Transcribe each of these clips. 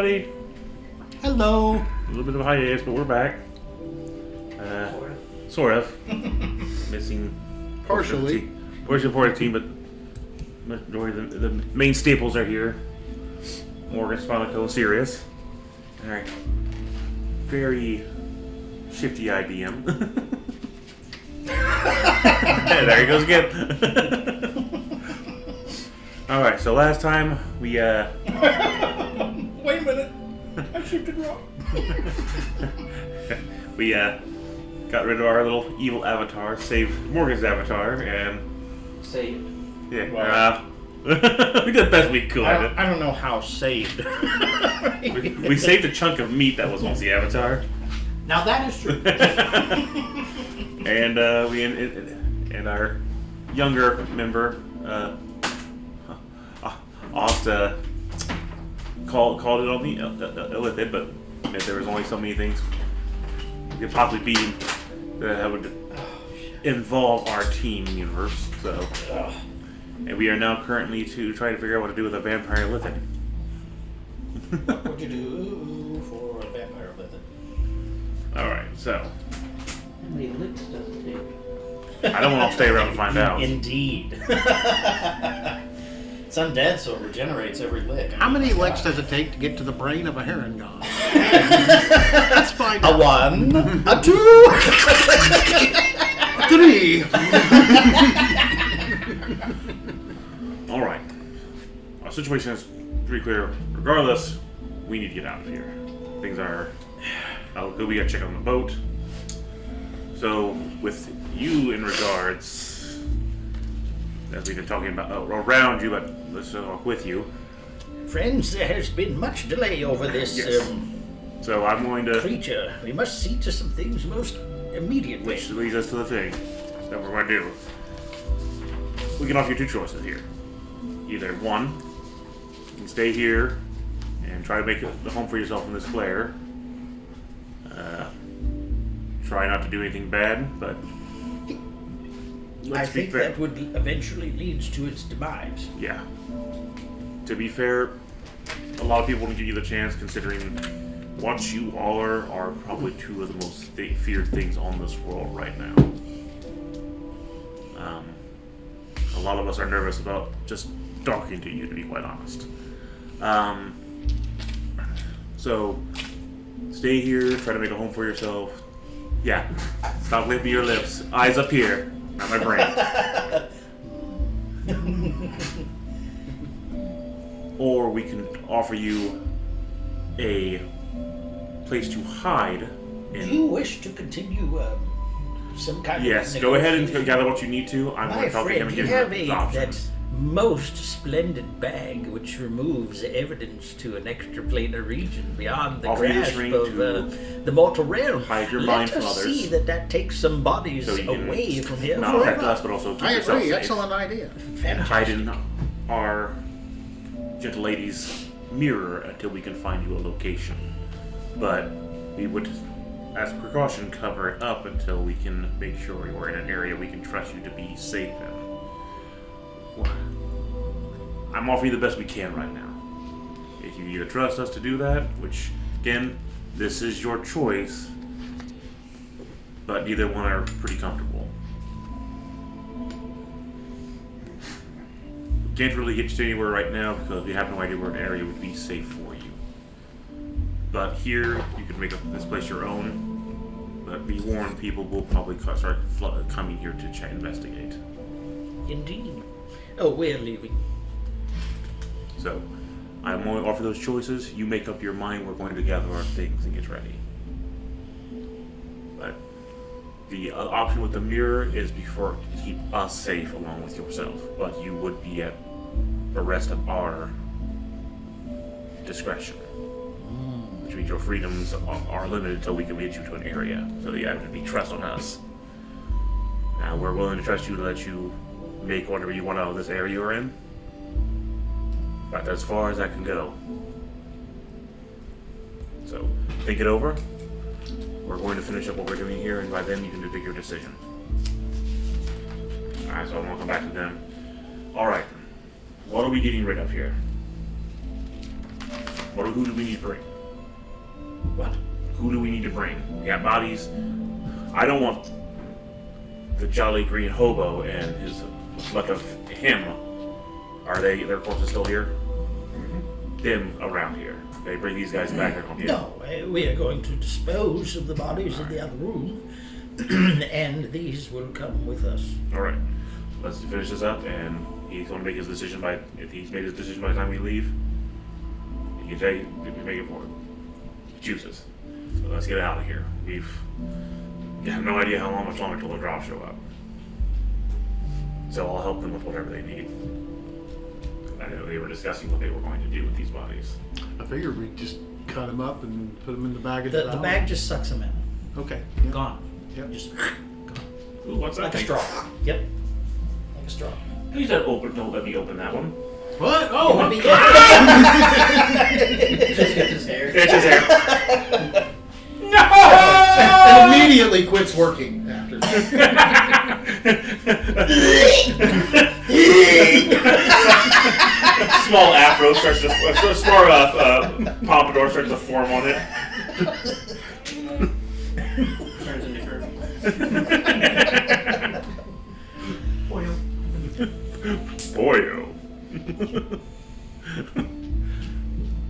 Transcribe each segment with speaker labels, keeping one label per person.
Speaker 1: everybody.
Speaker 2: Hello.
Speaker 1: A little bit of a hiatus, but we're back. Sort of. Missing
Speaker 2: Partially.
Speaker 1: portion of the team, but majority of the main staples are here. Morgan, Sponico, and Sirius. Alright. Very shifty IBM. There he goes again. Alright, so last time we
Speaker 2: Wait a minute. I shifted wrong.
Speaker 1: we got rid of our little evil avatar, saved Morgan's avatar, and
Speaker 3: Save.
Speaker 1: yeah,
Speaker 2: Wow.
Speaker 1: we did the best we could.
Speaker 2: I don't know how saved.
Speaker 1: We saved a chunk of meat that was once the avatar,
Speaker 2: Now that is true.
Speaker 1: and we and our younger member Asta called it on the with it, but there was only so many things we could possibly be that would involve our team universe. So, and we are now currently to try to figure out what to do with a vampire living.
Speaker 2: What would you do for a vampire with it?
Speaker 1: All right, so
Speaker 3: How many licks does it take?
Speaker 1: I don't want to stay around to find out.
Speaker 2: Indeed. It's undead, so it regenerates every lick.
Speaker 4: How many licks does it take to get to the brain of a heron god? Let's find
Speaker 2: A
Speaker 4: out.
Speaker 2: 1, a 2,
Speaker 4: 3.
Speaker 1: All right, our situation is pretty clear. Regardless, we need to get out of here. Things are. We gotta check on the boat. So, with you in regards, as we've been talking about around you, but let's talk with you.
Speaker 2: Friends, there has been much delay over this
Speaker 1: Yes. So I'm going to,
Speaker 2: creature. We must see to some things most immediately.
Speaker 1: which leads us to the thing that we're going to do. We can offer you two choices here. Either one, you can stay here and try to make a home for yourself in this flare. Try not to do anything bad, but
Speaker 2: I
Speaker 1: let's be
Speaker 2: think
Speaker 1: fair.
Speaker 2: that would eventually lead to its demise.
Speaker 1: Yeah. To be fair, a lot of people wouldn't give you the chance, considering what you are probably two of the most feared things on this world right now. A lot of us are nervous about just talking to you, to be quite honest. So, stay here, try to make a home for yourself. Yeah, stop licking your lips. Eyes up here, not my brain. Or we can offer you a place to hide
Speaker 2: Do
Speaker 1: in.
Speaker 2: you wish to continue some kind
Speaker 1: Yes,
Speaker 2: of
Speaker 1: go ahead and
Speaker 2: negotiation?
Speaker 1: gather what you need to. I'm going
Speaker 2: My
Speaker 1: to talk to him
Speaker 2: friend,
Speaker 1: and
Speaker 2: you
Speaker 1: give
Speaker 2: have
Speaker 1: him the
Speaker 2: that
Speaker 1: options.
Speaker 2: most splendid bag which removes evidence to an extraplanar region beyond the
Speaker 1: Offer you this
Speaker 2: grasp
Speaker 1: ring
Speaker 2: of
Speaker 1: to
Speaker 2: the mortal realm.
Speaker 1: hide your
Speaker 2: Let
Speaker 1: mind from
Speaker 2: us
Speaker 1: others.
Speaker 2: see that takes some bodies
Speaker 1: So you can
Speaker 2: away from here
Speaker 1: not affect
Speaker 2: forever.
Speaker 1: us, but also keep
Speaker 4: I
Speaker 1: yourself
Speaker 4: agree.
Speaker 1: safe.
Speaker 4: Excellent idea.
Speaker 1: And hide in
Speaker 2: Fantastic.
Speaker 1: our gentle lady's mirror until we can find you a location. But we would, as a precaution, cover it up until we can make sure you're in an area we can trust you to be safe in. Well, I'm offering you the best we can right now. If you either trust us to do that, which, again, this is your choice, but neither one are pretty comfortable. We can't really get you anywhere right now because we have no idea where an area would be safe for you. But here, you can make this place your own. But be warned, people will probably start coming here to investigate.
Speaker 2: Indeed. Oh, we're leaving.
Speaker 1: So, I'm going to offer those choices. You make up your mind. We're going to gather our things and get ready. But the option with the mirror is before to keep us safe along with yourself. But you would be at the rest of our discretion. Which means your freedoms are limited until we can get you to an area. So you have to be trust on us. Now, we're willing to trust you to let you make whatever you want out of this area you're in. But as far as that can go. So, think it over. We're going to finish up what we're doing here, and by then you can make your decision. Alright, so I'm going to come back to them. Alright. What are we getting rid of here? Who do we need to bring?
Speaker 2: What?
Speaker 1: Who do we need to bring? We got bodies. I don't want the jolly green hobo and his luck of him. Are their corpses still here? Them around here. They bring these guys back. They're gonna be
Speaker 2: No, we are going to dispose of the bodies in the other room, and these will come with us.
Speaker 1: All right. Let's finish this up, and he's going to make his decision if he's made his decision by the time we leave, he can say, we make it for him. He chooses. So let's get out of here. We have no idea how much longer till the drops show up. So I'll help them with whatever they need. I know they were discussing what they were going to do with these bodies.
Speaker 4: I figured we'd just cut them up and put them in the bag of
Speaker 2: The bag just sucks them in.
Speaker 4: Okay.
Speaker 2: Gone.
Speaker 4: Yep.
Speaker 2: Just gone.
Speaker 1: Ooh, what's that
Speaker 2: Like a
Speaker 1: thing?
Speaker 2: straw. Yep. Like a straw.
Speaker 1: Please don't let me open that one.
Speaker 4: What?
Speaker 2: It
Speaker 4: Oh,
Speaker 2: would be-
Speaker 3: Just gets his hair.
Speaker 1: It's his hair.
Speaker 4: and immediately quits working after that.
Speaker 1: Small afro starts to pompadour starts to form on it.
Speaker 3: Turns into Kirby.
Speaker 1: Boyo.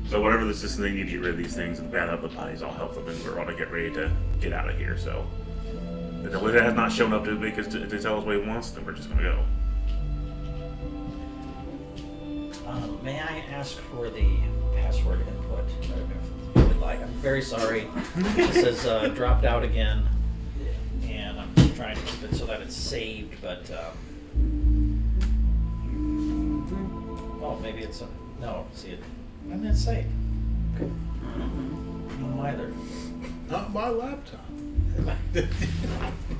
Speaker 1: So whatever the system they need to get rid of these things and ban up the bodies, I'll help them, and we're all to get ready to get out of here. So if the leader has not shown up to tell us what he wants, then we're just gonna go.
Speaker 2: May I ask for the password input, if you would like? I'm very sorry. This has dropped out again, and I'm trying to keep it so that it's saved, but oh, maybe it's no. See it? I'm not saved. Okay. No either.
Speaker 4: Not my laptop.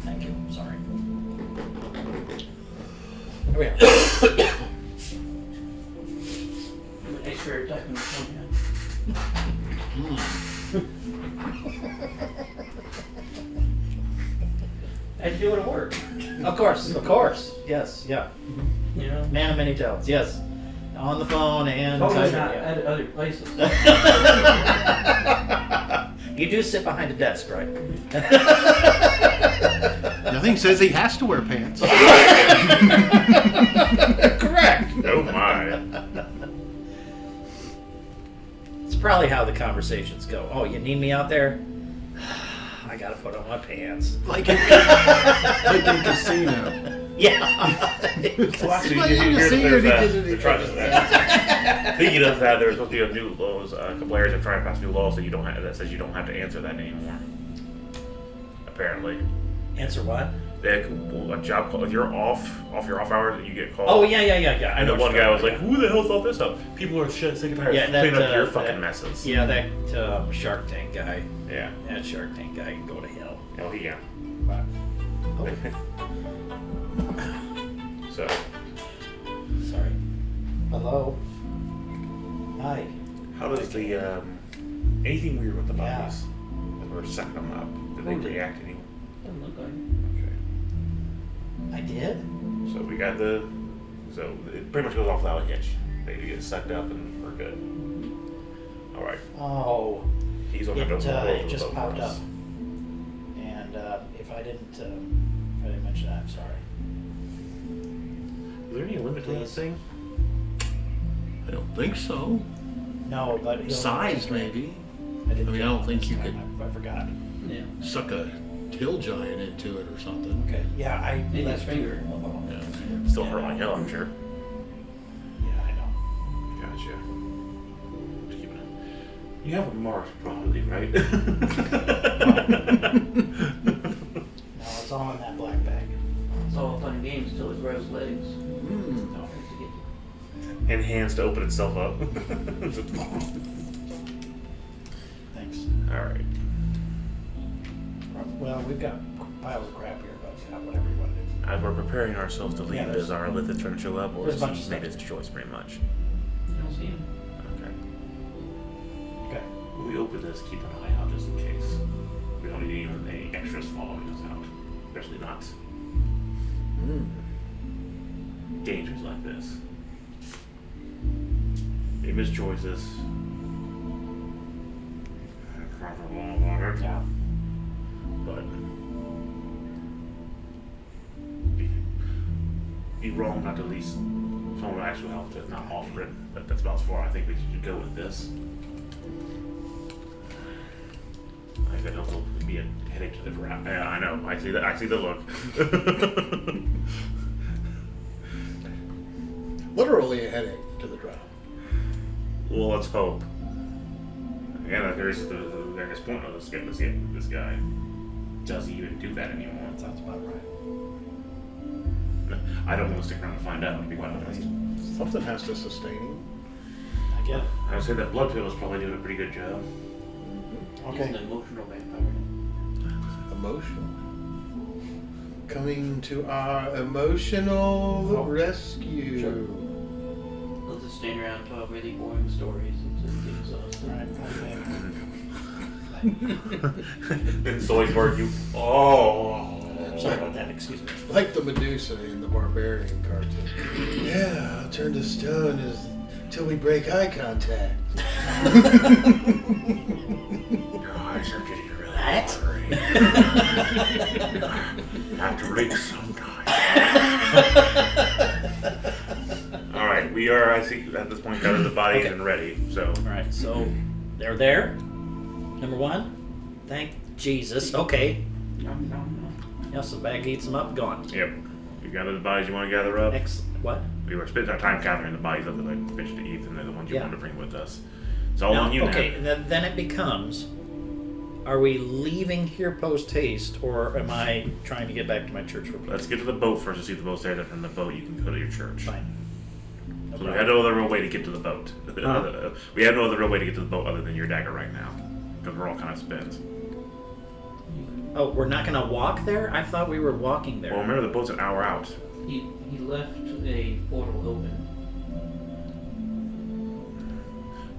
Speaker 2: Thank you. Sorry. Here we are.
Speaker 3: Thanks for typing the phone How'd you do it at work?
Speaker 2: Of course. Yes, yeah.
Speaker 3: You know?
Speaker 2: Man of many talents. Yes. On the phone and
Speaker 3: Totally
Speaker 2: typing,
Speaker 3: not
Speaker 2: yeah.
Speaker 3: at other places.
Speaker 2: You do sit behind a desk, right?
Speaker 4: Nothing says he has to wear pants.
Speaker 2: Correct.
Speaker 1: Oh my.
Speaker 2: It's probably how the conversations go. Oh, you need me out there? I gotta put on my pants.
Speaker 4: like in casino.
Speaker 2: Yeah.
Speaker 1: Well, actually,
Speaker 4: Like
Speaker 1: you
Speaker 4: you
Speaker 1: hear
Speaker 4: see
Speaker 1: that
Speaker 4: her
Speaker 1: there's
Speaker 4: because
Speaker 1: they're
Speaker 4: of
Speaker 1: trying to- Speaking of that, there's supposed to be a new laws. A couple areas are trying to pass new laws that that says you don't have to answer that anymore. Apparently,
Speaker 2: Answer what?
Speaker 1: they a job call. If you're off your off hours, and you get called.
Speaker 2: Oh, yeah. I
Speaker 1: And
Speaker 2: know
Speaker 1: the
Speaker 2: what
Speaker 1: one
Speaker 2: you're
Speaker 1: guy was
Speaker 2: talking
Speaker 1: like, "Who the hell thought this up? People are sick and tired
Speaker 2: Yeah,
Speaker 1: of
Speaker 2: that,
Speaker 1: cleaning up your
Speaker 2: that-
Speaker 1: fucking messes."
Speaker 2: Yeah, that Shark Tank guy.
Speaker 1: Yeah.
Speaker 2: That Shark Tank guy can go to hell.
Speaker 1: Oh yeah.
Speaker 2: But, oh,
Speaker 1: So
Speaker 2: sorry. Hello. Hi.
Speaker 1: how does the anything weird with the
Speaker 2: Yeah.
Speaker 1: bodies? As we're sucking them up, do they
Speaker 3: Oh, did-
Speaker 1: react anymore?
Speaker 3: Doesn't look like
Speaker 1: Okay.
Speaker 2: I did?
Speaker 1: So we got it pretty much goes off without a hitch. They get sucked up and we're good. All right.
Speaker 2: Oh.
Speaker 1: He's on the door.
Speaker 2: It just popped up. And if I didn't mention that, I'm sorry.
Speaker 1: Is there any limit to this thing?
Speaker 4: I don't think so.
Speaker 2: No, but he'll-
Speaker 4: Size, maybe.
Speaker 2: I didn't.
Speaker 4: I mean, I don't think you could-
Speaker 2: I forgot.
Speaker 3: Yeah.
Speaker 4: Suck a hill giant into it or something.
Speaker 2: Okay. Yeah, I.
Speaker 3: Maybe
Speaker 2: left
Speaker 3: his finger.
Speaker 4: Yeah.
Speaker 1: Still hurt like hell, I'm sure.
Speaker 2: Yeah, I know.
Speaker 1: Gotcha. Just keeping it. You have it marked properly, right?
Speaker 2: No, it's all in that black bag.
Speaker 3: It's all fun and games until it grows legs.
Speaker 4: Mm.
Speaker 2: No.
Speaker 1: And hands to open itself up.
Speaker 2: Thanks.
Speaker 1: All right.
Speaker 2: Well, we've got piles of crap here, but whatever you want to do.
Speaker 1: As we're preparing ourselves to leave,
Speaker 2: Yeah,
Speaker 1: is our Lithid trying to show up, or
Speaker 2: there's
Speaker 1: is
Speaker 2: a bunch
Speaker 1: he
Speaker 2: of
Speaker 1: made
Speaker 2: stuff.
Speaker 1: his choice pretty much?
Speaker 3: You don't see him.
Speaker 1: Okay.
Speaker 2: Okay.
Speaker 1: When we open this, keep an eye out just in case. We don't need any extras following us out. Especially not dangers like this. Made his choices. after long water.
Speaker 2: Yeah.
Speaker 1: But be wrong not to at least someone would actually help to not offer it. But that's about as far I think we should go with this. I think that also would be a headache to the draft. Yeah, I know. I see that. I see the look.
Speaker 4: Literally a headache to the draft.
Speaker 1: Well, let's hope. Again, there's the various point of this guy. Does he even do that anymore?
Speaker 2: Sounds about right.
Speaker 1: I don't want to stick around to find out, to be quite honest.
Speaker 4: Something has to sustain him.
Speaker 2: I get it.
Speaker 1: I would say that blood pill is probably doing a pretty good job.
Speaker 3: He's an emotional vampire.
Speaker 4: Emotional. Coming to our emotional rescue.
Speaker 3: Sure. He'll just stand around and tell really boring stories until he gets exhausted.
Speaker 1: Then Zoidberg, you. Oh.
Speaker 2: Sorry about that. Excuse me.
Speaker 4: Like the Medusa in the Barbarian cartoon. Yeah, I'll turn to stone until we break eye contact.
Speaker 1: Your eyes are getting really
Speaker 2: What?
Speaker 1: watery. Have to blink sometime. Alright, we are, I think, at this point, gathered the bodies
Speaker 2: Okay.
Speaker 1: and ready, so.
Speaker 2: All right, so they're there. Number one. Thank Jesus. Okay.
Speaker 3: Nom, nom, nom.
Speaker 2: Yeah, so bag eats them up. Gone.
Speaker 1: Yep. You gather the bodies you want to gather up.
Speaker 2: What?
Speaker 1: We were spending our time gathering the bodies of the fish to eat, and they're the ones you
Speaker 2: Yeah.
Speaker 1: wanted to bring with us. It's all
Speaker 2: Now,
Speaker 1: on you
Speaker 2: okay,
Speaker 1: now.
Speaker 2: then it becomes, are we leaving here post haste, or am I trying to get back to my church real quick?
Speaker 1: Let's get to the boat first to see if the boat's there. Then from the boat, you can go to your church.
Speaker 2: Fine. No
Speaker 1: So we
Speaker 2: problem.
Speaker 1: had no other real way to get to the boat.
Speaker 2: Uh-huh.
Speaker 1: We have no other real way to get to the boat other than your dagger right now, because we're all kind of spent.
Speaker 2: Oh, we're not going to walk there? I thought we were walking there.
Speaker 1: Well, remember the boat's an hour out.
Speaker 3: He left a portal open.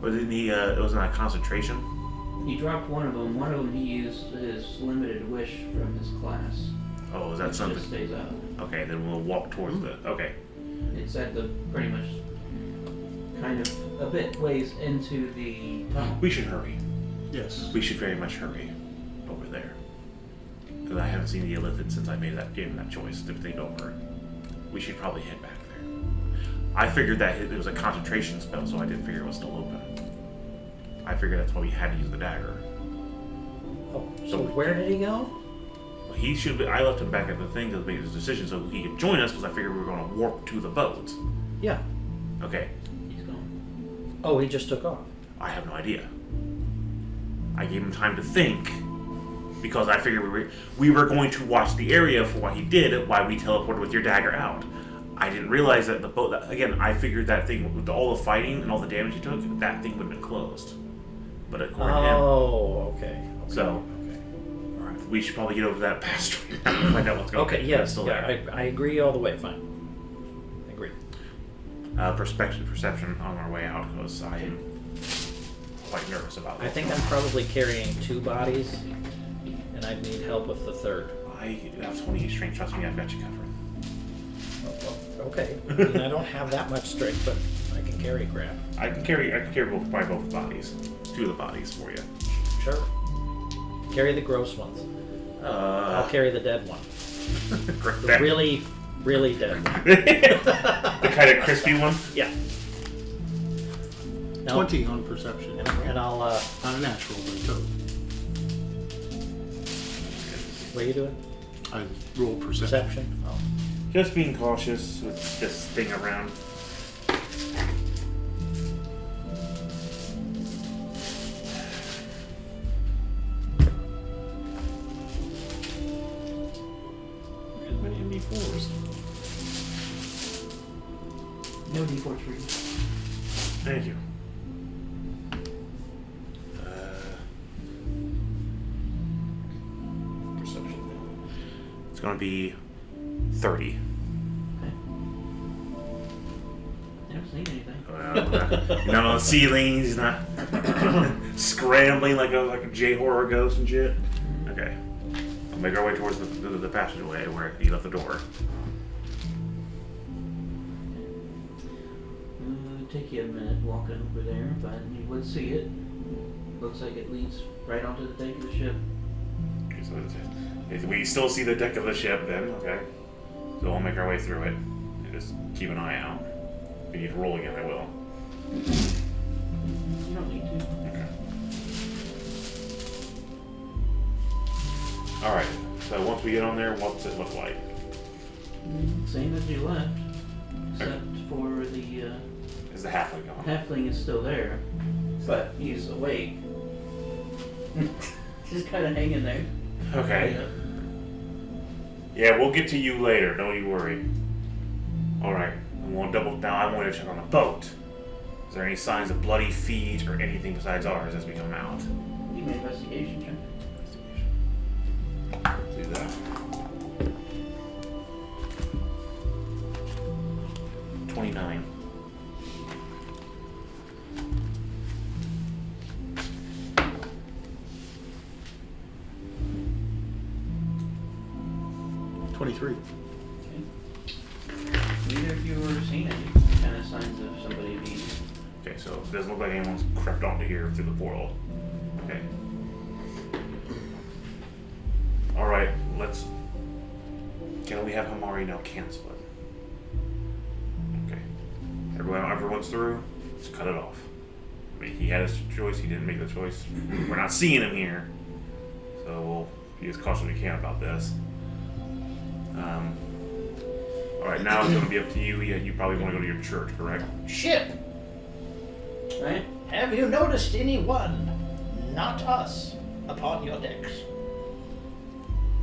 Speaker 1: But didn't he? It was not a concentration.
Speaker 3: He dropped one of them. One of them he used his limited wish from his class.
Speaker 1: Oh, is that
Speaker 3: Which
Speaker 1: something?
Speaker 3: just stays out.
Speaker 1: Okay, then we'll walk towards the. Okay.
Speaker 3: It's at the pretty much kind of a bit ways into the tunnel.
Speaker 1: We should hurry.
Speaker 4: Yes.
Speaker 1: We should very much hurry over there. Because I haven't seen the illithid since I made that game that choice to think over. We should probably head back there. I figured that it was a concentration spell, so I didn't figure it was still open. I figured that's why we had to use the dagger.
Speaker 2: Oh, so where did he go?
Speaker 1: Well, he should be, I left him back at the thing to make his decision so he could join us because I figured we were going to warp to the boat.
Speaker 2: Yeah.
Speaker 1: Okay,
Speaker 3: He's gone.
Speaker 2: Oh, he just took off.
Speaker 1: I have no idea. I gave him time to think because I figured we were going to watch the area for what he did, why we teleported with your dagger out. I didn't realize that the boat. Again, I figured that thing with all the fighting and all the damage he took, that thing would have been closed. But according to him,
Speaker 2: Oh, okay.
Speaker 1: so
Speaker 2: Okay.
Speaker 1: all right, we should probably get over that past and find out what's going on.
Speaker 2: Okay, yes.
Speaker 1: still
Speaker 2: Yeah,
Speaker 1: there.
Speaker 2: I agree all the way. Fine. I agree.
Speaker 1: Perception on our way out because I am quite nervous about
Speaker 2: I
Speaker 1: this.
Speaker 2: think I'm probably carrying 2 bodies, and I need help with the third.
Speaker 1: I have 20 strength. Trust me, I've got you covered.
Speaker 2: Okay. I mean, I don't have that much strength, but I can carry crap.
Speaker 1: I can carry both bodies. 2 of the bodies for you.
Speaker 2: Sure. Carry the gross ones. I'll carry the dead one. The really, really dead one.
Speaker 1: the kind of crispy one.
Speaker 2: Yeah. Now,
Speaker 4: 20 on perception.
Speaker 2: And I'll,
Speaker 4: Not a natural, but total.
Speaker 2: what are you doing?
Speaker 4: I roll perception.
Speaker 2: Perception? Oh.
Speaker 1: Just being cautious with this thing around. As many MD4s.
Speaker 3: No D4 for you.
Speaker 1: Thank you. Perception. It's gonna be 30.
Speaker 3: Okay. Never seen anything.
Speaker 1: He's not on the ceilings. He's not scrambling like a J horror ghost and shit. Okay, I'll make our way towards the passageway where he left the door.
Speaker 3: It'll take you a minute walking over there, but you would see it. looks like it leads right onto the deck of the ship.
Speaker 1: Okay, so we still see the deck of the ship then, okay. So we'll make our way through it. And just keep an eye out. If we need to roll again, I will.
Speaker 3: You don't need to.
Speaker 1: Okay. Alright, so once we get on there, what's it look like?
Speaker 3: Same as you left, except for the
Speaker 1: Is the halfling gone?
Speaker 3: halfling is still there, but he's awake. Just kind of hanging there.
Speaker 1: Okay. Yeah, we'll get to you later, don't you worry. Alright, I'm going to double down. I'm going to check on the boat. Is there any signs of bloody feet or anything besides ours as we come out?
Speaker 3: You can investigation check.
Speaker 1: Let's do that. 29.
Speaker 2: $23.
Speaker 3: Neither of you are seeing any kind of signs of somebody being.
Speaker 1: Okay, so it doesn't look like anyone's crept onto here through the portal. Okay. Alright, let's... Can we have Hamari now cancel it? Okay. Everyone's through? Let's cut it off. I mean, he had his choice, he didn't make the choice. We're not seeing him here. So we'll be as cautious as we can about this. Alright, now it's going to be up to you. Yeah, you probably want to go to your church, correct?
Speaker 2: Ship!
Speaker 3: Right?
Speaker 2: Have you noticed anyone, not us, upon your decks?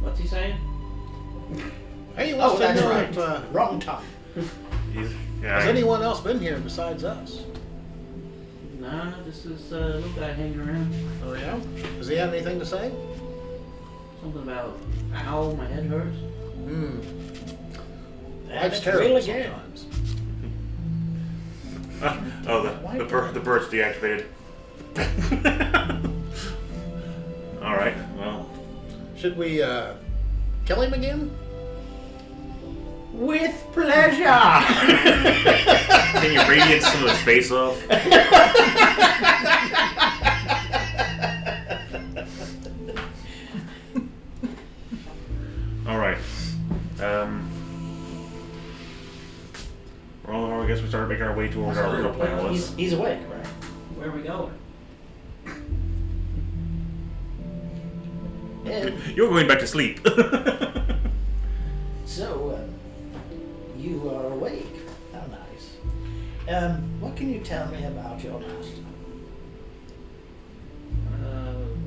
Speaker 3: What's he saying?
Speaker 4: Hey,
Speaker 2: Oh,
Speaker 4: what's the
Speaker 2: that's
Speaker 4: deal
Speaker 2: right.
Speaker 4: with,
Speaker 2: Wrong tongue.
Speaker 1: Yeah,
Speaker 4: has anyone else been here besides us?
Speaker 3: Nah, this is a little guy hanging around.
Speaker 4: Oh yeah? Does he have anything to say?
Speaker 3: Something about, ow, my head hurts.
Speaker 4: Hmm.
Speaker 2: That's
Speaker 4: Life's terrible
Speaker 2: real again.
Speaker 4: sometimes.
Speaker 1: Oh, the bird's deactivated. Alright, well.
Speaker 4: Should we kill him again?
Speaker 2: With pleasure!
Speaker 1: Can you radiate some of his face off? Alright. Well, I guess we started making our way towards our original plan was.
Speaker 2: He's awake, right?
Speaker 3: Where are we going?
Speaker 1: You're going back to sleep.
Speaker 2: So, you are awake. How nice. What can you tell me about your master?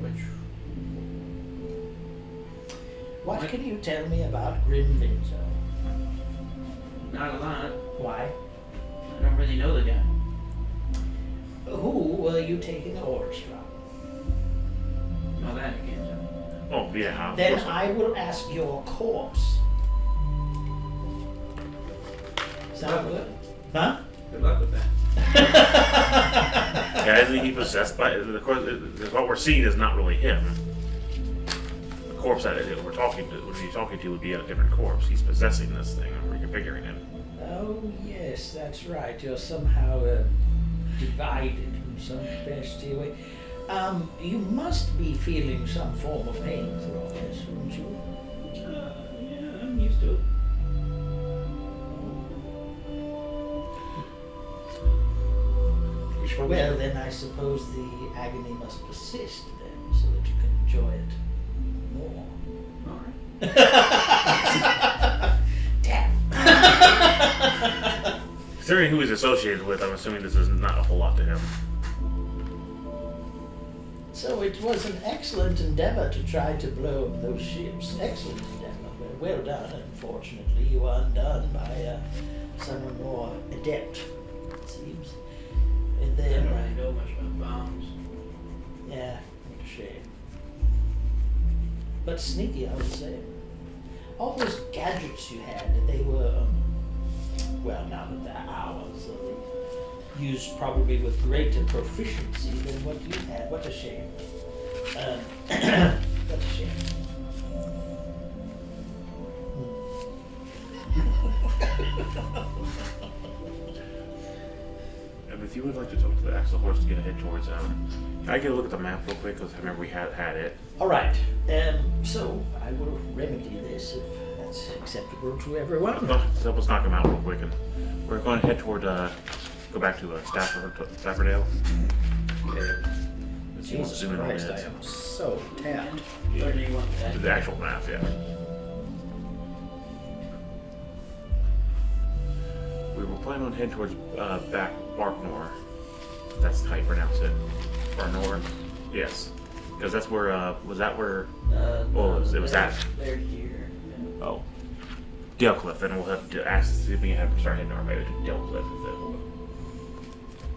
Speaker 3: Which?
Speaker 2: What can you tell me about Grim Vinzo?
Speaker 3: Not a lot.
Speaker 2: Why?
Speaker 3: I don't really know the guy.
Speaker 2: Who were you taking orders from?
Speaker 3: Well, that I can't tell.
Speaker 1: Oh, yeah. of
Speaker 2: Then
Speaker 1: course.
Speaker 2: I will ask your corpse. Sound good? Huh?
Speaker 3: Good luck with that.
Speaker 1: Yeah, isn't he possessed by the corpse? What we're seeing is not really him. The corpse that we're talking to, would be talking to, would be a different corpse. He's possessing this thing and reconfiguring it.
Speaker 2: Oh, yes, that's right. You're somehow divided in some capacity. You must be feeling some form of pain through all this, wouldn't you?
Speaker 3: Yeah, I'm used to it.
Speaker 2: Well, then I suppose the agony must persist then, so that you can enjoy it more.
Speaker 3: Alright.
Speaker 2: Damn.
Speaker 1: Considering who he's associated with, I'm assuming this is not a whole lot to him.
Speaker 2: So it was an excellent endeavor to try to blow up those ships. Excellent endeavor. Well done. Unfortunately, you were undone by someone more adept, it seems. And
Speaker 3: I
Speaker 2: then,
Speaker 3: don't really know much about bombs.
Speaker 2: yeah, what a shame. But sneaky, I would say. All those gadgets you had, they were, well, now that they're ours, so they used probably with greater proficiency than what you had. What a shame. What a shame.
Speaker 1: And if you would like to talk to ask the horse to get head towards. Can I get a look at the map real quick? Because I remember we had it.
Speaker 2: All right. So I will remedy this if that's acceptable to everyone.
Speaker 1: So let's knock him out real quick, and we're going to head toward. Go back to Staffordale.
Speaker 2: Okay.
Speaker 1: Let's
Speaker 2: Jesus
Speaker 1: zoom in on
Speaker 2: Christ, I
Speaker 1: it.
Speaker 2: am so tapped.
Speaker 3: Where do you want that?
Speaker 1: The actual map, yeah. We were planning on heading towards back Barknor. That's how you pronounce it. Barnor? Yes. Because that's where, was that where,
Speaker 3: No,
Speaker 1: it was that.
Speaker 3: They're here. Yeah.
Speaker 1: Oh. Dalecliff, and we'll have to ask to see if we can have him start heading our way to Dalecliff instead.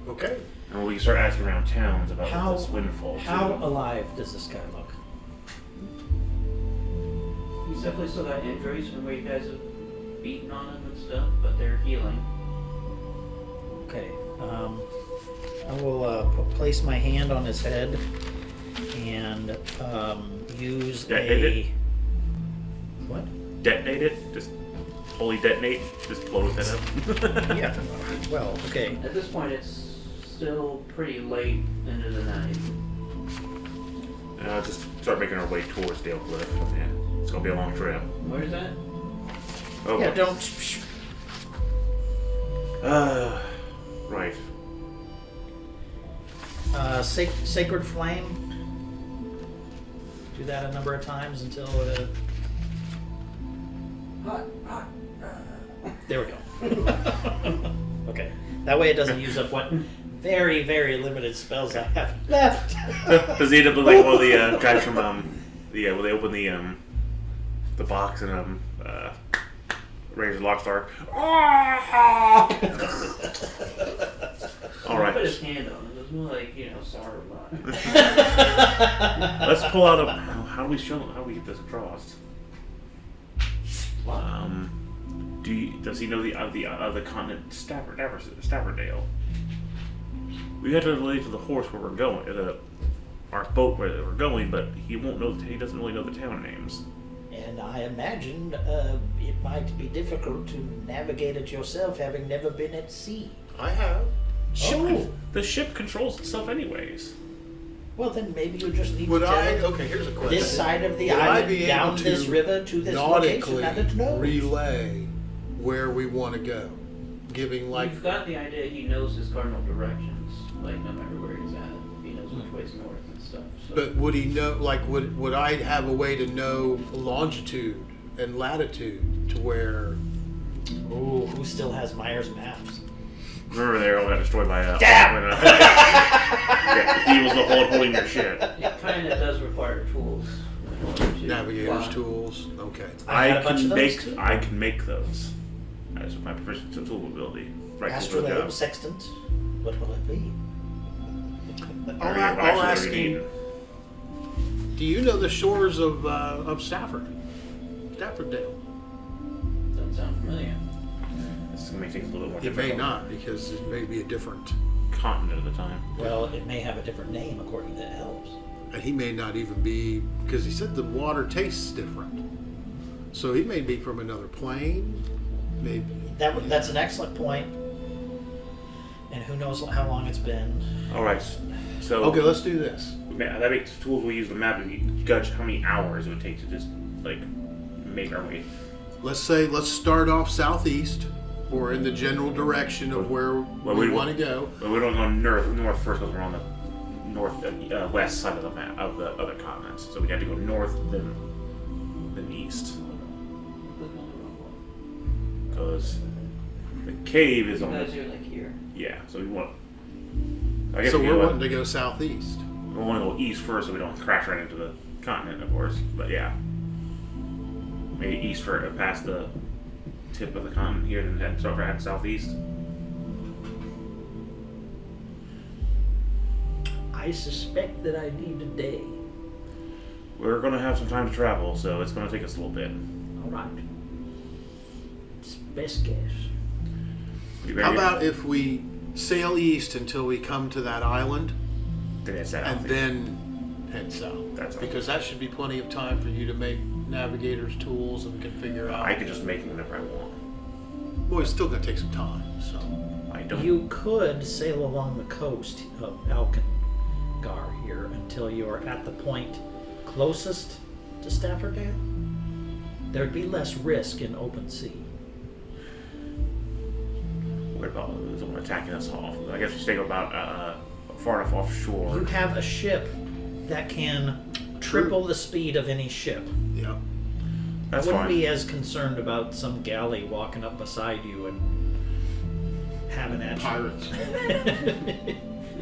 Speaker 4: Okay.
Speaker 1: And we can start asking around towns about this windfall.
Speaker 2: How
Speaker 1: too.
Speaker 2: alive does this guy look?
Speaker 3: He's definitely still got injuries from where you guys have beaten on him and stuff, but they're healing.
Speaker 2: Okay. I will place my hand on his head and use
Speaker 1: Detonate
Speaker 2: a.
Speaker 1: it?
Speaker 2: What?
Speaker 1: Detonate it? Just fully detonate? Just blow his head up?
Speaker 2: Yeah. Well, okay.
Speaker 3: At this point, it's still pretty late into the night.
Speaker 1: Just start making our way towards Dalecliff. Yeah. It's gonna be a long trip.
Speaker 3: Where's that?
Speaker 1: Oh,
Speaker 2: Yeah. Don't.
Speaker 1: Right.
Speaker 2: Sacred flame. Do that a number of times until. There we go. Okay. That way it doesn't use up what very, very limited spells I have left.
Speaker 1: Does he end up like one of the guys from where they open the box and Raiders of the Lost Ark? All right.
Speaker 3: Put his hand on it. It was more like, Saruman.
Speaker 1: Let's pull out a. How do we get this across? Does he know the continent Staffordale? We had to relate to the horse where we're going, our boat where we're going, but he won't know. He doesn't really know the town names.
Speaker 2: And I imagine it might be difficult to navigate it yourself, having never been at sea.
Speaker 4: I have.
Speaker 1: The ship controls itself, anyways.
Speaker 2: Well, then maybe you just need
Speaker 4: Would
Speaker 2: to
Speaker 4: I?
Speaker 2: tell
Speaker 4: Okay, here's a question.
Speaker 2: this side of the
Speaker 4: Would I
Speaker 2: island,
Speaker 4: be able
Speaker 2: down
Speaker 4: to
Speaker 2: this river to this location,
Speaker 4: nautically
Speaker 2: and it knows.
Speaker 4: relay where we want to go, giving like.
Speaker 3: You've got the idea he knows his cardinal directions, like no matter where he's at. He knows which way's north and stuff. So.
Speaker 4: But would he know? Like, would I have a way to know longitude and latitude to where?
Speaker 2: Ooh, who still has Myers maps?
Speaker 1: Remember, they all got destroyed by
Speaker 2: Damn!
Speaker 1: he was the whole holding their shit.
Speaker 3: It kind of does require tools. in order to
Speaker 4: Navigator's
Speaker 3: fly.
Speaker 4: tools. Okay.
Speaker 2: I had a bunch of those too.
Speaker 1: I can make those. That's my proficient tool ability. Right.
Speaker 2: Astrolabe, sextant. What will it be?
Speaker 4: I'll ask you. Do you know the shores of Staffordale?
Speaker 3: Doesn't sound familiar.
Speaker 1: This may take a little more.
Speaker 4: It may not, because it may be a different,
Speaker 1: continent at the time.
Speaker 2: Well, it may have a different name according to elves.
Speaker 4: and he may not even be, because he said the water tastes different. So he may be from another plane, maybe.
Speaker 2: That's an excellent point. And who knows how long it's been.
Speaker 1: All right. So
Speaker 4: Okay, let's do this.
Speaker 1: that makes tools we use the map to judge how many hours it would take to just like make our way.
Speaker 4: Let's start off southeast, or in the general direction of where we want to go.
Speaker 1: But we don't go north first because we're on the west side of the map of the other continents. So we have to go north then east because the cave is
Speaker 3: You
Speaker 1: on.
Speaker 3: guys are like here.
Speaker 1: Yeah. So we want. I guess
Speaker 4: So
Speaker 1: we
Speaker 4: we're
Speaker 1: go,
Speaker 4: wanting to go southeast.
Speaker 1: we want to go east first so we don't crash right into the continent, of course. But yeah. Maybe east for past the tip of the continent here, and then start heading southeast.
Speaker 2: I suspect that I need a day.
Speaker 1: We're gonna have some time to travel, so it's gonna take us a little bit.
Speaker 2: All right. It's best guess.
Speaker 1: You
Speaker 4: How
Speaker 1: ready?
Speaker 4: about if we sail east until we come to that island,
Speaker 1: Then it's
Speaker 4: and
Speaker 1: south.
Speaker 4: then head south?
Speaker 1: That's all.
Speaker 4: Because that should be plenty of time for you to make navigator's tools, and we can figure out.
Speaker 1: I could just make it whenever I want.
Speaker 4: Well, it's still going to take some time, so.
Speaker 1: I don't.
Speaker 2: You could sail along the coast of Alkengar here until you're at the point closest to Staffordale. There'd be less risk in open sea.
Speaker 1: What about someone attacking us off? I guess we stay about far enough offshore.
Speaker 2: You have a ship that can triple the speed of any ship.
Speaker 4: Yeah.
Speaker 1: That's
Speaker 2: I wouldn't
Speaker 1: fine.
Speaker 2: be as concerned about some galley walking up beside you and having at you.
Speaker 4: Pirates.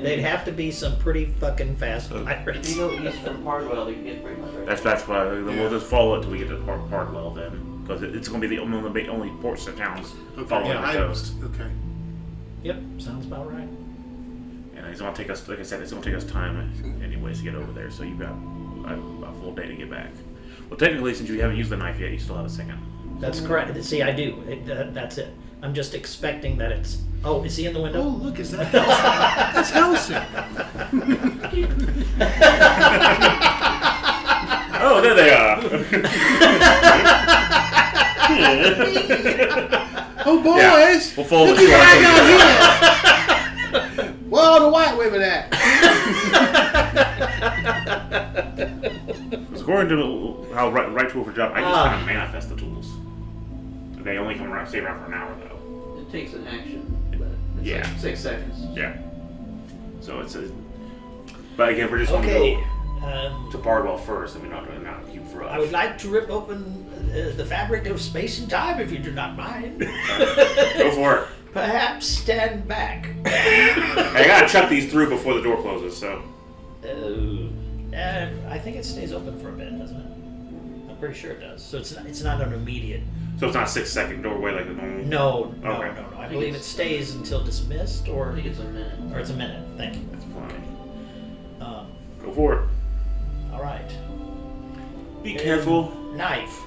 Speaker 2: They'd have to be some pretty fucking fast
Speaker 3: If
Speaker 2: pirates.
Speaker 3: you go east from Hardwell, you get pretty much right.
Speaker 1: That's why we'll just follow it till we get to Hardwell then, because it's going to be the only ports and towns following
Speaker 2: yeah,
Speaker 1: the coast.
Speaker 4: Okay.
Speaker 2: Yep, sounds about right.
Speaker 1: And it's going to take us, like I said, it's going to take us time anyways to get over there. So you've got a full day to get back. Well, technically, since you haven't used the knife yet, you still have a second.
Speaker 2: That's correct. See, I do. That's it. I'm just expecting that it's. Oh, is he in the window?
Speaker 4: Oh, look, is that That's Helsing.
Speaker 1: Oh, there they are.
Speaker 4: Oh, boys!
Speaker 1: Yeah, we'll follow
Speaker 4: look
Speaker 1: the
Speaker 4: at
Speaker 1: shore.
Speaker 4: that guy here! Where all the white women at?
Speaker 1: According to how right tool for job, I just kind of manifest the tools. They only come around, stay around for an hour though.
Speaker 3: It takes an action, but it's
Speaker 1: Yeah.
Speaker 3: like 6 seconds.
Speaker 1: Yeah. So it's a. But again, we're just going
Speaker 2: Okay.
Speaker 1: to go to Bardwell first, and we're not doing that in a huge rush.
Speaker 2: I would like to rip open the fabric of space and time, if you do not mind.
Speaker 1: Go for it.
Speaker 2: Perhaps stand back.
Speaker 1: I gotta chuck these through before the door closes, so.
Speaker 2: I think it stays open for a bit, doesn't it? I'm pretty sure it does. So it's not an immediate.
Speaker 1: So it's not a 6-second doorway like the normal.
Speaker 2: No.
Speaker 1: Okay.
Speaker 2: I believe it stays until dismissed,
Speaker 3: I
Speaker 2: or
Speaker 3: think it's a minute.
Speaker 2: it's a minute. Thank you.
Speaker 1: That's fine.
Speaker 2: Um,
Speaker 1: Go for it.
Speaker 2: all right.
Speaker 1: Be careful.
Speaker 2: Knife.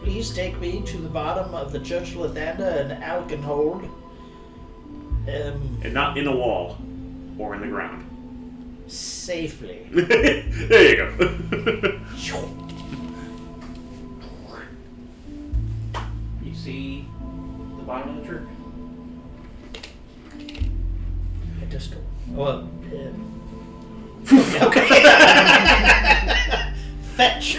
Speaker 2: Please take me to the bottom of the Church Lathander and Alkenhold.
Speaker 1: And not in a wall or in the ground.
Speaker 2: Safely.
Speaker 1: There you go.
Speaker 3: You see the bottom of the church?
Speaker 2: I just go. Well, okay. Fetch.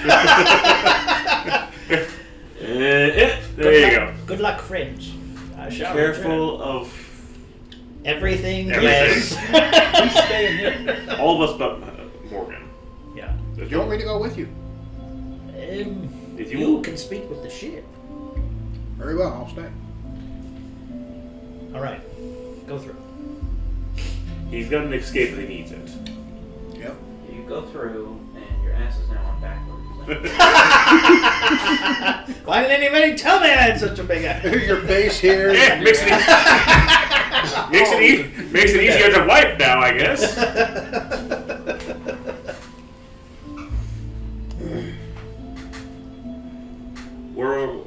Speaker 1: There you go.
Speaker 2: Good luck, friends. I shall
Speaker 1: Careful of
Speaker 2: return. Everything.
Speaker 1: Everything.
Speaker 2: Yes.
Speaker 3: He's staying here.
Speaker 1: all of us but Morgan.
Speaker 2: Yeah.
Speaker 4: Do you want me to go with you?
Speaker 1: If
Speaker 2: You can speak with the ship.
Speaker 4: Very well, I'll stay.
Speaker 2: All right. Go through.
Speaker 1: He's got an escape if he needs it.
Speaker 4: Yep.
Speaker 3: You go through, and your ass is now on backwards.
Speaker 2: Why didn't anybody tell me I had such a big ass?
Speaker 4: Your face here.
Speaker 1: Yeah, makes it easier to wipe now, I guess. We're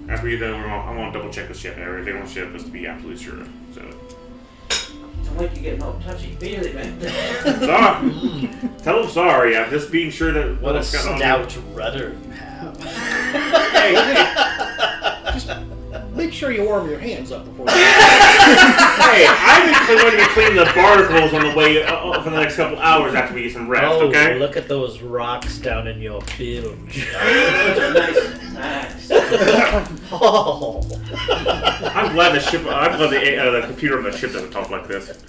Speaker 1: after you're done. I want to double check the ship. Everything on the ship just to be absolutely sure. So,
Speaker 3: Don't like you getting all touchy-feely, man.
Speaker 1: sorry. Tell him sorry. I'm just being sure that
Speaker 2: What a
Speaker 1: what's got on
Speaker 2: stout rudder you have.
Speaker 4: Just make sure you warm your hands up before you
Speaker 1: Hey, I'm going to be cleaning the barnacles on the way for the next couple hours after we get some rest.
Speaker 2: Oh,
Speaker 1: Okay.
Speaker 2: look at those rocks down in your bilge.
Speaker 3: Nice.
Speaker 2: Oh.
Speaker 1: I'm glad the computer on the ship doesn't talk like this.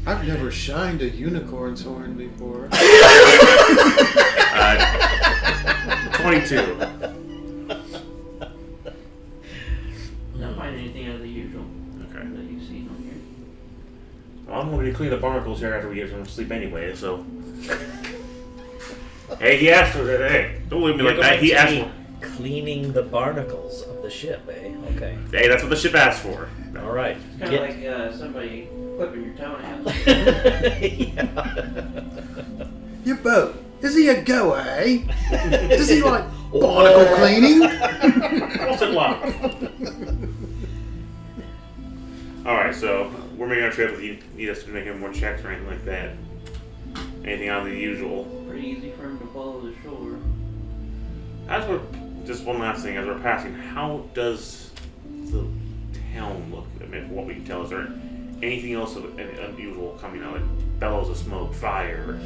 Speaker 4: I've never shined a unicorn's horn before.
Speaker 1: 22.
Speaker 3: Not find anything out of the usual
Speaker 1: Okay.
Speaker 3: that you've seen on here.
Speaker 1: Well, I'm going to clean the barnacles here after we get some sleep anyway, so. Hey, he asked for that. Hey, don't leave me like that. He asked for.
Speaker 2: Cleaning the barnacles of the ship, eh? Okay.
Speaker 1: Hey, that's what the ship asked for.
Speaker 2: All right.
Speaker 3: It's kind of like somebody clipping your toenails.
Speaker 2: Yeah.
Speaker 4: Your boat. Is he a goer, eh? Does he like barnacle cleaning?
Speaker 1: What's it like? Alright, so we're making our trip. If you need us to make any more checks or anything like that, anything out of the usual.
Speaker 3: Pretty easy for him to follow the shore.
Speaker 1: As we're just one last thing, as we're passing, how does the helm look? I mean, what we can tell, is there anything else unusual coming out? Like bellows of smoke, fire,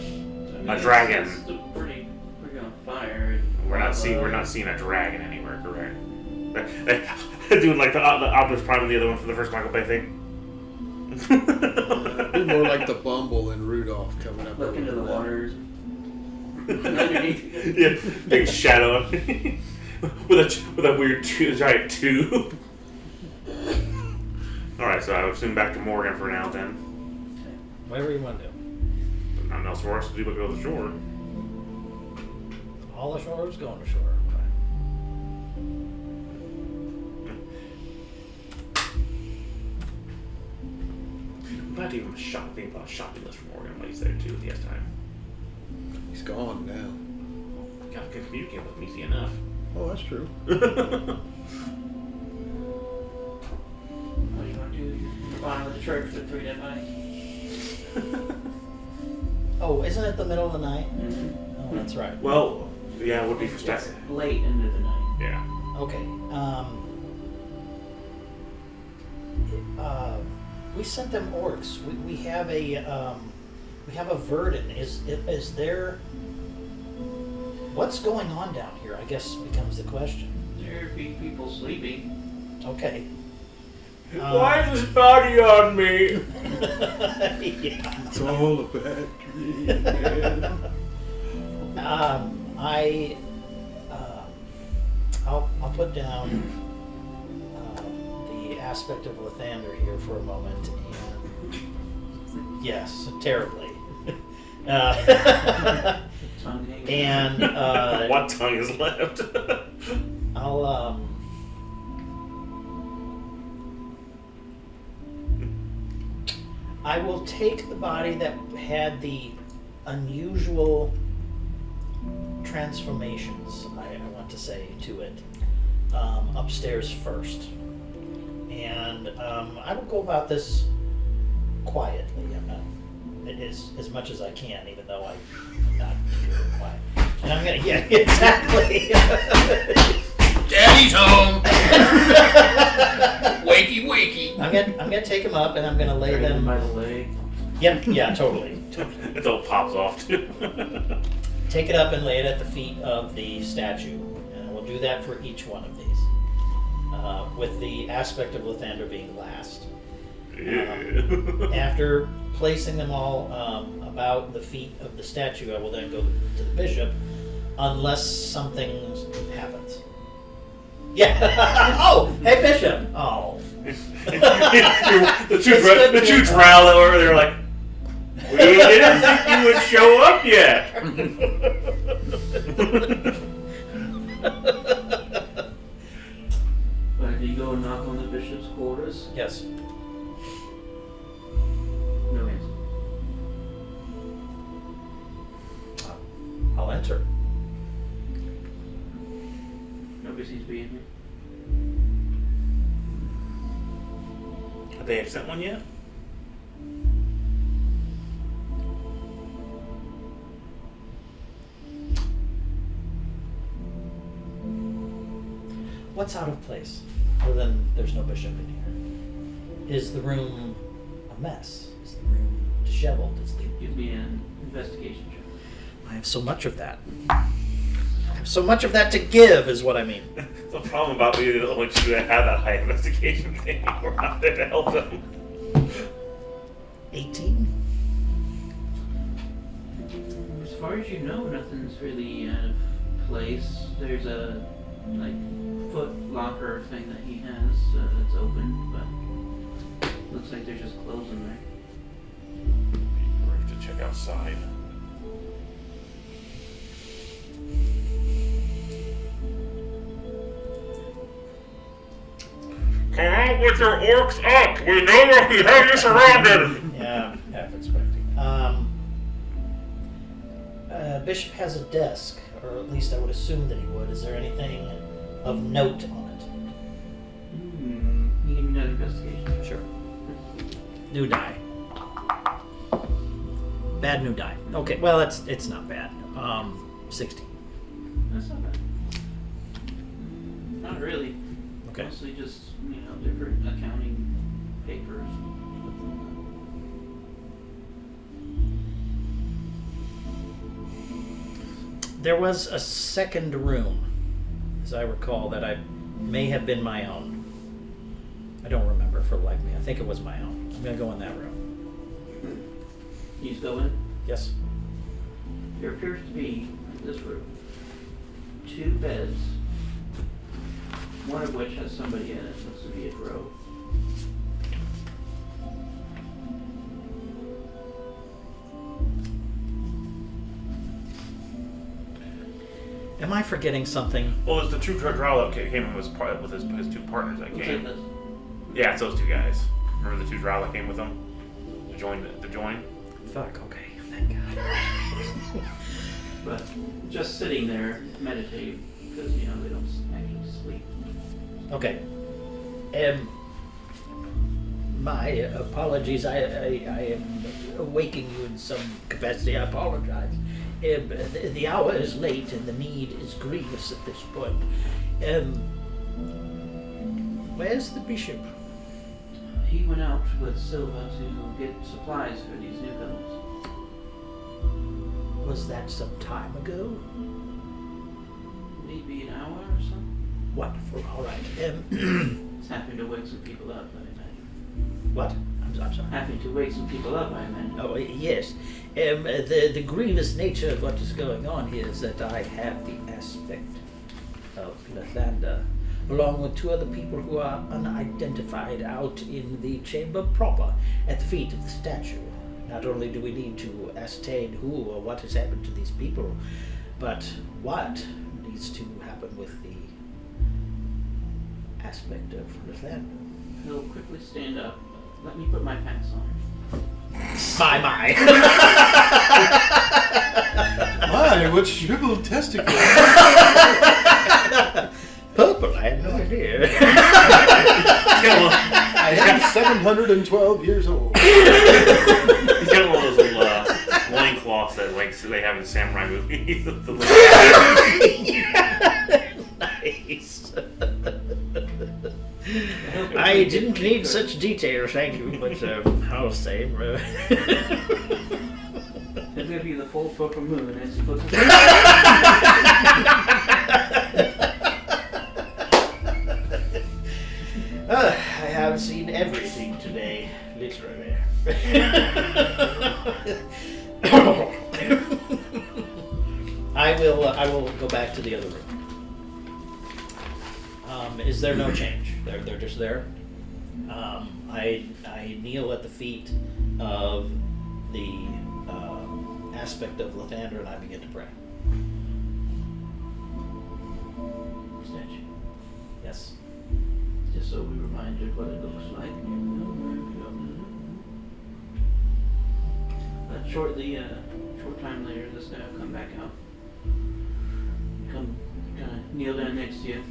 Speaker 1: a dragon.
Speaker 3: It's pretty on fire.
Speaker 1: We're not seeing a dragon anywhere, correct? Doing like the Optimus Prime and the other one from the first Michael Bay thing.
Speaker 4: Be more like the Bumble and Rudolph coming up.
Speaker 3: Look into the
Speaker 4: over
Speaker 3: waters. Underneath.
Speaker 1: Yeah, big shadow with a weird giant tube. All right, so I would assume back to Morgan for now then.
Speaker 2: Whatever you want to do.
Speaker 1: Nothing else for us to do but go to the shore.
Speaker 2: All the shore is going to shore.
Speaker 1: I'm glad to even think about a shopping list for Morgan when he's there too if he has time.
Speaker 4: He's gone now.
Speaker 1: You gotta communicate with him easy enough.
Speaker 4: Oh, that's true.
Speaker 3: What do you want to do? You're buying with the church with 3 dead bodies?
Speaker 2: Oh, isn't it the middle of the night?
Speaker 3: Mm-hmm.
Speaker 2: Oh, that's right.
Speaker 1: Well, yeah, it would be for
Speaker 3: It's
Speaker 1: stats.
Speaker 3: late into the night.
Speaker 1: Yeah.
Speaker 2: Okay. We sent them orcs. We have a Verdun. Is there? What's going on down here? I guess becomes the question.
Speaker 3: There'd be people sleeping.
Speaker 2: Okay.
Speaker 1: Why is this body on me?
Speaker 2: Yeah.
Speaker 4: It's all a bad dream, man.
Speaker 2: I'll put down the aspect of Lathander here for a moment, and yes, terribly.
Speaker 3: Tongue hanging.
Speaker 2: And
Speaker 1: What tongue is left?
Speaker 2: I will take the body that had the unusual transformations, I want to say, to it, upstairs first. And I will go about this quietly. It is as much as I can, even though I'm not really quiet. And I'm gonna, yeah, exactly.
Speaker 4: Daddy's home. Wakey, wakey.
Speaker 2: I'm gonna take them up and I'm gonna lay
Speaker 3: Carry
Speaker 2: them.
Speaker 3: by the leg.
Speaker 2: Yep, yeah, totally.
Speaker 1: It all pops off too.
Speaker 2: Take it up and lay it at the feet of the statue, and we'll do that for each one of these, with the aspect of Lathander being last.
Speaker 1: Yeah.
Speaker 2: After placing them all about the feet of the statue, I will then go to the bishop, unless something happens. Yeah. Oh, hey, bishop. Oh.
Speaker 1: The two drow over there like, we didn't think you would show up yet.
Speaker 3: Do you go and knock on the bishop's quarters?
Speaker 2: Yes.
Speaker 3: No answer.
Speaker 2: I'll enter.
Speaker 3: Nobody seems to be in here.
Speaker 1: Have they sent one yet?
Speaker 2: What's out of place? Other than there's no bishop in here. Is the room a mess? Is the room disheveled?
Speaker 3: Give me an investigation check.
Speaker 2: I have so much of that. I have so much of that to give, is what I mean.
Speaker 1: The problem about being the only two that have that high investigation thing, we're not there to help them.
Speaker 2: 18?
Speaker 3: As far as you know, nothing's really out of place. There's a foot locker thing that he has that's open, but looks like there's just clothes in there.
Speaker 1: We have to check outside. Come out with your orcs up! We know where we have you surrounded!
Speaker 2: Yeah, half expecting. Bishop has a desk, or at least I would assume that he would. Is there anything of note on it?
Speaker 3: You give me another investigation.
Speaker 2: Sure. New die. Bad new die. Okay, well, it's not bad. 16.
Speaker 3: That's not bad. Not really.
Speaker 2: Okay.
Speaker 3: Mostly just, different accounting papers.
Speaker 2: There was a second room, as I recall, that I may have been my own. I don't remember for the life of me. I think it was my own. I'm going to go in that room.
Speaker 3: You just go in.
Speaker 2: Yes.
Speaker 3: There appears to be, in this room, 2 beds, one of which has somebody in it. Looks to be a drow.
Speaker 2: Am I forgetting something?
Speaker 1: Well, it was the two drow that came in with his 2 partners that
Speaker 3: Looks
Speaker 1: came.
Speaker 3: like this.
Speaker 1: Yeah, it's those 2 guys. Remember the 2 drow that came with them? To join.
Speaker 2: Fuck, okay. Thank God.
Speaker 3: But just sitting there, meditating, because, they don't actually sleep.
Speaker 2: Okay. My apologies. I am awaking you in some capacity. I apologize. The hour is late and the need is grievous at this point. Where's the bishop?
Speaker 3: He went out with Silva to get supplies for these new guns.
Speaker 2: Was that some time ago?
Speaker 3: Maybe an hour or so.
Speaker 2: Wonderful. All right.
Speaker 3: It's having to wake some people up, I imagine.
Speaker 2: What? I'm sorry.
Speaker 3: Having to wake some people up, I imagine.
Speaker 2: Oh, yes. The grievous nature of what is going on here is that I have the aspect of Lathander, along with 2 other people who are unidentified out in the chamber proper, at the feet of the statue. Not only do we need to ascertain who or what has happened to these people, but what needs to happen with the aspect of Lathander.
Speaker 3: He'll quickly stand up. Let me put my pants on.
Speaker 2: My.
Speaker 4: My, what shriveled testicles!
Speaker 2: Purple, I had no idea.
Speaker 4: I am 712 years old.
Speaker 1: He's got one of those little loincloths that they have in samurai movies.
Speaker 2: Nice. I didn't need such detail, thank you, but I'll say.
Speaker 3: He'll give you the full purple moon as he puts his
Speaker 2: I have seen everything today, literally. I will go back to the other room. Is there no change? They're just there. I kneel at the feet of the aspect of Lathander and I begin to pray.
Speaker 3: statue.
Speaker 2: Yes.
Speaker 3: Just so we're reminded what it looks like. But shortly, short time later, this guy will come back out. Come, kind of kneel down next to you.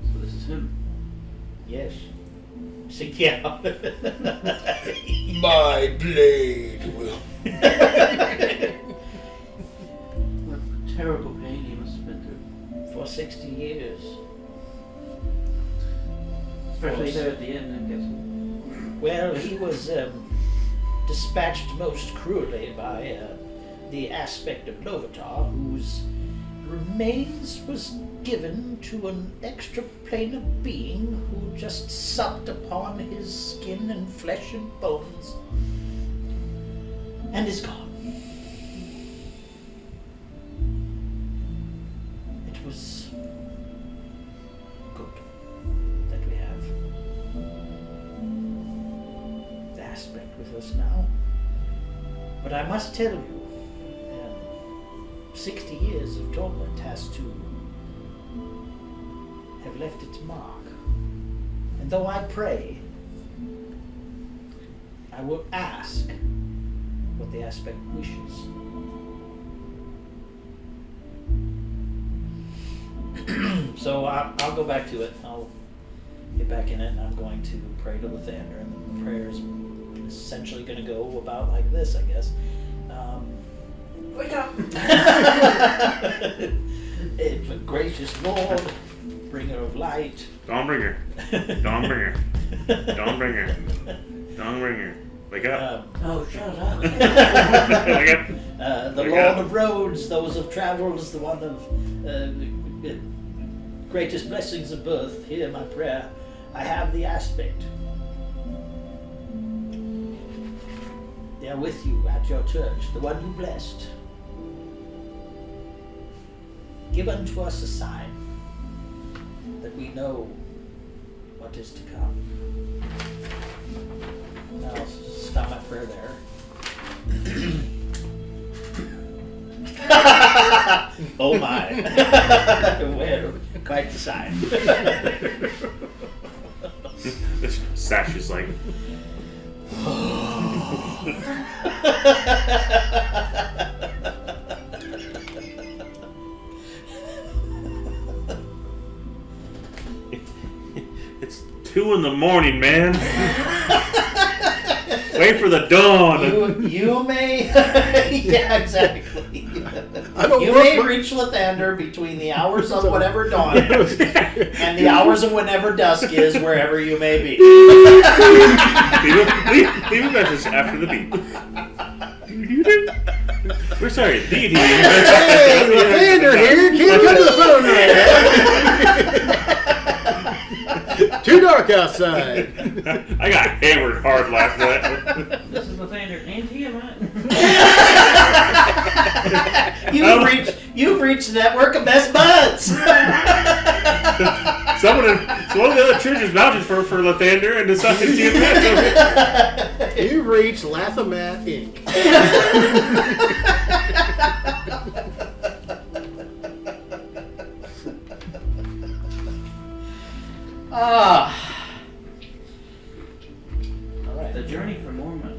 Speaker 3: So this is him.
Speaker 2: Yes. Yeah.
Speaker 4: My blade will.
Speaker 3: What terrible pain he must have been through.
Speaker 2: For 60 years.
Speaker 3: Especially there at the end, I'm guessing.
Speaker 2: Well, he was dispatched most cruelly by the aspect of Lovatar, whose remains was given to an extra plane of being who just supped upon his skin and flesh and bones and is gone. It was good that we have the aspect with us now. But I must tell you, 60 years of torment has to have left its mark. And though I pray, I will ask what the aspect wishes. So I'll go back to it. I'll get back in it, and I'm going to pray to Lathander. And the prayer is essentially going to go about like this, I guess. Wake up! Gracious Lord, bringer of light.
Speaker 1: Dawnbringer. Dawnbringer. Dawnbringer. Dawnbringer. Wake up.
Speaker 2: Oh, shut up.
Speaker 1: Wake up.
Speaker 2: The
Speaker 1: Wake
Speaker 2: Lord
Speaker 1: up.
Speaker 2: of roads, those of travels, the one of greatest blessings of birth. Hear my prayer. I have the aspect. They are with you at your church, the one you blessed. Give unto us a sign that we know what is to come. Now I'll stop my prayer there. Oh my. Well, quite the sign.
Speaker 1: This Sash is like, it's 2 a.m, man. Wait for the dawn.
Speaker 2: You may, yeah, exactly.
Speaker 4: I don't
Speaker 2: You
Speaker 4: work
Speaker 2: may
Speaker 4: my-
Speaker 2: reach Lathander between the hours of whatever dawn is and the hours of whenever dusk is, wherever you may be.
Speaker 1: Leave a message after the beep. We're sorry, deity.
Speaker 4: Hey, Lathander here. Can't come to the phone right now. Too dark outside.
Speaker 1: I got hammered hard last night.
Speaker 3: This is Lathander and Tiamat.
Speaker 2: You've reached the network of best buds.
Speaker 1: One of the other churches vouches for Lathander and decided to see him.
Speaker 4: You've reached Lathamat Inc.
Speaker 2: Ah. All right.
Speaker 3: The journey for Mormon.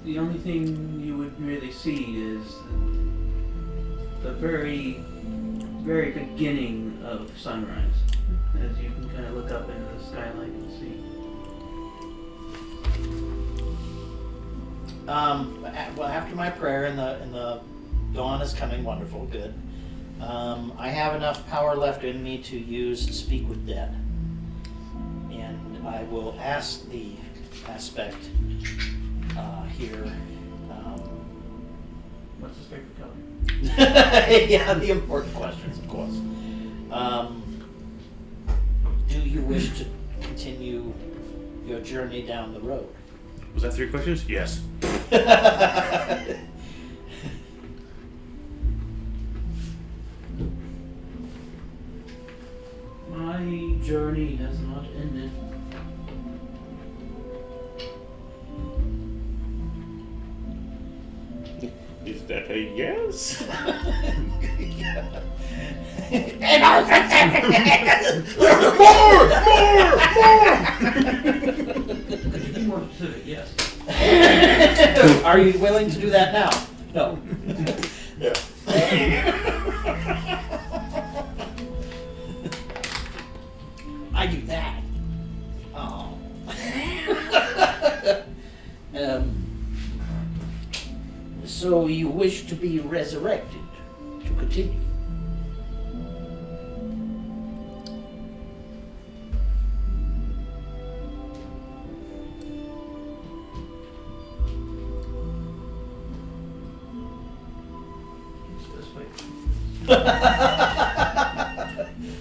Speaker 3: The only thing you would really see is the very, very beginning of sunrise, as you can kind of look up into the skylight and see.
Speaker 2: Well, after my prayer and the dawn is coming, wonderful, good. I have enough power left in me to use Speak with Dead, and I will ask the aspect here.
Speaker 3: What's his favorite color?
Speaker 2: Yeah, the important questions, of course. Do you wish to continue your journey down the road?
Speaker 1: Was that 3 questions? Yes.
Speaker 3: My journey has not ended.
Speaker 1: Is that a yes?
Speaker 3: Could you be more specific? Yes.
Speaker 2: Are you willing to do that now? No. I do that. Oh. So you wish to be resurrected to continue?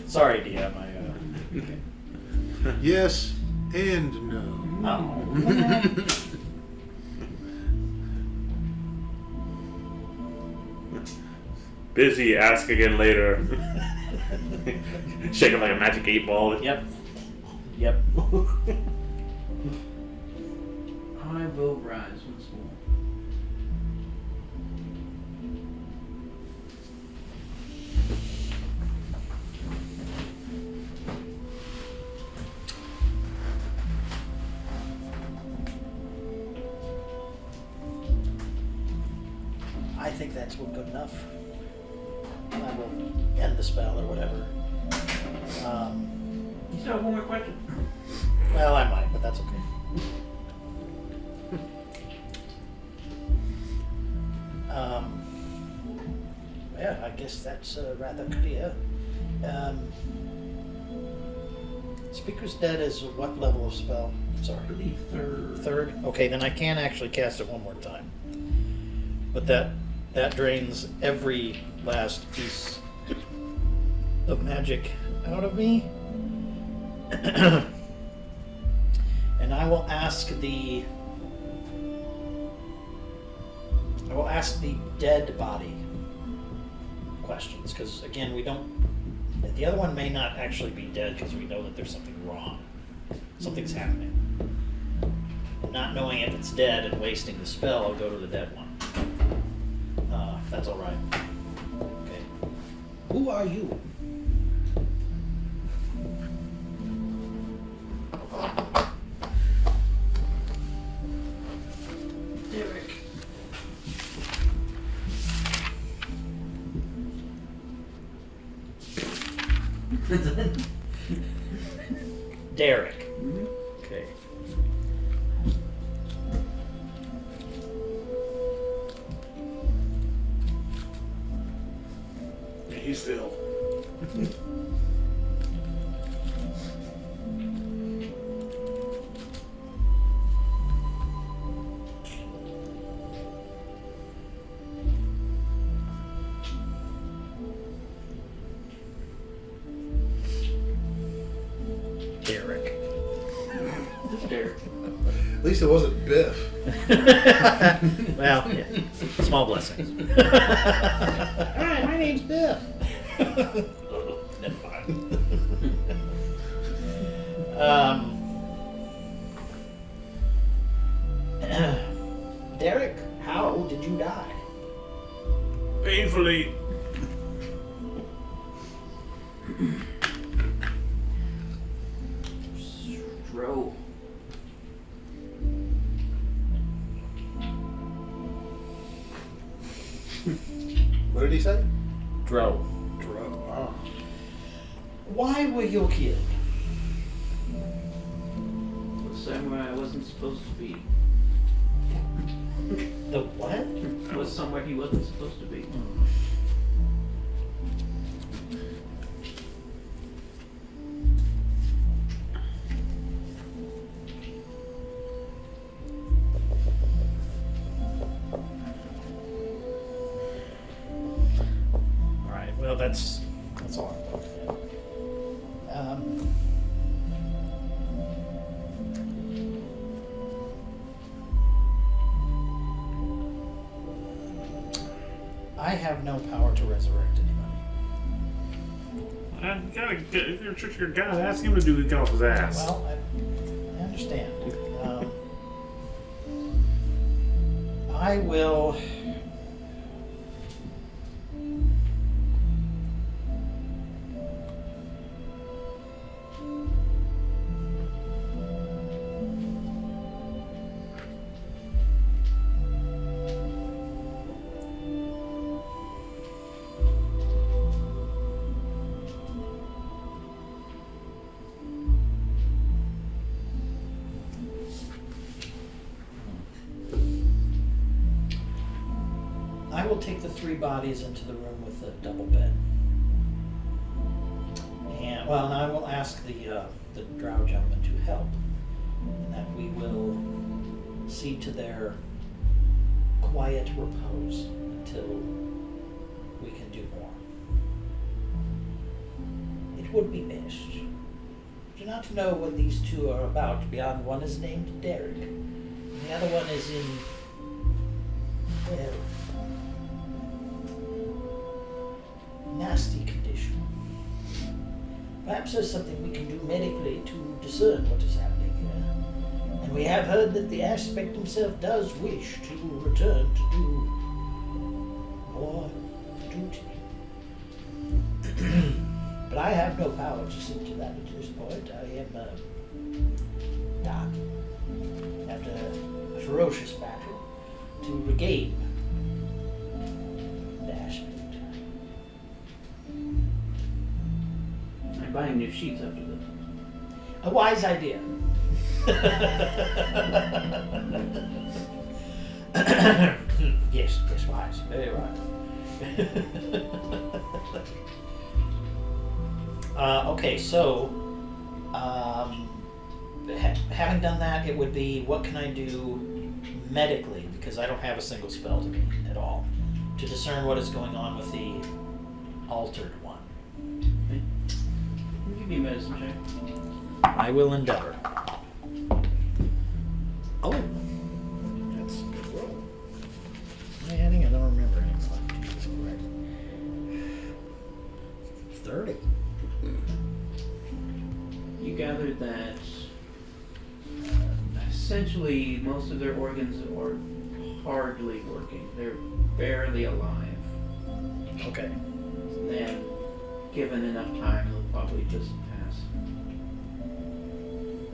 Speaker 2: Sorry, DM.
Speaker 4: Yes and no.
Speaker 2: Oh.
Speaker 1: Busy, ask again later. Shake him like a magic 8-ball.
Speaker 2: Yep. Yep.
Speaker 3: I will rise once more.
Speaker 2: I think that's good enough. I will end the spell or whatever.
Speaker 3: You still have one more question?
Speaker 2: Well, I might, but that's okay. Yes, that's rather clear. Speaker's Dead is what level of spell? Sorry.
Speaker 3: I believe third.
Speaker 2: Third? Okay, then I can actually cast it one more time. But that drains every last piece of magic out of me. And I will ask the dead body questions, because again, we don't. The other one may not actually be dead because we know that there's something wrong. Something's happening. Not knowing if it's dead and wasting the spell, I'll go to the dead one. If that's all right. Okay. Who are you?
Speaker 3: Derek.
Speaker 2: Derek.
Speaker 3: Mhm.
Speaker 2: Okay.
Speaker 1: He's still.
Speaker 2: Derek.
Speaker 3: It's Derek.
Speaker 4: At least it wasn't Biff.
Speaker 2: Well, yeah. Small blessings. Hi, my name's Biff. Never mind. Derek, how did you die?
Speaker 1: Painfully.
Speaker 3: Dro.
Speaker 4: What did he say?
Speaker 2: Dro.
Speaker 4: Dro. Oh.
Speaker 2: Why were you killed?
Speaker 3: Somewhere I wasn't supposed to be.
Speaker 2: The what?
Speaker 3: I was somewhere he wasn't supposed to be.
Speaker 2: Alright, well that's all I'm looking at. I have no power to resurrect anybody.
Speaker 1: If you're a trickster god, ask him to do it off his ass.
Speaker 2: Well, I understand. I will. I will take the 3 bodies into the room with the double bed, and I will ask the drow gentleman to help, and that we will see to their quiet repose until we can do more. It would be best. Do not know what these two are about beyond one is named Derek, and the other one is in, well, nasty condition. Perhaps there's something we can do medically to discern what is happening here. And we have heard that the aspect himself does wish to return to do more duty. But I have no power to see to that at this point. I am done after a ferocious battle to regain the aspect.
Speaker 3: I'm buying new sheets after this.
Speaker 2: A wise idea. Yes, wise. Very wise. Okay, so having done that, it would be what can I do medically, because I don't have a single spell to me at all, to discern what is going on with the altered one.
Speaker 3: Give me a medicine check.
Speaker 2: I will endeavor. Oh, that's a good roll. Am I adding? I don't remember anymore. That's correct. 30.
Speaker 3: You gathered that essentially most of their organs are hardly working. They're barely alive.
Speaker 2: Okay.
Speaker 3: And given enough time, they'll probably just pass.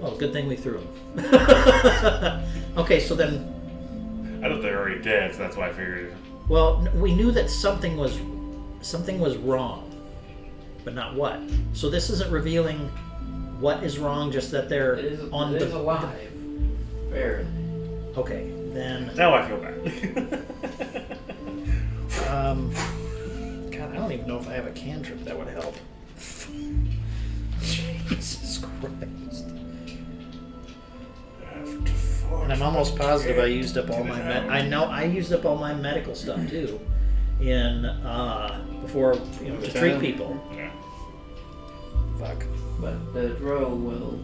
Speaker 2: Well, good thing we threw him. Okay, so then,
Speaker 1: I thought they were already dead, so that's why I figured.
Speaker 2: well, we knew that something was wrong, but not what. So this isn't revealing what is wrong, just that they're
Speaker 3: It is
Speaker 2: the
Speaker 3: alive. Barely.
Speaker 2: Okay, then.
Speaker 1: Now I feel bad.
Speaker 2: God, I don't even know if I have a cantrip that would help. Jesus Christ. And I'm almost positive I used up all my I know I used up all my medical stuff too, in before to treat people.
Speaker 1: Yeah.
Speaker 2: Fuck.
Speaker 3: But the drow will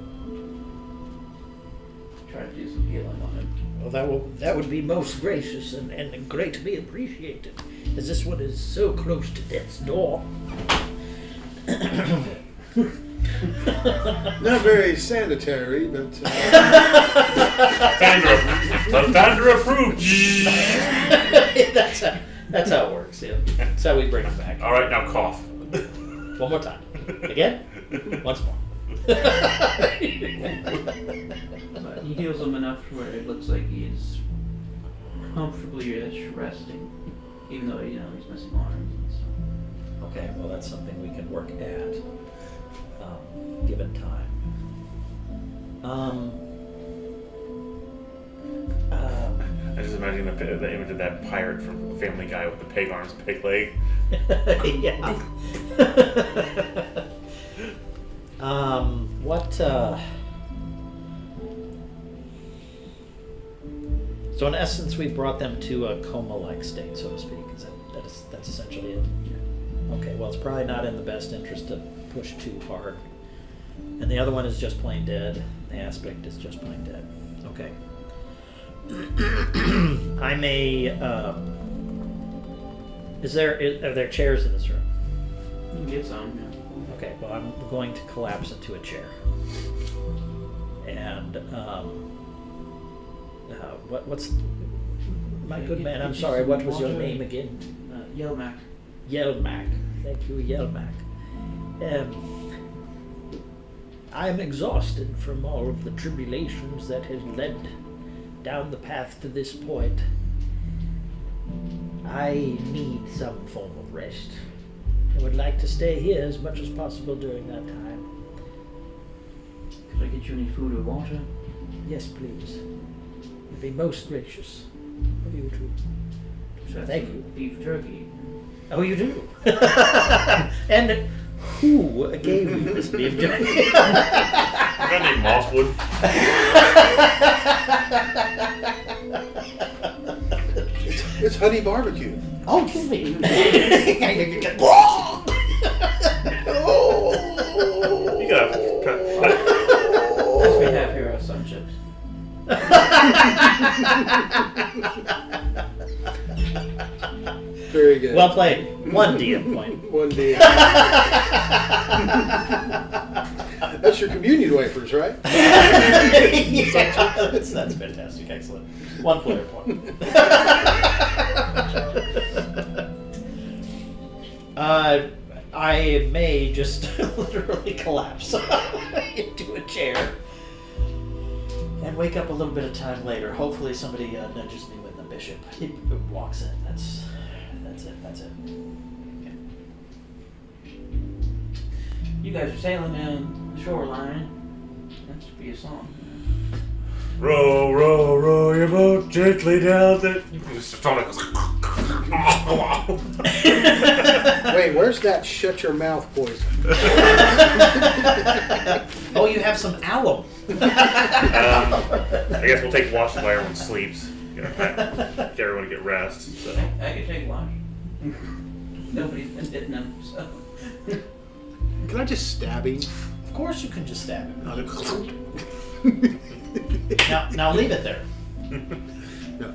Speaker 3: try to do some healing on him.
Speaker 2: Well, that would be most gracious and greatly appreciated, as this one is so close to death's door.
Speaker 4: Not very sanitary, but.
Speaker 1: Sandra approved.
Speaker 2: That's how it works. Yeah, that's how we bring them back.
Speaker 1: All right, now cough.
Speaker 2: One more time. Again. Once more.
Speaker 3: But he heals him enough to where it looks like he is comfortably resting, even though he's missing arms and stuff.
Speaker 2: Okay, well that's something we can work at, given time.
Speaker 1: I just imagine the image of that pirate from Family Guy with the peg arms, peg leg.
Speaker 2: Yeah. So in essence, we brought them to a coma-like state, so to speak. That's essentially it. Okay. Well, it's probably not in the best interest to push too hard. And the other one is just plain dead. The aspect is just plain dead. Okay. I may. Are there chairs in this room?
Speaker 3: You can get some, yeah.
Speaker 2: Okay, well, I'm going to collapse into a chair. And, what's... My good man, I'm sorry, what was your name again?
Speaker 3: Yelmac.
Speaker 2: Yelmac. Thank you, Yelmac. I'm exhausted from all of the tribulations that have led down the path to this point. I need some form of rest. I would like to stay here as much as possible during that time.
Speaker 3: Could I get you any food or water?
Speaker 2: Yes, please. You'd be most gracious of you to.
Speaker 3: That's
Speaker 2: Thank
Speaker 3: some
Speaker 2: you.
Speaker 3: Beef jerky.
Speaker 2: Oh, you do? And who gave you this beef jerky?
Speaker 1: A guy named Mosswood.
Speaker 4: It's honey barbecue.
Speaker 2: Oh, give me.
Speaker 1: You gotta.
Speaker 3: As we have here are sun chips.
Speaker 4: Very good.
Speaker 2: Well played. 1 DM point.
Speaker 4: 1 day. That's your communion wafers, right?
Speaker 2: Yeah, that's fantastic. Excellent. 1 player point. I may just literally collapse into a chair and wake up a little bit of time later. Hopefully somebody nudges me when the bishop walks in. That's it. Okay.
Speaker 3: You guys are sailing down the shoreline. That should be a song.
Speaker 1: Row, row, row your boat gently down the. Sonic goes.
Speaker 4: Wait, where's that shut your mouth poison?
Speaker 2: Oh, you have some alum.
Speaker 1: I guess we'll take watch while everyone sleeps. Get everyone to get rest. So.
Speaker 3: I could take watch. Nobody's been hitting him, so.
Speaker 4: Can I just stab him?
Speaker 2: Of course you can just stab him. Now leave it there.
Speaker 4: No.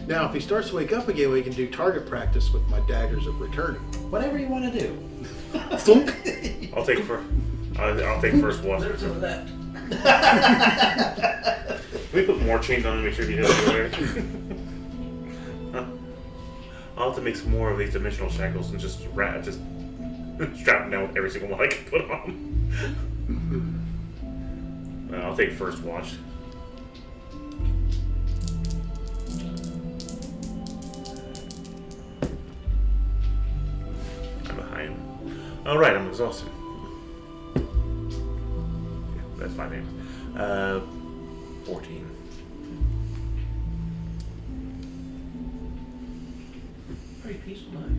Speaker 4: Now, if he starts to wake up again, we can do target practice with my daggers of returning.
Speaker 2: Whatever you want to do.
Speaker 1: I'll take first watch.
Speaker 3: There's some of that.
Speaker 1: Can we put more chains on him to make sure he doesn't away? I'll have to make some more of these dimensional shackles and just strap him down with every single one I can put on. I'll take first watch. I'm behind. Alright, I'm exhausted. Yeah, that's 5 names. 14.
Speaker 3: Pretty peaceful night.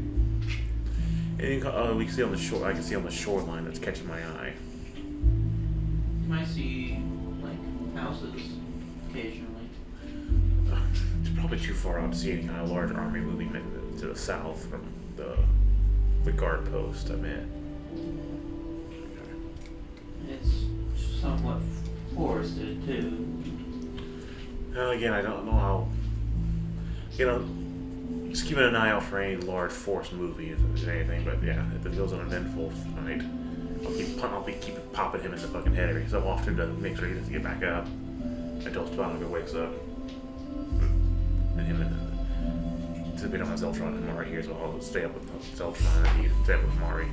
Speaker 1: Anything we can see on the shore? I can see on the shoreline that's catching my eye.
Speaker 3: You might see, like, houses occasionally.
Speaker 1: It's probably too far out to see any kind of large army moving to the south from the guard post I'm at.
Speaker 3: It's somewhat forested, too.
Speaker 1: Again, I don't know how. Just keeping an eye out for any large force movie if there's anything. But yeah, if it goes on an eventful night, I'll keep popping him in the fucking head every so often to make sure he doesn't get back up until Spanagher wakes up. And him and since we don't have Zeltron and Mari here, so I'll stay up with Zeltron and he stay up with Mari.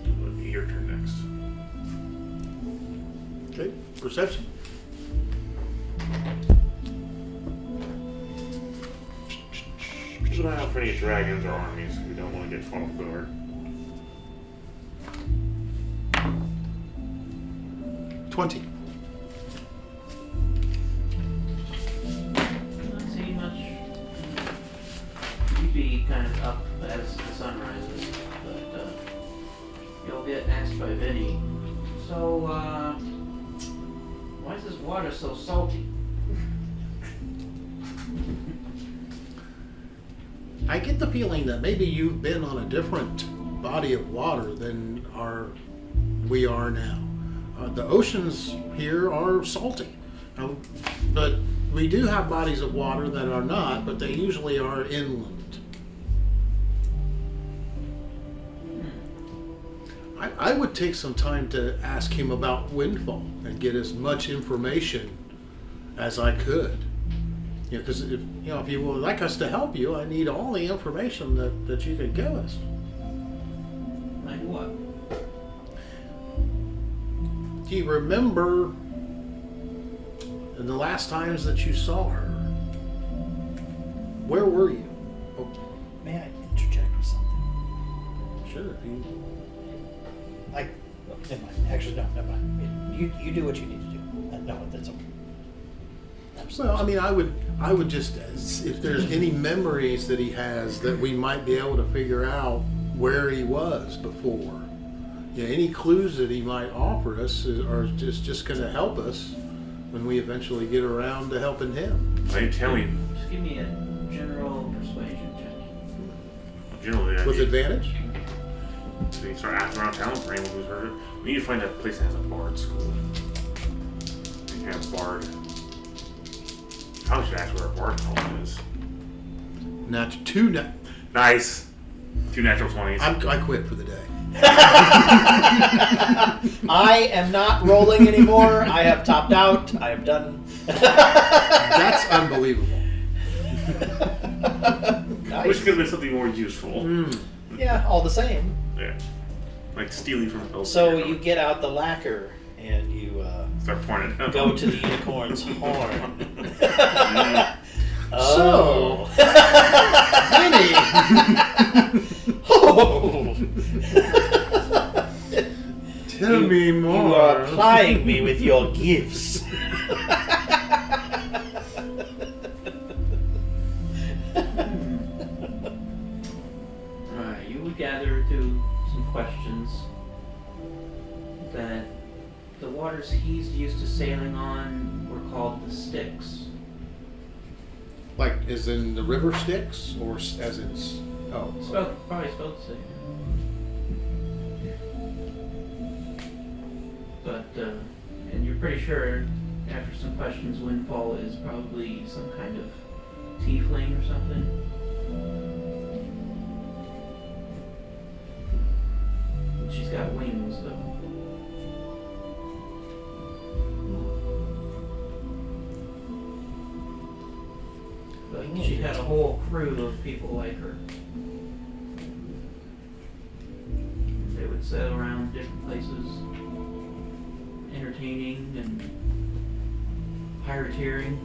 Speaker 1: It'll be your turn next.
Speaker 4: Okay, perception.
Speaker 1: Keep an eye out for any dragons or armies who don't want to get caught off guard.
Speaker 3: Not seeing much. You'd be kind of up as the sun rises, but you'll get asked by Vinny. So, why is this water so salty?
Speaker 4: I get the feeling that maybe you've been on a different body of water than we are now. The oceans here are salty, but we do have bodies of water that are not, but they usually are inland. I would take some time to ask him about Windfall and get as much information as I could. Because if you would like us to help you, I need all the information that you can give us.
Speaker 3: Like what?
Speaker 4: Do you remember in the last times that you saw her? Where were you? Oh,
Speaker 2: May I interject with something?
Speaker 4: sure.
Speaker 2: Never mind. Actually, no, never mind. You do what you need to do. No, that's okay.
Speaker 4: Well, I mean, I would just, if there's any memories that he has that we might be able to figure out where he was before. Any clues that he might offer us are just going to help us when we eventually get around to helping him.
Speaker 1: I didn't tell you.
Speaker 3: Just give me a general persuasion check.
Speaker 1: Generally,
Speaker 4: With advantage?
Speaker 1: They start asking around town for anyone who's heard it. We need to find a place that has a bard school. You can have a bard. Probably should ask where a bard home is. Nice. 2 natural 20s.
Speaker 4: I quit for the day.
Speaker 2: I am not rolling anymore. I have topped out. I am done.
Speaker 4: That's unbelievable.
Speaker 2: Nice.
Speaker 1: Which could have been something more useful.
Speaker 2: Yeah, all the same.
Speaker 1: Yeah. Like stealing from elves.
Speaker 2: So you get out the lacquer and you
Speaker 1: Start pouring it.
Speaker 2: go to the unicorn's horn.
Speaker 4: So,
Speaker 2: Vinny!
Speaker 4: tell me more.
Speaker 2: You are plying me with your gifts.
Speaker 3: Alright, you would gather to some questions that the waters he's used to sailing on were called the Styx.
Speaker 4: Like, as in the river Styx, or as in? Oh,
Speaker 3: Probably spelled the same. But, and you're pretty sure after some questions, Windfall is probably some kind of tiefling or something. She's got wings, though. But she had a whole crew of people like her. They would sail around different places, entertaining and pirateering.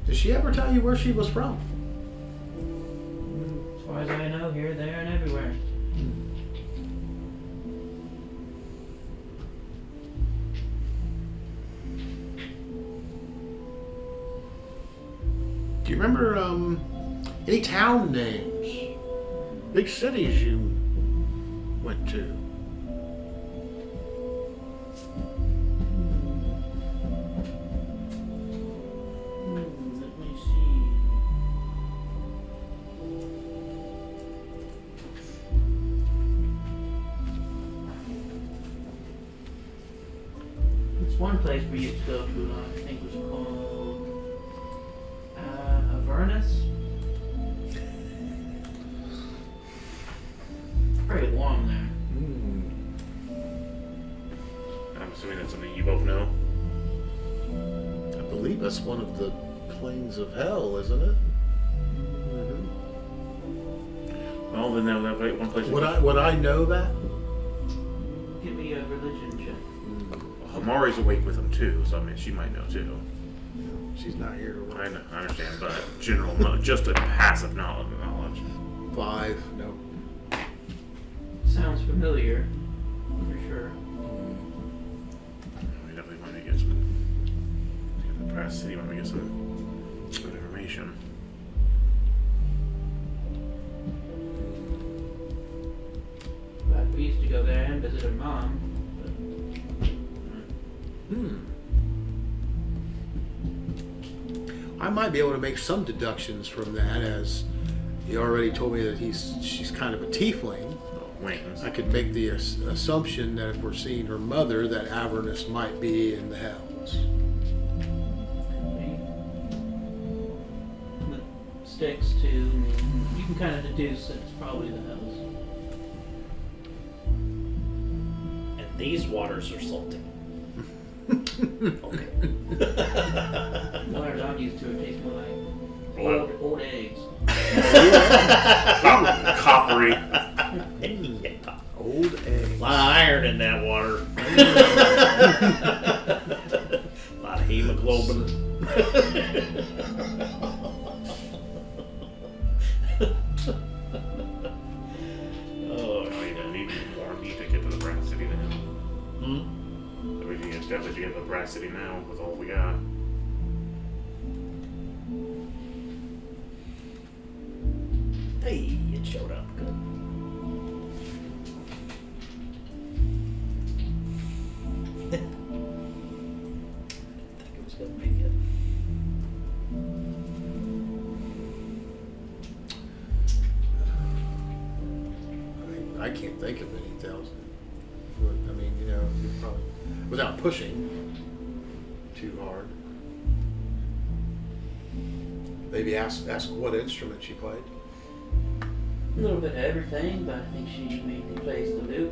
Speaker 4: Did she ever tell you where she was from?
Speaker 3: As far as I know, here, there, and everywhere.
Speaker 4: Do you remember any town names? Big cities you went to?
Speaker 3: Let me see. It's one place we used to go to, I think was called Avernus. Pretty warm there.
Speaker 1: I'm assuming that's something you both know.
Speaker 4: I believe that's one of the plains of hell, isn't it?
Speaker 1: Well, then that one place.
Speaker 4: Would I know that?
Speaker 3: Give me a religion check.
Speaker 1: Hamari's awake with him too, so I mean she might know too.
Speaker 4: She's not here to
Speaker 1: I
Speaker 4: work.
Speaker 1: know, I understand, but general, just a passive knowledge.
Speaker 4: 5, no.
Speaker 3: Sounds familiar, for sure.
Speaker 1: We definitely want to get some. In the Brass City, want to get some good information.
Speaker 3: But we used to go there and visit her mom.
Speaker 4: I might be able to make some deductions from that, as he already told me that she's kind of a tiefling.
Speaker 1: Wings.
Speaker 4: I could make the assumption that if we're seeing her mother, that Avernus might be in the Hells.
Speaker 3: The Styx too. You can kind of deduce that it's probably the Hells.
Speaker 2: And these waters are salty. Okay.
Speaker 3: Waters I'm used to, it tastes more like old eggs.
Speaker 1: Coppery.
Speaker 2: Yeah.
Speaker 4: Old egg.
Speaker 2: A lot of iron in that water. A lot of hemoglobin. Oh,
Speaker 1: Oh, you need more meat to get to the Brass City now. So we can definitely get to the Brass City now with all we got.
Speaker 2: Hey, it showed up. Good. I think it was gonna make it.
Speaker 4: I can't think of any thousand. I mean, you know, you probably, without pushing too hard. Maybe ask what instrument she played.
Speaker 3: A little bit of everything, but I think she mainly plays the lute.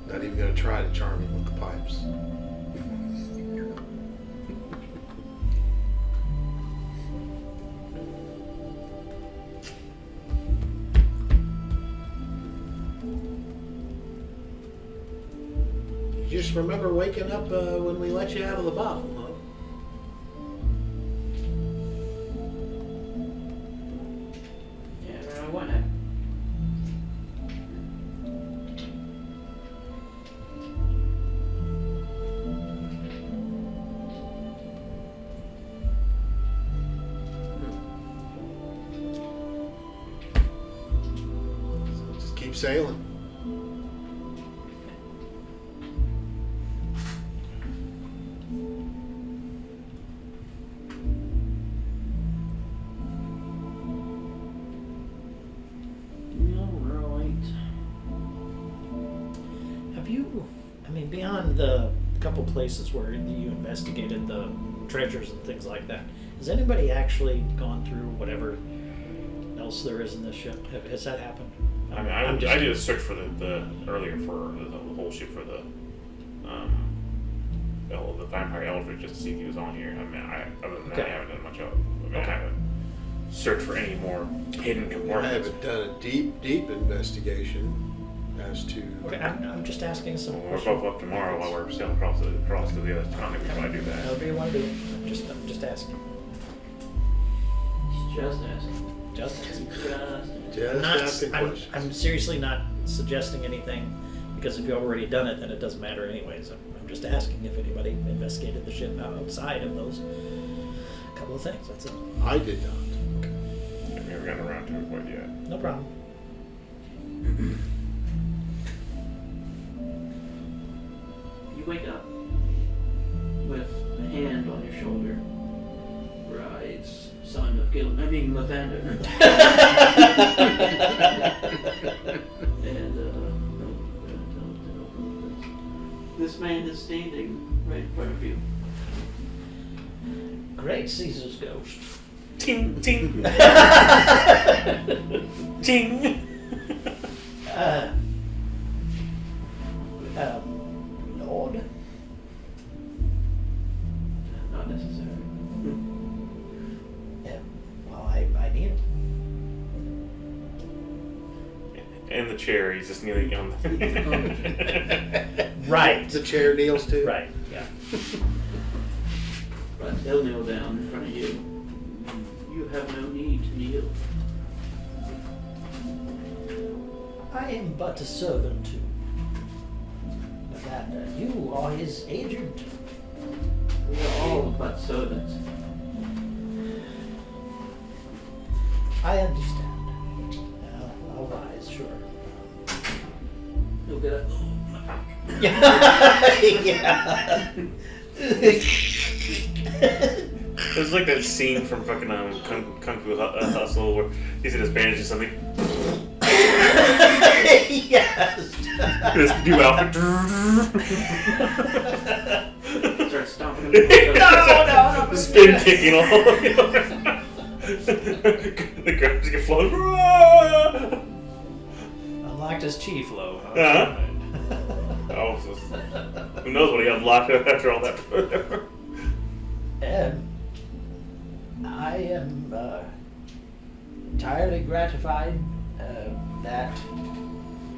Speaker 4: Not even gonna try to charm him with the pipes. You just remember waking up when we let you out of the bottle, huh? keep sailing.
Speaker 2: All right. Have you, I mean, beyond the couple places where you investigated the treasures and things like that, has anybody actually gone through whatever else there is in this ship? Has that happened?
Speaker 1: I mean, I did a search for the earlier for the whole ship for the vampire elephant just to see if he was on here. I mean, other than that, I haven't done much of. I mean, I haven't searched for any more hidden
Speaker 4: I
Speaker 1: compartments.
Speaker 4: haven't done a deep investigation as to.
Speaker 2: Okay, I'm just asking some
Speaker 1: We're
Speaker 2: questions.
Speaker 1: both up tomorrow while we're sailing across to the other continent. We can probably do that.
Speaker 2: However you want to do it. I'm just asking.
Speaker 3: He's just asking.
Speaker 2: Just asking.
Speaker 4: Just asking questions.
Speaker 2: I'm seriously not suggesting anything, because if you've already done it, then it doesn't matter anyways. I'm just asking if anybody investigated the ship outside of those couple of things. That's it.
Speaker 4: I did not.
Speaker 1: I've never gotten around to it quite yet.
Speaker 2: No problem.
Speaker 3: You wake up with a hand on your shoulder. Rise, son of Gil. I mean, Lathander. And this man is standing right in front of you.
Speaker 2: Great Caesar's ghost.
Speaker 1: Ting ting ting.
Speaker 2: Lord?
Speaker 3: Not necessary.
Speaker 2: Well, I need him.
Speaker 1: In the chair, he's just kneeling on the.
Speaker 2: Right.
Speaker 4: The chair kneels too.
Speaker 2: Right, yeah.
Speaker 3: But he'll kneel down in front of you. You have no need to kneel.
Speaker 2: I am but a servant to Lathander. You are his agent.
Speaker 3: We are all but servants.
Speaker 2: I understand. I'll rise, sure.
Speaker 3: He'll get up.
Speaker 2: Yeah.
Speaker 1: It's like that scene from fucking Kung Fu Hustle where he's in his bandage or something.
Speaker 2: Yes.
Speaker 1: His new outfit.
Speaker 3: Start stomping him.
Speaker 2: No.
Speaker 1: Spin kicking all over. The guys get floated.
Speaker 2: Unlocked his chi flow. Huh?
Speaker 1: Uh-huh. Oh, who knows what he unlocked after all that?
Speaker 2: I am entirely gratified that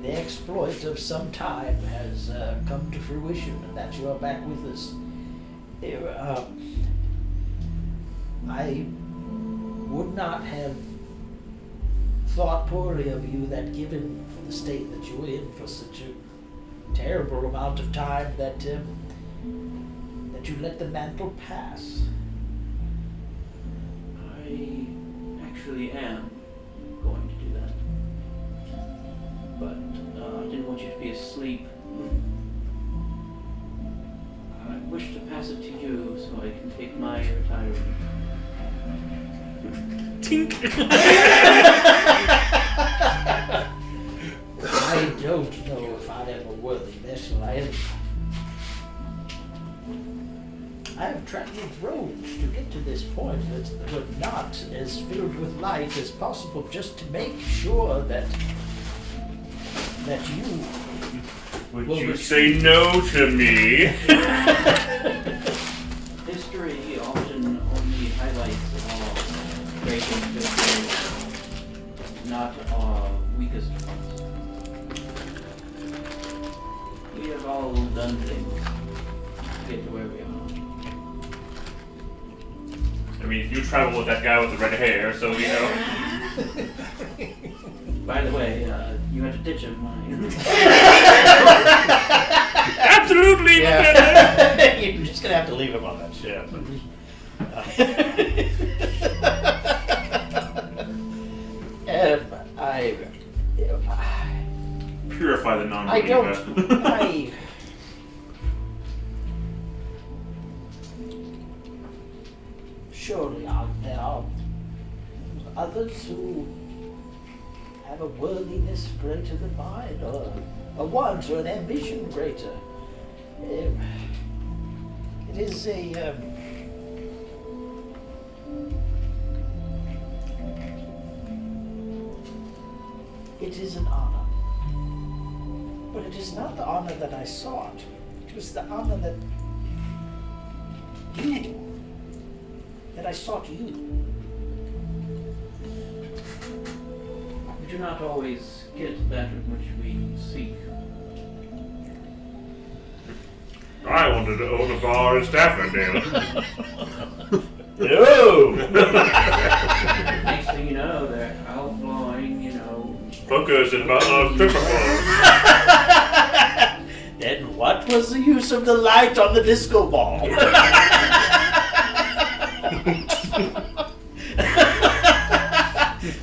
Speaker 2: the exploit of some time has come to fruition and that you are back with us. I would not have thought poorly of you that given the state that you were in for such a terrible amount of time that you let the mantle pass.
Speaker 3: I actually am going to do that. But I didn't want you to be asleep. I wish to pass it to you so I can take my retirement.
Speaker 1: Tink.
Speaker 2: I don't know if I am a worthy vessel. I have traveled roads to get to this point that were not as filled with light as possible, just to make sure that you
Speaker 1: Would
Speaker 2: Well,
Speaker 1: you
Speaker 2: but-
Speaker 1: say no to me?
Speaker 3: History often only highlights our greatest victories, not our weakest ones. We have all done things to get to where we are.
Speaker 1: I mean, you travel with that guy with the red hair, so you know.
Speaker 3: By the way, you had to ditch him.
Speaker 1: Absolutely,
Speaker 2: Yeah. You're just gonna have to leave him on that ship.
Speaker 1: purify the
Speaker 2: I
Speaker 1: non-believer.
Speaker 2: don't. I. Surely there are others who have a worthiness greater than mine, or a want or an ambition greater. It is a. It is an honor. But it is not the honor that I sought. It was the honor that I sought you.
Speaker 3: We do not always get that which we seek.
Speaker 1: I wanted to own a bar in Staffordale.
Speaker 2: No!
Speaker 3: Next thing you know, they're outlawing,
Speaker 1: Hookers and stripper clubs.
Speaker 2: Then what was the use of the light on the disco ball?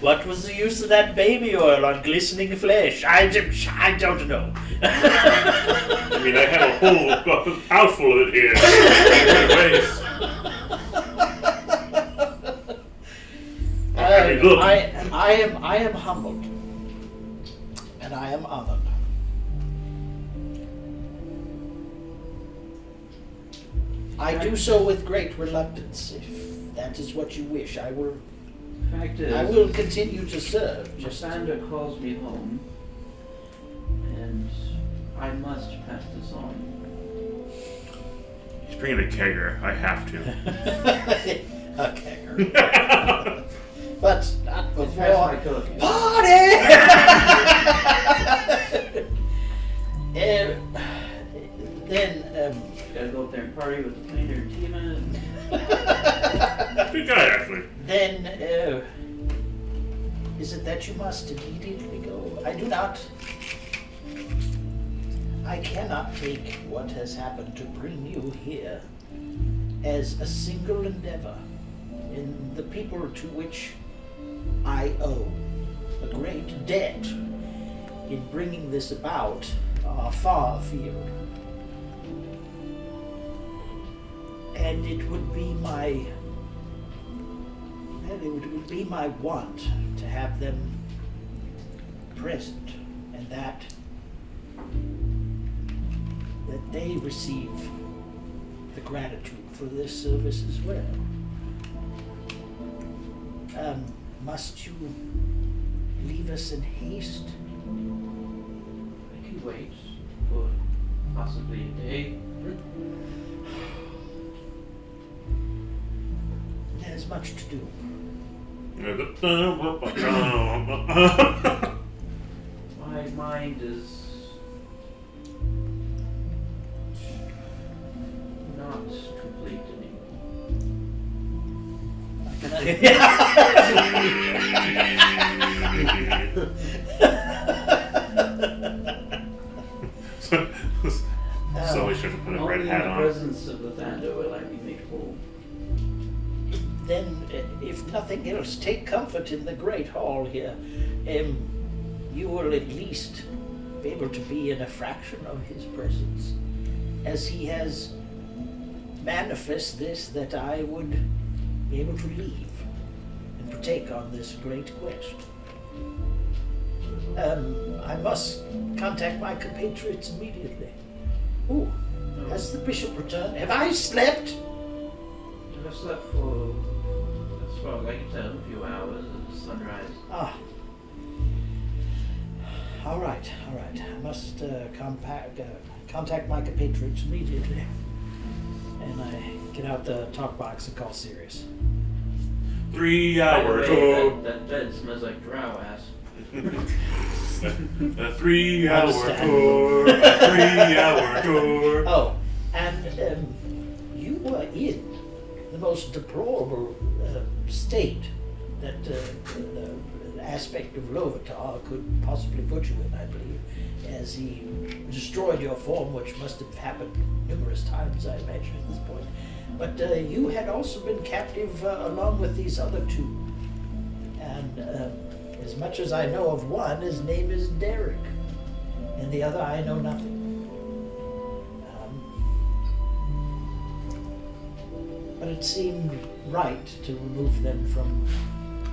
Speaker 2: What was the use of that baby oil on glistening flesh? I don't know.
Speaker 1: I mean, I have a whole house full of it here. Look.
Speaker 2: I am humbled, and I am honored. I do so with great reluctance. If that is what you wish, I will
Speaker 3: Fact is,
Speaker 2: I will continue to serve.
Speaker 3: Sandra calls me home, and I must pass this on.
Speaker 1: He's bringing a kegger. I have to.
Speaker 2: A kegger. But not
Speaker 3: Pass
Speaker 2: before
Speaker 3: my cookies.
Speaker 2: party. Then
Speaker 3: Gotta go up there and party with the painter and Tima.
Speaker 1: Good guy, actually.
Speaker 2: then is it that you must immediately go? I do not. I cannot take what has happened to bring you here as a single endeavor in the people to which I owe a great debt in bringing this about are far afield. And it would be my want to have them present, and that they receive the gratitude for this service as well. Must you leave us in haste?
Speaker 3: I can wait for possibly a day.
Speaker 2: There's much to do.
Speaker 3: My mind is not complete
Speaker 1: So we should have put a
Speaker 3: Only
Speaker 1: red
Speaker 3: in
Speaker 1: hat
Speaker 3: the
Speaker 1: on.
Speaker 3: presence of the Thando will I be made whole.
Speaker 2: Then, if nothing else, take comfort in the great hall here. You will at least be able to be in a fraction of his presence, as he has manifest this that I would be able to leave and partake on this great quest. I must contact my compatriots immediately. Oh, has the bishop returned? Have I slept?
Speaker 3: I slept for, as far as I can tell, a few hours at the sunrise.
Speaker 2: Ah. All right. I must contact my compatriots immediately. And I get out the talk box and call Sirius.
Speaker 1: 3
Speaker 3: By the
Speaker 1: hour
Speaker 3: way,
Speaker 1: tour.
Speaker 3: that bed smells like drow ass.
Speaker 1: A 3 hour
Speaker 2: Understand.
Speaker 1: tour. A 3 hour tour.
Speaker 2: Oh, and you were in the most deplorable state that the aspect of Lovatar could possibly put you in, I believe, as he destroyed your form, which must have happened numerous times, I imagine, at this point. But you had also been captive along with these other two. And as much as I know of one, his name is Derek. And the other, I know nothing. But it seemed right to remove them from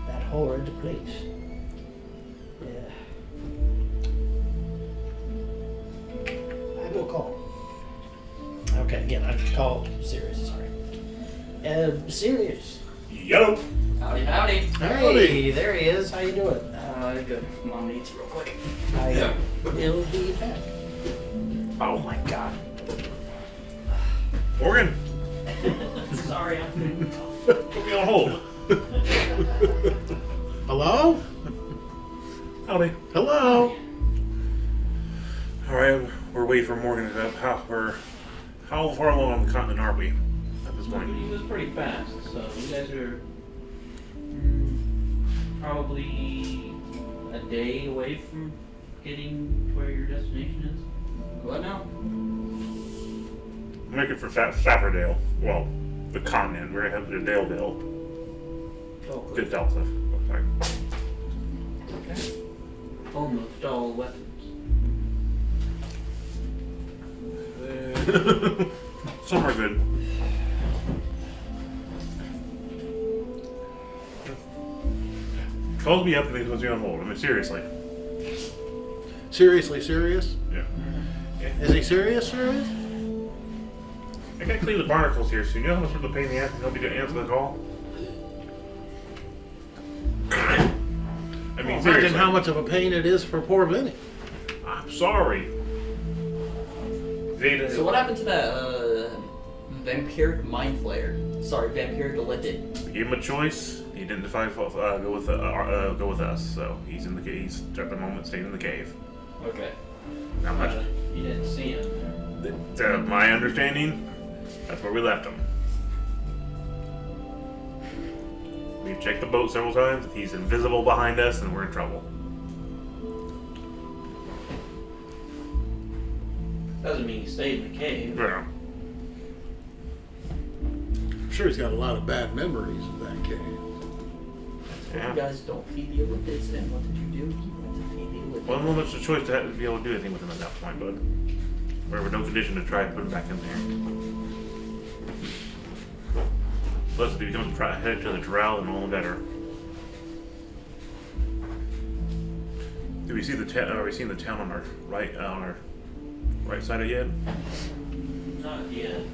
Speaker 2: that horrid place. I will call. Okay, again, I just call Sirius, sorry. Sirius.
Speaker 1: Yo!
Speaker 5: Howdy, howdy.
Speaker 2: Hey, there he is. How you doing?
Speaker 5: Good. Mom needs real quick.
Speaker 2: I will be back.
Speaker 1: Oh my god. Morgan!
Speaker 5: Sorry, I'm
Speaker 1: Put me on hold.
Speaker 4: Hello?
Speaker 1: Howdy.
Speaker 4: Hello?
Speaker 1: Alright, we're waiting for Morgan to how far along on the continent are we at this point?
Speaker 3: He was pretty fast, so you guys are probably a day away from getting to where your destination is.
Speaker 5: What now?
Speaker 1: I'm looking for Saffordale. Well, the continent. We're headed to Daleville.
Speaker 3: Oh,
Speaker 1: Good Delta. Oh, sorry.
Speaker 3: okay. Almost all weapons.
Speaker 1: Some are good. Calls me up and he puts me on hold. I mean, seriously.
Speaker 4: Seriously serious?
Speaker 1: Yeah.
Speaker 4: Is he serious?
Speaker 1: I gotta clean the barnacles here soon. You know how much of a pain in the ass and nobody to answer the call? I mean,
Speaker 4: Imagine
Speaker 1: seriously.
Speaker 4: how much of a pain it is for poor Vinny.
Speaker 1: I'm sorry. Zeta.
Speaker 5: So what happened to that vampiric mind flayer? Sorry, vampiric elliptic.
Speaker 1: We gave him a choice. He didn't decide to go with us. So he's in the cave. He's at the moment staying in the cave.
Speaker 5: Okay.
Speaker 1: Not much.
Speaker 3: You didn't see him there.
Speaker 1: My understanding, that's where we left him. We've checked the boat several times. He's invisible behind us, and we're in trouble.
Speaker 3: Doesn't mean he stayed in the cave.
Speaker 1: Yeah.
Speaker 4: I'm sure he's got a lot of bad memories of that cave.
Speaker 1: Yeah.
Speaker 5: You guys don't feed the elliptics, then what did you do? You went to feed the elliptics.
Speaker 1: Well, no much a choice to be able to do anything with him at that point, bud. We're in no condition to try and put him back in there. Plus, if he becomes headed to the drow, then all the better. Do we see the town? Are we seeing the town on our right side of yet?
Speaker 3: Not yet.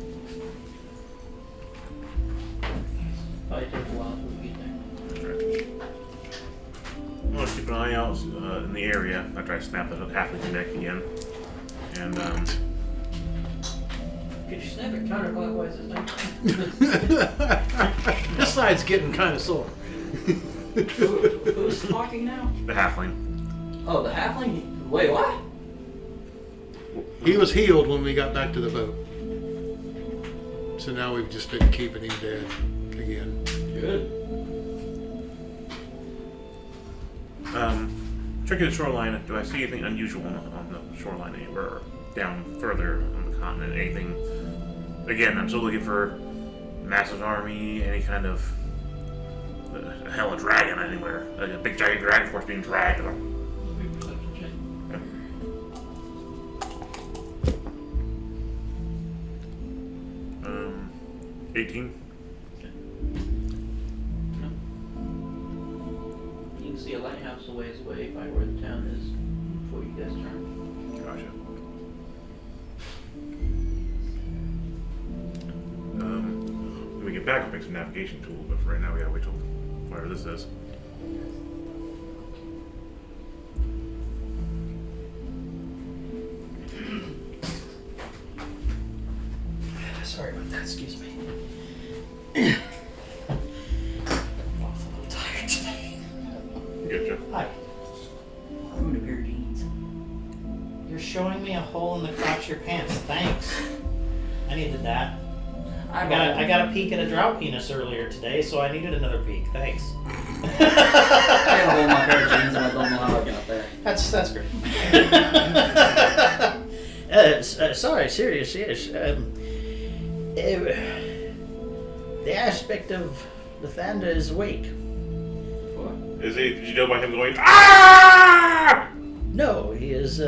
Speaker 3: Probably take a while till we get there.
Speaker 1: Okay. I'm gonna keep an eye out in the area after I snap the halfling neck again, and
Speaker 5: Could you snap it counterclockwise this time?
Speaker 4: This side's getting kind of sore.
Speaker 5: Who's talking now?
Speaker 1: the halfling.
Speaker 5: Oh, the halfling? Wait, what?
Speaker 4: He was healed when we got back to the boat. So now we've just been keeping him dead again.
Speaker 5: Good.
Speaker 1: Checking the shoreline. Do I see anything unusual on the shoreline anywhere, or down further on the continent? Anything? Again, I'm still looking for massive army, any kind of hell, a dragon anywhere, like a big giant dragon force being dragged.
Speaker 3: Maybe perception check.
Speaker 1: 18.
Speaker 3: No. You can see a lighthouse a ways away by where the town is before you guys turn.
Speaker 1: Gotcha. When we get back, I'll make some navigation tools, but for right now, we gotta wait till whatever this is.
Speaker 2: Sorry about that, excuse me.
Speaker 5: I'm a little tired today.
Speaker 1: Getcha.
Speaker 2: Hi.
Speaker 5: I'm in a pair of jeans.
Speaker 2: You're showing me a hole in the crotch of your pants. Thanks. I needed that. I got a peek at a drow penis earlier today, so I needed another peek. Thanks.
Speaker 5: I got a hole in my pair of jeans and I don't know how I got there.
Speaker 2: That's great. Sorry, serious. The aspect of Lathander is awake.
Speaker 5: What?
Speaker 1: Is he? Did you know by him going ah?
Speaker 2: No, he is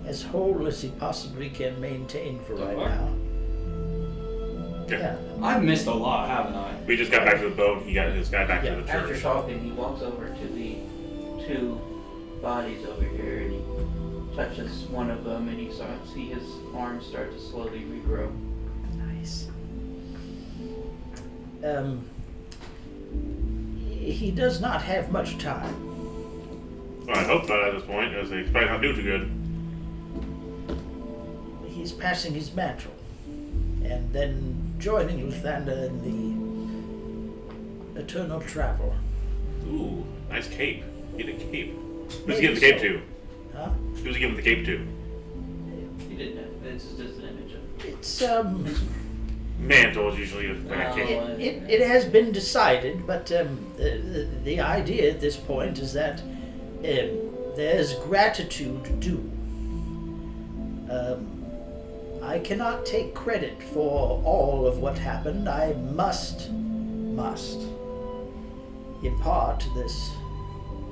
Speaker 2: as whole as he possibly can maintain for right now. Yeah.
Speaker 5: I've missed a lot, haven't I?
Speaker 1: We just got back to the boat. He got his guy back to the
Speaker 3: After
Speaker 1: church.
Speaker 3: talking, he walks over to the 2 bodies over here and he touches one of them and he starts to see his arms start to slowly regrow.
Speaker 2: Nice. He does not have much time.
Speaker 1: Well, I hope not at this point, as they probably not do too good.
Speaker 2: He's passing his mantle, and then joining Lathander in the eternal travel.
Speaker 1: Ooh, nice cape. Get a cape. Who's
Speaker 2: Maybe
Speaker 1: he giving the cape
Speaker 2: so.
Speaker 1: to?
Speaker 2: Huh?
Speaker 1: Who's he giving the cape to?
Speaker 3: He didn't have, this is just an image of
Speaker 2: It's
Speaker 1: Mantle is usually like a
Speaker 3: Oh,
Speaker 1: cape.
Speaker 2: it has been decided, but the idea at this point is that there's gratitude due. I cannot take credit for all of what happened. I must impart this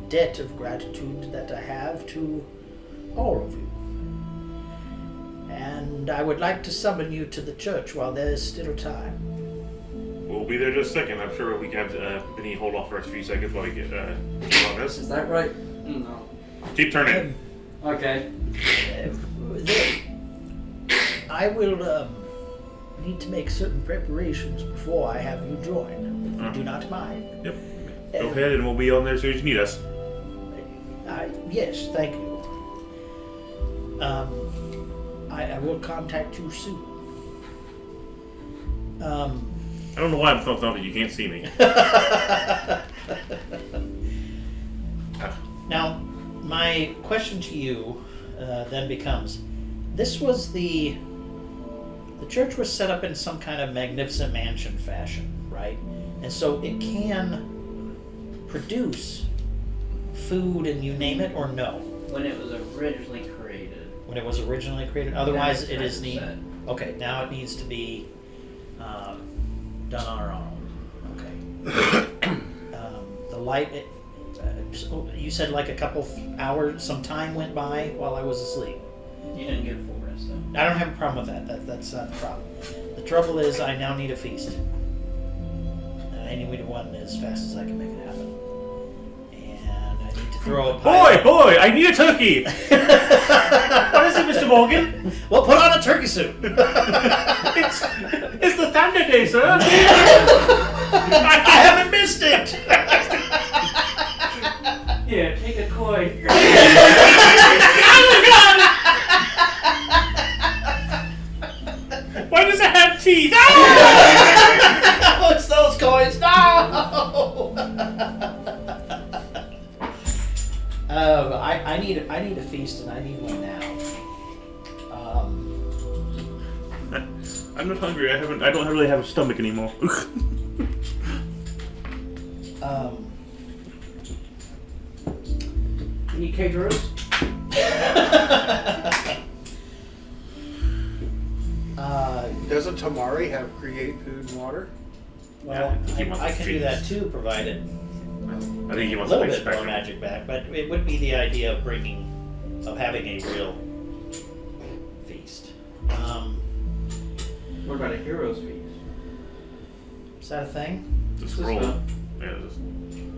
Speaker 2: debt of gratitude that I have to all of you. And I would like to summon you to the church while there is still time.
Speaker 1: We'll be there just a second. I'm sure we can have Vinny hold off for us a few seconds while we get on this.
Speaker 5: Is that right? No.
Speaker 1: Keep turning.
Speaker 5: Okay.
Speaker 2: I will need to make certain preparations before I have you join, if you do not mind.
Speaker 1: Yep. Go ahead and we'll be on there as soon as you need us.
Speaker 2: Yes, thank you. I will contact you soon.
Speaker 1: I don't know why I'm thumping you can't see me.
Speaker 2: Now, my question to you then becomes, this was the church was set up in some kind of magnificent mansion fashion, right? And so it can produce food and you name it, or no?
Speaker 3: when it was originally created.
Speaker 2: When it was originally created? Otherwise, it is
Speaker 3: neat.
Speaker 2: Okay, now it needs to be done on our own. Okay. The light. You said like a couple hours, some time went by while I was asleep.
Speaker 3: You didn't get a full rest though.
Speaker 2: I don't have a problem with that. That's not the problem. The trouble is I now need a feast. And I need one as fast as I can make it happen. And I need to throw a pie.
Speaker 1: Boy, I need a turkey! What is it, Mr. Morgan?
Speaker 2: Well, put on a turkey suit.
Speaker 1: It's the Thunder Day, sir!
Speaker 2: I haven't missed it.
Speaker 3: Yeah, take a coin.
Speaker 1: Why does it have teeth?
Speaker 2: What's those coins? No! I need a feast, and I need one now.
Speaker 1: I'm not hungry. I don't really have a stomach anymore.
Speaker 3: You need cage roast?
Speaker 4: Doesn't Tamari have create food and water?
Speaker 2: Well,
Speaker 1: He wants
Speaker 2: I
Speaker 1: a
Speaker 2: can do
Speaker 1: feast.
Speaker 2: that too, provided
Speaker 1: I think he
Speaker 2: a
Speaker 1: wants
Speaker 2: little
Speaker 1: something
Speaker 2: bit more
Speaker 1: special.
Speaker 2: magic back. But it would be the idea of having a real feast.
Speaker 3: What about a hero's feast?
Speaker 2: Is that a thing?
Speaker 1: The
Speaker 3: This is
Speaker 1: scroll.
Speaker 3: fun.
Speaker 1: Yeah,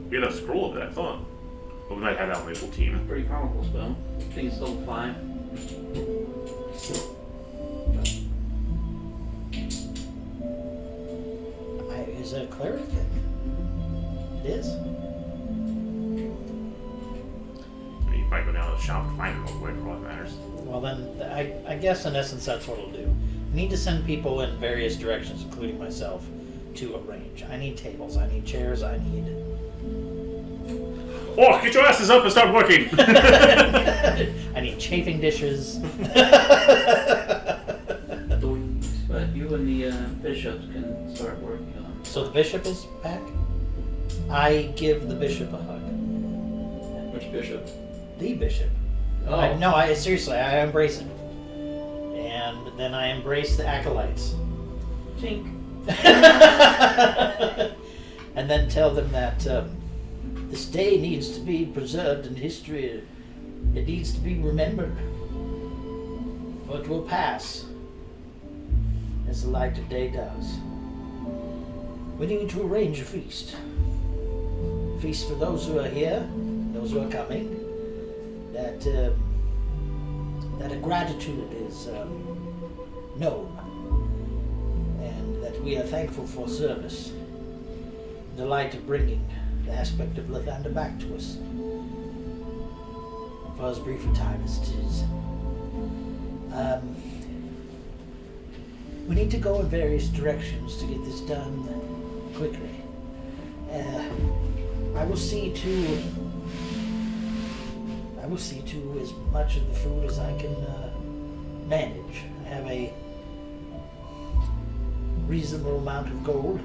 Speaker 1: we had a scroll of it, I thought. But we might have that on the whole team.
Speaker 3: Pretty powerful spell. I think it's level 5.
Speaker 2: Is it a cleric? It is.
Speaker 1: I mean, you might go down to the shop and find it real quick for all that matters.
Speaker 2: Well, then, I guess in essence that's what it'll do. I need to send people in various directions, including myself, to arrange. I need tables, I need chairs, I need...
Speaker 1: Oh, get your asses up and start working!
Speaker 2: I need chafing dishes.
Speaker 3: But you and the bishops can start working on it.
Speaker 2: So the bishop is back? I give the bishop a hug.
Speaker 5: Which bishop?
Speaker 2: The bishop.
Speaker 5: Oh.
Speaker 2: Seriously, I embrace it. And then I embrace the acolytes.
Speaker 3: Tink.
Speaker 2: And then tell them that this day needs to be preserved in history. It needs to be remembered.
Speaker 6: For it will pass, as the light of day does. We need to arrange a feast. Feast for those who are here, those who are coming. That a gratitude is known, and that we are thankful for service. The light of bringing the aspect of Lathander back to us. For as brief a time as it is. We need to go in various directions to get this done quickly. I will see to as much of the food as I can manage. I have a reasonable amount of gold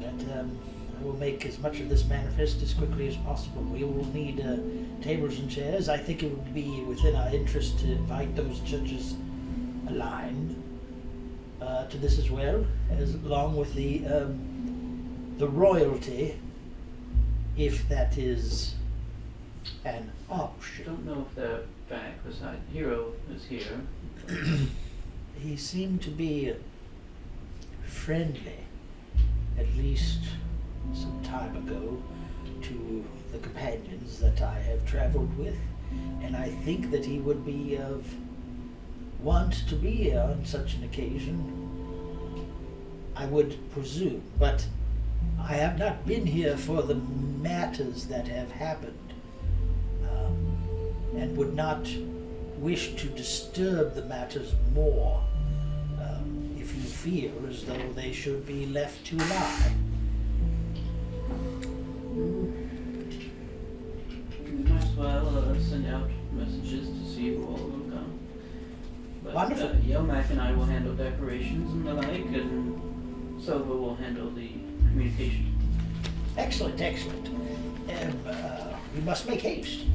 Speaker 6: that I will make as much of this manifest as quickly as possible. We will need tables and chairs. I think it would be within our interest to invite those churches aligned to this as well, as along with the royalty, if that is an
Speaker 3: I
Speaker 6: option.
Speaker 3: don't know if the back beside Hero is here.
Speaker 6: He seemed to be friendly, at least some time ago, to the companions that I have traveled with, and I think that he would be of want to be here on such an occasion, I would presume, but I have not been here for the matters that have happened, and would not wish to disturb the matters more, if you feel as though they should be left to lie.
Speaker 3: We might as well send out messages to see who all will come. But,
Speaker 6: Wonderful.
Speaker 3: Yomak and I will handle decorations and the like, and Sova will handle the communication.
Speaker 6: Excellent, excellent. We must make haste.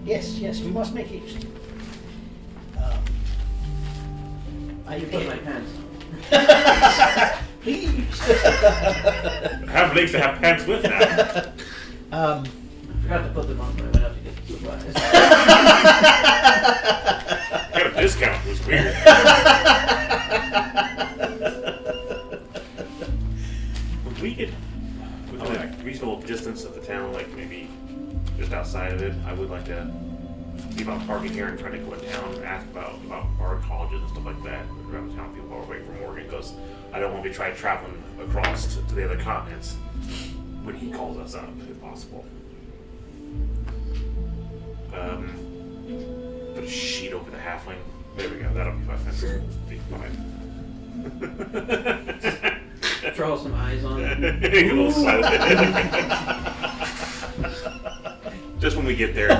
Speaker 6: Yes, we must make haste.
Speaker 3: I put my pants on.
Speaker 6: Please.
Speaker 1: Have legs to have pants with now.
Speaker 3: I forgot to put them on when I went out to get the supplies.
Speaker 1: Got a discount. It was weird. Would we get within a reasonable distance of the town, like maybe just outside of it? I would like to see about parking here and trying to go in town and ask about our colleges and stuff like that around the town. People are waiting for Morgan because I don't want to be trying traveling across to the other continents when he calls us up, if possible. Put a sheet over the halfling. There we go. That'll be fine.
Speaker 3: Draw some eyes on it.
Speaker 1: A little silent. Just when we get there.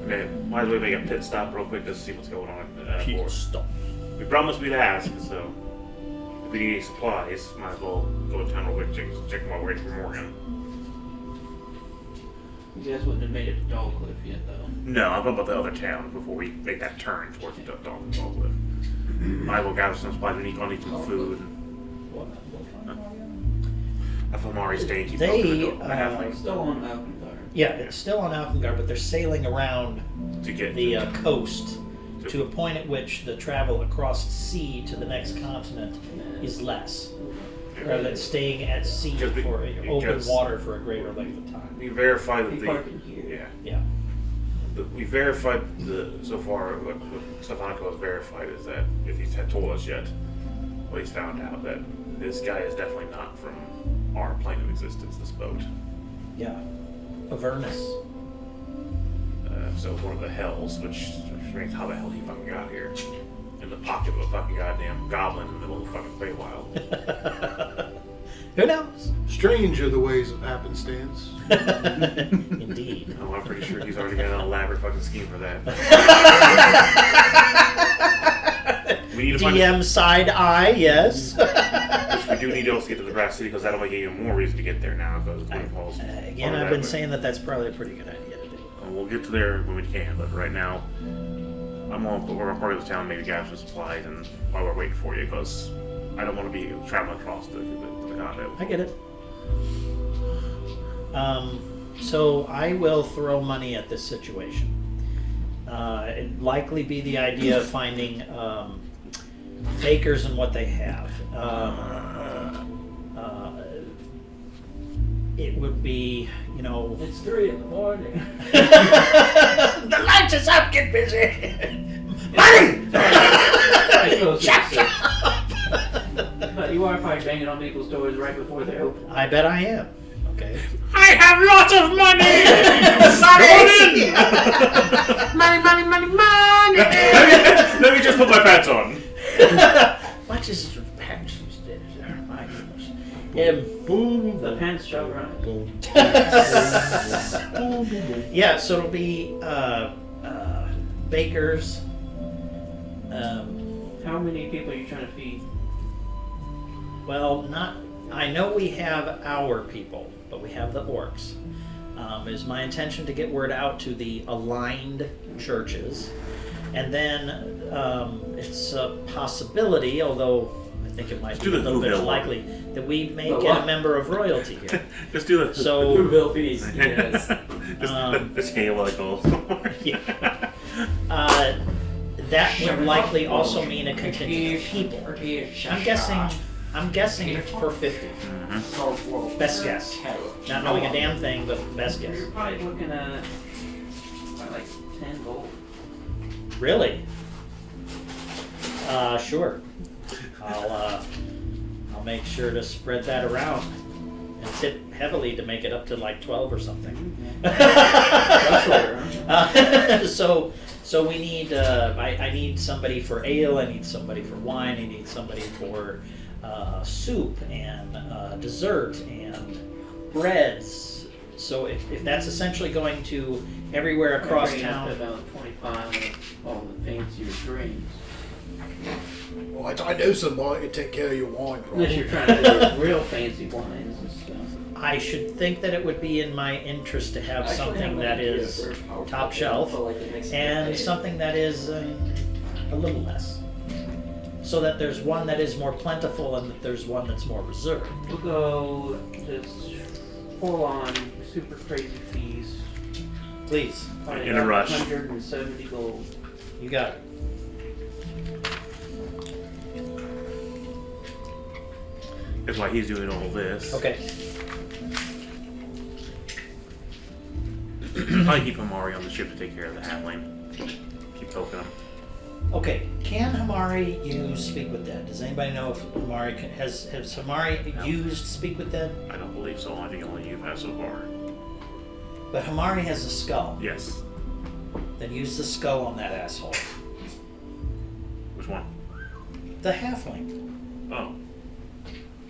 Speaker 1: Okay, might as well make a pit stop real quick just to see what's going on.
Speaker 2: Pit stop.
Speaker 1: We promised we'd ask, so if we need any supplies, might as well go to town real quick, check them while we're waiting for Morgan.
Speaker 3: You guys wouldn't have made it to Dogcliff yet, though.
Speaker 1: No, I'm talking about the other town before we make that turn towards the Dogcliff. I will gather some supplies. We need some food. I thought Mari's staying. Keep
Speaker 6: They,
Speaker 1: open the halflings
Speaker 3: Still on Alkenstar.
Speaker 6: Yeah, it's still on Alkenstar, but they're sailing around
Speaker 1: to get
Speaker 6: the coast to a point at which the travel across sea to the next continent is less, rather than staying at sea
Speaker 1: Because we-
Speaker 6: for open
Speaker 1: because-
Speaker 6: water for a greater length of time.
Speaker 1: We verified that
Speaker 3: Be parking here.
Speaker 6: Yeah.
Speaker 1: We verified so far what Stefanico has verified is that if he's had told us yet, well, he's found out that this guy is definitely not from our plane of existence. This boat,
Speaker 6: Yeah. Avernus.
Speaker 1: so one of the hells, which means how the hell he fucking got here in the pocket of a fucking goddamn goblin in the middle of fucking Feywild.
Speaker 6: Who knows?
Speaker 4: Strange are the ways of happenstance.
Speaker 6: Indeed.
Speaker 1: Oh, I'm pretty sure he's already got an elaborate fucking scheme for that. We need to find
Speaker 6: DM side eye, yes.
Speaker 1: which we do need to also get to the Brass City because that'll make even more reason to get there now because Glen Falls.
Speaker 6: Again, I've been saying that that's probably a pretty good idea to do.
Speaker 1: We'll get to there when we can, but right now, we're gonna part of the town, maybe grab some supplies, and while we're waiting for you, because I don't want to be traveling across the continent.
Speaker 6: I get it. So I will throw money at this situation.
Speaker 2: It'd likely be the idea of finding bakers and what they have. It would be,
Speaker 3: It's 3 in the morning.
Speaker 2: the lights is up, get busy. Money! Shut up!
Speaker 3: But you are probably banging on people's doors right before they're open.
Speaker 2: I bet I am. Okay.
Speaker 1: I have lots of money!
Speaker 4: Money, money, money, money.
Speaker 1: Let me just put my pants on.
Speaker 2: What is pants these days? Oh, my goodness.
Speaker 3: The pants shall rise.
Speaker 2: Yeah, so it'll be bakers.
Speaker 3: How many people are you trying to feed?
Speaker 2: Well, I know we have our people, but we have the orcs. It is my intention to get word out to the aligned churches. And then it's a possibility, let's think it might be a little bit unlikely, that we may get a member of royalty here.
Speaker 1: Just do the
Speaker 2: So,
Speaker 5: Whoville feast. Yes.
Speaker 1: just hang like
Speaker 2: yeah. That would likely also mean a contingent of people. I'm guessing for 50.
Speaker 1: Mhm.
Speaker 2: Best guess. Not knowing a damn thing, but best guess.
Speaker 3: You're probably looking at like 10 gold.
Speaker 2: Really? Sure. I'll make sure to spread that around and tip heavily to make it up to like 12 or something. So we need. I need somebody for ale. I need somebody for wine. I need somebody for soup and dessert and breads. So if that's essentially going to everywhere across
Speaker 3: Bringing up
Speaker 2: town.
Speaker 3: to about 25 of all the fancier drinks.
Speaker 4: Well, I know somebody can take care of your wine problem.
Speaker 3: Unless you're trying to do real fancy wines and stuff.
Speaker 2: I should think that it would be in my interest to have something that is top shelf and something that is a little less. So that there's one that is more plentiful and that there's one that's more reserved.
Speaker 3: We'll go this full-on super crazy feast.
Speaker 2: Please,
Speaker 3: Probably
Speaker 1: In a
Speaker 3: about
Speaker 1: rush.
Speaker 3: 170 gold.
Speaker 2: you got it.
Speaker 1: That's why he's doing all this.
Speaker 2: Okay.
Speaker 1: Probably keep Amari on the ship to take care of the halfling. Keep poking him.
Speaker 2: Okay. Can Hamari use Speak with Dead? Does anybody know if Hamari has Hamari used Speak with Dead?
Speaker 1: I don't believe so. I think only you've had so far.
Speaker 2: But Hamari has a skull.
Speaker 1: Yes.
Speaker 2: Then use the skull on that asshole.
Speaker 1: Which one?
Speaker 2: The halfling.
Speaker 1: Oh.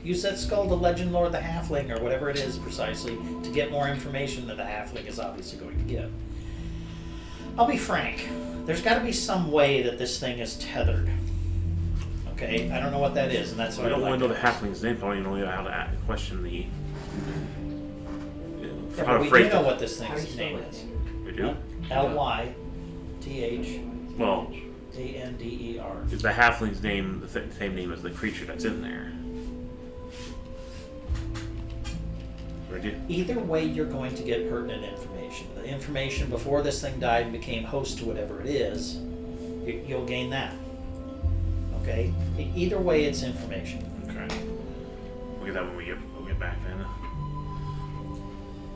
Speaker 2: Use that skull to Legend Lord the Halfling, or whatever it is precisely, to get more information that the Halfling is obviously going to give. I'll be frank. There's got to be some way that this thing is tethered. Okay? I don't know what that is, and that's
Speaker 1: I
Speaker 2: why
Speaker 1: don't
Speaker 2: I
Speaker 1: want to know
Speaker 2: like
Speaker 1: the halfling's name. I don't even know how to question the.
Speaker 2: Yeah,
Speaker 1: how
Speaker 2: but
Speaker 1: to
Speaker 2: we
Speaker 1: phrase
Speaker 2: do know
Speaker 1: it.
Speaker 2: what this
Speaker 5: How do you
Speaker 2: thing's
Speaker 5: spell
Speaker 2: name
Speaker 5: it?
Speaker 2: is.
Speaker 1: We do?
Speaker 2: Lythanderer.
Speaker 1: Well, is the halfling's name the same name as the creature that's in there? Ready?
Speaker 2: Either way, you're going to get pertinent information. The information before this thing died and became host to whatever it is, you'll gain that. Okay? Either way, it's information.
Speaker 1: Okay. We'll get that when we get back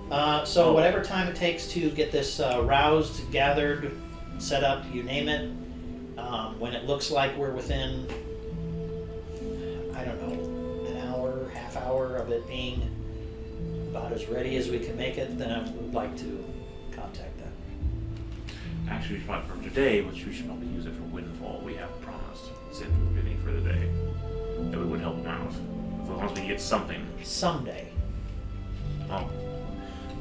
Speaker 1: then.
Speaker 2: So whatever time it takes to get this roused, gathered, set up, you name it, when it looks like we're within, I don't know, an hour, half hour of it being about as ready as we can make it, then I would like to contact them.
Speaker 1: Actually, we should probably for today, which we should probably use it for Windfall. We have promised send Vinny for the day. That we would help him out. As long as we get something.
Speaker 2: Someday.
Speaker 1: Oh.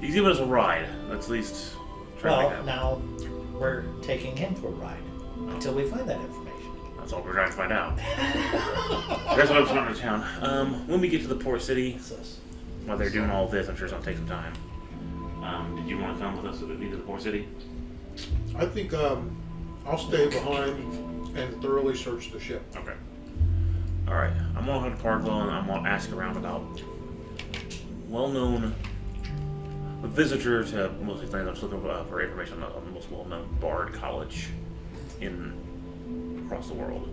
Speaker 1: He's giving us a ride. Let's at least try to
Speaker 2: Well,
Speaker 1: make that.
Speaker 2: now we're taking him for a ride until we find that information.
Speaker 1: That's all we're trying to find out. That's what I'm starting to town. When we get to the port city,
Speaker 2: What's this?
Speaker 1: while they're doing all this, I'm sure it's going to take some time. Did you want to come with us to the port city?
Speaker 4: I think I'll stay behind and thoroughly search the ship.
Speaker 1: Okay. Alright. I'm going to Parkwell and I'm going to ask around about well-known visitor to mostly things. I'm just looking for information on the most well-known bard college across the world.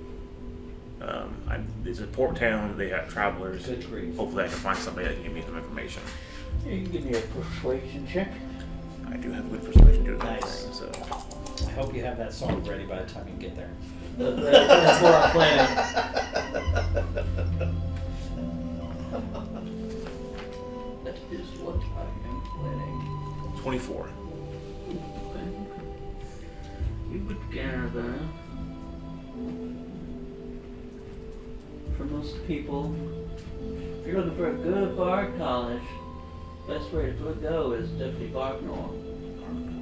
Speaker 1: It's a port town. They have travelers.
Speaker 2: Good grief.
Speaker 1: Hopefully, I can find somebody that can give me some information.
Speaker 6: You can give me a persuasion check.
Speaker 1: I do have good persuasion to do that
Speaker 2: Nice.
Speaker 1: thing, so.
Speaker 2: I hope you have that song ready by the time you get there. That's where I'm planning.
Speaker 5: That is what I am planning.
Speaker 1: 24.
Speaker 3: Okay. You would gather for most people, if you're looking for a good bard college, best way to go is definitely Barknor.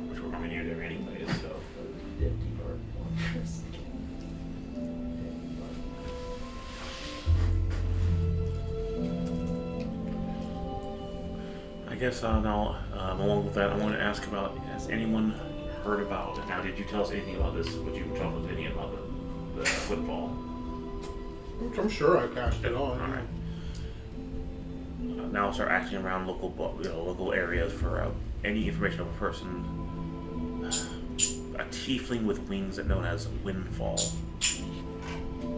Speaker 1: Which we're going to near there anyways, so.
Speaker 5: Definitely Barknor.
Speaker 1: I guess now, along with that, I want to ask about, has anyone heard about it? Now, did you tell us anything about this? Would you tell us anything about the footfall?
Speaker 4: I'm sure I passed it on.
Speaker 1: All right. Now I'll start asking around local areas for any information of a person. A tiefling with wings that known as Windfall.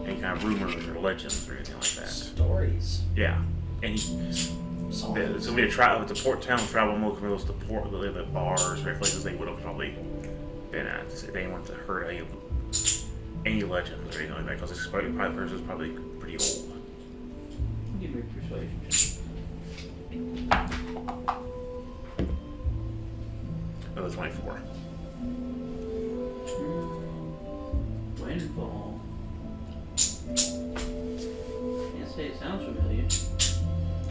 Speaker 1: Any kind of rumors or legends or anything like that.
Speaker 2: Stories.
Speaker 1: Yeah. Any.
Speaker 2: Songs.
Speaker 1: It's gonna be it's a port town. Travel most of the port, the bars or places they would have probably been at. If anyone's heard any legends or anything like that, because this person is probably pretty old.
Speaker 3: Give me a persuasion check.
Speaker 1: Another 24.
Speaker 3: Windfall. Can't say it sounds familiar.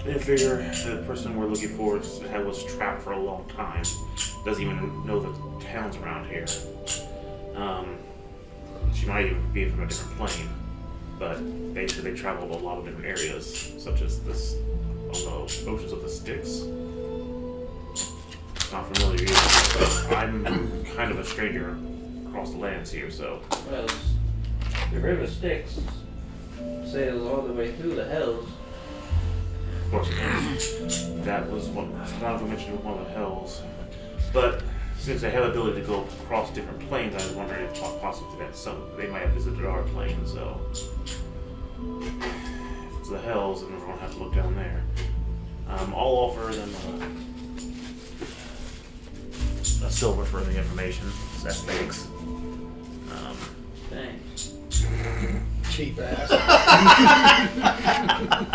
Speaker 1: I figure the person we're looking for was trapped for a long time. Doesn't even know the towns around here. She might even be from a different plane. But they said they traveled a lot of different areas, such as this, oceans of the Styx. Not familiar either. I'm kind of a stranger across the lands here, so.
Speaker 3: Well, the river Styx sails all the way through the hells.
Speaker 1: Of course, that was what Scoundrel mentioned one of the hells. But since they have the ability to go across different planes, I was wondering if possibly that they might have visited our plane. So if it's the hells, then everyone has to look down there. I'll offer them a silver for the information. That's thanks.
Speaker 3: Thanks.
Speaker 4: Cheap ass.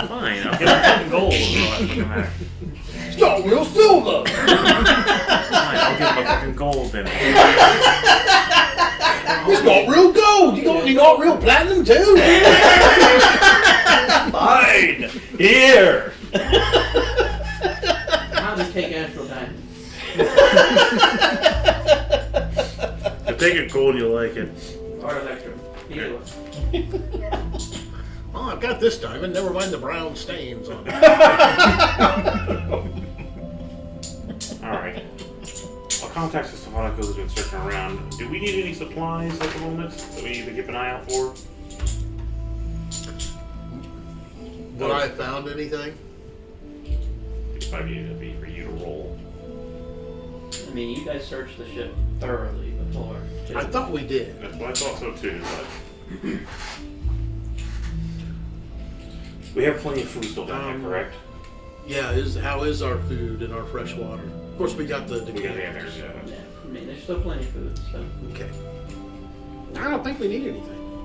Speaker 1: Fine, I'll give them fucking gold. So that doesn't matter.
Speaker 6: It's not real silver.
Speaker 1: Fine, I'll give them a fucking gold then.
Speaker 6: It's not real gold. You got real platinum too.
Speaker 2: Fine. Here.
Speaker 3: How to take astral diamond?
Speaker 1: If they get gold, you'll like it.
Speaker 3: Or electrum. Either one.
Speaker 4: Oh, I've got this diamond. Never mind the brown stains on it.
Speaker 1: Alright. I'll contact Stefano because we've been searching around. Do we need any supplies at the moment that we need to keep an eye out for?
Speaker 4: Would I have found anything?
Speaker 1: It might be for you to roll.
Speaker 3: I mean, you guys searched the ship thoroughly before. Too.
Speaker 4: I thought we did.
Speaker 1: That's what I thought so too, but we have plenty of food still down here, correct?
Speaker 4: Yeah, how is our food and our fresh water? Of course, we got the
Speaker 1: We got the
Speaker 4: decanters.
Speaker 1: answers,
Speaker 3: Yeah, I mean, there's still plenty of food, so.
Speaker 4: Okay. I don't think we need anything.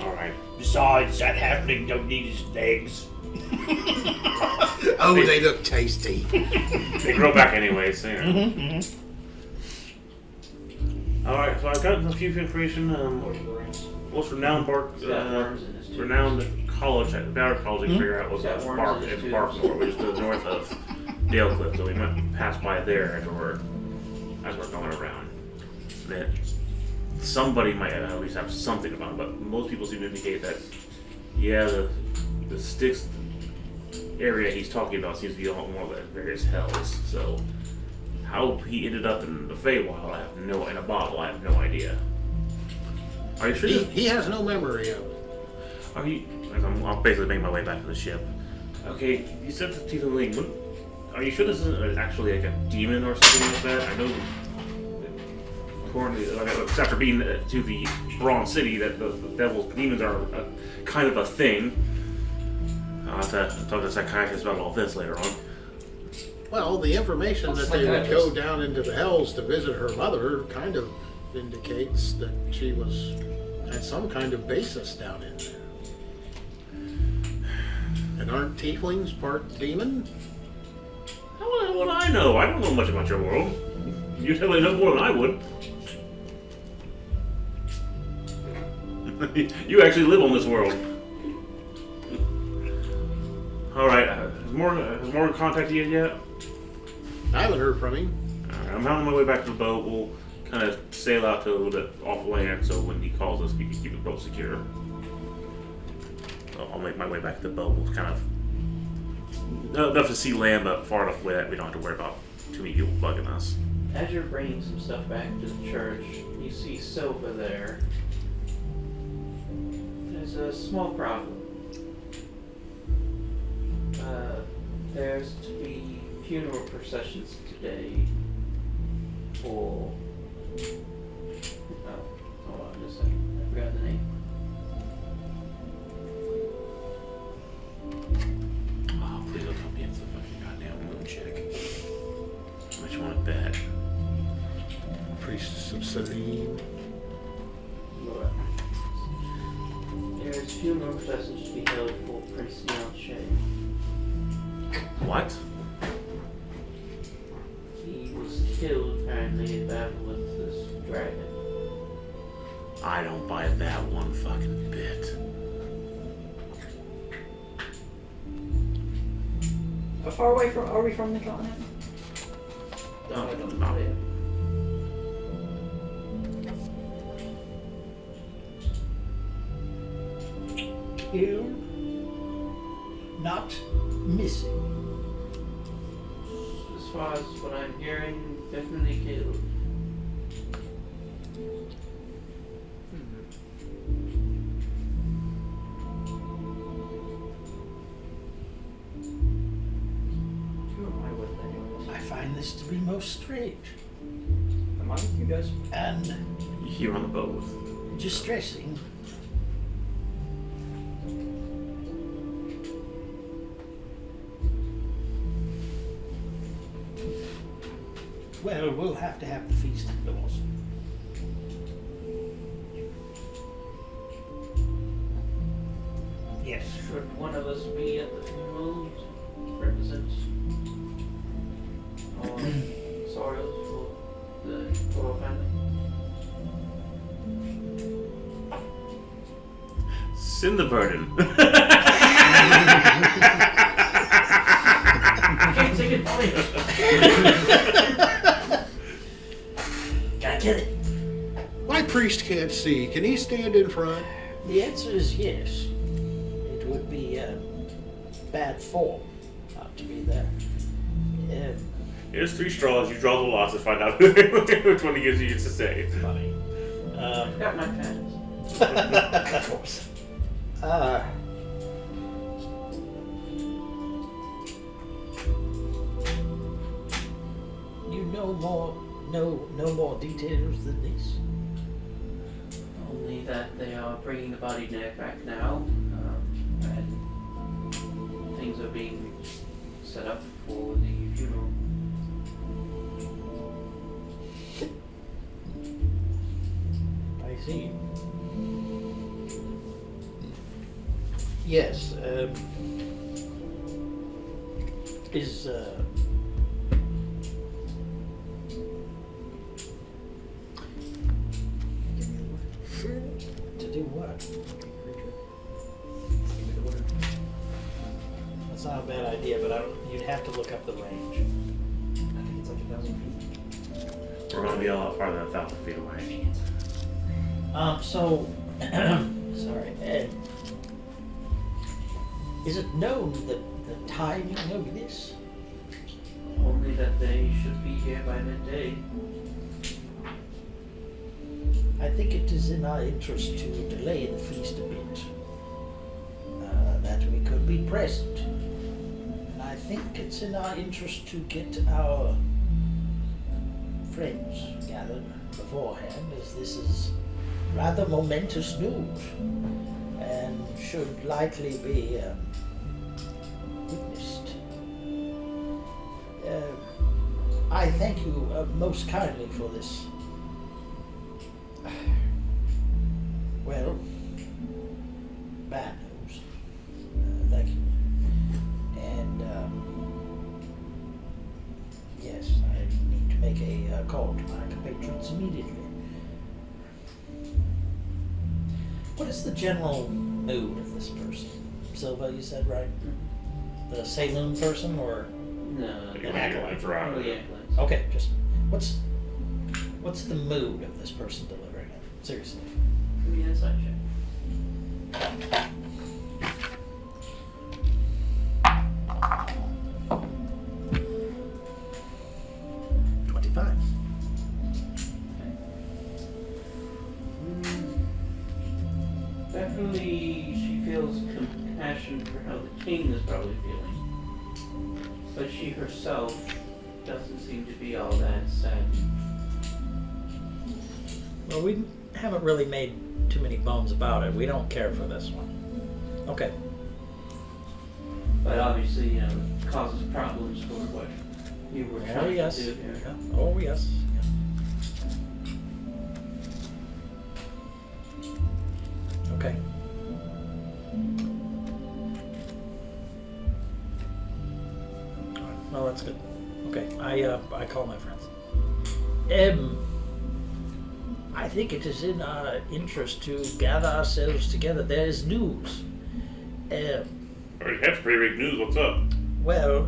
Speaker 1: Alright.
Speaker 6: Besides, that halfling don't need his legs.
Speaker 4: Oh, they look tasty.
Speaker 1: They grow back anyway, so you know. Alright, so I've gotten a few information. Most renowned
Speaker 3: He's got worms in his tubes.
Speaker 1: renowned college at Ballard College, I figure out was
Speaker 3: Got worms
Speaker 1: Bark
Speaker 3: in his
Speaker 1: and
Speaker 3: tubes.
Speaker 1: Barkmore, which is to the north of Dale Cliff. So we might pass by there as we're going around. That somebody might at least have something about it, but most people seem to indicate that the Styx area he's talking about seems to be all more like various hells. So how he ended up in the Feywild, in a bottle, I have no idea. Are you sure?
Speaker 4: He has no memory of it.
Speaker 1: Are you? I'll basically make my way back to the ship. Okay, you said the Tiefling. Are you sure this isn't actually like a demon or something like that? I know, according to, after being to the Bronze City, that the devil's demons are kind of a thing. I'll have to talk to a psychiatrist about all this later on.
Speaker 4: Well, the information that they would go down into the hells to visit her mother kind of indicates that she had some kind of basis down in there. And aren't tieflings part demon?
Speaker 1: How would I know? I don't know much about your world. You definitely know more than I would. You actually live on this world. Alright, has Morgan contacted you yet?
Speaker 4: I haven't heard from him.
Speaker 1: Alright, I'm on my way back to the boat. We'll kind of sail out to a little bit off land so when he calls us, we can keep the boat secure. So I'll make my way back to the boat. We'll kind of enough to see land, but far enough away that we don't have to worry about too many people bugging us.
Speaker 3: As you're bringing some stuff back to the church, you see Silva there. There's a small problem. There's to be funeral processions today for... Oh, hold on just a second. I forgot the name.
Speaker 1: Oh, please don't tell me it's a fucking goddamn moon chick. How much you want to bet?
Speaker 4: Priestess of Selene.
Speaker 3: Laura. There's funeral processions to be held for Prince Neon.
Speaker 1: What?
Speaker 3: He was killed apparently in battle with this dragon.
Speaker 1: I don't buy that one fucking bit.
Speaker 5: How far away are we from the continent?
Speaker 1: Oh,
Speaker 3: I don't
Speaker 1: no.
Speaker 3: know.
Speaker 6: Killed, not missing.
Speaker 3: As far as what I'm hearing, definitely killed.
Speaker 5: Who am I with anyways?
Speaker 6: I find this to be most strange
Speaker 5: Am I with you guys?
Speaker 6: and
Speaker 1: You're on the boat with.
Speaker 6: distressing. Well, we'll have to have the feast indoors. Yes.
Speaker 3: Should one of us be at the funeral to represent our sorrows for the royal family?
Speaker 1: Send the burden.
Speaker 3: Can't say goodbye.
Speaker 6: Gotta kill it.
Speaker 4: My priest can't see. Can he stand in front?
Speaker 6: The answer is yes. It would be bad form not to be there.
Speaker 1: Here's 3 straws. You draw the lots and find out which one he gives you to say.
Speaker 6: Funny.
Speaker 3: I've got my pants.
Speaker 6: Of course. You know more details than this?
Speaker 3: Only that they are bringing the body back now, and things are being set up for the funeral.
Speaker 6: I see. Yes, is to do what? That's not a bad idea, but you'd have to look up the range.
Speaker 5: I think it's like 1,000 feet.
Speaker 1: We're going to be a lot farther than 1,000 feet away.
Speaker 6: So, sorry, is it known that the timing of this?
Speaker 3: Only that they should be here by midday.
Speaker 6: I think it is in our interest to delay the feast a bit, that we could be present. And I think it's in our interest to get our friends gathered beforehand, as this is rather momentous news and should likely be witnessed. I thank you most kindly for this. Well, bad news. Thank you. And yes, I need to make a call to my compatriots immediately. What is the general mood of this person? Silva, you said, right? The saloon person, or?
Speaker 3: No.
Speaker 1: The acolytes are out.
Speaker 3: Oh, the acolytes.
Speaker 6: Okay, just what's the mood of this person delivering it? Seriously.
Speaker 3: Give me an insight check.
Speaker 6: 25.
Speaker 3: Definitely, she feels compassion for how the king is probably feeling. But she herself doesn't seem to be all that sad.
Speaker 2: Well, we haven't really made too many bones about it. We don't care for this one. Okay.
Speaker 3: But obviously, you know, it causes problems for what you were
Speaker 2: Oh
Speaker 3: trying
Speaker 2: yes.
Speaker 3: to do here.
Speaker 2: Yeah. Oh yes. Yeah. Okay. Well, that's good. Okay, I call my friends.
Speaker 6: I think it is in our interest to gather ourselves together. There is news.
Speaker 1: Already have pretty big news. What's up?
Speaker 6: Well,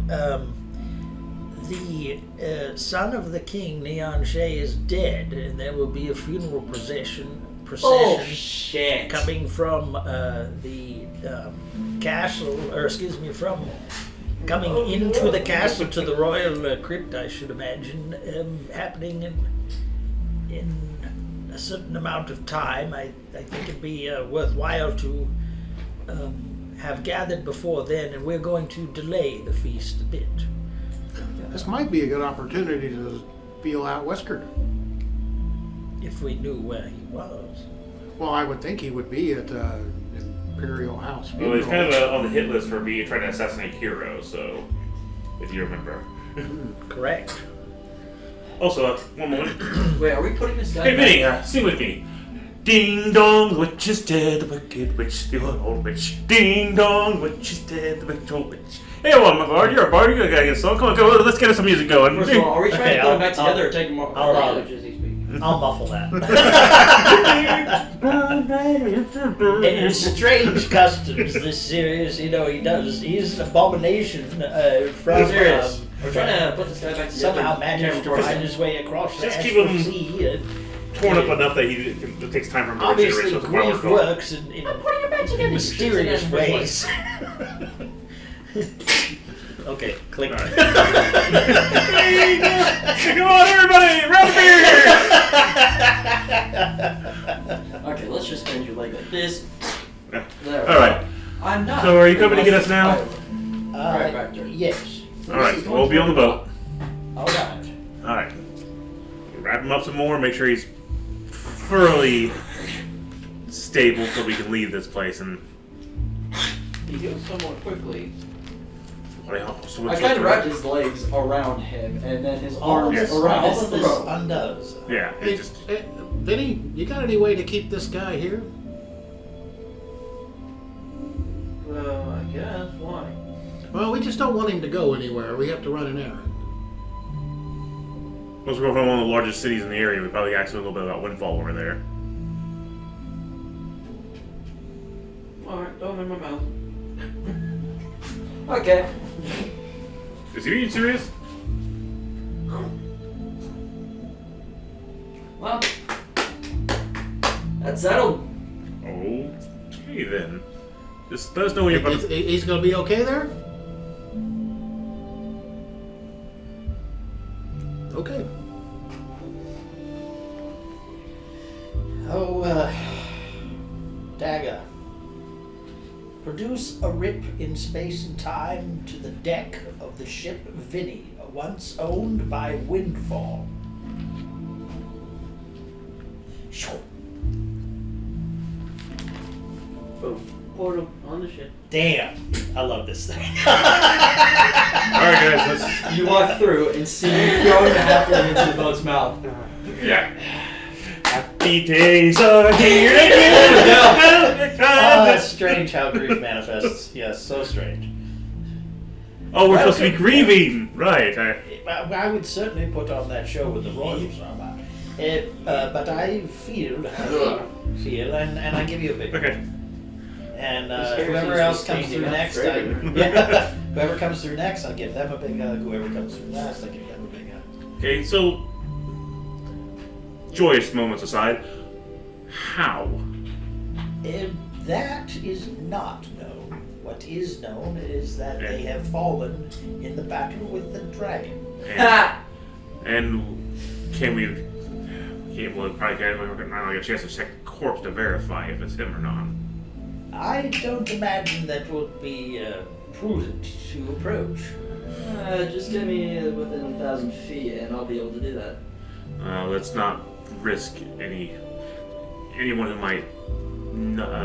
Speaker 6: the son of the king, Neon Shay, is dead, and there will be a funeral procession
Speaker 5: Oh shit!
Speaker 6: coming from the castle, or excuse me, from coming into the castle to the royal crypt, I should imagine, happening in a certain amount of time. I think it'd be worthwhile to have gathered before then, and we're going to delay the feast a bit.
Speaker 4: This might be a good opportunity to feel out Wesker.
Speaker 6: If we knew where he was.
Speaker 4: Well, I would think he would be at Imperial House.
Speaker 1: Well, he's
Speaker 4: funeral.
Speaker 1: kind of on the hit list for me trying to assassinate Hero, so if you remember.
Speaker 6: Correct.
Speaker 1: Also, one moment.
Speaker 5: Wait, are we putting this guy
Speaker 1: Hey, Vinny, sing with me. Ding dong, the witch is dead, the wicked witch, the old witch. Ding dong, the witch is dead, the wicked old witch. Hey, well, my bard, you're a bard, you gotta get a song. Come on, let's get some music going.
Speaker 5: First of all, are we trying
Speaker 6: Okay,
Speaker 5: to put them
Speaker 6: I'll-
Speaker 5: back together or take them more?
Speaker 6: I'll-
Speaker 3: Language is he speaking?
Speaker 6: I'll muffle that. In strange customs, this series, he does. He's an abomination from
Speaker 5: Serious. We're trying to put this guy back together.
Speaker 6: somehow managed to find his way across the
Speaker 1: Just keep
Speaker 6: Ashford
Speaker 1: him
Speaker 6: Sea.
Speaker 1: Torn up enough that it takes time for him to
Speaker 6: Obviously,
Speaker 1: regenerate. So it's
Speaker 6: grief works in
Speaker 5: putting it back together.
Speaker 6: mysterious ways. Okay, click.
Speaker 1: All right. Come on, everybody, round the beer!
Speaker 5: Okay, let's just bend your leg like this.
Speaker 1: Yeah.
Speaker 5: There.
Speaker 1: All right.
Speaker 5: I'm not.
Speaker 1: So are you coming to get us now?
Speaker 5: Right back there.
Speaker 6: Yes.
Speaker 1: All right, we'll be on the boat.
Speaker 6: All right.
Speaker 1: All right. Wrap him up some more. Make sure he's thoroughly stable so we can leave this place. And
Speaker 3: He heals somewhat quickly.
Speaker 1: so
Speaker 5: I kind of wrapped his legs around him and then his arms
Speaker 1: Yes.
Speaker 5: around
Speaker 6: All
Speaker 5: his
Speaker 6: of this
Speaker 5: throat.
Speaker 6: undoes.
Speaker 1: Yeah,
Speaker 4: Hey,
Speaker 1: it just
Speaker 4: Vinny, you got any way to keep this guy here?
Speaker 3: Well, I guess. Why?
Speaker 4: Well, we just don't want him to go anywhere. We have to run an errand.
Speaker 1: once we go from one of the largest cities in the area, we probably ask him a little bit about Windfall over there.
Speaker 3: Alright, don't in my mouth.
Speaker 5: Okay.
Speaker 1: Is he being serious?
Speaker 5: Well, that's settled.
Speaker 1: Okay then. Just let us know when you're about to.
Speaker 4: He's going to be okay there? Okay.
Speaker 6: Oh, Dagger. Produce a rip in space and time to the deck of the ship Vinny, once owned by Windfall.
Speaker 3: Boom. Portal on the ship.
Speaker 2: Damn, I love this thing.
Speaker 1: Alright, guys, let's.
Speaker 5: You walk through and see you throwing the halfling into the boat's mouth.
Speaker 1: Yeah. Happy days are here again.
Speaker 2: That's strange how grief manifests. Yes, so strange.
Speaker 1: Oh, we're supposed to be grieving. Right.
Speaker 6: I would certainly put on that show with the Royals, Robert. But I feel, and I give you a big
Speaker 1: Okay.
Speaker 6: And
Speaker 3: This character
Speaker 6: whoever
Speaker 3: seems
Speaker 6: else
Speaker 3: to be
Speaker 6: comes through
Speaker 3: standing up
Speaker 6: next,
Speaker 3: straighter.
Speaker 6: whoever comes through next, I'll give them a big hug. Whoever comes through last, I'll give them a big hug.
Speaker 1: Okay, so joyous moments aside, how?
Speaker 6: That is not known. What is known is that they have fallen in the battle with the dragon.
Speaker 1: And can we? We'll probably not get a chance to check the corpse to verify if it's him or not.
Speaker 6: I don't imagine that would be prudent to approach.
Speaker 5: Just get me within 1,000 feet and I'll be able to do that.
Speaker 1: Let's not risk anyone who might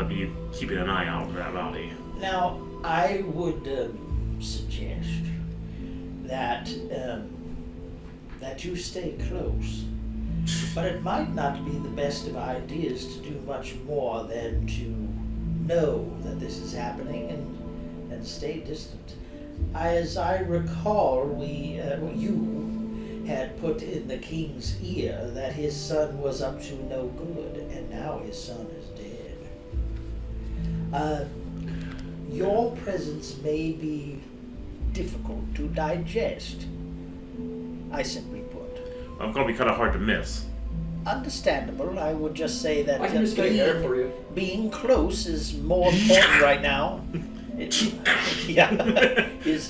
Speaker 1: be keeping an eye out for that body.
Speaker 6: Now, I would suggest that that you stay close. But it might not be the best of ideas to do much more than to know that this is happening and stay distant. As I recall, you had put in the king's ear that his son was up to no good, and now his son is dead. Your presence may be difficult to digest, I simply put.
Speaker 1: I'm going to be kind of hard to miss.
Speaker 6: Understandable. I would just say that
Speaker 5: I can just get there for you.
Speaker 6: being close is more important right now.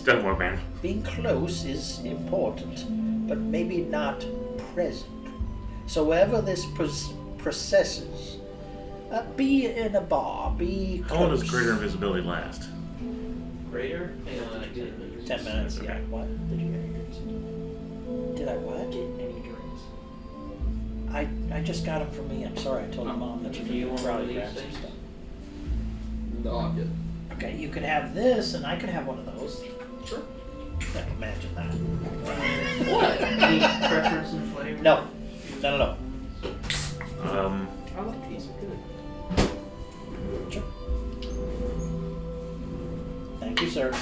Speaker 1: Don't worry, man.
Speaker 6: Being close is important, but maybe not present. So wherever this processes, be in a bar, be close.
Speaker 1: How long does greater invisibility last?
Speaker 3: Greater? Hang on, I get it.
Speaker 6: 10 minutes, yeah.
Speaker 1: Okay.
Speaker 6: What? Did you get any drinks? Did I what?
Speaker 5: Any drinks?
Speaker 6: I just got them from me. I'm sorry. I told Mom that
Speaker 3: Do you want
Speaker 6: probably
Speaker 3: one of
Speaker 6: grab
Speaker 3: these
Speaker 6: some
Speaker 3: things?
Speaker 6: stuff.
Speaker 5: No, I'm good.
Speaker 6: Okay, you could have this, and I could have one of those.
Speaker 5: Sure.
Speaker 6: Yeah, imagine that.
Speaker 5: What?
Speaker 3: Any preference in flavor?
Speaker 6: No. No.
Speaker 5: I like these. Good.
Speaker 6: Sure. Thank you, sir.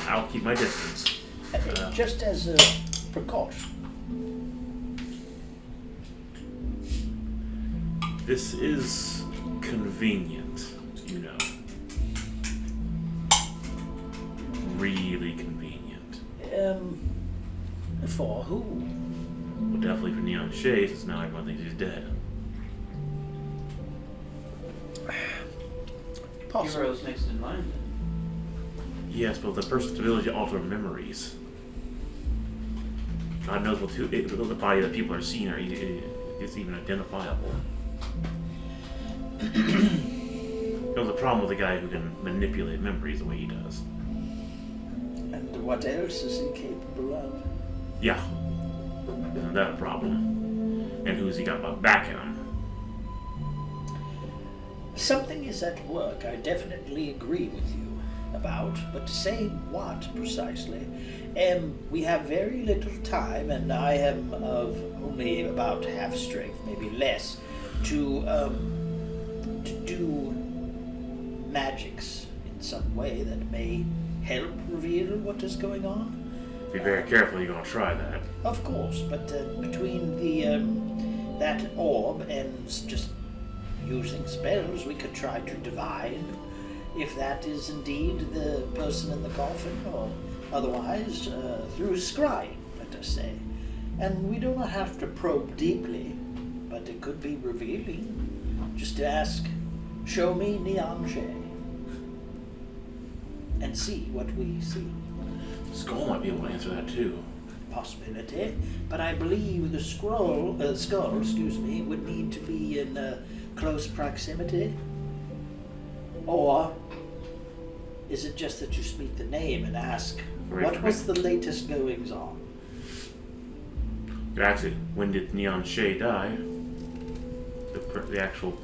Speaker 1: I'll keep my distance.
Speaker 6: Just as a precaution.
Speaker 1: This is convenient, you know. Really convenient.
Speaker 6: For who?
Speaker 1: Well, definitely for Neon Shade, since now everyone thinks he's dead.
Speaker 6: Possible.
Speaker 3: Heroes next in line then.
Speaker 1: Yes, but the person's ability to alter memories. God knows what the body that people are seeing is even identifiable. There's a problem with a guy who can manipulate memories the way he does.
Speaker 6: And what else is he capable of?
Speaker 1: Yeah. Isn't that a problem? And who's he got back in him?
Speaker 6: Something is at work, I definitely agree with you about, but to say what precisely? We have very little time, and I am of only about half strength, maybe less, to do magics in some way that may help reveal what is going on.
Speaker 1: Be very careful you're going to try that.
Speaker 6: Of course, but between the that orb and just using spells, we could try to divine if that is indeed the person in the coffin, or otherwise through scrying, let us say. And we do not have to probe deeply, but it could be revealing. Just to ask, show me Neon Shay, and see what we see.
Speaker 1: Skull might be able to answer that too.
Speaker 6: Possibility, but I believe the skull, would need to be in close proximity, or is it just that you speak the name and ask,
Speaker 1: Right.
Speaker 6: what was the latest goings on?
Speaker 1: Actually, when did Neon Shay die? The actual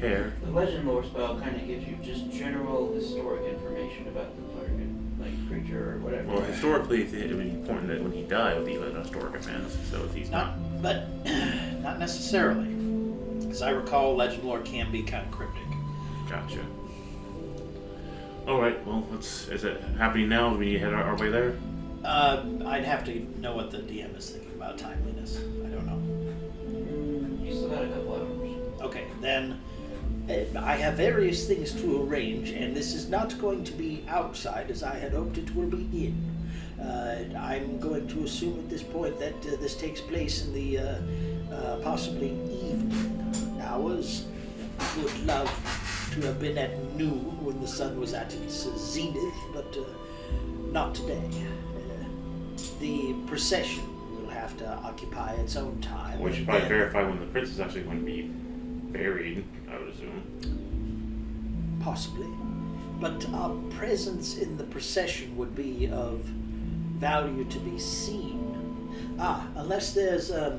Speaker 1: pair.
Speaker 3: The legend lore spell kind of gives you just general historic information about the target, like creature or whatever.
Speaker 1: Well, historically, it would be important that when he died, it would be an historic event. So if he's not.
Speaker 2: But not necessarily. As I recall, legend lore can be kind of cryptic.
Speaker 1: Gotcha. Alright, well, is it happening now? Do we need to head our way there?
Speaker 2: I'd have to know what the DM is thinking about timeliness. I don't know.
Speaker 3: You still got a couple hours.
Speaker 2: Okay, then
Speaker 6: I have various things to arrange, and this is not going to be outside as I had hoped it will be in. I'm going to assume at this point that this takes place in the possibly evening hours. Would love to have been at noon when the sun was at its zenith, but not today. The procession will have to occupy its own time.
Speaker 1: We should
Speaker 6: and
Speaker 1: probably
Speaker 6: then-
Speaker 1: verify when the prince is actually going to be buried, I would assume.
Speaker 6: Possibly. But our presence in the procession would be of value to be seen. Unless there's a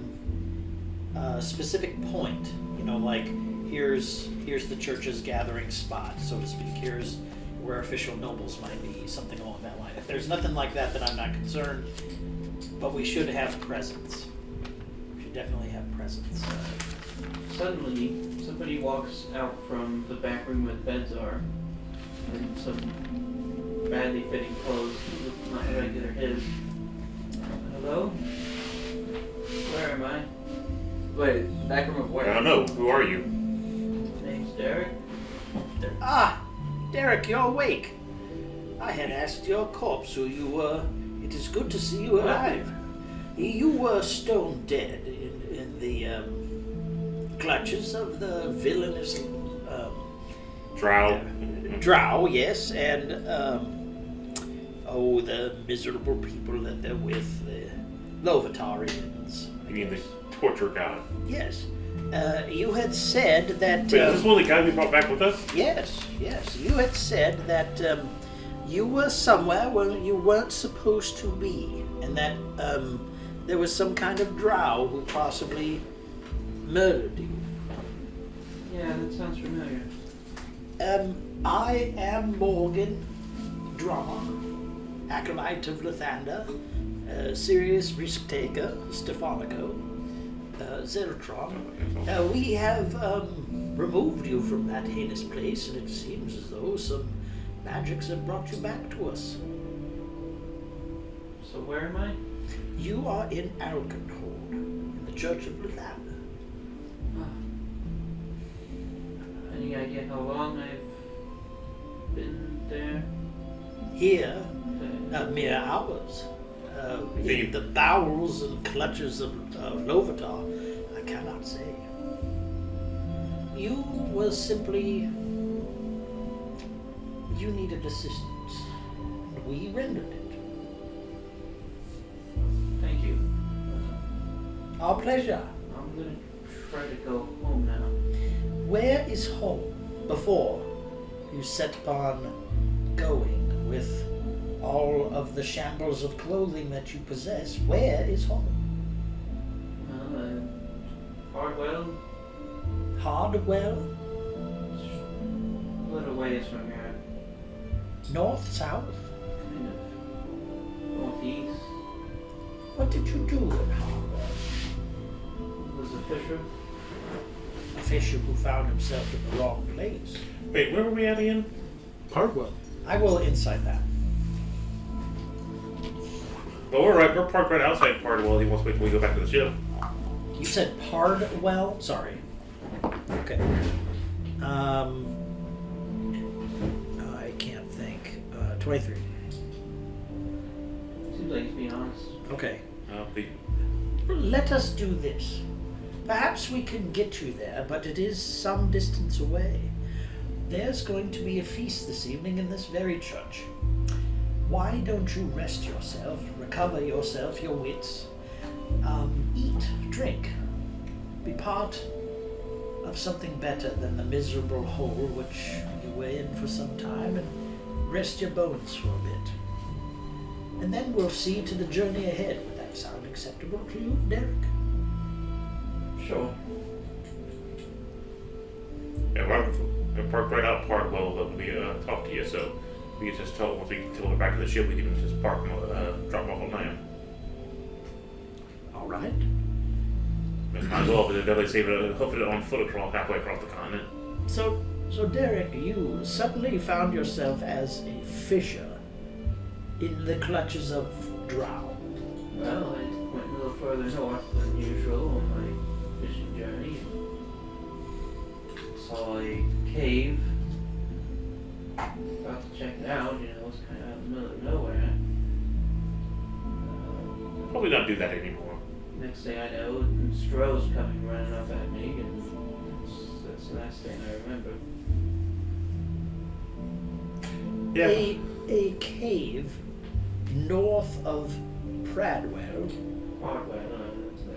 Speaker 6: specific point, like here's the church's gathering spot, so to speak. Here's where official nobles might be, something along that line. If there's nothing like that, then I'm not concerned. But we should have presence. We should definitely have presence.
Speaker 3: Suddenly, somebody walks out from the back room where the beds are, in some badly fitting clothes, not regular his. Hello? Where am I?
Speaker 5: Wait, back room of where?
Speaker 1: I don't know. Who are you?
Speaker 3: Name's Derek.
Speaker 6: Derek, you're awake. I had asked your corpse who you were. It is good to see you alive. You were stone dead in the clutches of the villainous
Speaker 1: Drow.
Speaker 6: drow, yes, and the miserable people that they're with, the Lovitarians.
Speaker 1: You mean the torture god?
Speaker 6: Yes. You had said that.
Speaker 1: Wait, is this one of the guys we brought back with us?
Speaker 6: Yes. You had said that you were somewhere where you weren't supposed to be, and that there was some kind of drow who possibly murdered you.
Speaker 3: Yeah, that sounds familiar.
Speaker 6: I am Morgan Drummer, acolyte of Lathander, serious risk taker, Stephanico, Zeltron. We have removed you from that heinous place, and it seems as though some magics have brought you back to us.
Speaker 3: So where am I?
Speaker 6: You are in Alkenhold, in the Church of Lathander.
Speaker 3: Any idea how long I've been there?
Speaker 6: Here, mere hours. In the bowels and clutches of Lovatar, I cannot say. You were simply... You needed assistance. We rendered it.
Speaker 3: Thank you.
Speaker 6: Our pleasure.
Speaker 3: I'm gonna try to go home now.
Speaker 6: Where is home before you set upon going with all of the shambles of clothing that you possess? Where is home?
Speaker 3: Hardwell,
Speaker 6: Hardwell?
Speaker 3: a little ways from here.
Speaker 6: North, south?
Speaker 3: Kind of northeast.
Speaker 6: What did you do in Hardwell?
Speaker 3: Was a fisher.
Speaker 6: A fisher who found himself in the wrong place.
Speaker 1: Wait, where were we at again?
Speaker 4: Hardwell.
Speaker 2: I will insight that.
Speaker 1: Well, we're right. We're parked right outside Pardwell. He wants to wait till we go back to the ship.
Speaker 2: You said Pardwell? Sorry. Okay. I can't think. 23.
Speaker 3: Seems like he's being honest.
Speaker 2: Okay.
Speaker 6: Let us do this. Perhaps we can get you there, but it is some distance away. There's going to be a feast this evening in this very church. Why don't you rest yourself, recover yourself, your wits, eat, drink, be part of something better than the miserable hole which you were in for some time, and rest your bones for a bit. And then we'll see to the journey ahead. Would that sound acceptable to you, Derek?
Speaker 3: Sure.
Speaker 1: Yeah, we're parked right out part well when we talk to you, so we can just tell once we we're back to the ship, we can just park, drop off on land.
Speaker 6: All right.
Speaker 1: Might as well, but definitely save it, hoof it on foot across halfway across the continent.
Speaker 6: So Derek, you suddenly found yourself as a fisher in the clutches of drow.
Speaker 3: Well, I went a little further north than usual on my fishing journey. Saw a cave. About to check it out, you know, it's kind of out in the middle of nowhere.
Speaker 1: Probably not do that anymore.
Speaker 3: Next thing I know, Stroh's coming running up at me, and that's the last thing I remember.
Speaker 1: Yeah.
Speaker 6: A cave north of Pradwell.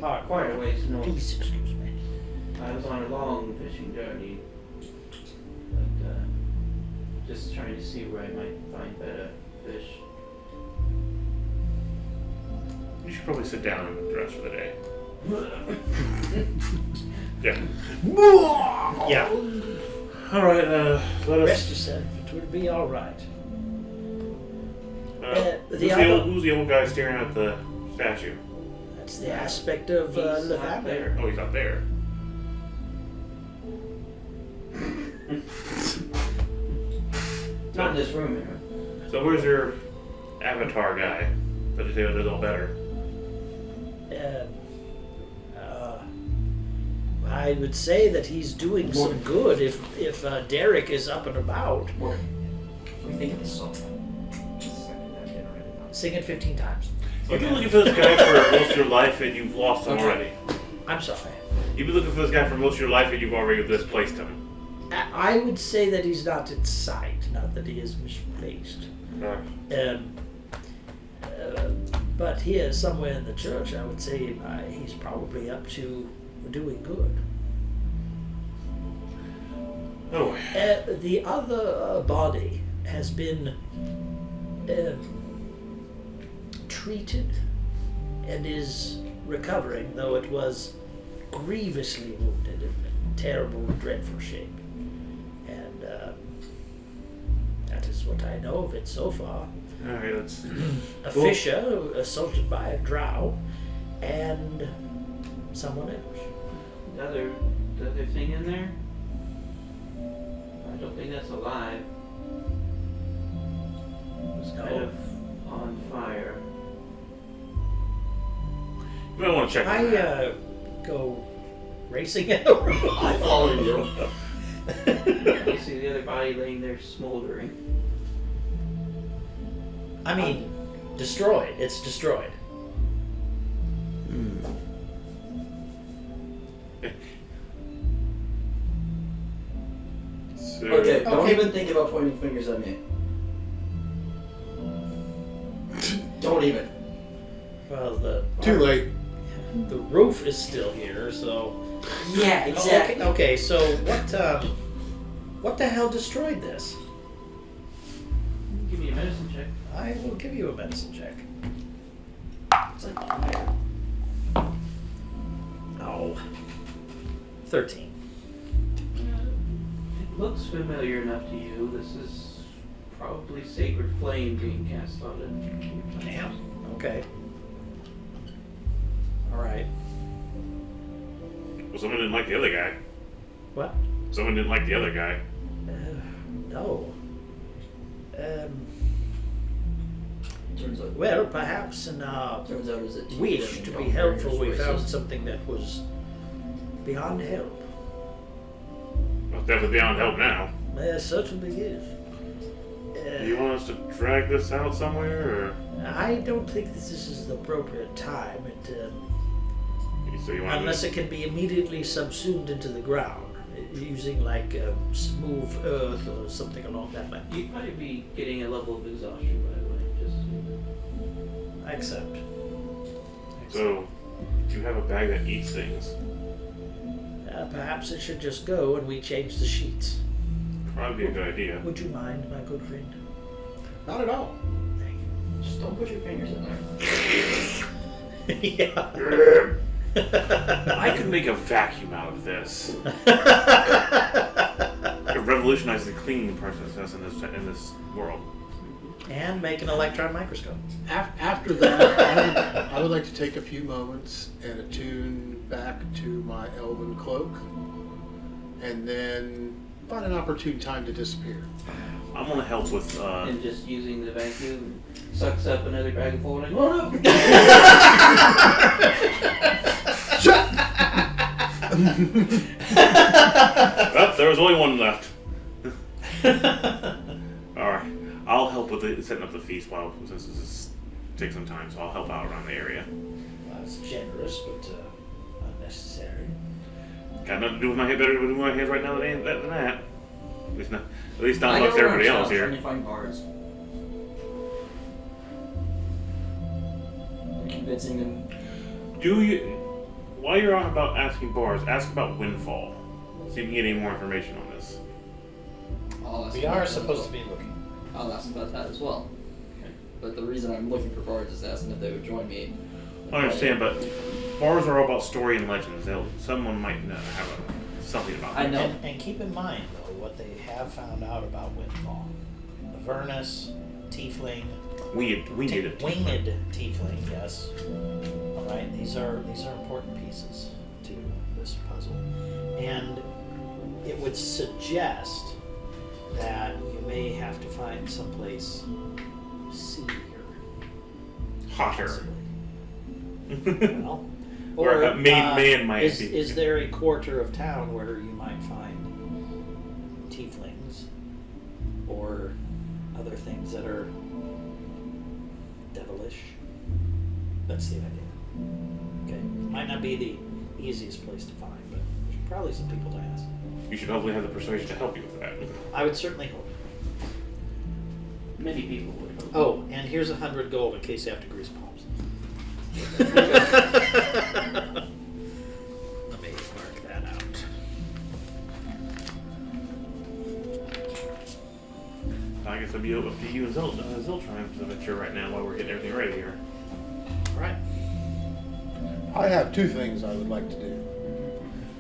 Speaker 3: Quite a ways north.
Speaker 6: Please excuse me.
Speaker 3: I was on a long fishing journey, but just trying to see where I might find better fish.
Speaker 1: You should probably sit down and dress for the day. Yeah.
Speaker 6: Yeah.
Speaker 1: All right. Let us.
Speaker 6: Rest yourself. It will be all right.
Speaker 1: Who's the old guy staring at the statue?
Speaker 6: That's the aspect of
Speaker 3: He's not
Speaker 6: Lavender.
Speaker 3: there.
Speaker 1: Oh, he's up there.
Speaker 3: Not in this room here.
Speaker 1: So where's your avatar guy? That you say a little better.
Speaker 6: I would say that he's doing some good if Derek is up and about.
Speaker 5: What do you think of the song?
Speaker 6: Sing it 15 times.
Speaker 1: You've been looking for this guy for most of your life and you've lost him already.
Speaker 6: I'm sorry.
Speaker 1: You've been looking for this guy for most of your life and you've already misplaced him.
Speaker 6: I would say that he's not in sight, not that he is misplaced. But here, somewhere in the church, I would say he's probably up to doing good.
Speaker 1: Oh.
Speaker 6: The other body has been treated and is recovering, though it was grievously wounded in terrible, dreadful shape. And that is what I know of it so far.
Speaker 1: Alright, let's...
Speaker 6: A fisher assaulted by a drow and someone else.
Speaker 3: The other thing in there? I don't think that's alive. It was kind of on fire.
Speaker 1: You might want to check on that.
Speaker 6: I go racing in the room.
Speaker 5: I follow you.
Speaker 3: You see the other body laying there smoldering.
Speaker 6: I mean, destroyed. It's destroyed.
Speaker 1: So,
Speaker 5: Okay, don't
Speaker 6: Okay.
Speaker 5: even think about pointing fingers at me. Don't even.
Speaker 6: Well,
Speaker 4: Too late.
Speaker 6: the roof is still here, so.
Speaker 5: Yeah, exactly.
Speaker 6: Okay, so what the hell destroyed this?
Speaker 3: Give me a medicine check.
Speaker 6: I will give you a medicine check.
Speaker 5: It's like fire.
Speaker 6: Oh. 13.
Speaker 3: It looks familiar enough to you. This is probably sacred flame being cast on it.
Speaker 6: Damn. Okay. Alright.
Speaker 1: well, someone didn't like the other guy.
Speaker 6: What?
Speaker 1: Someone didn't like the other guy.
Speaker 6: No.
Speaker 5: Turns out.
Speaker 6: Well, perhaps in our
Speaker 5: Turns out it was a
Speaker 6: wish to be helpful, we found something that was beyond help.
Speaker 1: Well, it's definitely beyond help now.
Speaker 6: There certainly is.
Speaker 1: Do you want us to drag this out somewhere, or
Speaker 6: I don't think this is the appropriate time.
Speaker 1: so you want
Speaker 6: Unless it can be immediately subsumed into the ground, using like smooth earth or something along that line.
Speaker 3: You'd probably be getting a level of exhaustion, by the way. Just
Speaker 6: I accept.
Speaker 1: So, you have a bag that eats things.
Speaker 6: Perhaps it should just go and we change the sheets.
Speaker 1: Probably be a good idea.
Speaker 6: Would you mind, my good friend?
Speaker 4: Not at all.
Speaker 5: Just don't put your fingers in there.
Speaker 2: Yeah.
Speaker 1: I could make a vacuum out of this. It revolutionized the cleaning process in this world.
Speaker 2: And make an electron microscope.
Speaker 4: After that, I would like to take a few moments and attune back to my elven cloak, and then find an opportune time to disappear.
Speaker 1: I'm gonna help with.
Speaker 3: And just using the vacuum sucks up another bag of holding. Oh no!
Speaker 1: Well, there was only one left. All right, I'll help with setting up the feast while since this takes some time. So I'll help out around the area.
Speaker 6: Well, that's generous, but unnecessary.
Speaker 1: Got nothing to do with my head. Better to do with my head right now than that. At least not
Speaker 5: I
Speaker 1: amongst
Speaker 5: go around
Speaker 1: everybody else
Speaker 5: town trying
Speaker 1: here.
Speaker 5: to find bars. Convincing them.
Speaker 1: Do you? While you're on about asking bars, ask about Windfall. See if you can get any more information on this.
Speaker 5: I'll ask
Speaker 6: We
Speaker 5: about
Speaker 6: are
Speaker 5: that as
Speaker 6: supposed
Speaker 5: well.
Speaker 6: to be looking.
Speaker 5: I'll ask about that as well.
Speaker 1: Okay.
Speaker 5: But the reason I'm looking for bards is asking if they would join me.
Speaker 1: I understand, but bars are all about story and legends. Someone might have something about
Speaker 5: I
Speaker 1: them.
Speaker 5: know.
Speaker 6: And keep in mind, though, what they have found out about Windfall. Avernus, Tiefling,
Speaker 1: Winged
Speaker 6: winged Tiefling, yes. All right, these are important pieces to this puzzle, and it would suggest that you may have to find someplace seedier,
Speaker 1: Hotter.
Speaker 6: possibly. Well,
Speaker 1: Where a made man might
Speaker 6: is,
Speaker 1: be.
Speaker 6: Is there a quarter of town where you might find tieflings or other things that are devilish? That's the idea. Okay, might not be the easiest place to find, but there's probably some people to ask.
Speaker 1: You should hopefully have the persuasion to help you with that.
Speaker 6: I would certainly hope.
Speaker 3: Many people would hope.
Speaker 6: Oh, and here's 100 gold in case you have to grease palms. Let me mark that out.
Speaker 1: I guess it'll be up to you and Ziltron to venture right now while we're getting everything ready here.
Speaker 6: All right.
Speaker 4: I have two things I would like to do.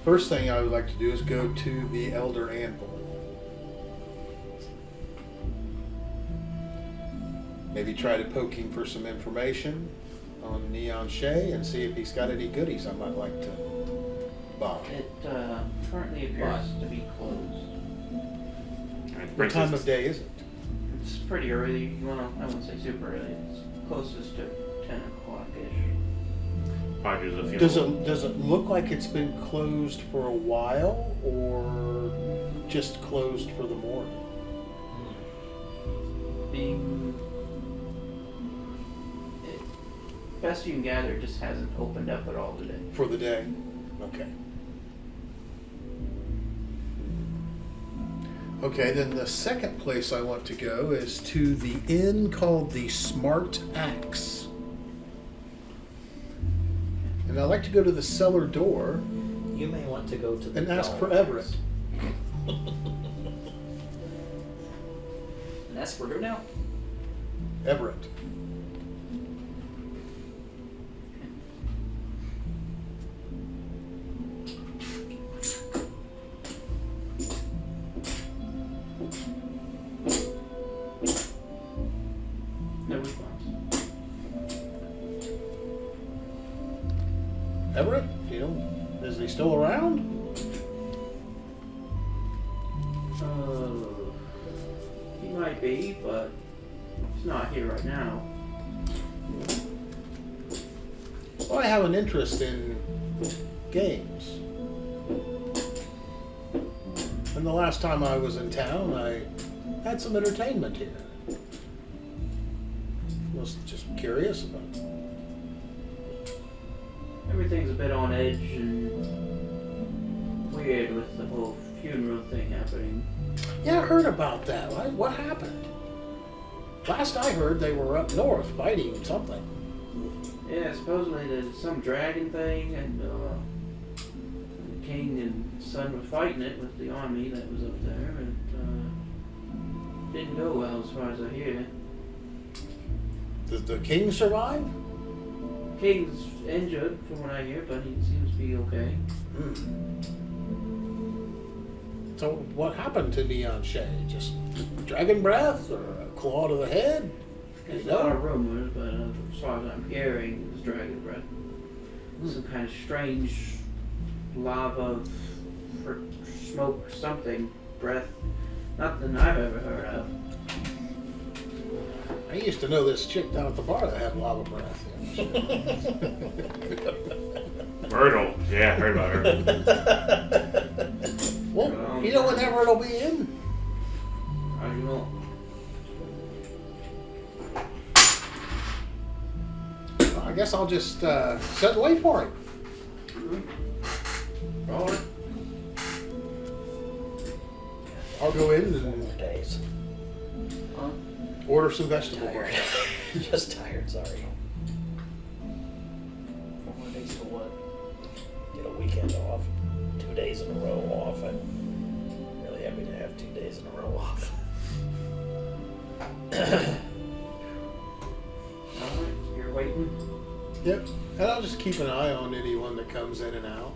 Speaker 4: First thing I would like to do is go to the Elder Anvil. Maybe try to poke him for some information on Neon Shay and see if he's got any goodies I might like to buy.
Speaker 3: It currently appears to be closed.
Speaker 1: All right,
Speaker 4: What time of day is it?
Speaker 3: It's pretty early. Well, I wouldn't say super early. It's closest to 10 o'clock-ish.
Speaker 1: Probably do the funeral.
Speaker 4: Does it look like it's been closed for a while or just closed for the morning?
Speaker 3: Best you can gather, it just hasn't opened up at all today.
Speaker 4: For the day? Okay. Okay, then the second place I want to go is to the inn called the Smart Axe. And I'd like to go to the cellar door
Speaker 6: You may want to go to the
Speaker 4: and ask for
Speaker 6: Dull
Speaker 4: Everett.
Speaker 5: And ask for who now?
Speaker 4: Everett.
Speaker 3: No response.
Speaker 4: Everett? You know, is he still around?
Speaker 3: He might be, but he's not here right now.
Speaker 4: Well, I have an interest in games. And the last time I was in town, I had some entertainment here. Was just curious about it.
Speaker 3: Everything's a bit on edge and weird with the whole funeral thing happening.
Speaker 4: Yeah, I heard about that. What happened? Last I heard, they were up north fighting something.
Speaker 3: Yeah, supposedly there's some dragon thing, and the king and son were fighting it with the army that was up there, and didn't go well as far as I hear.
Speaker 4: Does the king survive?
Speaker 3: King's injured, from what I hear, but he seems to be okay.
Speaker 4: So what happened to Neon Shay? Just dragon breath or a claw to the head?
Speaker 3: There's a lot of rumors, but as far as I'm hearing, it's dragon breath. Some kind of strange lava or smoke or something, breath. Nothing I've ever heard of.
Speaker 4: I used to know this chick down at the bar that had lava breath.
Speaker 1: Myrtle. Yeah, heard about her.
Speaker 4: Well, you know whenever it'll be in?
Speaker 3: How do you know?
Speaker 4: Well, I guess I'll just set and wait for it.
Speaker 3: Roll it.
Speaker 4: I'll go in
Speaker 6: 4 more
Speaker 4: and
Speaker 6: days.
Speaker 5: Huh?
Speaker 4: order some vegetable
Speaker 6: Tired.
Speaker 4: broth.
Speaker 6: Just tired, sorry.
Speaker 5: 4 more days to what?
Speaker 6: Get a weekend off. 2 days in a row off. I'm really happy to have 2 days in a row off.
Speaker 3: Alright, you're waiting.
Speaker 4: Yep. And I'll just keep an eye on anyone that comes in and out.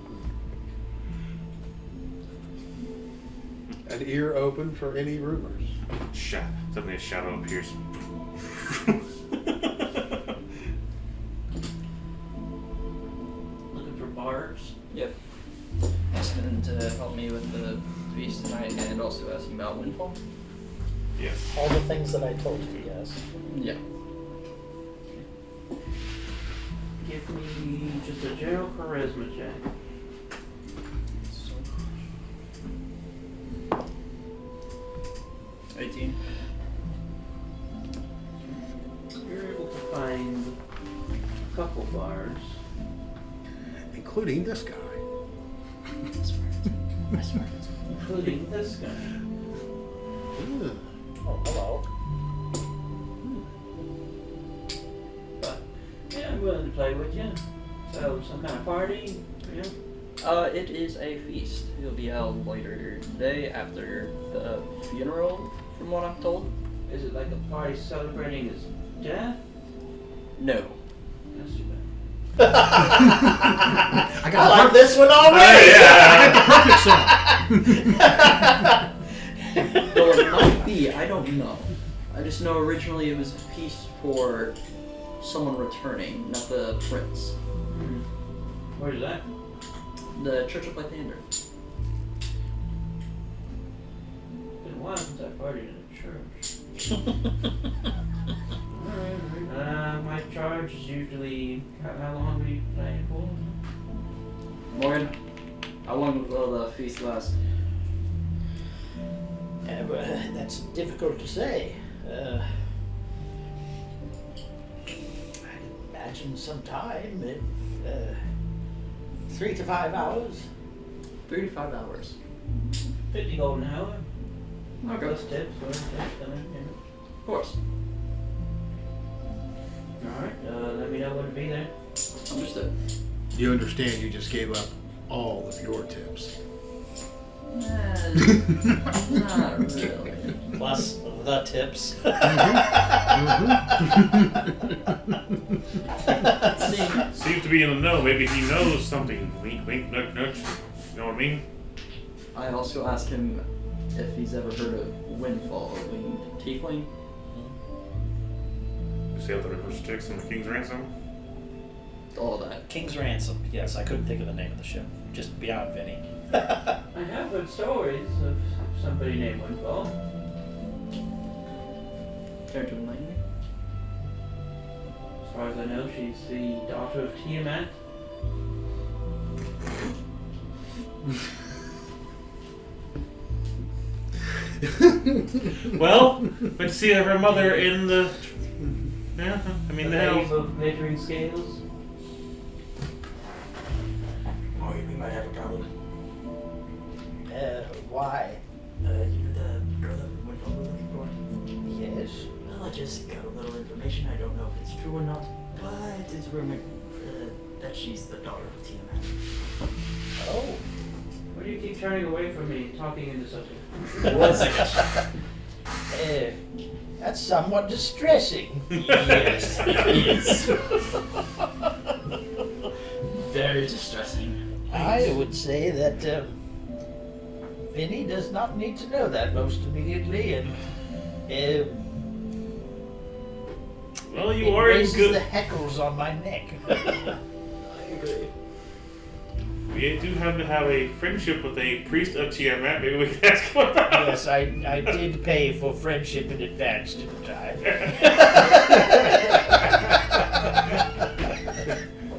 Speaker 4: An ear open for any rumors.
Speaker 1: Suddenly a shadow appears.
Speaker 3: Looking for bars.
Speaker 5: Yep. Asking him to help me with the feast tonight and also asking about Windfall.
Speaker 1: Yes.
Speaker 6: All the things that I told you, yes.
Speaker 5: Yeah.
Speaker 3: Give me just a general charisma check.
Speaker 5: 18.
Speaker 3: You're able to find a couple bars.
Speaker 4: Including this guy.
Speaker 3: Including this guy.
Speaker 4: Ugh.
Speaker 6: Oh, hello.
Speaker 3: But yeah, I'm willing to play with you. So some kind of party, you know?
Speaker 5: It is a feast. It'll be held later today after the funeral, from what I'm told.
Speaker 3: Is it like a party celebrating his death?
Speaker 5: No.
Speaker 3: That's too bad.
Speaker 6: I like this one already!
Speaker 5: Well, it might be. I don't know. I just know originally it was a feast for someone returning, not the prince.
Speaker 3: Where's that?
Speaker 5: The Church of Lythander.
Speaker 3: Been a while since I partied in a church. Alright. My charge is usually how long are we planning for?
Speaker 5: Morgan, how long will the feast last?
Speaker 6: Well, that's difficult to say. I'd imagine some time. 3 to 5 hours.
Speaker 5: 3 to 5 hours.
Speaker 3: 50 gold an hour.
Speaker 5: Okay.
Speaker 3: Plus tips, or tips coming,
Speaker 5: Of course.
Speaker 3: Alright, let me know when to be there.
Speaker 5: Understood.
Speaker 4: You understand you just gave up all of your tips.
Speaker 5: Not really.
Speaker 6: Plus the tips.
Speaker 1: Seems to be in the know. Maybe he knows something. Wink, wink, nudge, nudge. You know what I mean?
Speaker 5: I also asked him if he's ever heard of Windfall, a winged tiefling.
Speaker 1: You sailed the river Styx on the King's Ransom?
Speaker 5: All that.
Speaker 6: King's Ransom. Yes, I couldn't think of the name of the ship. Just beyond Vinny.
Speaker 3: I have heard stories of somebody named Windfall.
Speaker 5: Care to enlighten me?
Speaker 3: As far as I know, she's the daughter of Tiamat.
Speaker 1: Well, but to see her mother in the. Yeah, I mean,
Speaker 3: the
Speaker 1: the
Speaker 3: babe
Speaker 1: hell.
Speaker 3: of measuring scales.
Speaker 6: Oh, we might have a problem. Why?
Speaker 7: You know the girl that Windfall was looking for?
Speaker 6: Yes.
Speaker 7: Well, I just got a little information. I don't know if it's true or not, but it's rumored that she's the daughter of Tiamat.
Speaker 6: Oh.
Speaker 3: Why do you keep turning away from me, talking into such a...
Speaker 6: One second. That's somewhat distressing.
Speaker 2: Yes, it is.
Speaker 7: Very distressing.
Speaker 6: I would say that Vinny does not need to know that most immediately, and
Speaker 1: Well, you
Speaker 6: it
Speaker 1: are in
Speaker 6: raises
Speaker 1: good.
Speaker 6: the heckles on my neck.
Speaker 7: I agree.
Speaker 1: We do happen to have a friendship with a priest of Tiamat. Maybe we can ask him about it.
Speaker 6: Yes, I did pay for friendship in advance, didn't I?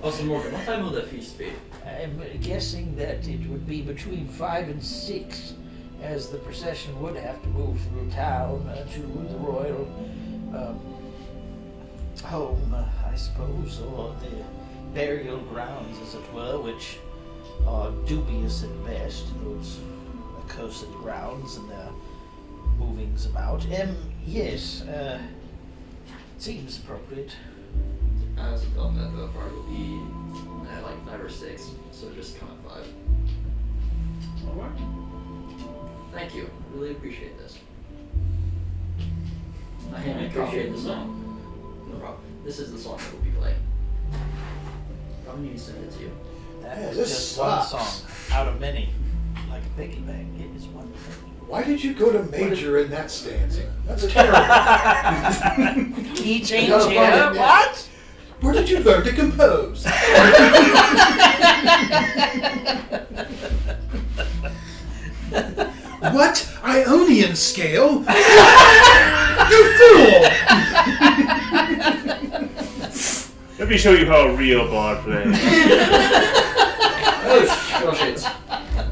Speaker 5: Also, Morgan, what time will the feast be?
Speaker 6: I'm guessing that it would be between 5 and 6, as the procession would have to move through town to the royal home, I suppose, or the burial grounds, as it were, which are dubious at best, those accursed grounds and their movings about. Yes, seems appropriate.
Speaker 5: I also thought that the party will be at like 5 or 6, so just come at 5.
Speaker 3: Alright.
Speaker 5: Thank you. I really appreciate this. I appreciate the song. No problem. This is the song that will be playing. Probably need to send it to you.
Speaker 6: That
Speaker 4: Yeah,
Speaker 6: is
Speaker 4: this
Speaker 6: just
Speaker 4: sucks.
Speaker 6: one song out of many. Like a piggy bank, it is one thing.
Speaker 4: Why did you go to major in that stanza? That's terrible.
Speaker 6: Key change
Speaker 4: gotta
Speaker 6: here?
Speaker 4: find it.
Speaker 6: What?
Speaker 4: Where did you learn to compose? What? Ionian scale? You fool!
Speaker 1: Let me show you how a real bard plays.
Speaker 5: Oh, shit.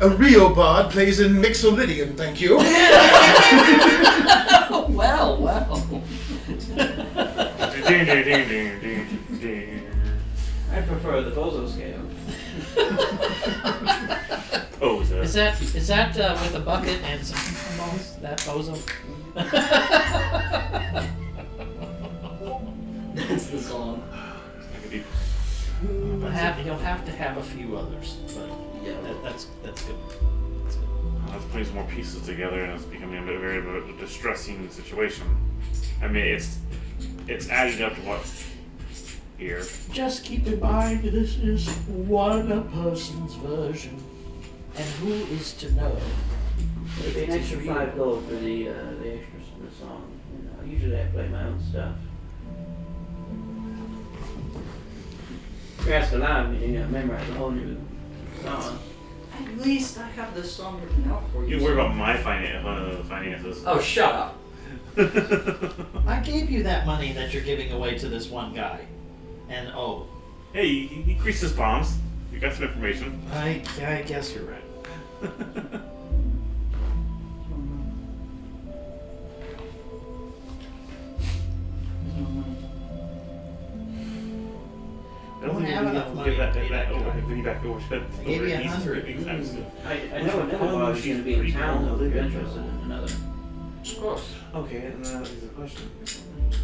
Speaker 4: A real bard plays in Mixolydian, thank you.
Speaker 5: Well.
Speaker 1: Ding, ding, ding, ding, ding, ding.
Speaker 3: I prefer the bozo scale.
Speaker 1: Poser.
Speaker 2: Is that with a bucket and some bones? That bozo?
Speaker 5: That's the song.
Speaker 2: You'll have to have a few others, but
Speaker 5: Yeah.
Speaker 2: that's good.
Speaker 1: Let's put some more pieces together, and it's becoming a very distressing situation. I mean, it's adding up to what here.
Speaker 6: Just keep in mind this is one person's version. And who is to know?
Speaker 3: It'd be an extra $5 for the extras for the song. You know, usually I play my own stuff. If you ask alive, you know, memorize a whole new song.
Speaker 5: At least I have this song written out for you.
Speaker 1: You worry about my finances.
Speaker 5: Oh, shut up.
Speaker 2: I gave you that money that you're giving away to this one guy, and
Speaker 1: Hey, he greased his palms. You got some information.
Speaker 2: I guess you're right.
Speaker 1: I
Speaker 2: don't have enough money
Speaker 1: Give that
Speaker 2: to pay that
Speaker 1: over.
Speaker 2: guy.
Speaker 1: Give me back over.
Speaker 2: I gave you 100.
Speaker 3: I know another bar is going to be in town though if you're interested in another.
Speaker 5: Of course.
Speaker 1: Okay, and then there's a question.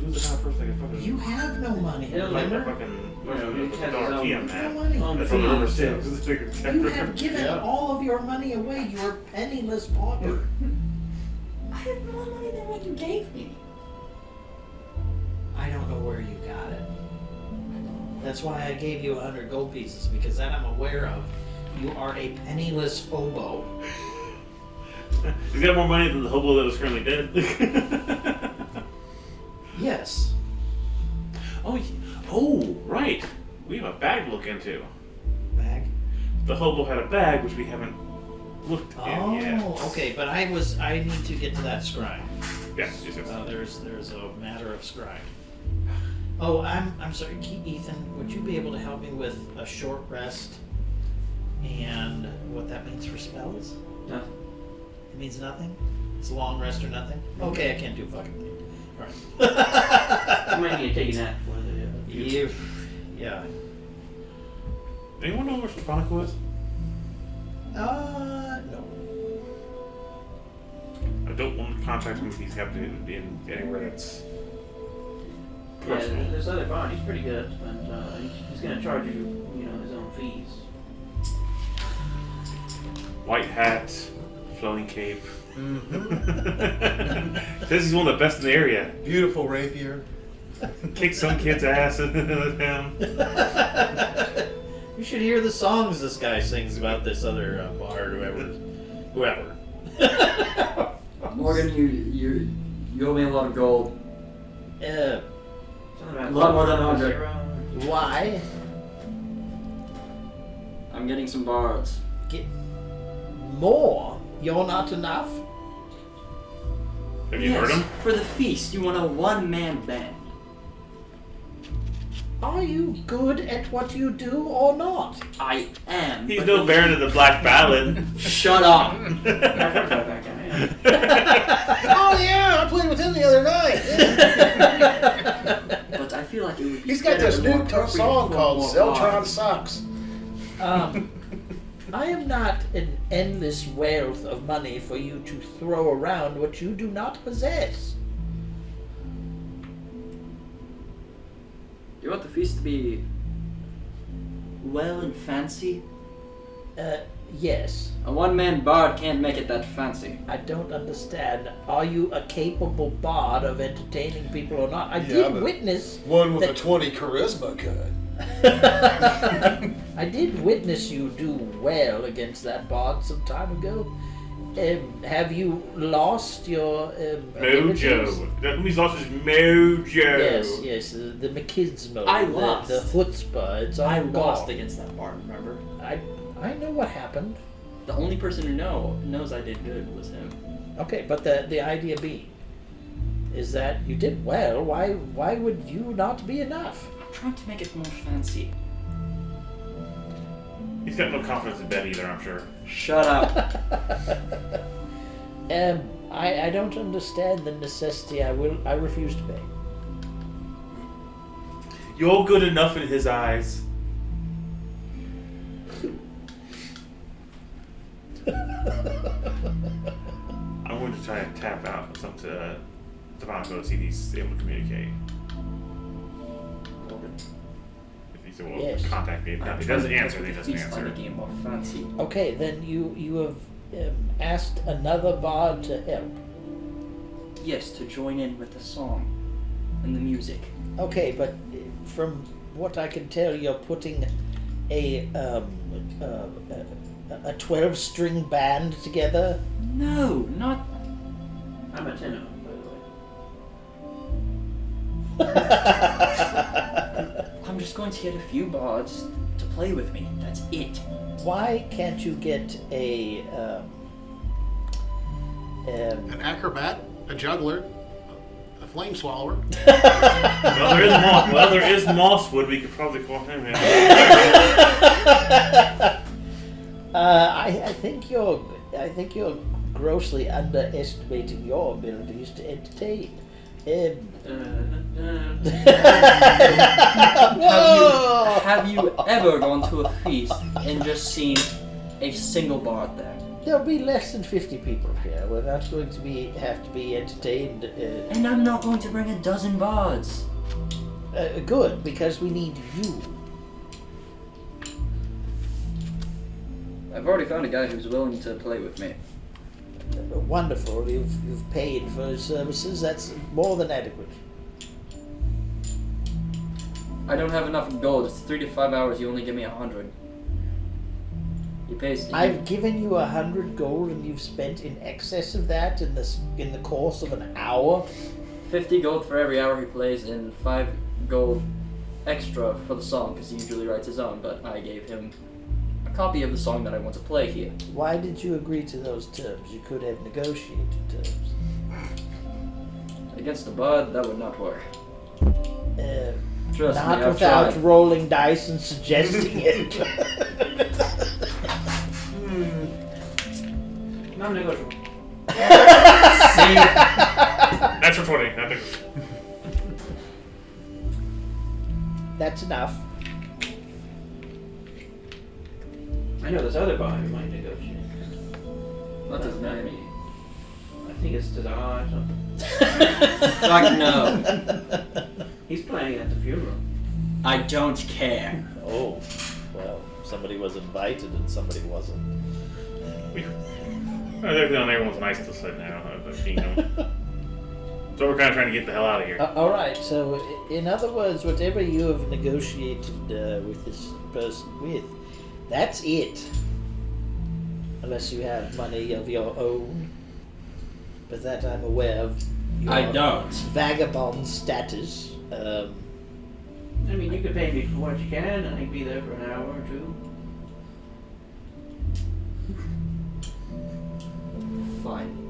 Speaker 1: Who's the kind of person that can fucking...
Speaker 2: You have no money.
Speaker 3: It'll
Speaker 1: like the
Speaker 2: Remember?
Speaker 1: fucking...
Speaker 3: You know, he has his
Speaker 1: $1
Speaker 3: own-
Speaker 1: TM
Speaker 2: No
Speaker 1: man.
Speaker 2: money.
Speaker 1: That's on the river still. This is a
Speaker 2: You have given
Speaker 4: Yeah.
Speaker 2: all of your money away. You're a penniless pauper.
Speaker 5: I have more money than what you gave me.
Speaker 2: I don't know where you got it. That's why I gave you 100 gold pieces, because that I'm aware of. You are a penniless hobo.
Speaker 1: He's got more money than the hobo that was currently dead.
Speaker 2: Yes.
Speaker 1: Oh, right. We have a bag to look into.
Speaker 2: Bag.
Speaker 1: The hobo had a bag, which we haven't looked in yet.
Speaker 2: Oh, okay, but I need to get to that scribe.
Speaker 1: Yes.
Speaker 2: There's a matter of scribe. Oh, I'm sorry, Ethan. Would you be able to help me with a short rest and what that means for spells?
Speaker 3: No.
Speaker 2: It means nothing. It's a long rest or nothing. Okay, I can't do a fucking thing. All right.
Speaker 3: You might need to take a nap for the.
Speaker 2: Yeah.
Speaker 1: Anyone know where Stephanico is?
Speaker 2: No.
Speaker 1: I don't want to contact him if he's happening in anywhere that's
Speaker 3: Yeah,
Speaker 1: personal.
Speaker 3: this other bar, he's pretty good, but he's going to charge you, his own fees.
Speaker 1: White hat, flowing cape. Says he's one of the best in the area.
Speaker 4: Beautiful rapier.
Speaker 1: Kick some kid's ass with him.
Speaker 2: You should hear the songs this guy sings about this other bard, whoever.
Speaker 5: Morgan, you owe me a lot of gold.
Speaker 2: Uh,
Speaker 3: Something about
Speaker 5: A lot more than 100.
Speaker 3: zero.
Speaker 2: why?
Speaker 5: I'm getting some bards.
Speaker 2: Get more? You're not enough?
Speaker 1: Have you heard him?
Speaker 5: For the feast, you want a one-man band.
Speaker 2: Are you good at what you do or not?
Speaker 5: I am.
Speaker 1: He's
Speaker 5: but
Speaker 1: no Baron of the Black Ballad.
Speaker 5: Shut up.
Speaker 3: I've heard about that guy.
Speaker 4: Oh yeah, I played with him the other night.
Speaker 5: But I feel like it would be
Speaker 4: He's got
Speaker 5: better
Speaker 4: this
Speaker 5: and
Speaker 4: new
Speaker 5: more appropriate
Speaker 4: song
Speaker 5: for
Speaker 4: called
Speaker 5: more
Speaker 4: Zeltron
Speaker 5: bards.
Speaker 4: Sucks.
Speaker 2: I am not an endless wealth of money for you to throw around what you do not possess.
Speaker 5: You want the feast to be well and fancy?
Speaker 2: Yes.
Speaker 5: A one-man bard can't make it that fancy.
Speaker 2: I don't understand. Are you a capable bard of entertaining people or not? I
Speaker 4: Yeah,
Speaker 2: did
Speaker 4: but-
Speaker 2: witness.
Speaker 4: One with
Speaker 2: That-
Speaker 4: a 20 charisma could.
Speaker 2: I did witness you do well against that bard some time ago. Have you lost your abilities?
Speaker 1: Mojo. He's lost his mojo.
Speaker 2: Yes, the McKidsmo.
Speaker 5: I
Speaker 2: the,
Speaker 5: lost.
Speaker 2: The chutzpah. It's all
Speaker 5: I lost
Speaker 2: gone.
Speaker 5: against that bard, remember?
Speaker 2: I know what happened.
Speaker 5: The only person who knows I did good was him.
Speaker 2: Okay, but the idea being is that you did well. Why would you not be enough?
Speaker 5: I'm trying to make it more fancy.
Speaker 1: He's got no confidence in Ben either, I'm sure.
Speaker 5: Shut up.
Speaker 2: I don't understand the necessity. I refuse to pay.
Speaker 1: You're good enough in his eyes. I'm going to try and tap out some to Devonko to see if he's able to communicate. If he's able
Speaker 2: Yes.
Speaker 1: to contact me. If not,
Speaker 5: I'm
Speaker 1: he
Speaker 5: trying
Speaker 1: doesn't
Speaker 5: to
Speaker 1: answer,
Speaker 5: make
Speaker 1: he
Speaker 5: the
Speaker 1: doesn't
Speaker 5: feast by
Speaker 1: answer.
Speaker 5: making it more fancy.
Speaker 2: Okay, then you have asked another bard to help.
Speaker 5: Yes, to join in with the song and the music.
Speaker 2: Okay, but from what I can tell, you're putting a 12-string band together.
Speaker 5: No, not.
Speaker 3: I'm a tenor, by the way.
Speaker 5: I'm just going to get a few bards to play with me. That's it.
Speaker 2: Why can't you get a
Speaker 4: An acrobat, a juggler, a flame swallower.
Speaker 1: Well, there is Mosswood. We could probably call him in.
Speaker 2: I think you're grossly underestimating your abilities to entertain. Whoa!
Speaker 5: Have you ever gone to a feast and just seen a single bard there?
Speaker 2: There'll be less than 50 people here. We're not going to have to be entertained.
Speaker 5: And I'm not going to bring a dozen bards.
Speaker 2: Good, because we need you.
Speaker 5: I've already found a guy who's willing to play with me.
Speaker 2: Wonderful. You've paid for his services. That's more than adequate.
Speaker 5: I don't have enough gold. It's 3 to 5 hours. You only give me 100. You pay.
Speaker 2: I've given you 100 gold, and you've spent in excess of that in the course of an hour.
Speaker 5: 50 gold for every hour he plays, and 5 gold extra for the song because he usually writes his own. But I gave him a copy of the song that I want to play here.
Speaker 2: Why did you agree to those terms? You could have negotiated terms.
Speaker 5: Against the bard, that would not work. Trust
Speaker 2: Not
Speaker 5: me, I've
Speaker 2: without
Speaker 5: tried.
Speaker 2: rolling dice and suggesting it.
Speaker 3: Non-negotiable.
Speaker 5: See,
Speaker 1: Natural 20. Not big.
Speaker 2: That's enough.
Speaker 3: I know this other bard who might negotiate.
Speaker 5: what does that mean?
Speaker 3: I think it's Tazar or something.
Speaker 5: Fuck no.
Speaker 3: He's playing at the funeral.
Speaker 5: I don't care.
Speaker 2: Oh, well, somebody was invited and somebody wasn't.
Speaker 1: I think everyone's nice to sit now at the kingdom. So we're kind of trying to get the hell out of here.
Speaker 6: All right. So, in other words, whatever you have negotiated with this person that's it. Unless you have money of your own, but that I'm aware of. Your
Speaker 5: I don't.
Speaker 6: Vagabond status.
Speaker 3: I mean, you could pay me for what you can, and I can be there for an hour or two.
Speaker 5: Fine.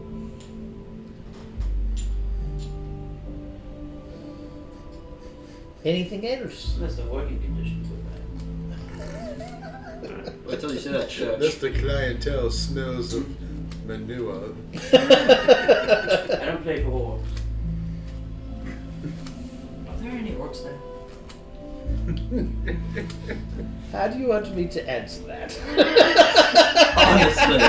Speaker 6: Anything else?
Speaker 3: That's the working conditions of
Speaker 5: Wait till you see that church.
Speaker 4: The clientele smells of manure.
Speaker 3: that. I don't play for orcs.
Speaker 7: Are there any orcs there?
Speaker 6: How do you want me to answer that?
Speaker 5: Honestly.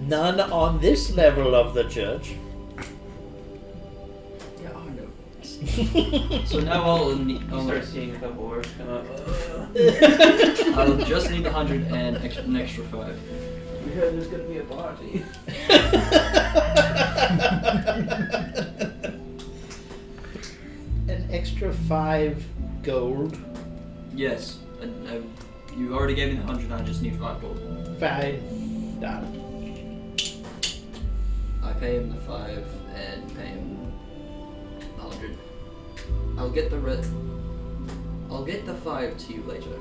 Speaker 6: None on this level of the church.
Speaker 5: Yeah, I know. So now
Speaker 3: You start seeing a couple orcs come up.
Speaker 5: I'll just need 100 and an extra 5.
Speaker 3: We heard there's gonna be a party.
Speaker 6: An extra 5 gold.
Speaker 5: Yes. You already gave me the 100, I just need 5 gold.
Speaker 6: Fine. Done.
Speaker 5: I pay him the 5 and pay him 100. I'll get the 5 to you later.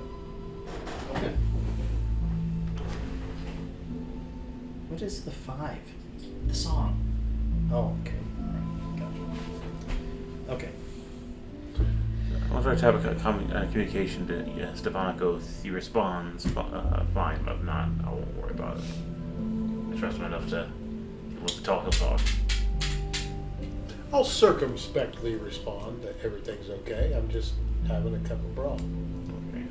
Speaker 6: Okay. What is the 5?
Speaker 5: The song.
Speaker 6: Oh, okay. Gotcha. Okay.
Speaker 1: I'll try to have a communication to Stefanico. If he responds, fine. But if not, I won't worry about it. I trust him enough to. If he wants to talk, he'll talk.
Speaker 4: I'll circumspectly respond that everything's okay. I'm just having a cup of broth.
Speaker 1: Okay.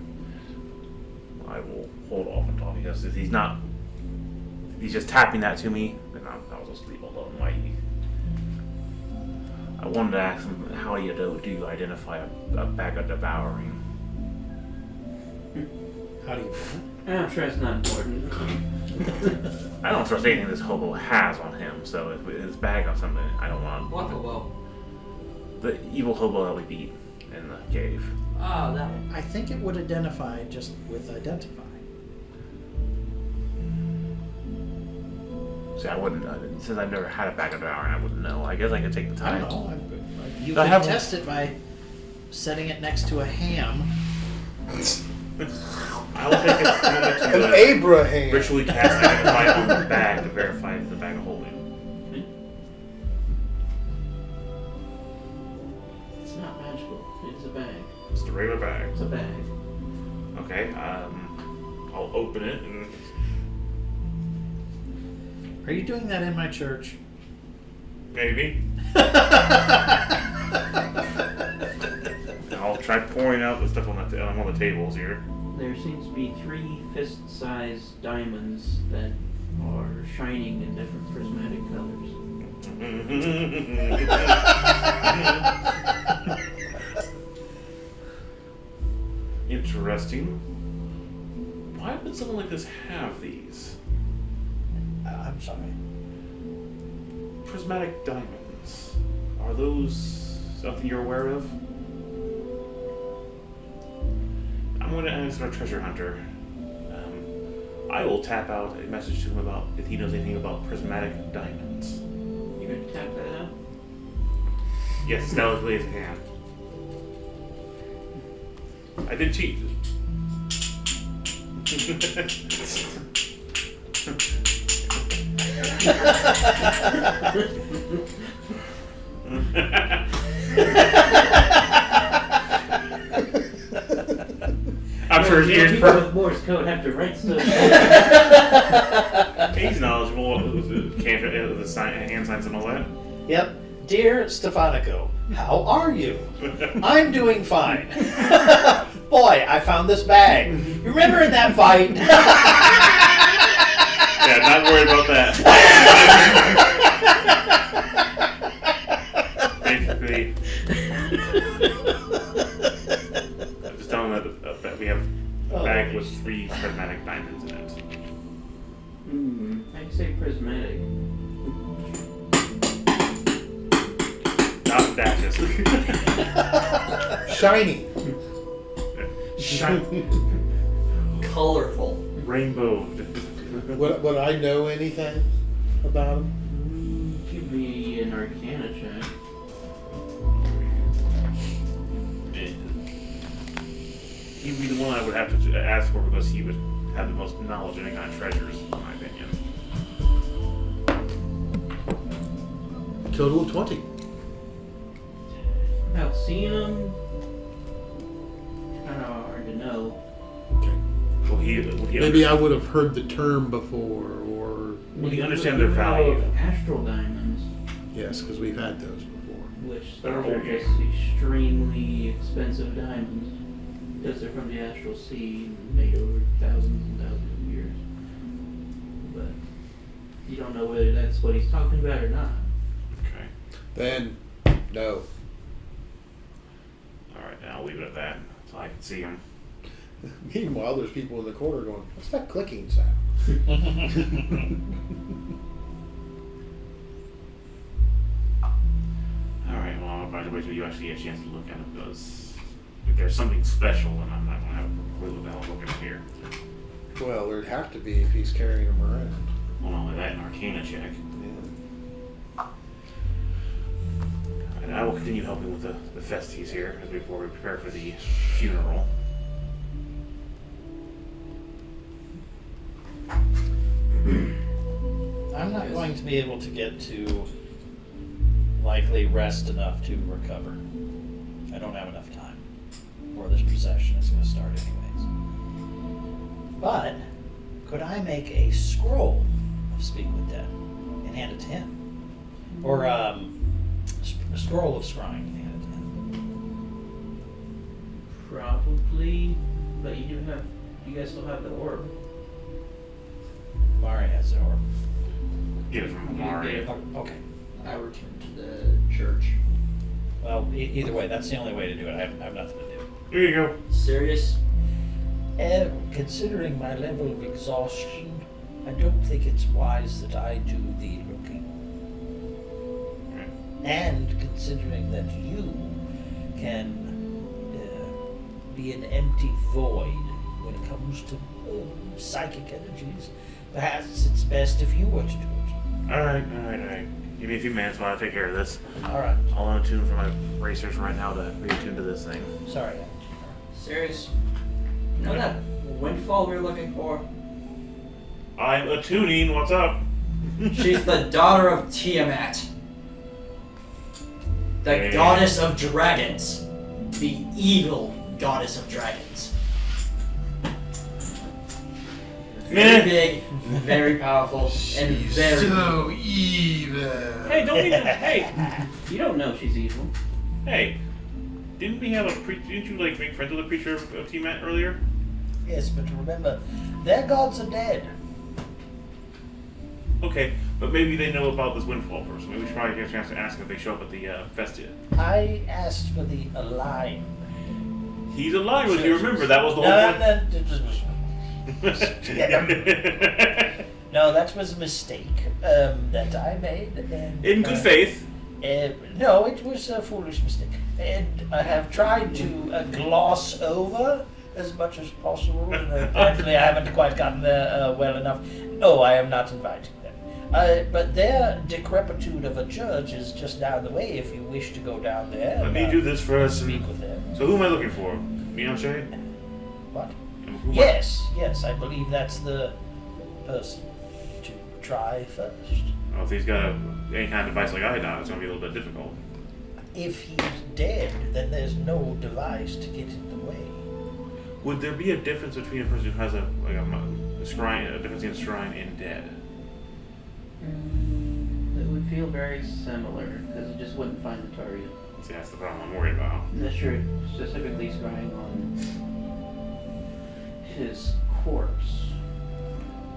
Speaker 1: I will hold off on talking because if he's not, if he's just tapping that to me, then I'll just leave alone. I wanted to ask him how do you identify a bag of devouring?
Speaker 6: How do you
Speaker 3: I'm sure it's not important.
Speaker 1: I don't trust anything this hobo has on him, so if his bag on something, I don't want
Speaker 5: What hobo?
Speaker 1: the evil hobo that we beat in the cave.
Speaker 5: Ah, that one.
Speaker 6: I think it would identify just with identify.
Speaker 1: See, I wouldn't, since I've never had a bag of devouring, I wouldn't know. I guess I could take the
Speaker 6: I
Speaker 1: time.
Speaker 6: don't know. You
Speaker 1: I
Speaker 6: can
Speaker 1: have-
Speaker 6: test it by setting it next to a ham.
Speaker 1: I will take a moment
Speaker 4: An
Speaker 1: to
Speaker 4: Abraham.
Speaker 1: ritually cast identify on the bag to verify it's the bag of holding.
Speaker 3: It's not magical. It's a bag.
Speaker 1: It's the regular bag.
Speaker 3: It's a bag.
Speaker 1: Okay, I'll open it and
Speaker 6: Are you doing that in my church?
Speaker 1: maybe. I'll try pouring out the stuff on the tables here.
Speaker 3: There seems to be 3 fist-sized diamonds that are shining in different prismatic colors.
Speaker 1: Interesting. Why would someone like this have these?
Speaker 6: I'm sorry.
Speaker 1: Prismatic diamonds. Are those something you're aware of? I'm going to ask our treasure hunter. I will tap out a message to him about if he knows anything about prismatic diamonds.
Speaker 3: You gonna tap that out?
Speaker 1: Yes, as delicately as I can. I did cheat. I'm sure his ears
Speaker 3: People
Speaker 1: perk.
Speaker 3: with Morse code have to write stuff.
Speaker 1: He's knowledgeable of the hand signs and all that.
Speaker 6: Yep. Dear Stefanico, how are you? I'm doing fine. Boy, I found this bag. You remember in that fight?
Speaker 1: Yeah, not worried about that. Basically, I'm just telling them that we have a bag with 3 prismatic diamonds in it.
Speaker 3: I can say prismatic.
Speaker 1: statues.
Speaker 4: Shiny.
Speaker 1: Shiny.
Speaker 5: Colorful.
Speaker 1: Rainbowed.
Speaker 4: Would I know anything about him?
Speaker 3: Give me an Arcana check.
Speaker 1: He'd be the one I would have to ask for because he would have the most knowledge of any kind of treasures, in my opinion.
Speaker 4: Total of 20.
Speaker 3: Without seeing him, kind of hard to know.
Speaker 4: Okay.
Speaker 1: Will he
Speaker 4: Maybe I would have heard the term before, or
Speaker 1: Will he
Speaker 3: You
Speaker 1: understand
Speaker 3: know
Speaker 1: their value?
Speaker 3: of astral diamonds,
Speaker 4: yes, because we've had those before.
Speaker 3: which
Speaker 1: They're
Speaker 3: those are
Speaker 1: okay.
Speaker 3: just extremely expensive diamonds because they're from the astral sea and made over thousands and thousands of years. But you don't know whether that's what he's talking about or not.
Speaker 1: Okay.
Speaker 4: Then, no.
Speaker 1: Alright, then I'll leave it at that. So I can see him.
Speaker 4: Meanwhile, there's people in the corner going, "What's that clicking sound?"
Speaker 1: Alright, well, I'll probably wait till you actually get a chance to look at him because if there's something special, then I'm not going to have a clue what the hell I'm looking at here.
Speaker 4: Well, there'd have to be if he's carrying them around.
Speaker 1: Well, not only that, an Arcana check.
Speaker 4: Yeah.
Speaker 1: And I will continue helping with the festies here as before we prepare for the funeral.
Speaker 2: I'm not going to be able to get to likely rest enough to recover. I don't have enough time. Or this procession is going to start anyways. But could I make a scroll of Speak with Dead and hand it to him? Or a scroll of scrying and hand it to him?
Speaker 3: Probably, but you guys still have the orb.
Speaker 2: Mari has the orb.
Speaker 1: Get it from Amari.
Speaker 2: Oh, okay.
Speaker 5: I return to the church.
Speaker 2: Well, either way, that's the only way to do it. I have nothing to do.
Speaker 1: Here you go.
Speaker 5: Serious?
Speaker 6: Considering my level of exhaustion, I don't think it's wise that I do the looking. And considering that you can be an empty void when it comes to psychic energies, perhaps it's best if you were to do it.
Speaker 1: Alright. Give me a few minutes while I take care of this.
Speaker 6: All right.
Speaker 1: I'll unattune for my racers right now to reattune to this thing.
Speaker 6: Sorry.
Speaker 5: Serious? You know that windfall we were looking for?
Speaker 1: I'm attuning. What's up?
Speaker 5: She's the daughter of Tiamat. The
Speaker 1: Hey.
Speaker 5: goddess of dragons. The evil goddess of dragons. Very big, very powerful, and very
Speaker 4: so evil.
Speaker 1: Hey, don't even. Hey,
Speaker 3: You don't know she's evil.
Speaker 1: hey. Didn't we have a didn't you like make friends with a preacher of T-Mat earlier?
Speaker 6: Yes, but remember, their gods are dead.
Speaker 1: Okay, but maybe they know about this windfall first. Maybe we should probably get a chance to ask if they show up at the festia.
Speaker 6: I asked for the aligned.
Speaker 1: He's alive with you. Remember that was the whole point.
Speaker 6: No, that was a mistake that I made. And,
Speaker 1: In good faith.
Speaker 6: No, it was a foolish mistake. And I have tried to gloss over as much as possible. And apparently I haven't quite gotten there well enough. No, I am not inviting them. But their decrepitude of a church is just down the way if you wish to go down there.
Speaker 1: Let me do this first.
Speaker 6: Speak with them.
Speaker 1: So who am I looking for? Beyonce?
Speaker 6: What?
Speaker 1: Who am I-
Speaker 6: Yes, I believe that's the person to try first.
Speaker 1: Well, if he's got any kind of device like I do, it's going to be a little bit difficult.
Speaker 6: If he's dead, then there's no device to get in the way.
Speaker 1: Would there be a difference between a person who has a shrine, a difference between a shrine and dead?
Speaker 3: It would feel very similar because it just wouldn't find the target.
Speaker 1: See, that's the problem I'm worried about.
Speaker 3: Unless you're specifically scrying on his corpse.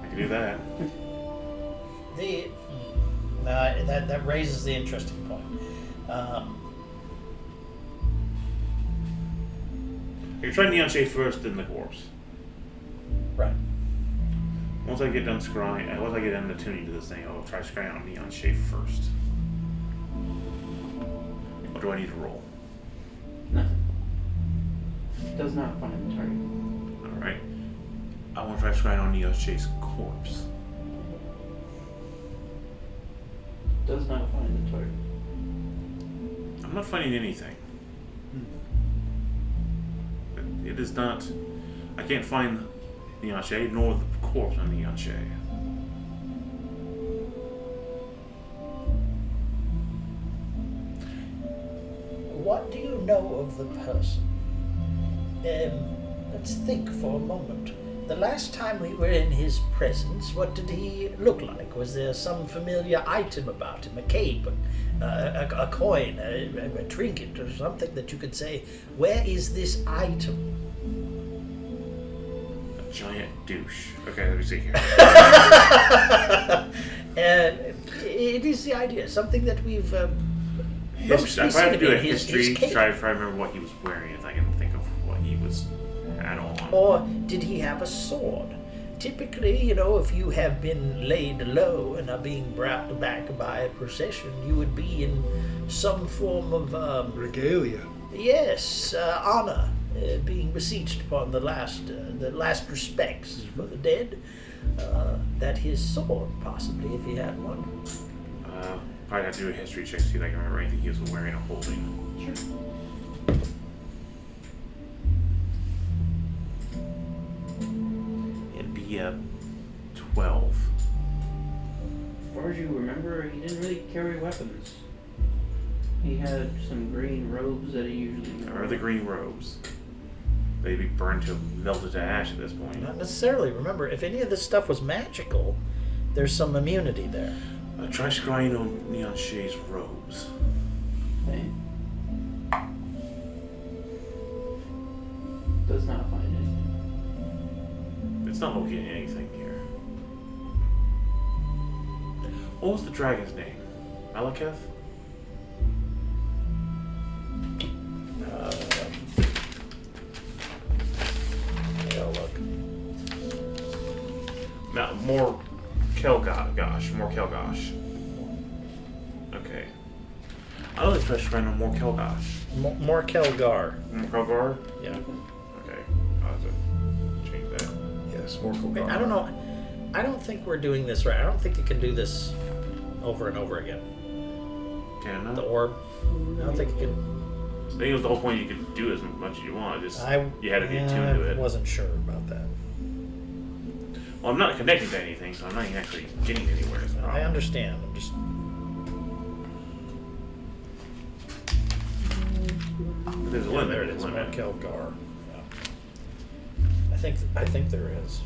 Speaker 1: I can do that.
Speaker 2: That raises the interesting point.
Speaker 1: You try Neon Shade first, then the corpse.
Speaker 2: Right.
Speaker 1: Once I get done scrying, once I get done attuning to this thing, I'll try scrying on Neon Shade first. What do I need to roll?
Speaker 3: Nothing. Does not find the target.
Speaker 1: Alright. I want to try scrying on Neosha's corpse.
Speaker 3: Does not find the target.
Speaker 1: I'm not finding anything. It is not. I can't find Neosha nor the corpse on Neosha.
Speaker 6: What do you know of the person? Let's think for a moment. The last time we were in his presence, what did he look like? Was there some familiar item about him? A cape, a coin, a trinket, or something that you could say, where is this item?
Speaker 1: A giant douche. Okay, let me see here.
Speaker 6: It is the idea, something that we've
Speaker 1: History. If I have to do a history,
Speaker 6: cape.
Speaker 1: try to remember what he was wearing, if I can think of what he had on.
Speaker 6: Or did he have a sword? Typically, you know, if you have been laid low and are being brought back by a procession, you would be in some form of,
Speaker 4: Regalia.
Speaker 6: yes, honor, being beseeched upon the last respects for the dead. That his sword, possibly, if he had one.
Speaker 1: Probably have to do a history check to see if I can remember anything he was wearing or holding.
Speaker 3: Sure.
Speaker 1: It'd be a 12.
Speaker 3: As far as you remember, he didn't really carry weapons. He had some green robes that he usually wore.
Speaker 1: Or the green robes. They'd be burned to melted to ash at this point.
Speaker 2: Not necessarily. Remember, if any of this stuff was magical, there's some immunity there.
Speaker 1: Try scrying on Neon Shay's robes.
Speaker 3: Okay. Does not find anything.
Speaker 1: It's not locating anything here. What was the dragon's name? Malekith?
Speaker 2: Look.
Speaker 1: No, more Kelgosh. More Kelgosh. Okay. I'll let try scrying on more Kelgosh.
Speaker 2: More Kelgar.
Speaker 1: More Kelgar?
Speaker 2: Yeah.
Speaker 1: Okay. I'll have to change that.
Speaker 4: Yes, more cool.
Speaker 2: Wait, I don't know. I don't think we're doing this right. I don't think you can do this over and over again.
Speaker 1: Can I not?
Speaker 2: The orb. I don't think you can.
Speaker 1: I think it was the whole point you could do as much as you want. Just you had to be
Speaker 2: yeah,
Speaker 1: attuned to
Speaker 2: I
Speaker 1: it.
Speaker 2: wasn't sure about that.
Speaker 1: Well, I'm not connecting to anything, so I'm not even actually getting anywhere. Is the
Speaker 2: I
Speaker 1: problem.
Speaker 2: understand. I'm just.
Speaker 1: There's a
Speaker 2: Yeah,
Speaker 1: limit.
Speaker 2: there it
Speaker 1: There's
Speaker 2: is.
Speaker 1: a
Speaker 2: More
Speaker 1: limit.
Speaker 2: Kelgar. Yeah. I think there is.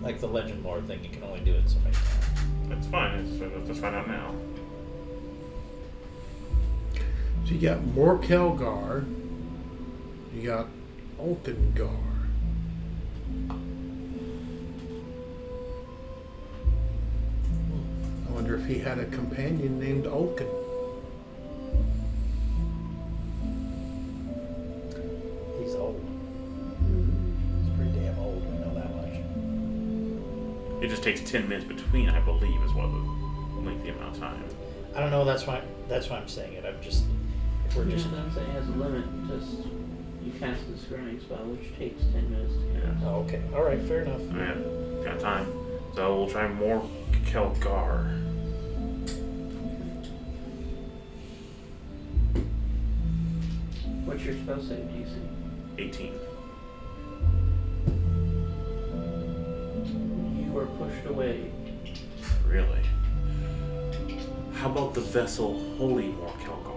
Speaker 2: Like the Legend Lord thing, you can only do it so many times.
Speaker 1: That's fine. Let's find out now.
Speaker 4: So you got Morkelgar. You got Olkengar. I wonder if he had a companion named Olken.
Speaker 2: He's old. He's pretty damn old. We know that much.
Speaker 1: It just takes 10 minutes between, I believe, is what the lengthy amount of time.
Speaker 2: I don't know. That's why I'm saying it. I'm just. If we're just.
Speaker 3: I'm saying it has a limit. Just you cast the scrying spell, which takes 10 minutes to cast.
Speaker 2: Oh, okay. All right. Fair enough.
Speaker 1: Yeah, got time. So we'll try more Kelgar.
Speaker 3: What's your spell save DC?
Speaker 1: 18.
Speaker 3: You are pushed away.
Speaker 1: Really? How about the vessel Holy Morkelgar?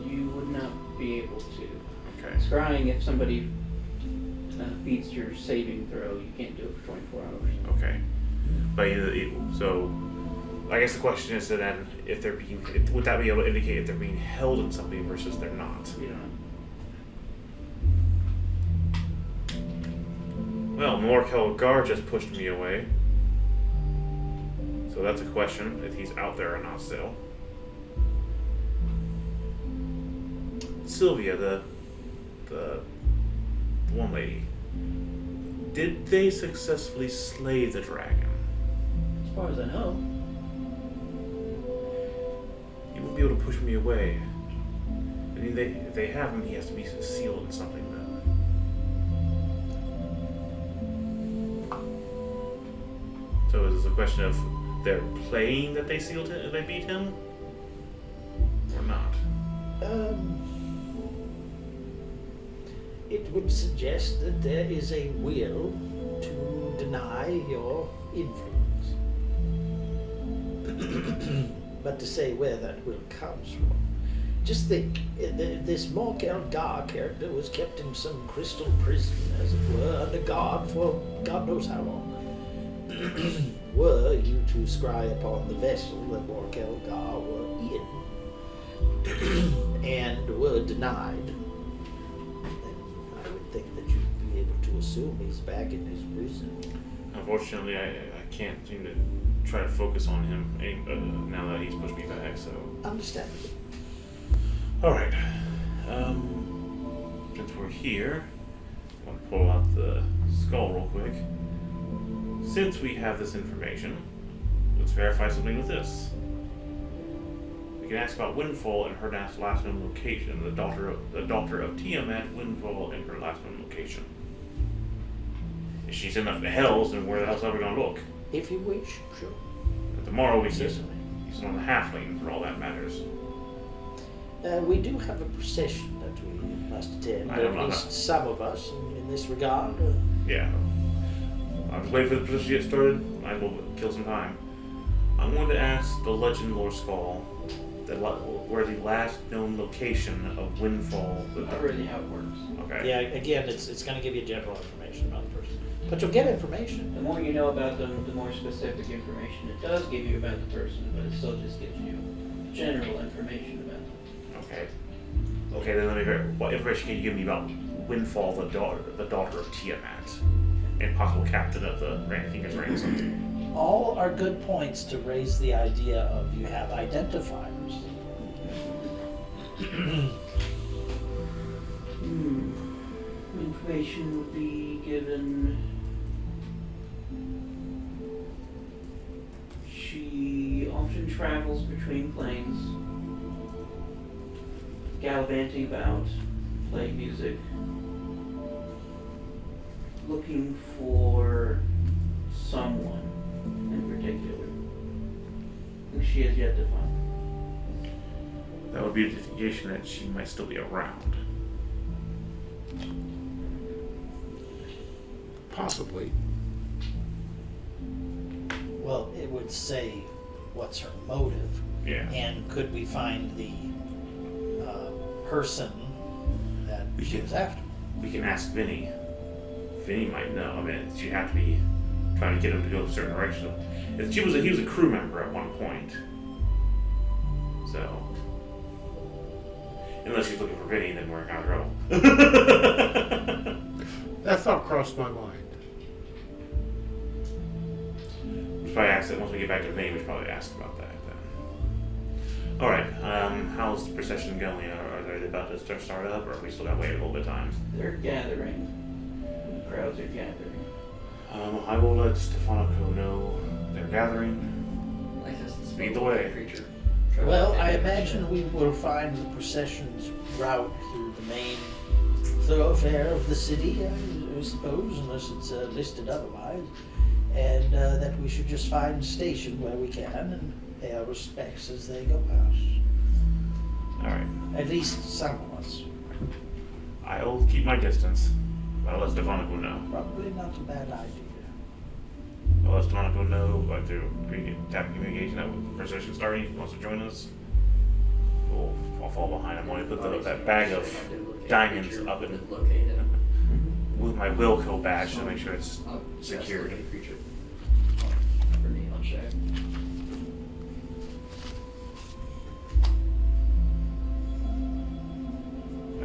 Speaker 3: You would not be able to.
Speaker 1: Okay.
Speaker 3: Scrying, if somebody beats your saving throw, you can't do it for 24 hours.
Speaker 1: Okay. But so, I guess the question is that then, if they're being, would that be able to indicate if they're being held in something versus they're not?
Speaker 3: You don't.
Speaker 1: Well, Morkelgar just pushed me away. So that's a question, if he's out there or not still. Sylvia, the one lady. Did they successfully slay the dragon?
Speaker 3: As far as I know.
Speaker 1: be able to push me away. I mean, if they have him, he has to be sealed in something then. So is this a question of they're playing that they sealed him, they beat him? Or not?
Speaker 6: It would suggest that there is a will to deny your influence. But to say where that will comes from, just think, this Morkel Gar character was kept in some crystal prison, as it were, under guard for God knows how long. Were you to scry upon the vessel that Morkel Gar were in, and were denied, then I would think that you'd be able to assume he's back in his prison.
Speaker 1: Unfortunately, I can't seem to try to focus on him now that he's pushed me back, so...
Speaker 6: Understandable.
Speaker 1: Alright. Since we're here, I want to pull out the skull real quick. Since we have this information, let's verify something with this. We can ask about Windfall and her last known location, the daughter of Tiamat, Windfall, and her last known location. If she's in the hells, then where the hell's ever gonna look?
Speaker 6: If you wish, sure.
Speaker 1: But tomorrow we can
Speaker 6: Certainly.
Speaker 1: use it on the halfling for all that matters.
Speaker 6: We do have a procession that we must attend,
Speaker 1: I don't
Speaker 6: at
Speaker 1: know.
Speaker 6: least some of us in this regard.
Speaker 1: Yeah. I'm just waiting for the position to get started. I will kill some time. I'm going to ask the Legend Lore Skull where the last known location of Windfall.
Speaker 3: Not really how it works.
Speaker 1: Okay.
Speaker 2: Yeah, again, it's going to give you general information about the person. But you'll get information.
Speaker 3: The more you know about them, the more specific information it does give you about the person, but it still just gives you general information about them.
Speaker 1: Okay. Okay, then let me hear. What information can you give me about Windfall, the daughter of Tiamat, and possible captain of the King's Ransom?
Speaker 2: All are good points to raise the idea of you have identifiers.
Speaker 3: Information would be given. She often travels between planes, gallivanting about, playing music, looking for someone in particular who she has yet to find.
Speaker 1: That would be an indication that she might still be around.
Speaker 4: Possibly.
Speaker 2: Well, it would say what's her motive,
Speaker 1: Yeah.
Speaker 2: and could we find the person that
Speaker 1: We
Speaker 2: she
Speaker 1: can-
Speaker 2: was after?
Speaker 1: We can ask Vinny. Vinny might know. I mean, she'd have to be trying to get him to go a certain direction. If he was a crew member at one point. So, unless she's looking for Vinny, then we're in kind of trouble.
Speaker 4: That thought crossed my mind.
Speaker 1: We'll probably ask that once we get back to Vinny. We should probably ask about that then. All right. How's the procession going? Are they about to start up, or have we still got to wait a little bit of time?
Speaker 3: They're gathering. The crowds are gathering.
Speaker 1: I will let Stefanico know they're gathering.
Speaker 5: I guess the
Speaker 1: Lead the way.
Speaker 5: creature.
Speaker 2: Well, I imagine we will find the procession's route through the main thoroughfare of the city, I suppose, unless it's listed otherwise, and that we should just find a station where we can and pay our respects as they go past.
Speaker 1: All right.
Speaker 2: At least some of us.
Speaker 1: I'll keep my distance. But I'll let Stefanico know.
Speaker 2: Probably not a bad idea.
Speaker 1: I'll let Stefanico know, like, through tap communication that the procession starting. If he wants to join us, I'll fall behind him when I put that bag of diamonds up and with my Wilco badge to make sure it's secured.
Speaker 5: Creature. For me, on check.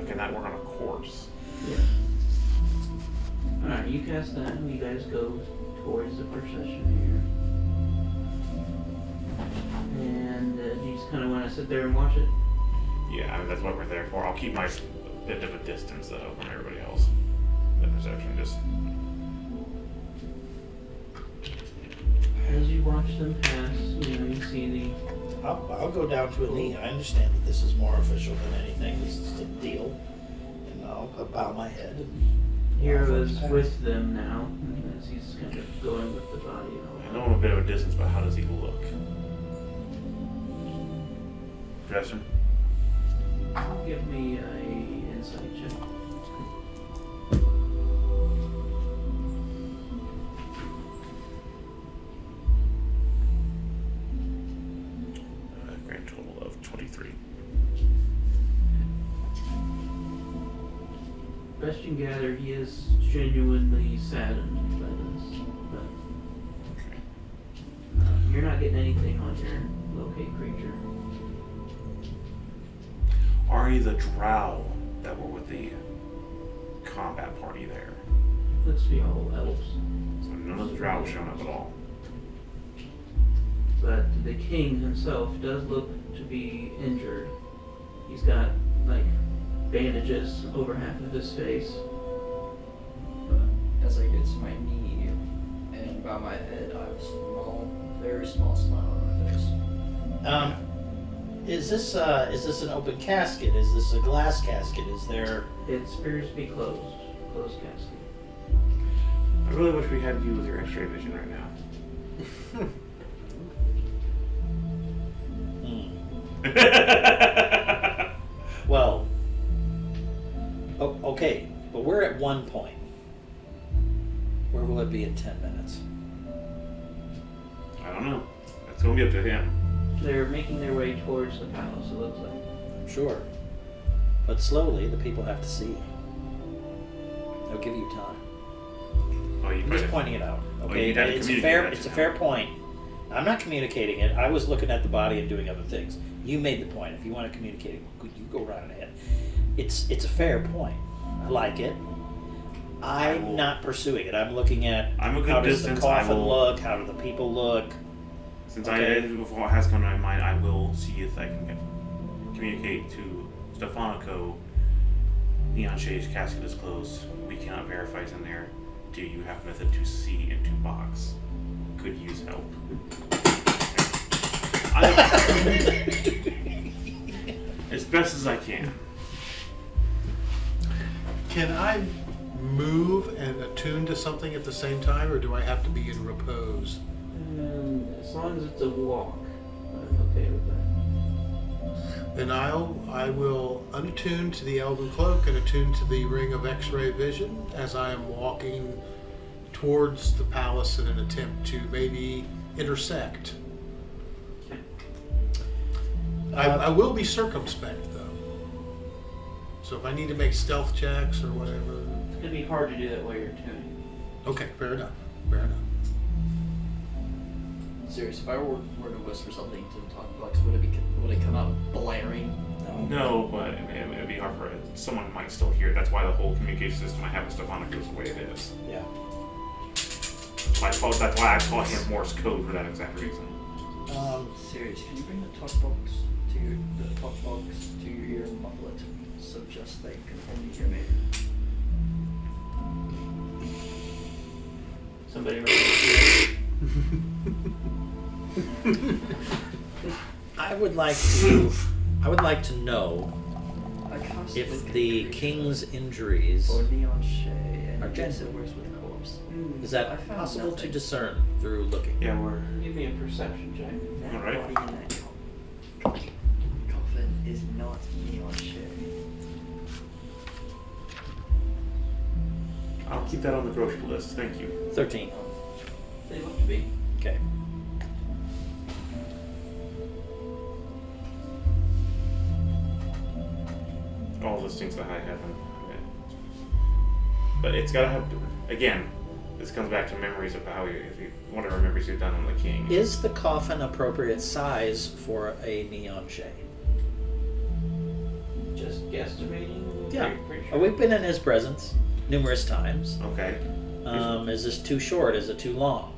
Speaker 1: Can that work on a corpse?
Speaker 3: Alright, you cast that and you guys go towards the procession here. And you just kind of want to sit there and watch it?
Speaker 1: Yeah, I mean, that's what we're there for. I'll keep my bit of a distance, though, from everybody else. The perception, just...
Speaker 3: As you watch them pass, you see the
Speaker 6: I'll go down to a knee. I understand that this is more official than anything. This is a deal. And I'll bow my head. And
Speaker 3: Hero is with them now, as he's kind of going with the body.
Speaker 1: I know I'm a bit of a distance, but how does he look? Dresser?
Speaker 3: Give me a insight check.
Speaker 1: Grand total of 23.
Speaker 3: Best you can gather, he is genuinely saddened by this, but
Speaker 1: Okay.
Speaker 3: you're not getting anything on your locate creature.
Speaker 1: Are you the drow that were with the combat party there?
Speaker 3: Looks to be all elves.
Speaker 1: So none of the drow have shown up at all.
Speaker 3: But the king himself does look to be injured. He's got, like, bandages over half of his face.
Speaker 5: As I get to my knee and bow my head, I have a small, very small smile on my face.
Speaker 6: Is this an open casket? Is this a glass casket? Is there?
Speaker 3: It appears to be closed casket.
Speaker 1: I really wish we had you with your X-ray vision right now.
Speaker 6: Well, okay, but we're at one point. Where will it be in 10 minutes?
Speaker 1: I don't know. It's going to be up to him.
Speaker 3: They're making their way towards the palace, it looks like.
Speaker 6: I'm sure. But slowly, the people have to see. They'll give you time.
Speaker 1: Oh, you
Speaker 6: I'm just pointing it out. Okay,
Speaker 1: you'd have to
Speaker 6: it's a
Speaker 1: communicate
Speaker 6: fair.
Speaker 1: that
Speaker 6: It's
Speaker 1: to
Speaker 6: a
Speaker 1: him.
Speaker 6: fair point. I'm not communicating it. I was looking at the body and doing other things. You made the point. If you want to communicate it, you go right ahead. It's a fair point. I like it. I'm not pursuing it. I'm looking at
Speaker 1: I'm a good
Speaker 6: how does
Speaker 1: distance.
Speaker 6: the coffin
Speaker 1: I will,
Speaker 6: look, how do the people look.
Speaker 1: Since
Speaker 6: Okay.
Speaker 1: what has come to my mind, I will see if I can communicate to Stefanico. Neon Shade's casket is closed. We cannot verify it's in there. Do you have method to see into box? Could use help. As best as I can.
Speaker 4: Can I move and attune to something at the same time, or do I have to be in repose?
Speaker 3: And as long as it's a walk, I'm okay with that.
Speaker 4: Then I will unattune to the Elven Cloak and attune to the Ring of X-Ray Vision as I am walking towards the palace in an attempt to maybe intersect.
Speaker 3: Okay.
Speaker 4: I will be circumspect, though. So if I need to make stealth checks or whatever...
Speaker 3: It's gonna be hard to do that while you're tuning.
Speaker 4: Okay, fair enough. Fair enough.
Speaker 5: Serious, if I were to whisper something to the talk box, would it come out blaring?
Speaker 1: No, but I mean, it'd be hard for it. Someone might still hear. That's why the whole communication system I have with Stefanico is the way it is.
Speaker 6: Yeah.
Speaker 1: That's why I call him Morse code for that exact reason.
Speaker 5: Serious, can you bring the talk box to your ear and muffle it so just they can only hear me?
Speaker 3: Somebody right
Speaker 6: I would like to know
Speaker 5: I cast
Speaker 6: if
Speaker 5: with
Speaker 6: the
Speaker 5: concentration
Speaker 6: king's injuries
Speaker 5: or neon shade, and
Speaker 6: are
Speaker 5: yes, it
Speaker 6: genuine.
Speaker 5: works with corpse.
Speaker 6: is
Speaker 5: I
Speaker 6: that
Speaker 5: found
Speaker 6: possible to
Speaker 5: nothing.
Speaker 6: discern through looking?
Speaker 1: Yeah, we're.
Speaker 3: Give me a perception check.
Speaker 5: That
Speaker 1: Alright.
Speaker 5: body in that coffin is not neon shade.
Speaker 1: I'll keep that on the grocery list. Thank you.
Speaker 6: 13.
Speaker 3: They look to be.
Speaker 6: Okay.
Speaker 1: All those things that I have. But it's gotta have. Again, this comes back to memories of how whatever memories you've done on the king.
Speaker 6: Is the coffin appropriate size for a neon shade?
Speaker 3: Just guesstimating.
Speaker 6: Yeah.
Speaker 3: Pretty
Speaker 6: Oh,
Speaker 3: sure.
Speaker 6: we've been in his presence numerous times.
Speaker 1: Okay.
Speaker 6: Is this too short? Is it too long?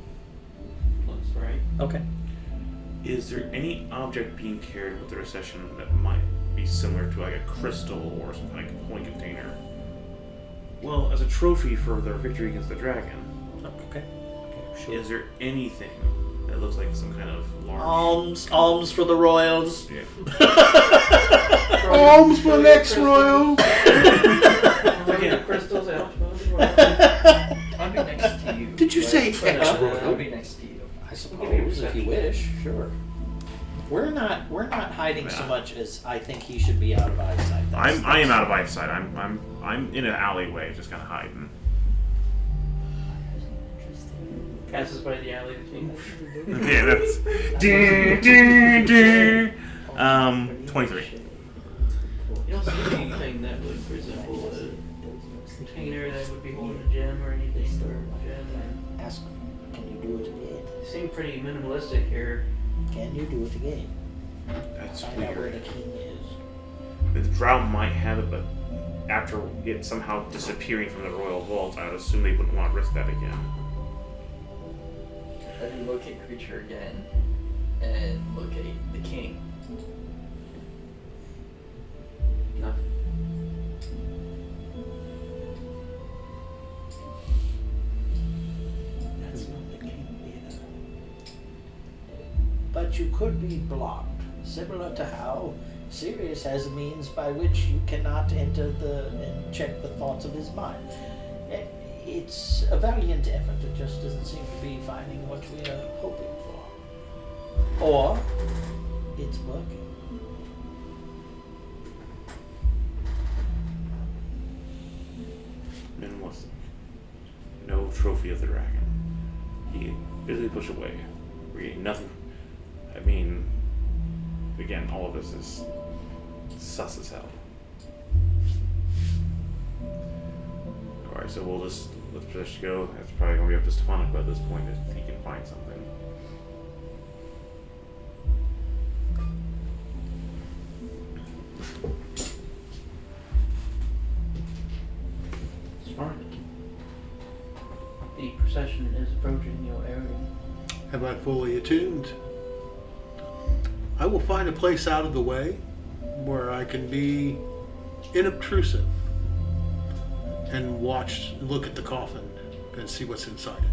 Speaker 3: Looks right.
Speaker 6: Okay.
Speaker 1: Is there any object being carried with the recession that might be similar to like a crystal or something like a coin container? Well, as a trophy for their victory against the dragon,
Speaker 6: Oh, okay. Sure.
Speaker 1: is there anything It looks like some kind of large.
Speaker 2: Alms for the royals.
Speaker 1: Yeah.
Speaker 4: Alms for the next royal.
Speaker 3: Again, crystals out.
Speaker 5: I'll be next to you.
Speaker 4: Did you say
Speaker 5: I'll
Speaker 4: ex-royal?
Speaker 5: be next to you.
Speaker 2: I suppose if you wish, sure. We're not hiding so
Speaker 1: Yeah.
Speaker 2: much as I think he should be out of eyesight.
Speaker 1: I am out of eyesight. I'm in an alleyway, just kind of hiding.
Speaker 3: Passes by the alley of kings.
Speaker 1: Yeah, that's. 23.
Speaker 3: You don't see anything that would resemble a container that would be holding a gem or anything.
Speaker 6: Ask, can you do it again?
Speaker 3: They seem pretty minimalistic here.
Speaker 6: Can you do it again?
Speaker 1: That's
Speaker 6: Find out where the
Speaker 1: weird.
Speaker 6: king is.
Speaker 1: The drow might have it, but after it somehow disappearing from the royal vault, I would assume they wouldn't want to risk that again.
Speaker 5: I do locate creature again and locate the king.
Speaker 3: Nothing.
Speaker 6: That's not the king either. But you could be blocked, similar to how Sirius has a means by which you cannot enter and check the thoughts of his mind. It's a valiant effort. It just doesn't seem to be finding what we are hoping for. Or it's working.
Speaker 1: And listen, no trophy of the dragon. He busily pushed away. We're getting nothing. I mean, again, all of this is sus as hell. Alright, so let's just go. It's probably gonna be up to Stefanico at this point if he can find something.
Speaker 3: Smart. The procession is approaching your area.
Speaker 4: Have I fully attuned? I will find a place out of the way where I can be inobtrusive and look at the coffin and see what's inside it.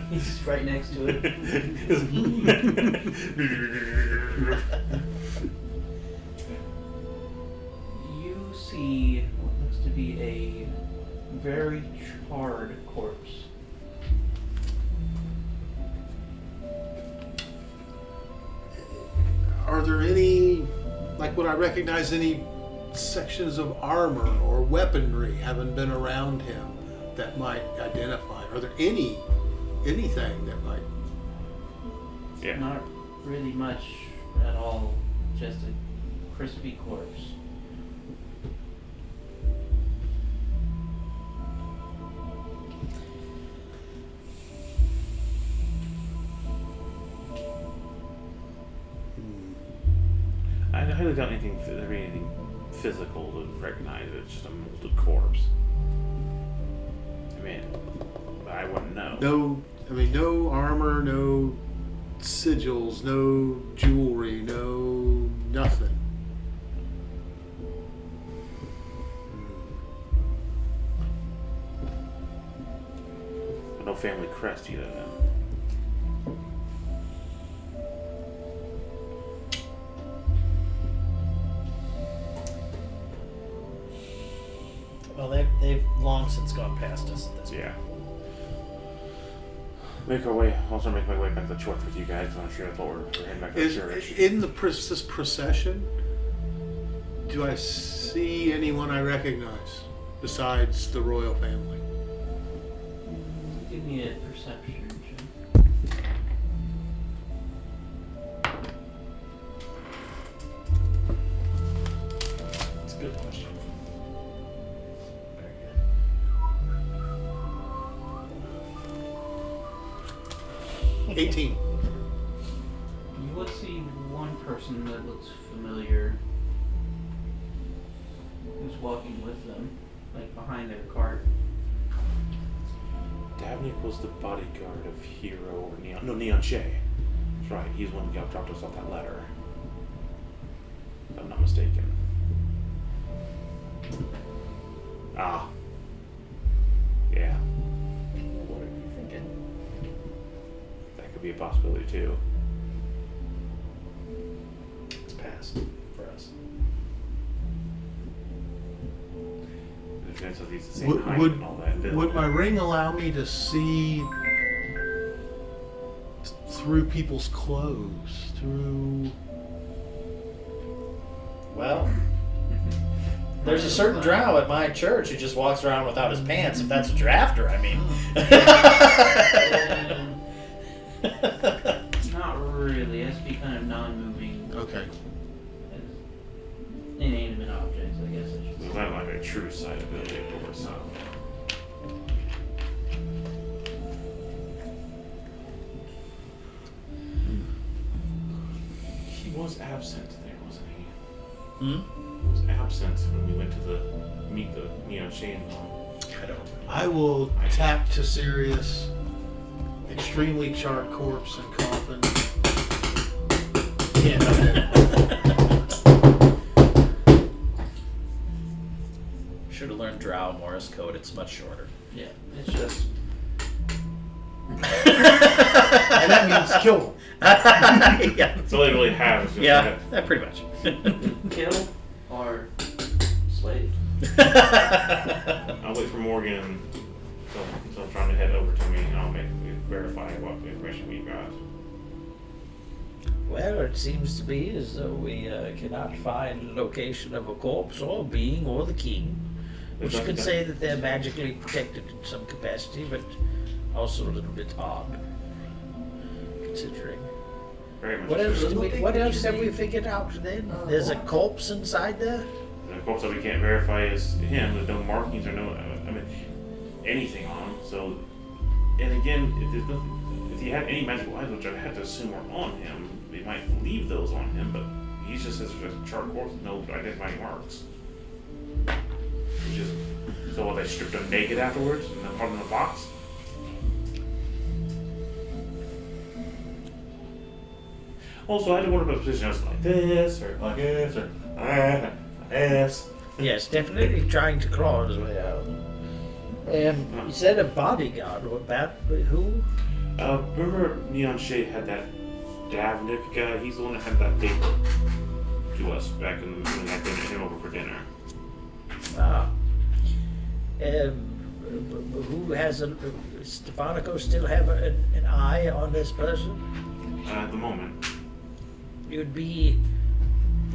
Speaker 3: He's just right next to it. You see what looks to be a very charred corpse.
Speaker 4: Are there any, would I recognize any sections of armor or weaponry having been around him that might identify? Are there anything that might?
Speaker 1: Yeah.
Speaker 3: Not really much at all. Just a crispy corpse.
Speaker 1: I highly doubt there'd be anything physical to recognize. It's just a molded corpse. I mean, I wouldn't know.
Speaker 4: No armor, no sigils, no jewelry, no nothing.
Speaker 1: No family crest either, then.
Speaker 2: Well, they've long since gone past us at this point.
Speaker 1: Yeah. Make our way. Also, make my way back to the church with you guys. I'm sure that's what we're heading back to the church.
Speaker 4: In this procession, do I see anyone I recognize besides the royal family?
Speaker 3: Give me a perception check.
Speaker 2: It's a good question. Very good.
Speaker 4: 18.
Speaker 3: You would see one person that looks familiar who's walking with them, like behind their cart.
Speaker 1: Davnik was the bodyguard of Hero or Neon. No, Neon Shay. That's right. He's the one who dropped us off that letter. If I'm not mistaken. Ah. Yeah,
Speaker 5: What are you thinking?
Speaker 1: that could be a possibility too.
Speaker 2: It's passed for us.
Speaker 1: It depends if he's the same
Speaker 4: Would-
Speaker 1: height
Speaker 4: would-
Speaker 1: and all that.
Speaker 4: Would my ring allow me to see through people's clothes? Through.
Speaker 2: Well, there's a certain drow at my church who just walks around without his pants, if that's what you're after, I mean.
Speaker 3: Not really. It has to be kind of non-moving,
Speaker 4: Okay.
Speaker 3: inanimate objects, I guess I should
Speaker 1: It's
Speaker 3: say.
Speaker 1: not like a true sight ability, of course. So. He was absent there, wasn't he?
Speaker 2: Hmm?
Speaker 1: He was absent when we went to meet the Neon Shane.
Speaker 2: I don't.
Speaker 4: I will tap to Sirius. Extremely charred corpse and coffin. Yeah.
Speaker 2: Should have learned Drow Morse code. It's much shorter.
Speaker 3: Yeah, it's just
Speaker 4: And that means kill him.
Speaker 2: Yeah.
Speaker 1: That's all they really have. Is just
Speaker 2: Yeah, pretty much.
Speaker 3: kill or slave.
Speaker 1: I'll wait for Morgan until I'm trying to head over to me, and I'll verify what information we got.
Speaker 6: Well, it seems to be as though we cannot find the location of a corpse or being or the king. Which
Speaker 1: There's
Speaker 6: could
Speaker 1: nothing-
Speaker 6: say that they're magically protected in some capacity, but also a little bit odd, considering.
Speaker 1: Very much.
Speaker 6: What else?
Speaker 1: so.
Speaker 6: What else have we figured out then? There's a corpse inside there.
Speaker 1: And of course, that we can't verify is him. There's no markings or no, anything on him. So, and again, if there's nothing, if he had any magical items, which I had to assume were on him, we might leave those on him. But he's just a charred corpse with no identifying marks. Which is so. What, they stripped him naked afterwards and then put him in a box. Also, I didn't want to put a position just like this or like this or like this.
Speaker 6: Yes, definitely trying to claw his way out. You said a bodyguard. What about who?
Speaker 1: Remember Neon Shade had that Davnik guy? He's the one that had that paper to us back when I had him over for dinner.
Speaker 6: Who has a? Stefanico still have an eye on this person?
Speaker 1: At the moment.
Speaker 6: It would be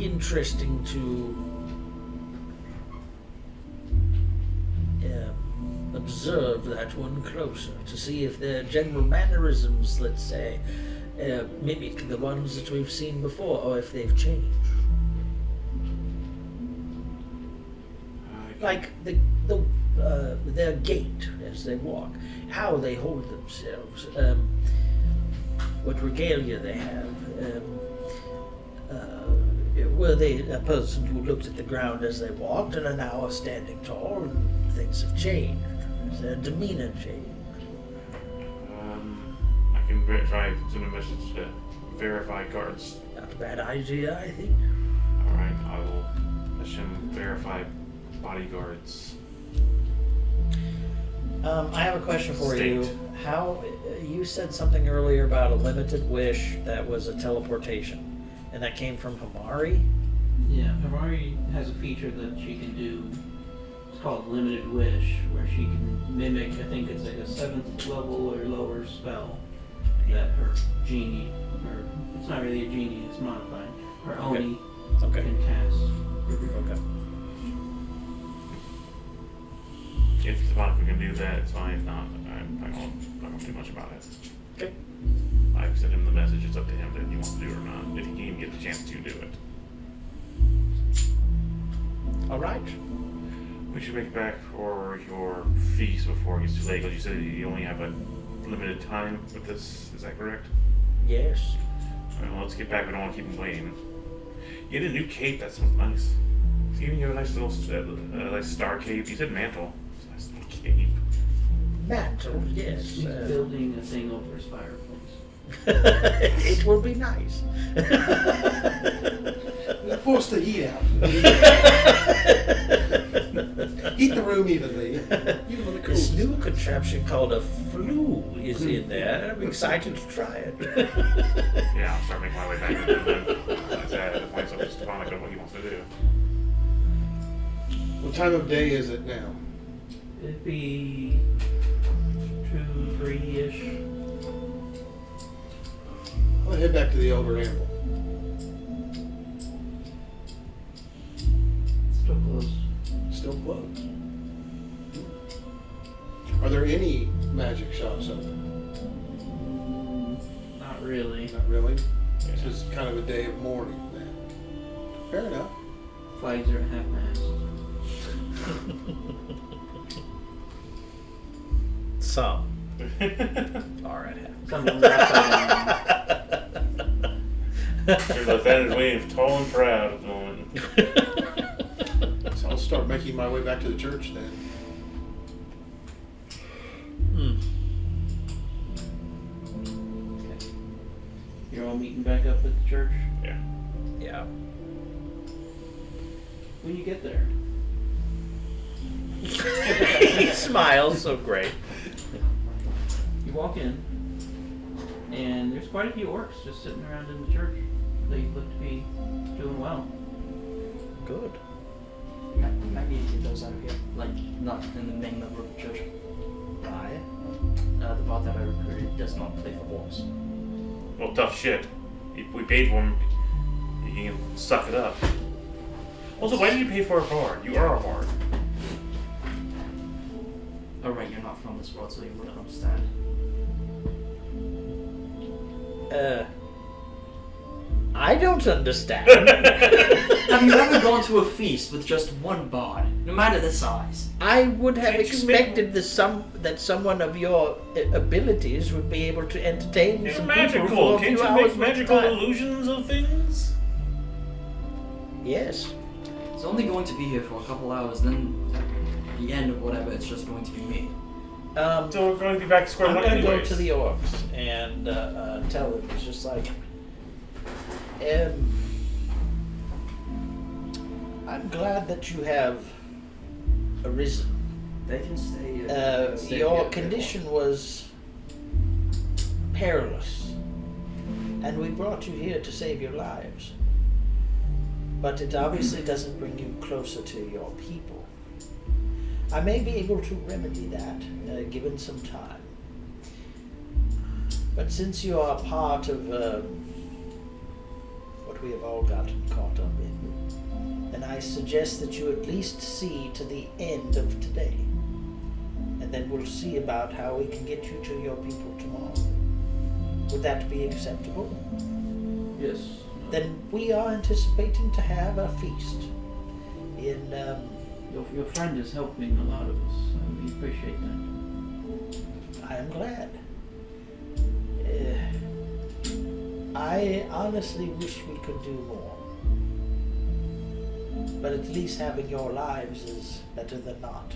Speaker 6: interesting to observe that one closer to see if their general mannerisms, let's say, mimic the ones that we've seen before, or if they've changed. Like their gait as they walk, how they hold themselves, what regalia they have. Were they a person who looked at the ground as they walked and are now standing tall and things have changed? Has their demeanor changed?
Speaker 1: I can try to send a message to verify guards.
Speaker 6: Not a bad idea, I think.
Speaker 1: Alright, I will let him verify bodyguards.
Speaker 2: I have a question for you.
Speaker 1: State.
Speaker 2: How you said something earlier about a limited wish that was a teleportation, and that came from Hamari?
Speaker 3: Yeah, Hamari has a feature that she can do. It's called Limited Wish, where she can mimic, I think it's like a 7th level or lower spell that her genie, or it's not really a genie, it's modified, her Oni
Speaker 2: Okay.
Speaker 3: can cast.
Speaker 2: Okay.
Speaker 1: If Stefanico can do that, it's fine. If not, I'm not gonna do much about it.
Speaker 2: Okay.
Speaker 1: I've sent him the message. It's up to him if he wants to do it or not. If he can even get the chance to do it.
Speaker 2: All right.
Speaker 1: We should make it back for your feast before it gets too late. Because you said you only have a limited time with this. Is that correct?
Speaker 6: Yes.
Speaker 1: Well, let's get back. We don't want to keep him waiting. You get a new cape. That sounds nice. He's giving you a nice little like star cape. You said mantle. It's a nice little cape.
Speaker 6: Mantle, yes.
Speaker 3: She's building a thing over his fireplace.
Speaker 6: It will be nice.
Speaker 4: Force the heat out. Heat the room evenly, even when it
Speaker 6: This
Speaker 4: cools.
Speaker 6: new contraption called a flue is in there. I'm excited to try it.
Speaker 1: Yeah, I'll start making my way back to him then. I said I had to point something to Stefanic on what he wants to do.
Speaker 4: What time of day is it now?
Speaker 3: It'd be 2, 3-ish.
Speaker 4: I'll head back to the Elder Amble.
Speaker 3: Still close.
Speaker 4: Still closed. Are there any magic shops open?
Speaker 3: Not really.
Speaker 4: Not really. This is kind of a day of mourning then. Fair enough.
Speaker 3: Flags are at half-mast.
Speaker 6: Some are at half.
Speaker 3: Some of them are upside down.
Speaker 1: There's a vantage wave, tall and proud at the moment.
Speaker 4: So I'll start making my way back to the church then.
Speaker 3: Okay. You're all meeting back up at the church
Speaker 1: Yeah.
Speaker 6: Yeah.
Speaker 3: when you get there.
Speaker 6: He smiles so great.
Speaker 3: You walk in, and there's quite a few orcs just sitting around in the church. They look to be doing well.
Speaker 6: Good.
Speaker 5: Might need to get those out of here. Like, not in the main member of the church.
Speaker 6: Why?
Speaker 5: The bot that I recruited does not play for orcs.
Speaker 1: Well, tough shit. If we paid for him, he can suck it up. Also, why do you pay for a bard? You are a bard.
Speaker 5: Oh right, you're not from this world, so you wouldn't understand.
Speaker 6: I don't understand.
Speaker 5: Have you ever gone to a feast with just one bard, no matter the size?
Speaker 6: I would have
Speaker 1: Can't you
Speaker 6: expected that someone of your abilities would be able to entertain
Speaker 1: It's
Speaker 6: some people
Speaker 1: magical.
Speaker 6: for a
Speaker 1: Can't
Speaker 6: few
Speaker 1: you
Speaker 6: hours
Speaker 1: make
Speaker 6: at a
Speaker 1: magical
Speaker 6: time.
Speaker 1: illusions of things?
Speaker 6: Yes.
Speaker 5: It's only going to be here for a couple hours, then at the end of whatever, it's just going to be me.
Speaker 1: So we're going to be back to square
Speaker 6: I'm
Speaker 1: one
Speaker 6: going to go
Speaker 1: anyways.
Speaker 6: to the orcs and tell them. It's just like, I'm glad that you have arisen.
Speaker 5: They can stay.
Speaker 6: Your condition was perilous, and we brought you here to save your lives. But it obviously doesn't bring you closer to your people. I may be able to remedy that, given some time. But since you are part of what we have all gotten caught up in, then I suggest that you at least see to the end of today. And then we'll see about how we can get you to your people tomorrow. Would that be acceptable?
Speaker 3: Yes.
Speaker 6: Then we are anticipating to have a feast in,
Speaker 3: Your friend is helping a lot of us. We appreciate that.
Speaker 6: I am glad. I honestly wish we could do more. But at least having your lives is better than not.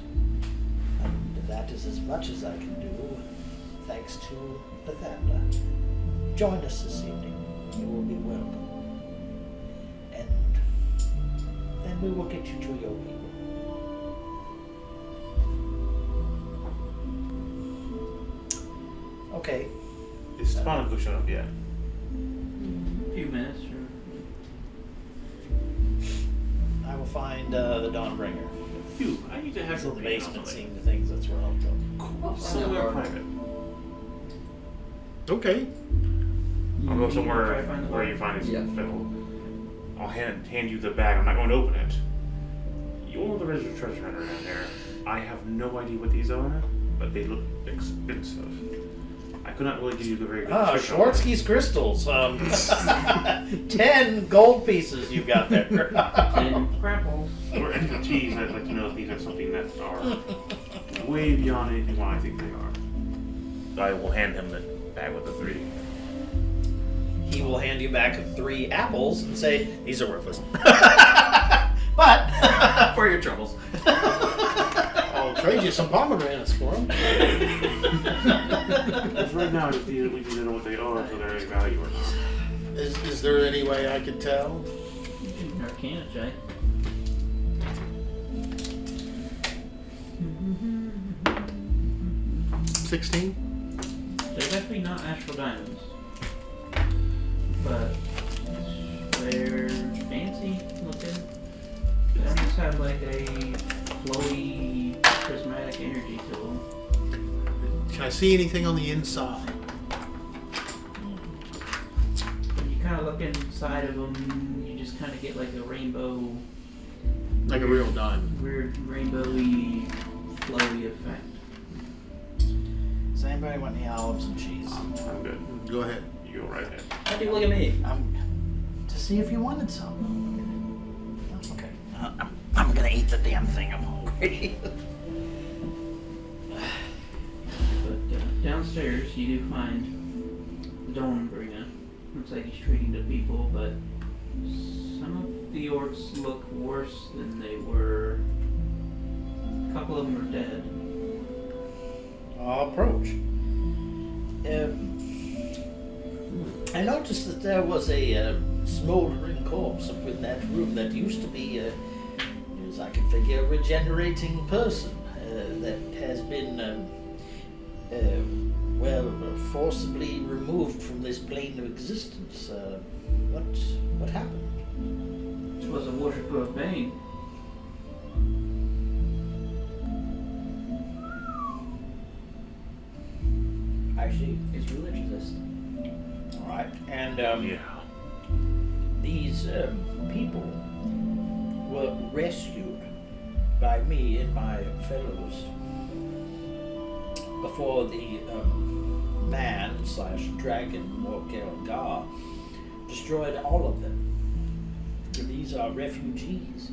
Speaker 6: And that is as much as I can do, thanks to Lathandra. Join us this evening. You will be welcome. And then we will get you to your people. Okay.
Speaker 1: Is Stefanic showed up yet?
Speaker 3: A few minutes.
Speaker 6: I will find the Dawnbringer.
Speaker 1: Dude, I need to have
Speaker 6: He's
Speaker 1: her
Speaker 6: in the
Speaker 1: read
Speaker 6: basement
Speaker 1: something.
Speaker 6: seeing the things. That's where I'll go.
Speaker 1: Somewhere private.
Speaker 4: Okay.
Speaker 1: I'll go
Speaker 3: Try to
Speaker 1: somewhere
Speaker 3: find the
Speaker 1: where
Speaker 3: body.
Speaker 1: you find his
Speaker 5: Yeah.
Speaker 1: fiddle. I'll hand you the bag. I'm not going to open it. You're the registered treasure hunter down there. I have no idea what these are, but they look expensive. I could not really give you a very good description of them.
Speaker 6: Schwarzkie's crystals. 10 gold pieces you've got there.
Speaker 3: And grapples.
Speaker 1: For expertise, I'd like to know if these are something that are way beyond anything what I think they are. I will hand him the bag with the 3.
Speaker 6: He will hand you back 3 apples and say, these are worthless. But, for your troubles.
Speaker 4: I'll trade you some pomegranates for them.
Speaker 1: Because right now, we need to know what they are, so they're any value or not.
Speaker 4: Is there any way I could tell?
Speaker 3: Arcana check.
Speaker 4: 16?
Speaker 3: They're definitely not astral diamonds, but they're fancy looking. They almost have like a flowy, prismatic energy to them.
Speaker 4: Can I see anything on the inside?
Speaker 3: When you kind of look inside of them, you just kind of get like a rainbow,
Speaker 4: Like a real diamond.
Speaker 3: weird rainbowy, flowy effect.
Speaker 6: Does anybody want any olives and cheese?
Speaker 1: I'm good.
Speaker 4: Go ahead.
Speaker 1: You go right ahead.
Speaker 5: How do you look at me?
Speaker 6: To see if you wanted some. Okay. I'm gonna eat the damn thing. I'm hungry.
Speaker 3: But downstairs, you do find the Dawnbringer. Looks like he's treating the people, but some of the orcs look worse than they were. A couple of them are dead.
Speaker 6: I'll approach. I noticed that there was a smoldering corpse up in that room that used to be, as I can figure, a regenerating person that has been, forcibly removed from this plane of existence. What happened?
Speaker 3: It was a worshipper of Bane.
Speaker 6: I see.
Speaker 5: His religionist.
Speaker 6: All right. And
Speaker 1: Yeah.
Speaker 6: these people were rescued by me and my fellows before the man/dragon Morkel Gar destroyed all of them. And these are refugees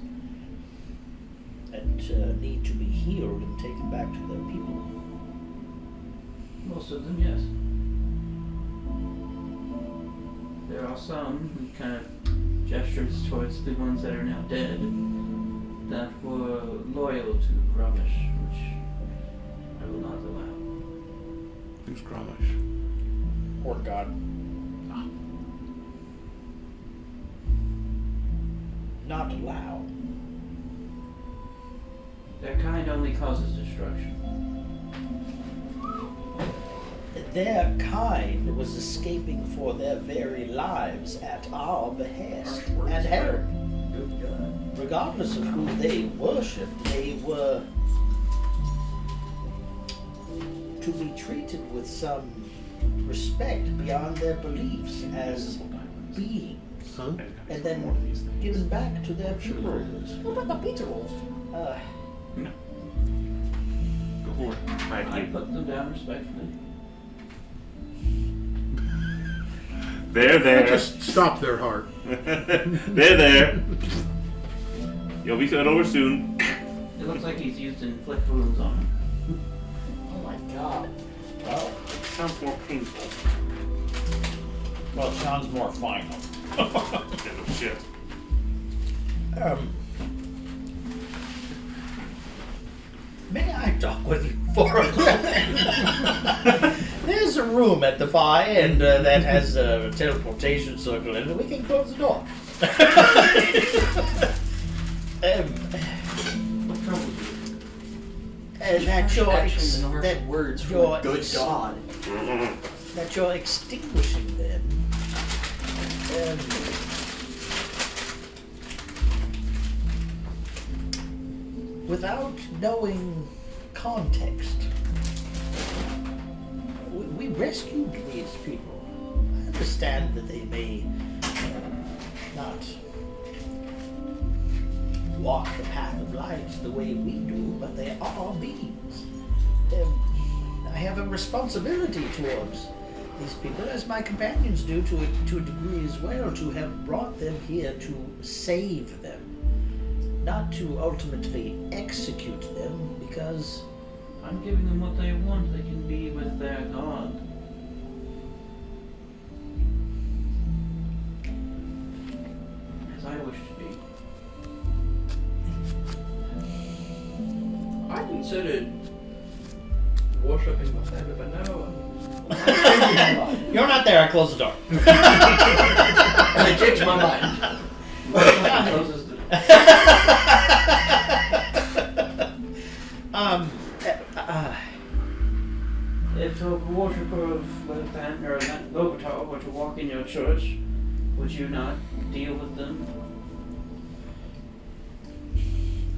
Speaker 6: that need to be healed and taken back to their people.
Speaker 3: Most of them, yes. There are some who kind of gestures towards the ones that are now dead that were loyal to Grummish, which I will not allow.
Speaker 1: Who's Grummish?
Speaker 6: Or God. Not allow.
Speaker 3: Their kind only causes destruction.
Speaker 6: Their kind was escaping for their very lives at our behest and help.
Speaker 5: Good God.
Speaker 6: Regardless of who they worshipped, they were to be treated with some respect beyond their beliefs as beings,
Speaker 4: Huh?
Speaker 6: and then given back to their people.
Speaker 5: What about the pizza rolls?
Speaker 1: No. Go for it. Right,
Speaker 3: I
Speaker 1: you.
Speaker 3: put them down respectfully.
Speaker 1: There.
Speaker 4: Just stop their heart.
Speaker 1: there. You'll be sent over soon.
Speaker 3: It looks like he's used to inflict wounds on them.
Speaker 5: Oh my God.
Speaker 6: Well,
Speaker 1: Sounds more painful.
Speaker 6: well, it sounds more final.
Speaker 1: Oh, shit.
Speaker 6: May I talk with you for a minute? There's a room at the far end that has a teleportation circle in it. We can close the door.
Speaker 3: What troubles you?
Speaker 6: That you're
Speaker 5: Actually, the harsh
Speaker 6: that
Speaker 5: words from
Speaker 6: you're
Speaker 5: a good God.
Speaker 6: that you're extinguishing them. Without knowing context. We rescued these people. I understand that they may not walk the path of light the way we do, but they are beings. I have a responsibility towards these people, as my companions do to a degree as well, to have brought them here to save them, not to ultimately execute them, because
Speaker 3: I'm giving them what they want. They can be with their God. As I wish to be.
Speaker 5: I considered worshipping my family, but now
Speaker 6: you're not there. I close the door.
Speaker 5: I changed my mind.
Speaker 3: Closes the if a worshipper of Lathan or Lovatar were to walk in your church, would you not deal with them?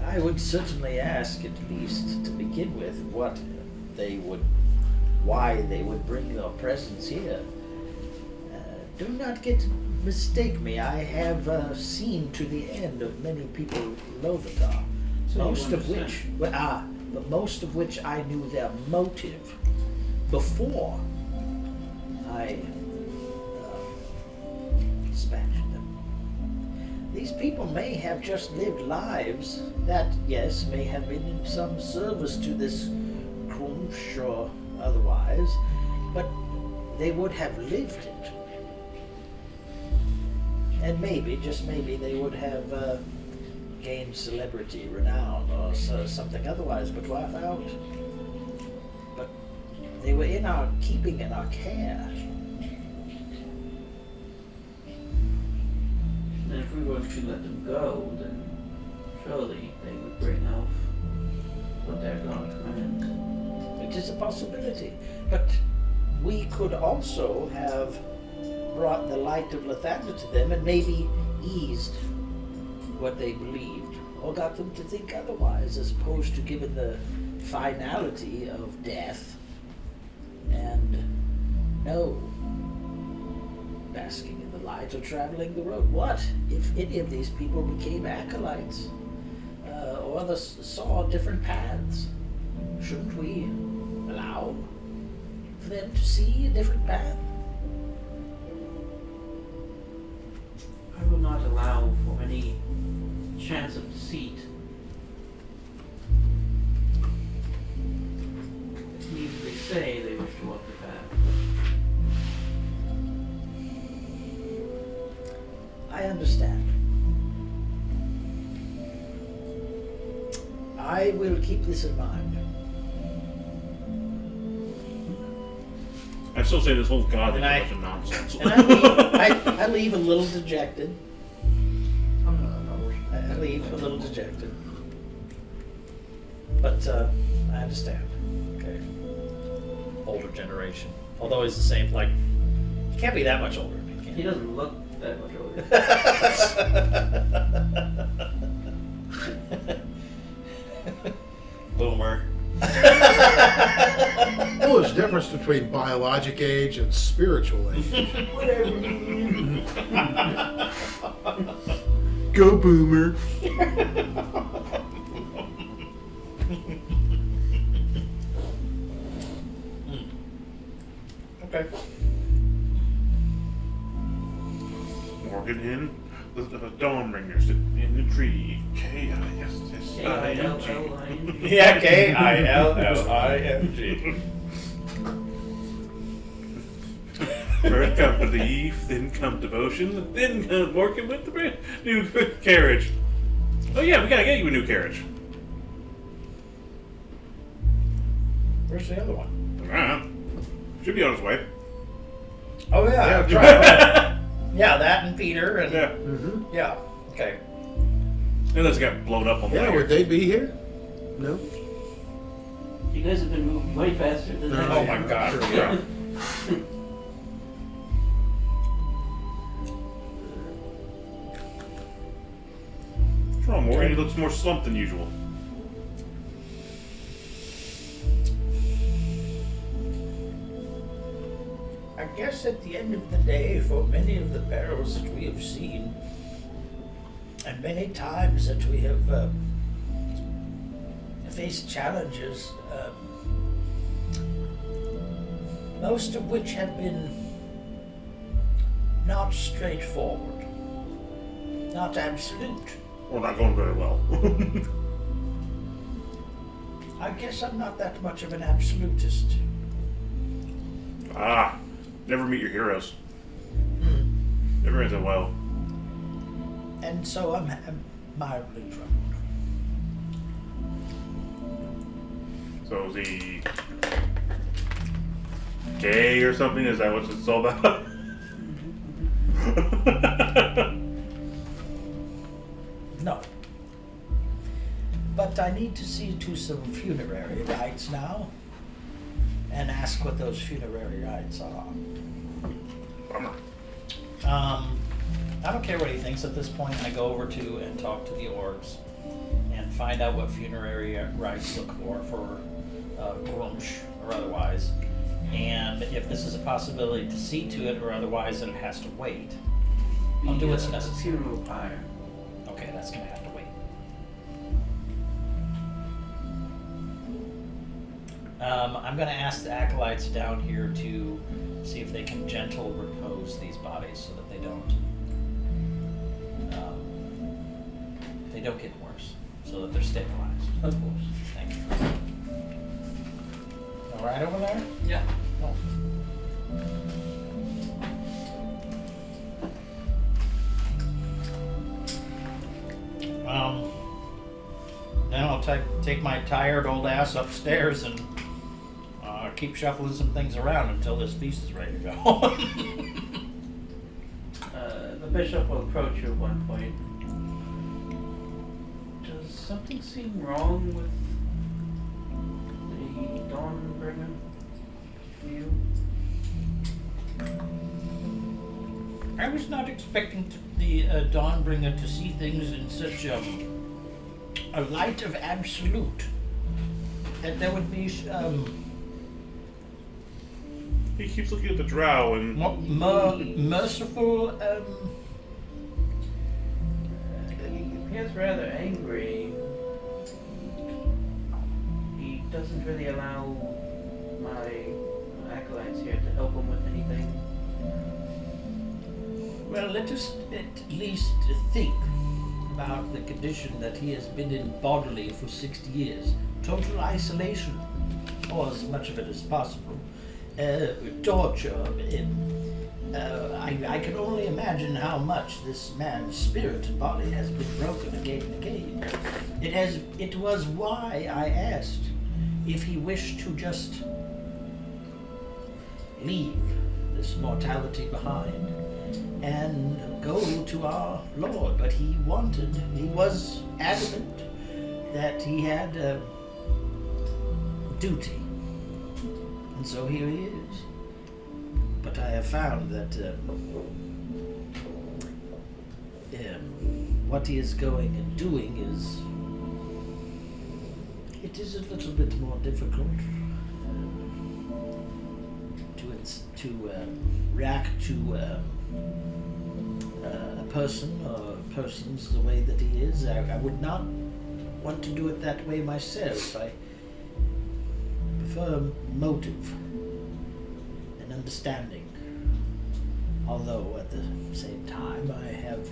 Speaker 6: I would certainly ask, at least to begin with, why they would bring your presence here. Do not mistake me. I have seen to the end of many people in Lovatar,
Speaker 3: So you
Speaker 6: most of
Speaker 3: understand.
Speaker 6: which I knew their motive before I dispatched them. These people may have just lived lives that, yes, may have been in some service to this Krumsh or otherwise, but they would have lived it. And maybe, just maybe, they would have gained celebrity, renown, or something otherwise, but without. But they were in our keeping and our care.
Speaker 3: And if we were to let them go, then surely they would bring out what their God commands.
Speaker 6: It is a possibility. But we could also have brought the light of Lathander to them and maybe eased what they believed, or got them to think otherwise, as opposed to given the finality of death and no basking in the light or traveling the road. What if any of these people became acolytes, or others saw different paths? Shouldn't we allow for them to see a different path?
Speaker 3: I will not allow for any chance of deceit. Even if they say they wish to walk the path.
Speaker 6: I understand. I will keep this in mind.
Speaker 1: I still say this whole god thing
Speaker 6: And I-
Speaker 1: is a bunch of nonsense.
Speaker 6: And I leave a little dejected. I leave a little dejected. But I understand. Okay. Older generation. Although he's the same, like, he can't be that much older.
Speaker 3: He doesn't look that much older.
Speaker 6: Boomer.
Speaker 4: Well, there's a difference between biologic age and spiritual age.
Speaker 7: Whatever, man.
Speaker 4: Go, Boomer.
Speaker 6: Okay.
Speaker 1: Morgan in the Dawnbringers in the tree. K-I-S-S-I-N-G.
Speaker 6: Yeah, K-I-L-L-I-N-G.
Speaker 1: First come belief, then come devotion, then come Morgan with the brand new carriage. Oh yeah, we gotta get you a new carriage.
Speaker 6: Where's the other one?
Speaker 1: Should be on its way.
Speaker 6: Oh yeah, that's right. Yeah, that and Peter and
Speaker 1: Yeah.
Speaker 4: Mm-hmm.
Speaker 6: yeah. Okay.
Speaker 1: Unless it got blown up on the
Speaker 4: Yeah,
Speaker 1: way.
Speaker 4: would they be here? No.
Speaker 3: You guys have been moving way faster than I
Speaker 6: Oh
Speaker 3: have.
Speaker 6: my God.
Speaker 4: Sure.
Speaker 6: Yeah.
Speaker 1: What's wrong, Morgan? He looks more slumped than usual.
Speaker 6: I guess at the end of the day, for many of the perils that we have seen, and many times that we have faced challenges, most of which have been not straightforward, not absolute.
Speaker 1: Or not going very well.
Speaker 6: I guess I'm not that much of an absolutist.
Speaker 1: Never meet your heroes. Never ends up well.
Speaker 6: And so I'm mildly troubled.
Speaker 1: So is he gay or something? Is that what it's all about?
Speaker 6: No. But I need to see to some funerary rites now.
Speaker 2: and ask what those funerary rites are.
Speaker 1: Bummer.
Speaker 2: I don't care what he thinks at this point. I go over to and talk to the orcs and find out what funerary rites look for Grumsh or otherwise. And if this is a possibility to see to it or otherwise, then it has to wait. I'll do what's necessary.
Speaker 3: Funeral pyre.
Speaker 2: Okay, that's gonna have to wait. I'm gonna ask the acolytes down here to see if they can gentle repose these bodies so that they don't get worse, so that they're stabilized.
Speaker 5: Of course.
Speaker 2: Thank you. All right over there?
Speaker 5: Yeah.
Speaker 2: Oh. Then I'll take my tired old ass upstairs and keep shuffling some things around until this feast is ready to go.
Speaker 3: The bishop will approach you at one point. Does something seem wrong with the Dawnbringer to you?
Speaker 2: I was not expecting the Dawnbringer to see things in such a light of absolute. That there would be
Speaker 1: He keeps looking at the drow and
Speaker 2: merciful.
Speaker 3: He appears rather angry. He doesn't really allow my acolytes here to help him with anything.
Speaker 2: Well, let us at least think about the condition that he has been in bodily for 60 years. Total isolation, or as much of it as possible. Torture. I can only imagine how much this man's spirit and body has been broken again and again. It was why I asked if he wished to just leave this mortality behind and go to our Lord, but he was adamant that he had a duty. And so here he is. But I have found that what he is going and doing it is a little bit more difficult to react to a person or persons the way that he is. I would not want to do it that way myself. I prefer motive and understanding. Although at the same time I have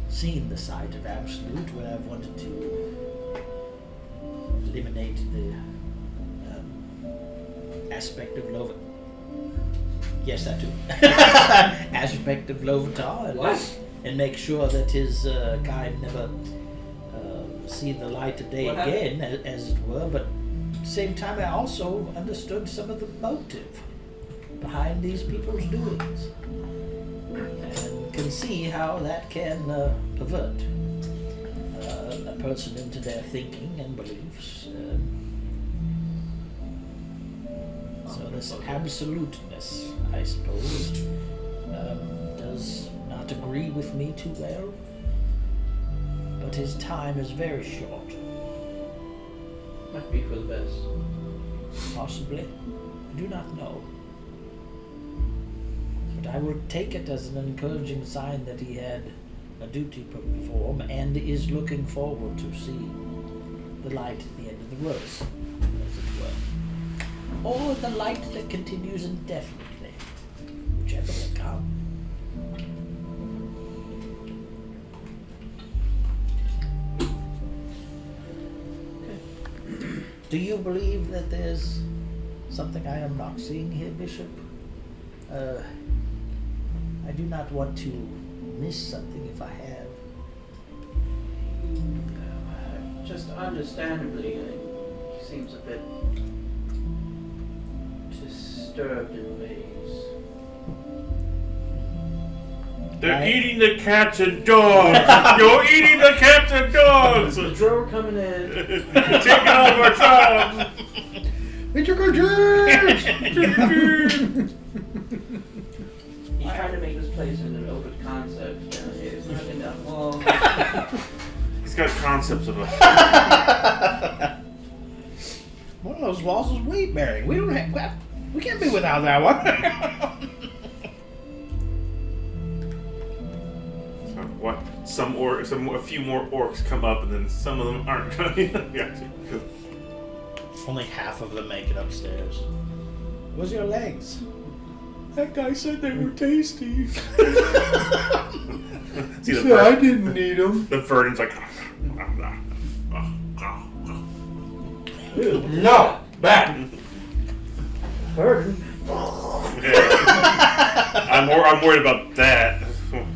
Speaker 2: seen the side of absolute where I've wanted to eliminate the aspect of Lovatar. Yes, that too. Aspect of Lovatar and make sure that his kind never see the light of day again, as it were. But at the same time, I also understood some of the motive behind these people's doings, and can see how that can pervert a person into their thinking and beliefs. So this absoluteness, I suppose, does not agree with me too well. But his time is very short.
Speaker 3: Might be for the best.
Speaker 2: Possibly. I do not know. But I will take it as an encouraging sign that he had a duty to perform and is looking forward to see the light at the end of the road, as it were. Or the light that continues indefinitely, whichever will come. Do you believe that there's something I am not seeing here, Bishop? I do not want to miss something if I have.
Speaker 3: Just understandably, he seems a bit disturbed in ways.
Speaker 1: they're eating the cats and dogs. You're eating the cats and dogs.
Speaker 3: The drow are coming in.
Speaker 1: Taking all of our jobs.
Speaker 4: Beverages!
Speaker 3: He's trying to make this place into an open concept. It's not enough. Well,
Speaker 1: He's got concepts of a.
Speaker 6: One of those walls is weight bearing. We don't have. We can't be without that one.
Speaker 1: So what? A few more orcs come up, and then some of them aren't coming. Yeah.
Speaker 6: Only half of them make it upstairs. Where's your legs?
Speaker 1: That guy said they were tasty. See,
Speaker 4: I didn't need them.
Speaker 1: the Verdon's like.
Speaker 6: No, back.
Speaker 3: burden.
Speaker 1: I'm worried about that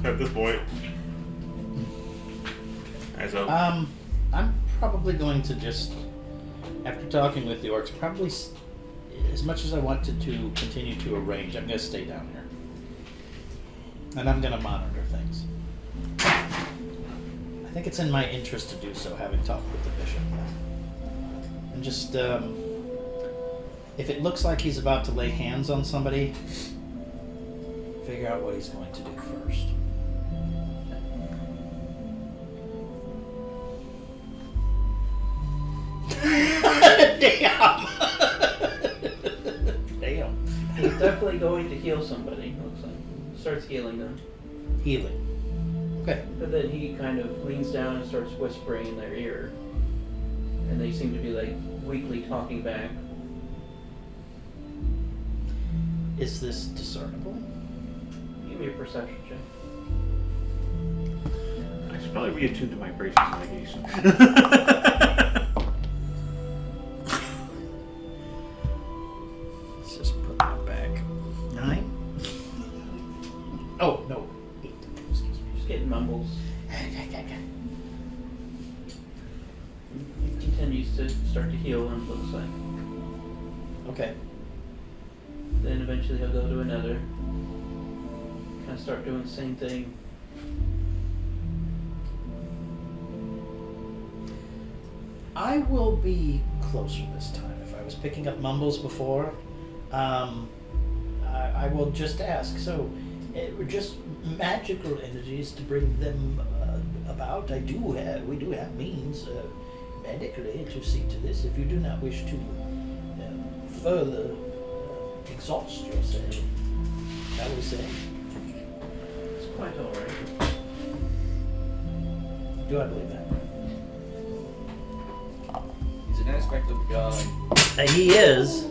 Speaker 1: at this point. As a
Speaker 6: I'm probably going to just, after talking with the orcs, probably, as much as I wanted to continue to arrange, I'm going to stay down here. And I'm going to monitor things. I think it's in my interest to do so, having talked with the bishop. And just, if it looks like he's about to lay hands on somebody, figure out what he's going to do first. Damn. Damn.
Speaker 3: He's definitely going to heal somebody, looks like. Starts healing them.
Speaker 6: Healing. Okay.
Speaker 3: But then he kind of leans down and starts whispering in their ear. And they seem to be like weakly talking back.
Speaker 6: Is this discernible?
Speaker 3: Give me a perception check.
Speaker 1: I should probably reattune to my braces navigation.
Speaker 6: Let's just put that back. 9? Oh, no. 8. Excuse me.
Speaker 3: Just getting mumbles. He continues to start to heal them, looks like.
Speaker 6: Okay.
Speaker 3: Then eventually he'll go to another. Kind of start doing the same thing.
Speaker 6: I will be closer this time. If I was picking up mumbles before, I will just ask. So, just magical energies to bring them about. We do have means medically to see to this. If you do not wish to further exhaust yourself, shall we say?
Speaker 3: It's quite alright.
Speaker 6: Do I believe that?
Speaker 5: He's an aspect of God.
Speaker 6: He is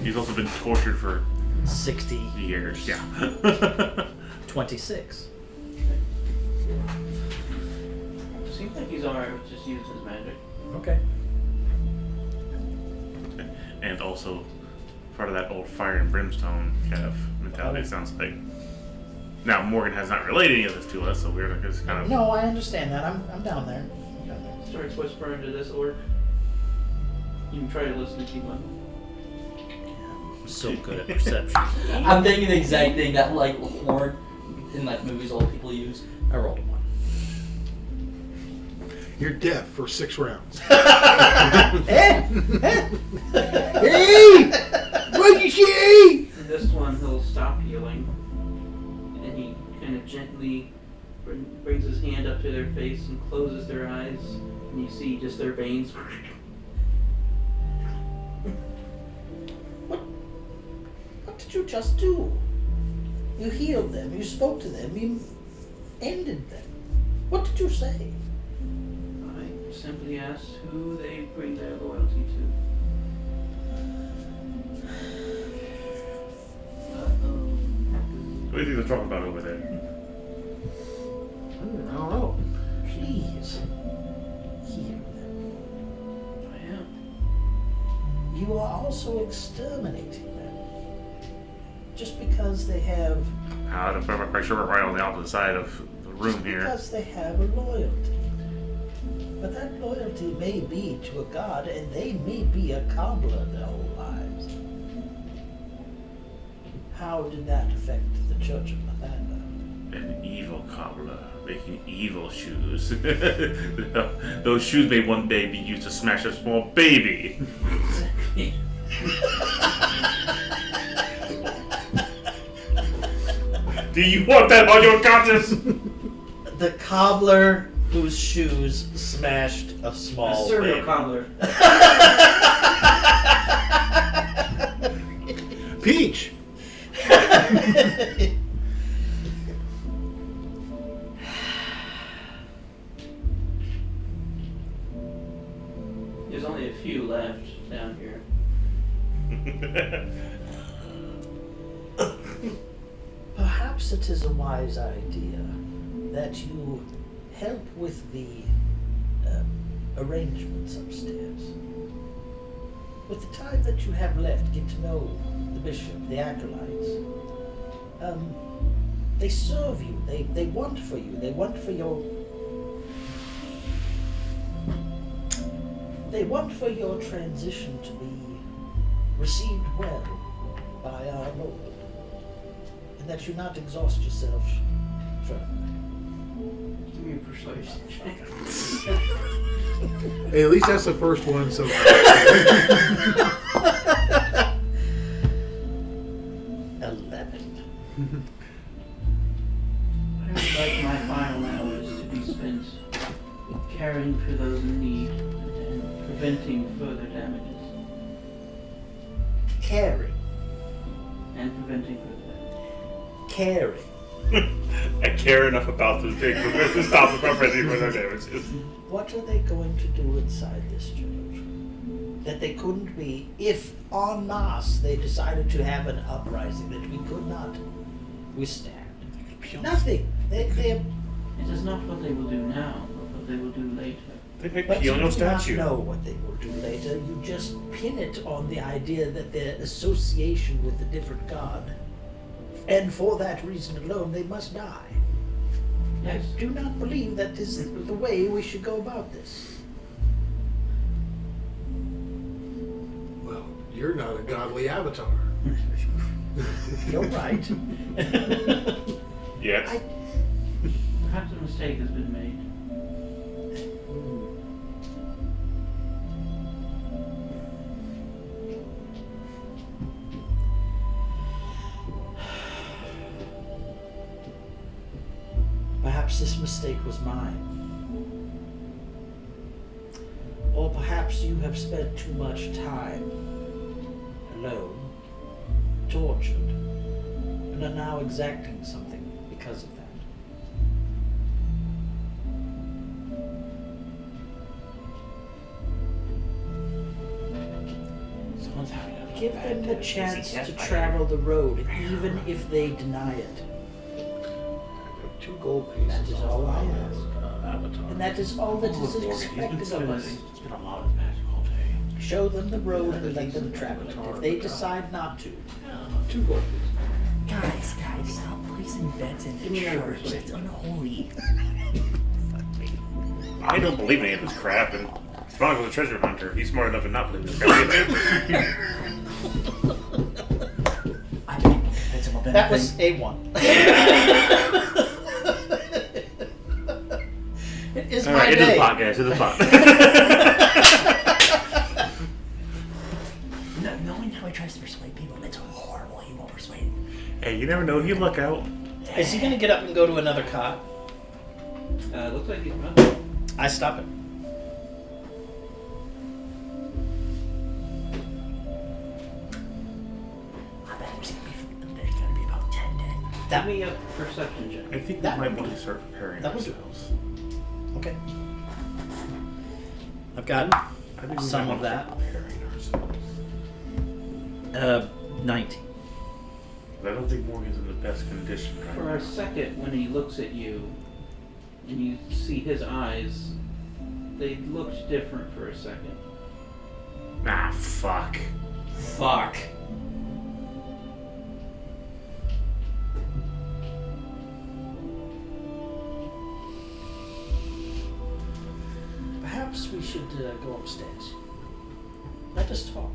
Speaker 1: He's also been tortured for
Speaker 6: 60
Speaker 1: years. Yeah.
Speaker 6: 26.
Speaker 3: Seems like he's alright with just using his magic.
Speaker 6: Okay.
Speaker 1: And also part of that old fire and brimstone kind of mentality, it sounds like. Now, Morgan has not relayed any of this to us, so we're just kind of...
Speaker 6: No, I understand that. I'm down there.
Speaker 3: Starts whispering to this orc. You can try to listen to people.
Speaker 6: I'm so good at perception.
Speaker 5: I'm thinking the exact thing, that like horn in like movies old people use.
Speaker 6: I rolled a 1.
Speaker 4: You're deaf for 6 rounds.
Speaker 6: Hey! What'd you say?
Speaker 3: And this one, he'll stop healing. And he kind of gently brings his hand up to their face and closes their eyes. And you see just their veins.
Speaker 6: What did you just do? You healed them, you spoke to them, you ended them. What did you say?
Speaker 3: I simply asked who they bring their loyalty to.
Speaker 1: What do you think they're talking about over there?
Speaker 6: I don't know. Please, heal them.
Speaker 3: I am.
Speaker 6: You are also exterminating them. Just because they have...
Speaker 1: I'm pretty sure we're right on the opposite side of the room
Speaker 6: just
Speaker 1: here.
Speaker 6: because they have a loyalty. But that loyalty may be to a god, and they may be a cobbler their whole lives. How did that affect the Church of Nathanda?
Speaker 1: An evil cobbler making evil shoes. Those shoes may one day be used to smash a small baby. Do you want that on your conscience?
Speaker 2: The cobbler whose shoes smashed a small
Speaker 3: A cereal
Speaker 2: baby.
Speaker 3: cobbler.
Speaker 4: Peach.
Speaker 3: There's only a few left down here.
Speaker 6: Perhaps it is a wise idea that you help with the arrangements upstairs. With the time that you have left, get to know the bishop, the acolytes. They serve you. They want for you. They want for your. They want for your transition to be received well by our Lord, and that you not exhaust yourself further.
Speaker 3: Give me a persuasion check.
Speaker 4: Hey, at least that's the first one. So
Speaker 6: 11.
Speaker 3: I would like my final hours to be spent caring for those in need and preventing further damages.
Speaker 6: Caring.
Speaker 3: And preventing further damages.
Speaker 6: Caring.
Speaker 1: I care enough about this thing to stop the preventing further damages.
Speaker 6: What are they going to do inside this church that they couldn't be if en masse they decided to have an uprising that we could not withstand? Nothing. They
Speaker 3: It is not what they will do now, but what they will do later.
Speaker 1: They make
Speaker 6: but you
Speaker 1: Piano
Speaker 6: do not
Speaker 1: statue.
Speaker 6: know what they will do later. You just pin it on the idea that their association with a different god, and for that reason alone, they must die.
Speaker 3: Yes.
Speaker 6: I do not believe that is the way we should go about this.
Speaker 4: well, you're not a godly avatar.
Speaker 6: You're right.
Speaker 1: Yes.
Speaker 3: Perhaps a mistake has been made.
Speaker 6: Perhaps this mistake was mine. Or perhaps you have spent too much time alone, tortured, and are now exacting something because of that.
Speaker 7: Someone's having a
Speaker 6: Give
Speaker 7: bad
Speaker 6: them the
Speaker 7: day.
Speaker 6: chance
Speaker 7: Easy
Speaker 6: to
Speaker 7: test,
Speaker 6: travel the road, even if they deny it.
Speaker 4: 2 gold pieces.
Speaker 6: That is all I
Speaker 4: have.
Speaker 6: ask.
Speaker 4: Avatar.
Speaker 6: And that is all that is
Speaker 7: He's been
Speaker 6: expected of
Speaker 7: spending.
Speaker 6: us.
Speaker 7: It's been a lot of magic all day.
Speaker 6: Show them the road and let them travel it. If they decide not to,
Speaker 4: 2 gold pieces.
Speaker 7: Guys, stop placing bets in the church. It's unholy.
Speaker 1: I don't believe any of this crap, and Spawn was a treasure hunter. He's smart enough to not believe this crap.
Speaker 7: I don't convince him of anything.
Speaker 6: that was A1. It is my
Speaker 1: Alright, into the
Speaker 6: day.
Speaker 1: pot, guys. Into the pot.
Speaker 7: Knowing how he tries to persuade people, it's horrible. He won't persuade.
Speaker 1: Hey, you never know. You look out.
Speaker 2: Is he gonna get up and go to another cot?
Speaker 3: Looks like he's about.
Speaker 2: I stop it.
Speaker 7: I bet there's gonna be about 10 dead.
Speaker 3: Give me a perception check.
Speaker 1: I think we
Speaker 6: That
Speaker 1: might
Speaker 6: would
Speaker 1: want
Speaker 6: be-
Speaker 1: to start preparing
Speaker 6: that would be-
Speaker 1: ourselves.
Speaker 2: Okay. I've got
Speaker 1: I think we
Speaker 2: some
Speaker 1: might
Speaker 2: of
Speaker 1: want to
Speaker 2: that.
Speaker 1: start preparing ourselves.
Speaker 2: 19.
Speaker 1: But I don't think Morgan's in the best condition right
Speaker 3: For
Speaker 1: now.
Speaker 3: a second, when he looks at you, and you see his eyes, they looked different for a second.
Speaker 1: Ah, fuck.
Speaker 2: Fuck.
Speaker 6: Perhaps we should go upstairs. Let us talk.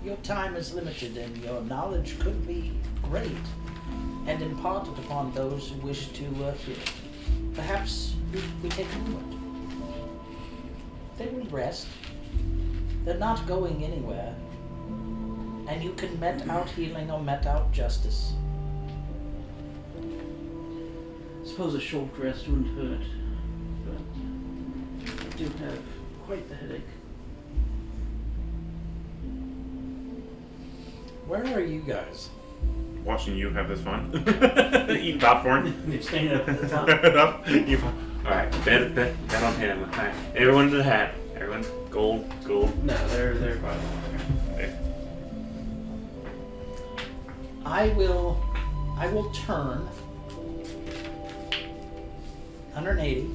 Speaker 6: Your time is limited and your knowledge could be great. and impart it upon those who wish to hear it. Perhaps we take a moment. They will rest. They're not going anywhere. And you can met out healing or met out justice.
Speaker 3: I suppose a short rest wouldn't hurt, but I do have quite the headache.
Speaker 2: Where are you guys?
Speaker 1: Watching you have this fun. Eating popcorn.
Speaker 7: You're staying up at the top.
Speaker 1: Alright, bet on him. Alright, everyone to the hat. Everyone, gold.
Speaker 3: No, they're quite
Speaker 1: Okay.
Speaker 2: I will turn 180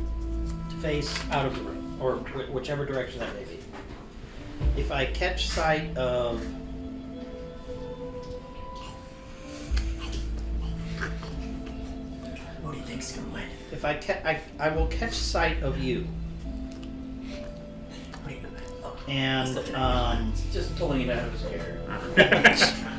Speaker 2: to face out of the room, or whichever direction that may be. If I catch sight of
Speaker 7: What do you think's gonna win?
Speaker 2: if I will catch sight of you,
Speaker 7: Wait a minute. Oh,
Speaker 2: and
Speaker 3: just pulling it out of his hair.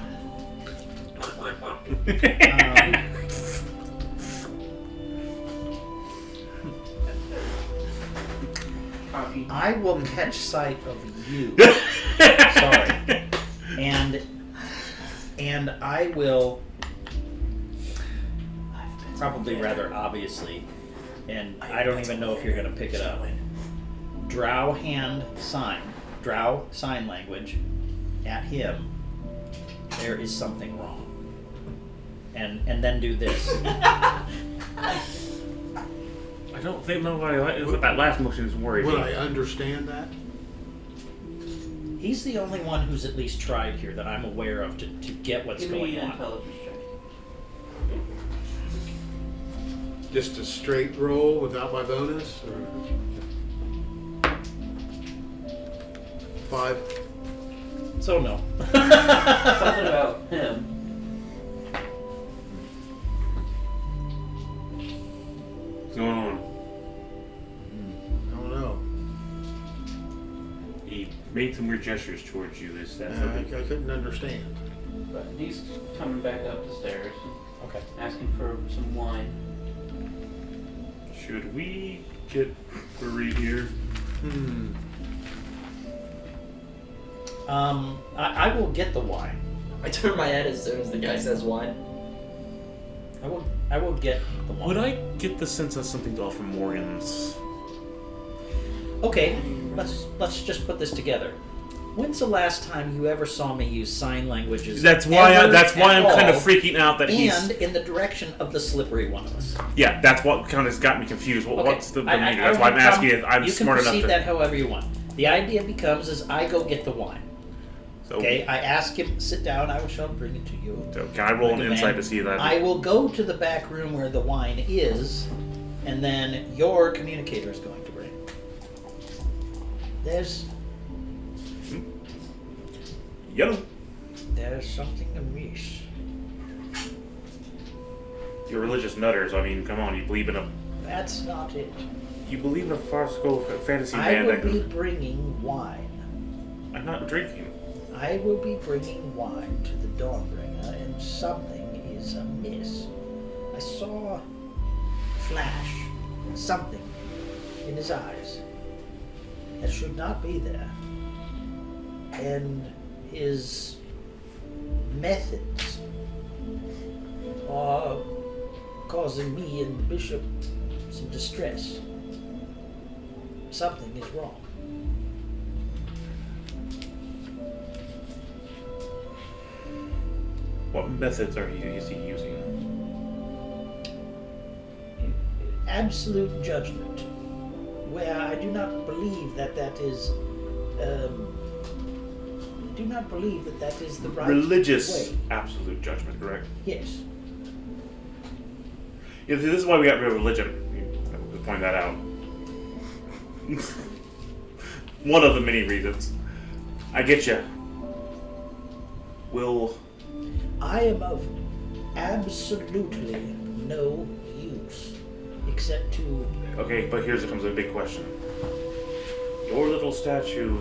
Speaker 3: Copy.
Speaker 2: I will catch sight of you. Sorry. And I will probably rather obviously, and I don't even know if you're gonna pick it up. Drow sign language at him. There is something wrong. And then do this.
Speaker 1: I don't think nobody like that last motion is worried.
Speaker 4: Will I understand that?
Speaker 2: He's the only one who's at least tried here that I'm aware of to get what's
Speaker 3: Give
Speaker 2: going
Speaker 3: me an
Speaker 2: on.
Speaker 3: intelligence check.
Speaker 4: Just a straight roll without my bonus? Or 5?
Speaker 2: So no.
Speaker 3: Something about him.
Speaker 1: What's going on?
Speaker 4: I don't know.
Speaker 1: He made some weird gestures towards you. Is that
Speaker 4: I
Speaker 1: something?
Speaker 4: couldn't understand.
Speaker 3: But he's coming back up the stairs,
Speaker 2: Okay.
Speaker 3: asking for some wine.
Speaker 1: Should we get Marie here?
Speaker 2: I will get the wine.
Speaker 5: I turn my head as soon as the guy says wine.
Speaker 2: I will get the wine.
Speaker 1: Would I get the sense of something to offer Morgan's?
Speaker 2: Okay, let's just put this together. When's the last time you ever saw me use sign languages?
Speaker 1: That's why I'm
Speaker 2: at
Speaker 1: kind of
Speaker 2: all,
Speaker 1: freaking out that he's.
Speaker 2: And in the direction of the slippery one of us.
Speaker 1: Yeah, that's what kind of got me confused.
Speaker 2: Okay,
Speaker 1: What's the
Speaker 2: I-
Speaker 1: meaning?
Speaker 2: I
Speaker 1: That's why I'm
Speaker 2: will
Speaker 1: asking
Speaker 2: come-
Speaker 1: if I'm
Speaker 2: you
Speaker 1: smart
Speaker 2: can
Speaker 1: enough
Speaker 2: perceive
Speaker 1: to.
Speaker 2: that however you want. The idea becomes is I go get the wine.
Speaker 1: So,
Speaker 2: Okay, I ask him to sit down. I shall bring it to you.
Speaker 1: so can I roll an
Speaker 2: Recommend.
Speaker 1: insight to see that?
Speaker 2: I will go to the back room where the wine is, and then your communicator is going to bring. There's
Speaker 1: Yellow.
Speaker 2: something amiss.
Speaker 1: You're religious nutters. I mean, come on. You believe in a.
Speaker 2: That's not it.
Speaker 1: You believe in a farcical fantasy
Speaker 2: I
Speaker 1: band
Speaker 2: will
Speaker 1: that
Speaker 2: be
Speaker 1: goes.
Speaker 2: bringing wine.
Speaker 1: I'm not drinking.
Speaker 2: I will be bringing wine to the Dawnbringer, and something is amiss. I saw flash, something in his eyes that should not be there. And his methods are causing me and the bishop some distress. Something is wrong.
Speaker 1: What methods is he using?
Speaker 2: Absolute judgment, where I do not believe that is, do not believe that is the right
Speaker 1: Religious
Speaker 2: way.
Speaker 1: absolute judgment, correct?
Speaker 2: Yes.
Speaker 1: Yeah, this is why we got rid of religion. Just point that out. One of the many reasons. I get you. Will.
Speaker 2: I am of absolutely no use, except to
Speaker 1: Okay, but here comes a big question. Your little statue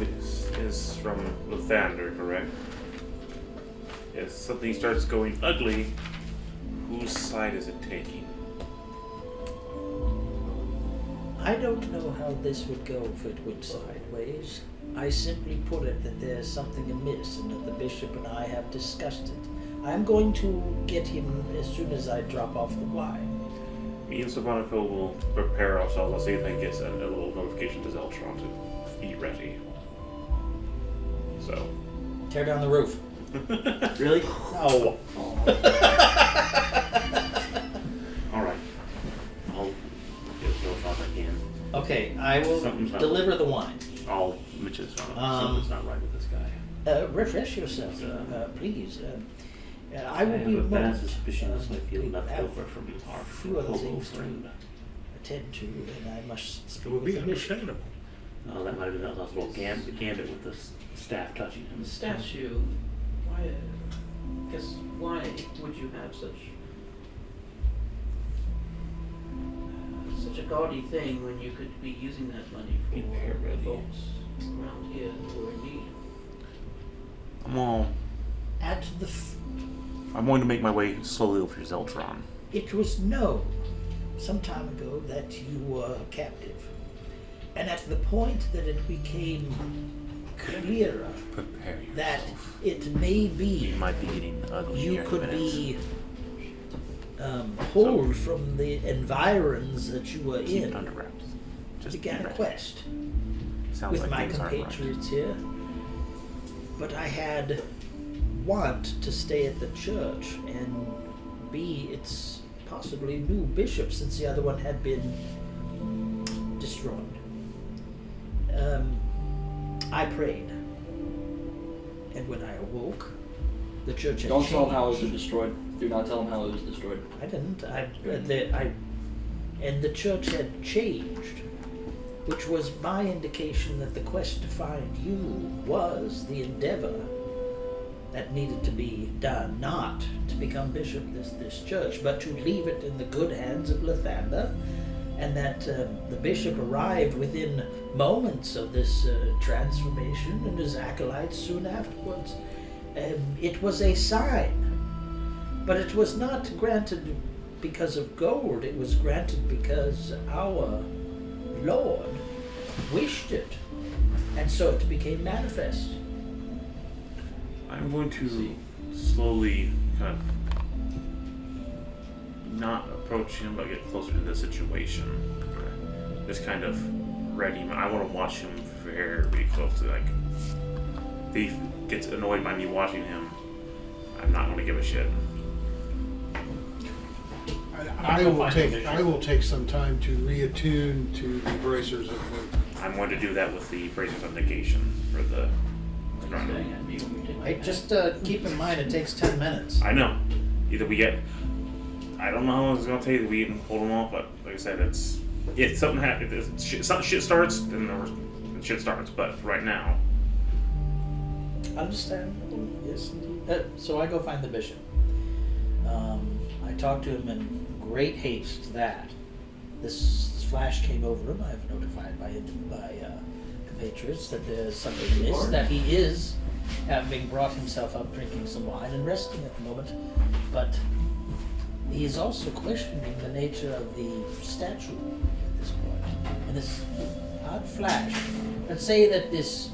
Speaker 1: is from Lathander, correct? If something starts going ugly, who Whose side is it taking?
Speaker 6: I don't know how this would go if it went sideways. I simply put it that there's something amiss and that the bishop and I have discussed it. I'm going to get him as soon as I drop off the wine.
Speaker 1: Me and Savonico will prepare ourselves. I'll see if I can get a little notification to Zeltron to be ready. So.
Speaker 6: Tear down the roof.
Speaker 7: Really?
Speaker 6: No.
Speaker 1: Alright. I'll get Zeltron again.
Speaker 6: Okay, I will
Speaker 1: Something's not-
Speaker 6: deliver the wine.
Speaker 1: I'll mention something's not right with this guy.
Speaker 6: Refresh yourself, please. I will be
Speaker 1: have a bad
Speaker 6: moment,
Speaker 1: suspicion this might be
Speaker 6: we
Speaker 1: left
Speaker 6: have
Speaker 1: over from our
Speaker 6: a few other
Speaker 1: hobo
Speaker 6: things
Speaker 1: friend.
Speaker 6: to attend to, and I must
Speaker 4: It
Speaker 6: speak
Speaker 4: would
Speaker 6: with
Speaker 4: be
Speaker 6: the bishop.
Speaker 4: understandable.
Speaker 1: Oh, that might have been that last little gambit with the staff touching him.
Speaker 3: The statue, why, why would you have such a gaudy thing when you could be using that money for
Speaker 1: Get hair
Speaker 3: the
Speaker 1: ready.
Speaker 3: folks around here who are in need?
Speaker 1: I'm going to make my way slowly over to Zeltron.
Speaker 6: It was known some time ago that you were captive. And at the point that it became clearer
Speaker 1: Prepare yourself.
Speaker 6: that it may be
Speaker 1: You might be getting ugly
Speaker 6: you
Speaker 1: here in
Speaker 6: could
Speaker 1: minutes.
Speaker 6: be pulled from the environs that you were
Speaker 1: Keep
Speaker 6: in,
Speaker 1: it under wraps. Just
Speaker 6: began
Speaker 1: be
Speaker 6: a
Speaker 1: ready.
Speaker 6: quest
Speaker 1: Sounds
Speaker 6: with
Speaker 1: like
Speaker 6: my
Speaker 1: things aren't right.
Speaker 6: compatriots here. But I had want to stay at the church and be its possibly new bishop since the other one had been destroyed. I prayed, and when I awoke, the church had
Speaker 5: Don't
Speaker 6: changed.
Speaker 5: tell him how it was destroyed. Do not tell him how it was destroyed.
Speaker 6: I didn't. And the church had changed, which was my indication that the quest to find you was the endeavor that needed to be done, not to become bishop of this church, but to leave it in the good hands of Lathander, and that the bishop arrived within moments of this transformation and his acolytes soon afterwards. It was a sign, but it was not granted because of gold, it was granted because our Lord wished it, and so it became manifest.
Speaker 1: I'm going to slowly kind of not approach him, but get closer to the situation. Just kind of ready. I want to watch him very closely. Like, if he gets annoyed by me watching him, I'm not going to give a shit.
Speaker 4: I will take some time to reattune to the bracers of the.
Speaker 1: I'm going to do that with the bracers of negation for the.
Speaker 3: Staring at me when you take my
Speaker 6: Hey,
Speaker 3: hat.
Speaker 6: just keep in mind it takes 10 minutes.
Speaker 1: I know. Either we get. I don't know how long it's going to take. We can hold them off, but like I said, it's if something happens, if shit starts, then shit starts. But right now,
Speaker 6: Understandable, yes indeed. So I go find the bishop. I talk to him in great haste that this flash came over him. I've notified my compatriots that there's something amiss, that he is having brought himself up drinking some wine and resting at the moment. But he is also questioning the nature of the statue at this point. And this odd flash. Let's say that this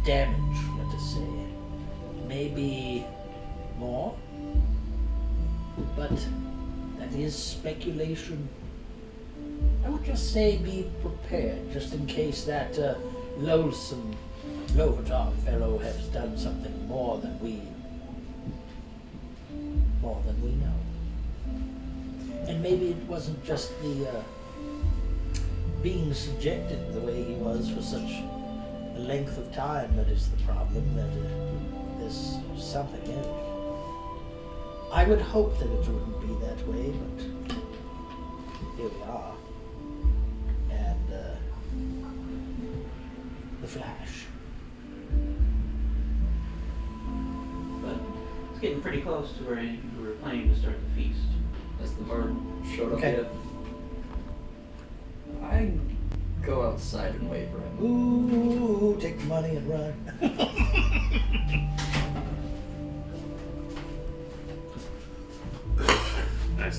Speaker 6: damage, let us say, may be more, but that is speculation. I would just say be prepared, just in case that loathsome Lovatar fellow has done something more than we know. And maybe it wasn't just the being subjected the way he was for such a length of time that is the problem, that there's something else. I would hope that it wouldn't be that way, but here we are. And the flash.
Speaker 3: But it's getting pretty close to where you were planning to start the feast.
Speaker 5: As the bird showed up
Speaker 6: Okay.
Speaker 5: yet. I go outside and wait for him.
Speaker 6: Ooh, take the money and run.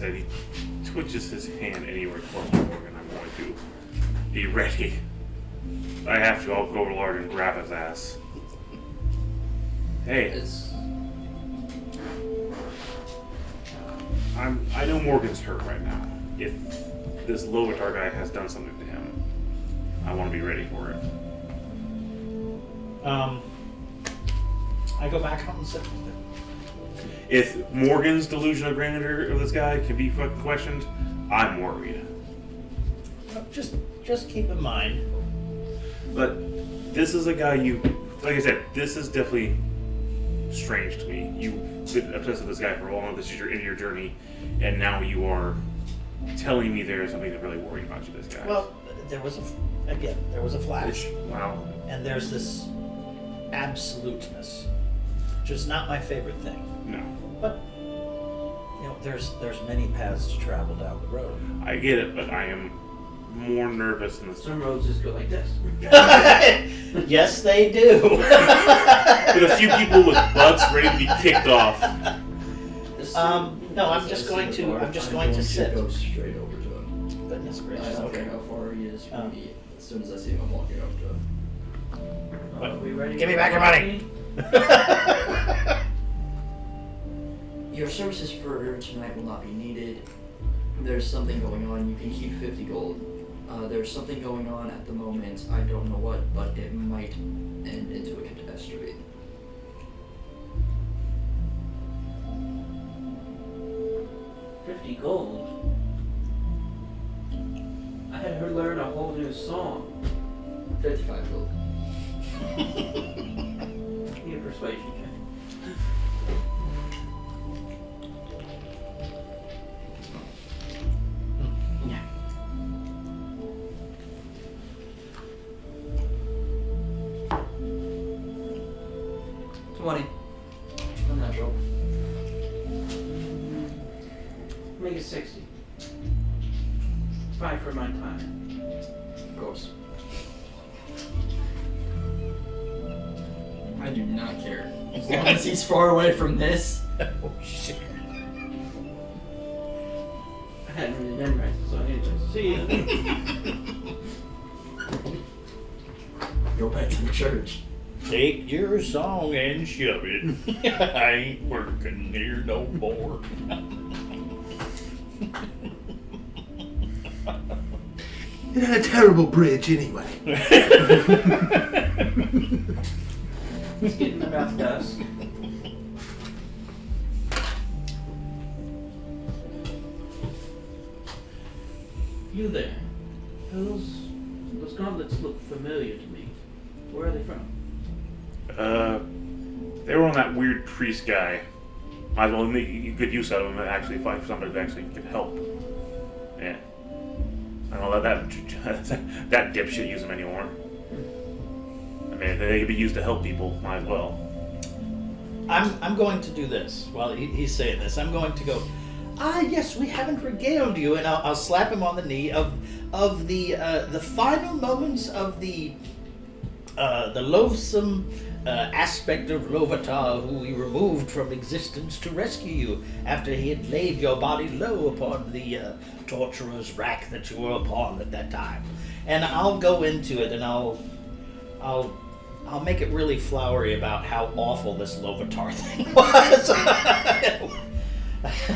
Speaker 1: said, he twitches his hand anywhere close to Morgan. I'm going to be ready. If I have to, I'll go over large and grab his ass. Hey,
Speaker 5: It's
Speaker 1: I know Morgan's hurt right now. If this Lovitar guy has done something to him, I want to be ready for it.
Speaker 2: I go back home and sit with him.
Speaker 1: If Morgan's delusion of grandeur of this guy can be fucking questioned, I'm worried.
Speaker 2: Just keep in mind.
Speaker 1: But this is a guy like I said, this is definitely strange to me. You've been obsessed with this guy for a long. This is your journey, and now you are telling me there's something that really worried about you. This guy.
Speaker 2: Well, there was a flash,
Speaker 1: Wow.
Speaker 2: and there's this absoluteness, which is not my favorite thing.
Speaker 1: No.
Speaker 2: But there's many paths to travel down the road.
Speaker 1: I get it, but I am more nervous than this.
Speaker 3: Some roads just go like this.
Speaker 2: Yes, they do.
Speaker 1: With a few people with butts ready to be kicked off.
Speaker 2: No, I'm just going to sit.
Speaker 5: Go straight over to him.
Speaker 2: Goodness
Speaker 5: I
Speaker 2: gracious.
Speaker 5: don't
Speaker 2: Okay.
Speaker 5: care how far he is from me. As soon as I see him, I'm walking up to him.
Speaker 3: Are we ready?
Speaker 2: Give me
Speaker 3: for
Speaker 2: back your money.
Speaker 5: Your services for tonight will not be needed. There's something going on. You can keep 50 gold. There's something going on at the moment. I don't know what, but it might end into a catastrophe.
Speaker 3: $50 gold. I had her learn a whole new song.
Speaker 5: 55 gold.
Speaker 3: Need a persuasion check.
Speaker 2: Yeah.
Speaker 5: Unnatural.
Speaker 3: Make it 60. 5 for my time.
Speaker 5: Of course. I do not care. As long as he's far away from this.
Speaker 2: Oh shit.
Speaker 3: I hadn't really memorized it, so I need to see it.
Speaker 5: Go back to the church.
Speaker 2: Take your song and shove it. I ain't working here no more.
Speaker 4: It had a terrible bridge anyway.
Speaker 3: It's getting about dusk. You there. Those gauntlets look familiar to me. Where are they from?
Speaker 1: They were on that weird priest guy. Might as well make good use out of him and actually find somebody that actually can help. Yeah. I don't know that dipshit use them anymore. I mean, they could be used to help people. Might as well.
Speaker 2: I'm going to do this while he's saying this. I'm going to go. Yes, we haven't regaled you, and I'll slap him on the knee of the final moments of the loathsome aspect of Lovitar, who we removed from existence to rescue you after he had laid your body low upon the torturer's rack that you were upon at that time. And I'll go into it, and I'll make it really flowery about how awful this Lovitar thing was.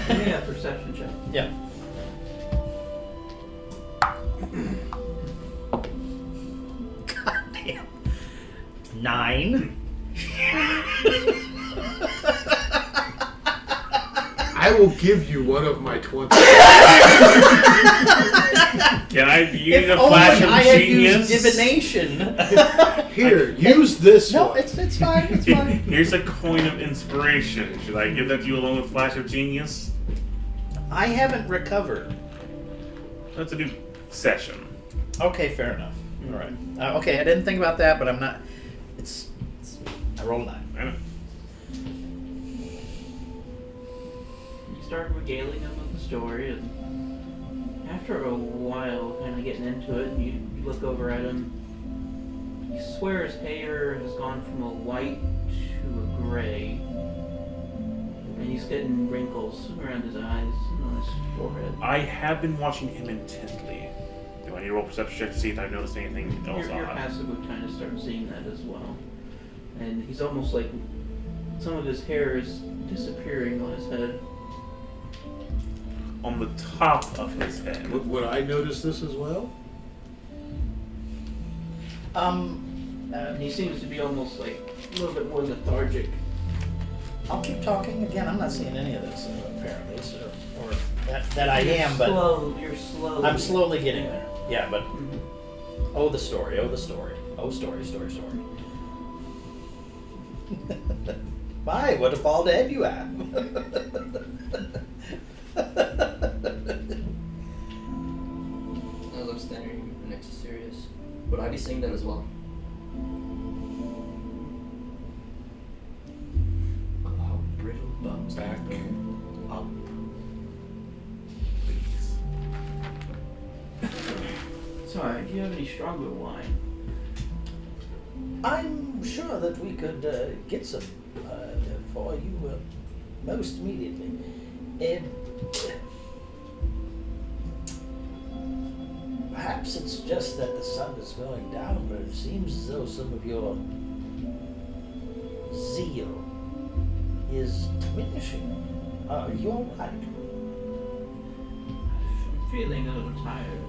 Speaker 3: Give me a perception check.
Speaker 2: Yeah. God damn. 9.
Speaker 4: I will give you one of my 20.
Speaker 1: Can I use
Speaker 2: If
Speaker 1: a
Speaker 2: only
Speaker 1: flash of
Speaker 2: I had
Speaker 1: genius?
Speaker 2: used divination.
Speaker 4: Here, use this
Speaker 2: No,
Speaker 4: one.
Speaker 2: it's fine. It's fine.
Speaker 1: Here's a coin of inspiration. Should I give that to you along with flash of genius?
Speaker 2: I haven't recovered.
Speaker 1: That's a new session.
Speaker 2: Okay, fair enough. All right. Okay, I didn't think about that, but I'm not. It's I rolled a 9.
Speaker 1: I know.
Speaker 3: You start regaling him with the story, and after a while, kind of getting into it, you look over at him. You swear his hair has gone from a white to a gray, And he's getting wrinkles around his eyes and on his forehead.
Speaker 1: I have been watching him intently. Do I need to roll perception check to see if I've noticed anything else
Speaker 3: Your
Speaker 1: odd?
Speaker 3: passive would kind of start seeing that as well. And he's almost like some of his hair is disappearing on his head.
Speaker 1: On the top of his head.
Speaker 4: Would I notice this as well?
Speaker 3: And he seems to be almost like a little bit more lethargic.
Speaker 6: I'll keep talking again. I'm not seeing any of this apparently, so, or that I am, but
Speaker 3: You're slow.
Speaker 6: I'm slowly getting there. Yeah, but
Speaker 3: Mhm.
Speaker 6: oh, the story. Oh, story. My, what a bald head you have.
Speaker 5: As I'm standing next to Sirius, would I be seeing that as well? How brittle bones
Speaker 1: Back
Speaker 5: up.
Speaker 1: please.
Speaker 3: Sorry, do you have any stronger wine?
Speaker 6: I'm sure that we could get some for you most immediately. Perhaps it's just that the sun is going down, but it seems as though some of your zeal is diminishing. Are you all right?
Speaker 3: I'm feeling a little tired.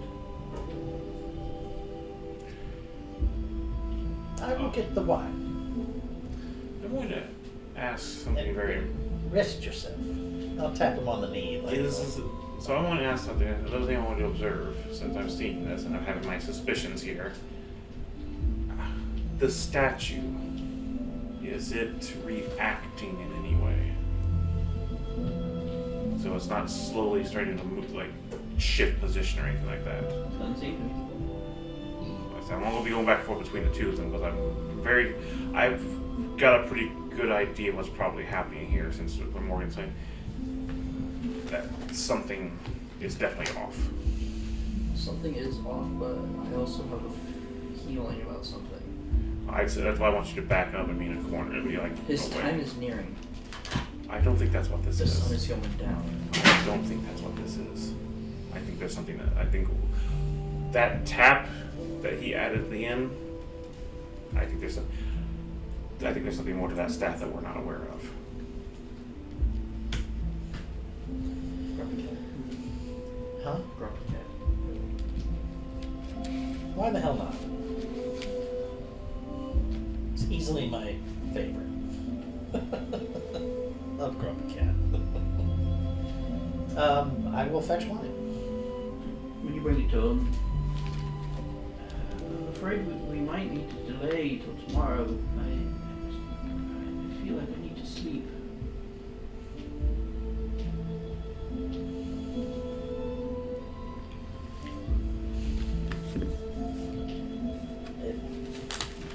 Speaker 6: I will get the wine.
Speaker 1: I'm going to ask something very.
Speaker 6: Rest yourself. I'll tap him on the knee.
Speaker 1: So I want to ask something. Another thing I want to observe, since I'm seeing this and I'm having my suspicions here. The statue, is it reacting in any way? So it's not slowly starting to move, like shift position or anything like that.
Speaker 3: Doesn't seem to be.
Speaker 1: I'm going to be going back and forth between the two of them because I've got a pretty good idea what's probably happening here since what Morgan's saying. That something is definitely off.
Speaker 5: Something is off, but I also have a feeling about something.
Speaker 1: That's why I want you to back up and be in a corner and be like,
Speaker 5: His
Speaker 1: "Oh, wait."
Speaker 5: time is nearing.
Speaker 1: I don't think that's what this
Speaker 5: The
Speaker 1: is.
Speaker 5: sun is going down.
Speaker 1: I don't think that's what this is. I think there's something I think that tap that he added at the end. I think there's something more to that staff that we're not aware of.
Speaker 5: Grumpy cat.
Speaker 6: Huh?
Speaker 5: Grumpy cat.
Speaker 6: Why the hell not? It's easily my favorite. Love Grumpy Cat. I will fetch wine.
Speaker 3: When you bring it to him, I'm afraid we might need to delay till tomorrow. I feel like I need to sleep.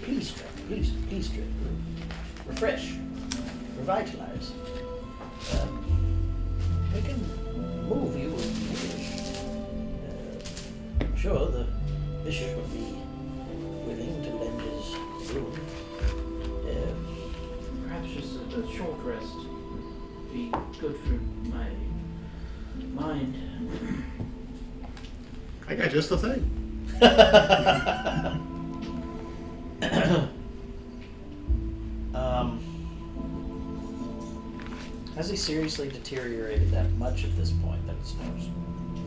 Speaker 6: Please drink. Refresh. Revitalize. We can move you if you wish. I'm sure the bishop would be willing to lend his room.
Speaker 3: Perhaps just a short rest would be good for my mind.
Speaker 4: I got just the thing.
Speaker 6: Has he seriously deteriorated that much at this point that it's knows?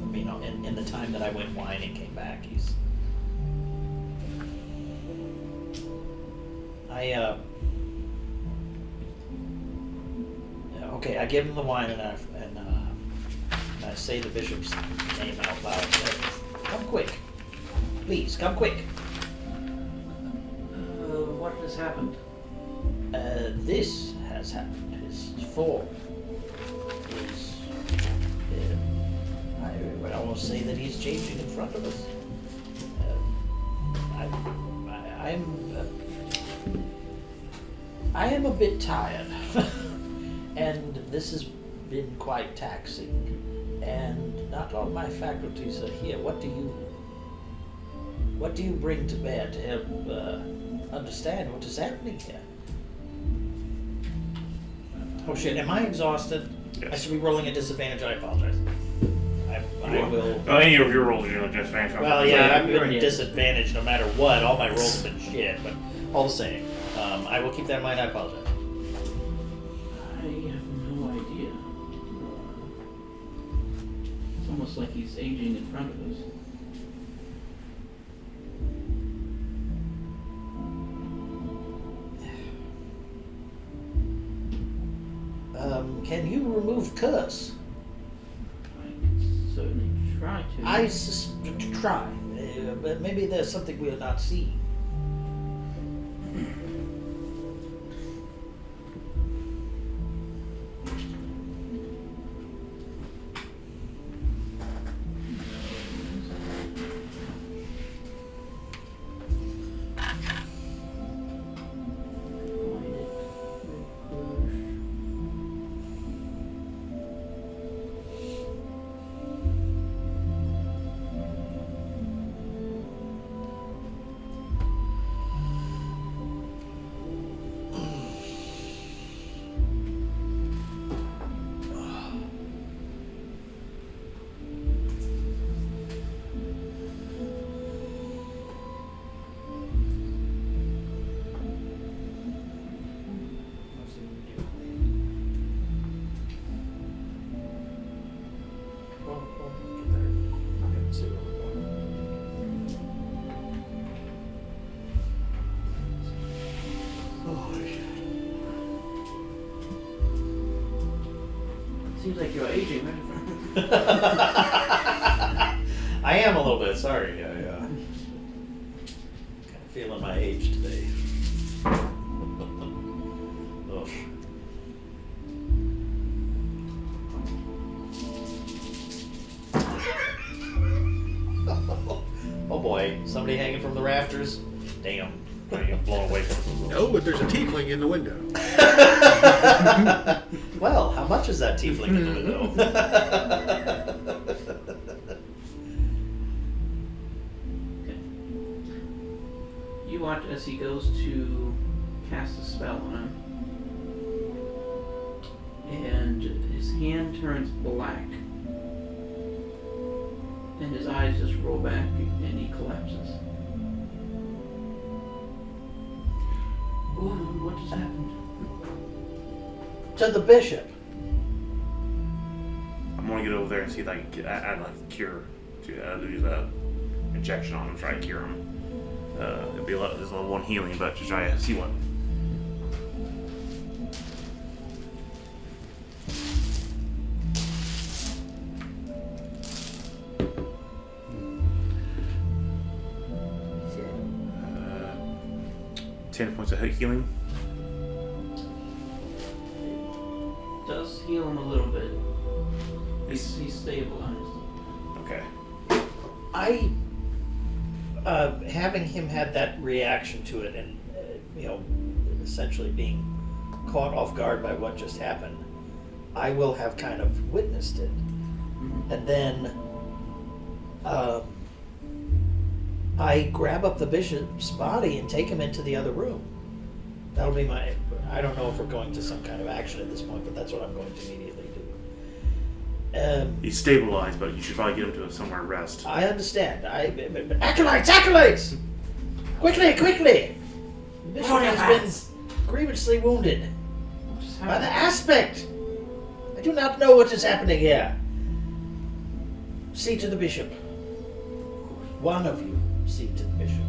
Speaker 6: I mean, in the time that I went wine and came back, he's. Okay, I give him the wine and I say the bishop's name out loud. Say, "Come quick, please, come quick."
Speaker 3: What has happened?
Speaker 6: This has happened. His fall is. I would almost say that he's changing in front of us. I am a bit tired, and this has been quite taxing, and not all my faculties are here. What do you bring to bear to help understand what is happening here?
Speaker 2: Oh shit, am I exhausted? I
Speaker 1: Yes.
Speaker 2: should be rolling a disadvantage, I apologize. I will...
Speaker 1: Well, any of your rolls, you're just fantastic.
Speaker 2: Well, yeah, I've
Speaker 3: you're
Speaker 2: been
Speaker 3: an idiot.
Speaker 2: disadvantaged no matter what. All my rolls have been shit, but all the same. I will keep that in mind, I apologize.
Speaker 3: I have no idea. It's almost like he's aging in front of us.
Speaker 6: Can you remove curse?
Speaker 3: I could certainly try to.
Speaker 6: Try. But maybe there's something we're not seeing.
Speaker 3: Seems like you're aging right in front of
Speaker 2: I am a little bit, sorry. I kind of feeling my age today. Ugh. Oh boy, somebody hanging from the rafters? Damn.
Speaker 1: I get blown away from
Speaker 4: No, but there's a tiefling in the window.
Speaker 2: Well, how much is that tiefling in the window?
Speaker 3: Okay. You watch as he goes to cast a spell on him, and his hand turns black, and his eyes just roll back, and he collapses. What just happened?
Speaker 6: To the bishop.
Speaker 1: I'm gonna get over there and see if I can add like a cure to use a injection on him, try to cure him. It'll be there's a level 1 healing, but to try to see what. Uh, 10 points of healing.
Speaker 3: Does heal him a little bit.
Speaker 1: Yes.
Speaker 3: He's stabilized.
Speaker 1: Okay.
Speaker 2: Having him had that reaction to it and, essentially being caught off guard by what just happened, I will have kind of witnessed it. And then I grab up the bishop's body and take him into the other room. That'll be my... I don't know if we're going to some kind of action at this point, but that's what I'm going to immediately do.
Speaker 1: He's stabilized, but you should probably get him to somewhere to rest.
Speaker 2: I understand. Acolytes! Quickly! The bishop
Speaker 7: Hold your
Speaker 2: has been
Speaker 7: hands.
Speaker 2: grievously wounded
Speaker 3: What just
Speaker 2: by the
Speaker 3: happened?
Speaker 2: aspect. I do not know what is happening here. See to the bishop. One of you see to the bishop.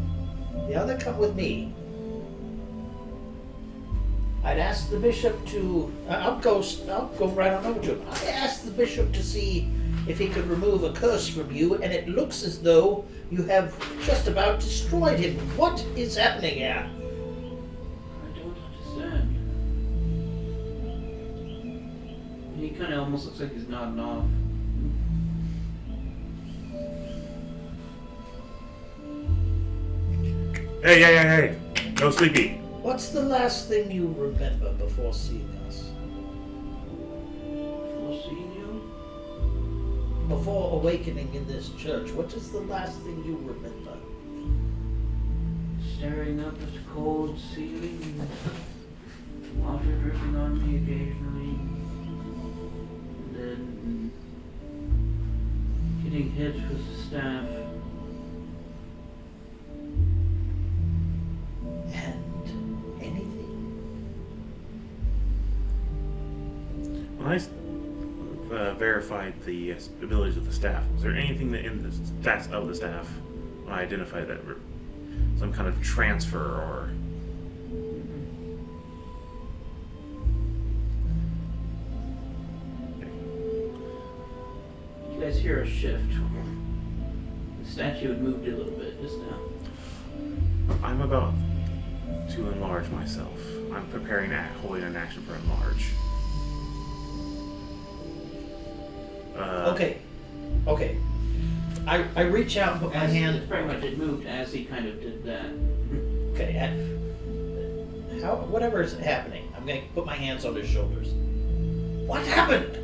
Speaker 2: The other come with me. I'd ask the bishop to... I'll go right on over to him. I asked the bishop to see if he could remove a curse from you, and it looks as though you have just about destroyed him. What is happening here?
Speaker 3: I don't understand. He kind of almost looks like he's nodding off.
Speaker 1: Hey! No sleepy.
Speaker 2: What's the last thing you remember before seeing us?
Speaker 3: Before seeing you?
Speaker 2: Before awakening in this church, what is the last thing you remember?
Speaker 3: Staring up at the cold ceiling and water dripping on me occasionally. And then getting hit with the staff.
Speaker 6: And anything?
Speaker 1: When I verified the abilities of the staff, was there anything that in the stats of the staff when I identified that were some kind of transfer or?
Speaker 3: You guys hear a shift. The statue had moved a little bit just now.
Speaker 1: I'm about to enlarge myself. I'm preparing holding an action for enlarge.
Speaker 2: Okay. I reach out and put my hand.
Speaker 3: It's pretty much it moved as he kind of did that.
Speaker 2: Okay. Whatever is happening, I'm going to put my hands on his shoulders. What happened?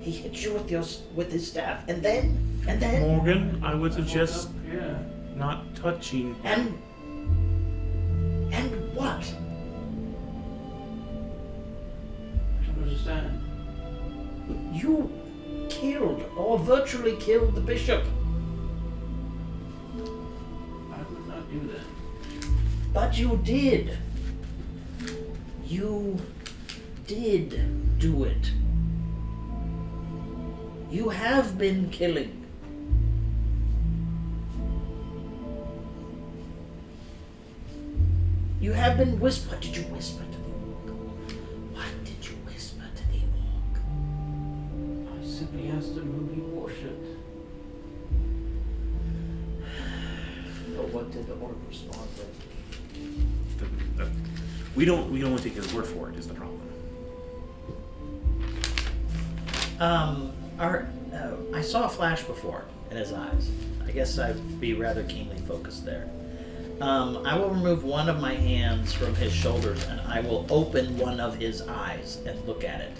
Speaker 2: He hit you with his staff, and then.
Speaker 1: Morgan, I would suggest
Speaker 3: Yeah.
Speaker 1: not touching.
Speaker 2: And what?
Speaker 3: I don't understand.
Speaker 2: You killed or virtually killed the bishop.
Speaker 3: I would not do that.
Speaker 2: But you did. You did do it. You have been killing. You have been whisper. What did you whisper to the orc? What did you whisper to the orc?
Speaker 3: I simply asked him who he worshipped.
Speaker 5: But what did the orc respond with?
Speaker 1: We don't only take his word for it. Is the problem?
Speaker 2: I saw a flash before in his eyes. I guess I'd be rather keenly focused there. I will remove one of my hands from his shoulders and I will open one of his eyes and look at it.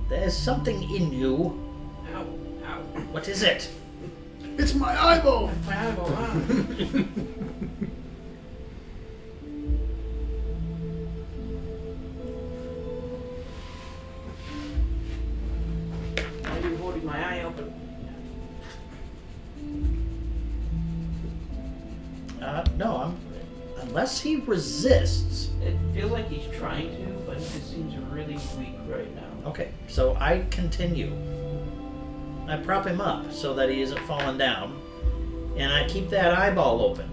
Speaker 2: There's something in you.
Speaker 3: Ow, ow.
Speaker 2: What is it?
Speaker 4: It's my eyeball!
Speaker 3: My eyeball, wow. Why are you holding my eye open?
Speaker 2: No, unless he resists.
Speaker 3: It feels like he's trying to, but he just seems really weak right now.
Speaker 2: Okay, so I continue. I prop him up so that he isn't falling down, and I keep that eyeball open.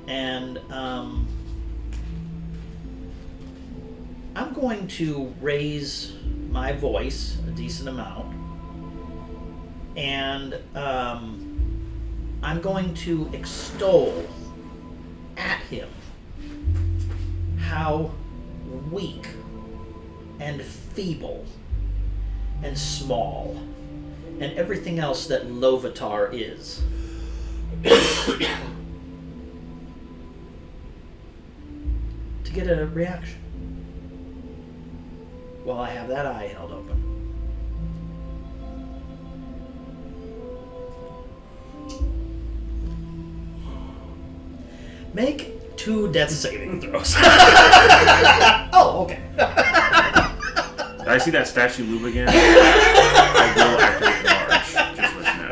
Speaker 2: And I'm going to raise my voice a decent amount, and I'm going to extol at him how weak and feeble and small and everything else that Lovatar is. To get a reaction while I have that eye held open. Make 2 death saving throws. Oh, okay.
Speaker 1: Did I see that statue move again? I will activate enlarge. Just let you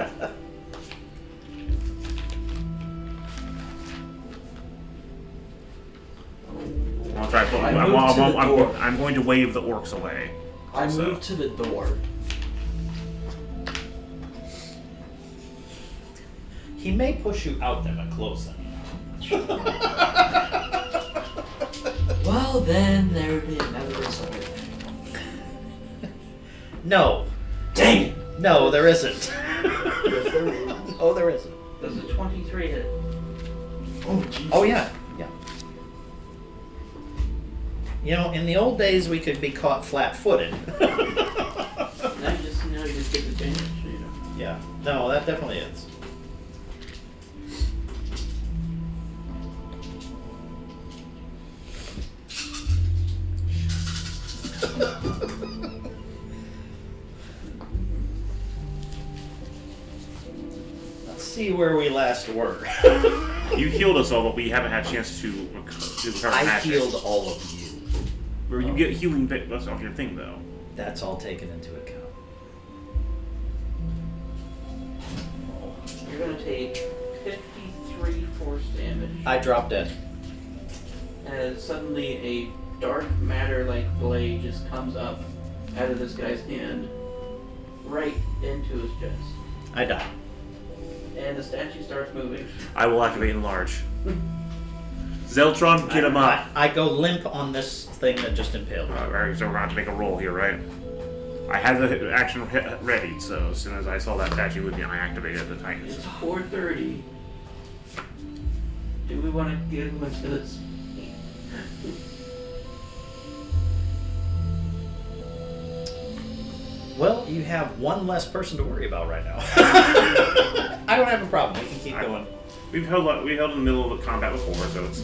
Speaker 1: know. I'll try to pull. I'm going to wave the orcs away.
Speaker 5: I
Speaker 1: So-
Speaker 5: moved to the door.
Speaker 2: He may push you out then, but close them.
Speaker 5: Well, then there would be another result.
Speaker 2: No.
Speaker 5: Dang it!
Speaker 2: No, there isn't.
Speaker 5: Yes, there is.
Speaker 2: Oh, there isn't.
Speaker 3: Does a 23 hit?
Speaker 5: Oh, Jesus.
Speaker 2: Oh, yeah. Yeah. You know, in the old days, we could be caught flat-footed.
Speaker 3: Now you just get the damage, you know.
Speaker 2: Yeah. No, that definitely is. Let's see where we last were.
Speaker 1: You healed us all, but we haven't had a chance to recover
Speaker 2: I
Speaker 1: magic.
Speaker 2: healed all of you.
Speaker 1: Where you get healing that's off your thing, though.
Speaker 2: That's all taken into account.
Speaker 3: You're gonna take 53 force damage
Speaker 2: I dropped dead.
Speaker 3: as suddenly a dark matter-like blade just comes up out of this guy's hand, right into his chest,
Speaker 2: I died.
Speaker 3: and the statue starts moving.
Speaker 1: I will activate enlarge. Zeltron, get him up.
Speaker 2: I go limp on this thing that just impaled me.
Speaker 1: Alright, so we're going to make a roll here, right? I had the action ready, so as soon as I saw that statue moving, I activated the Titans.
Speaker 3: It's 4:30. Do we want to get him into this?
Speaker 2: Well, you have one less person to worry about right now. I don't have a problem. We can keep going.
Speaker 1: We held in the middle of a combat before, so it's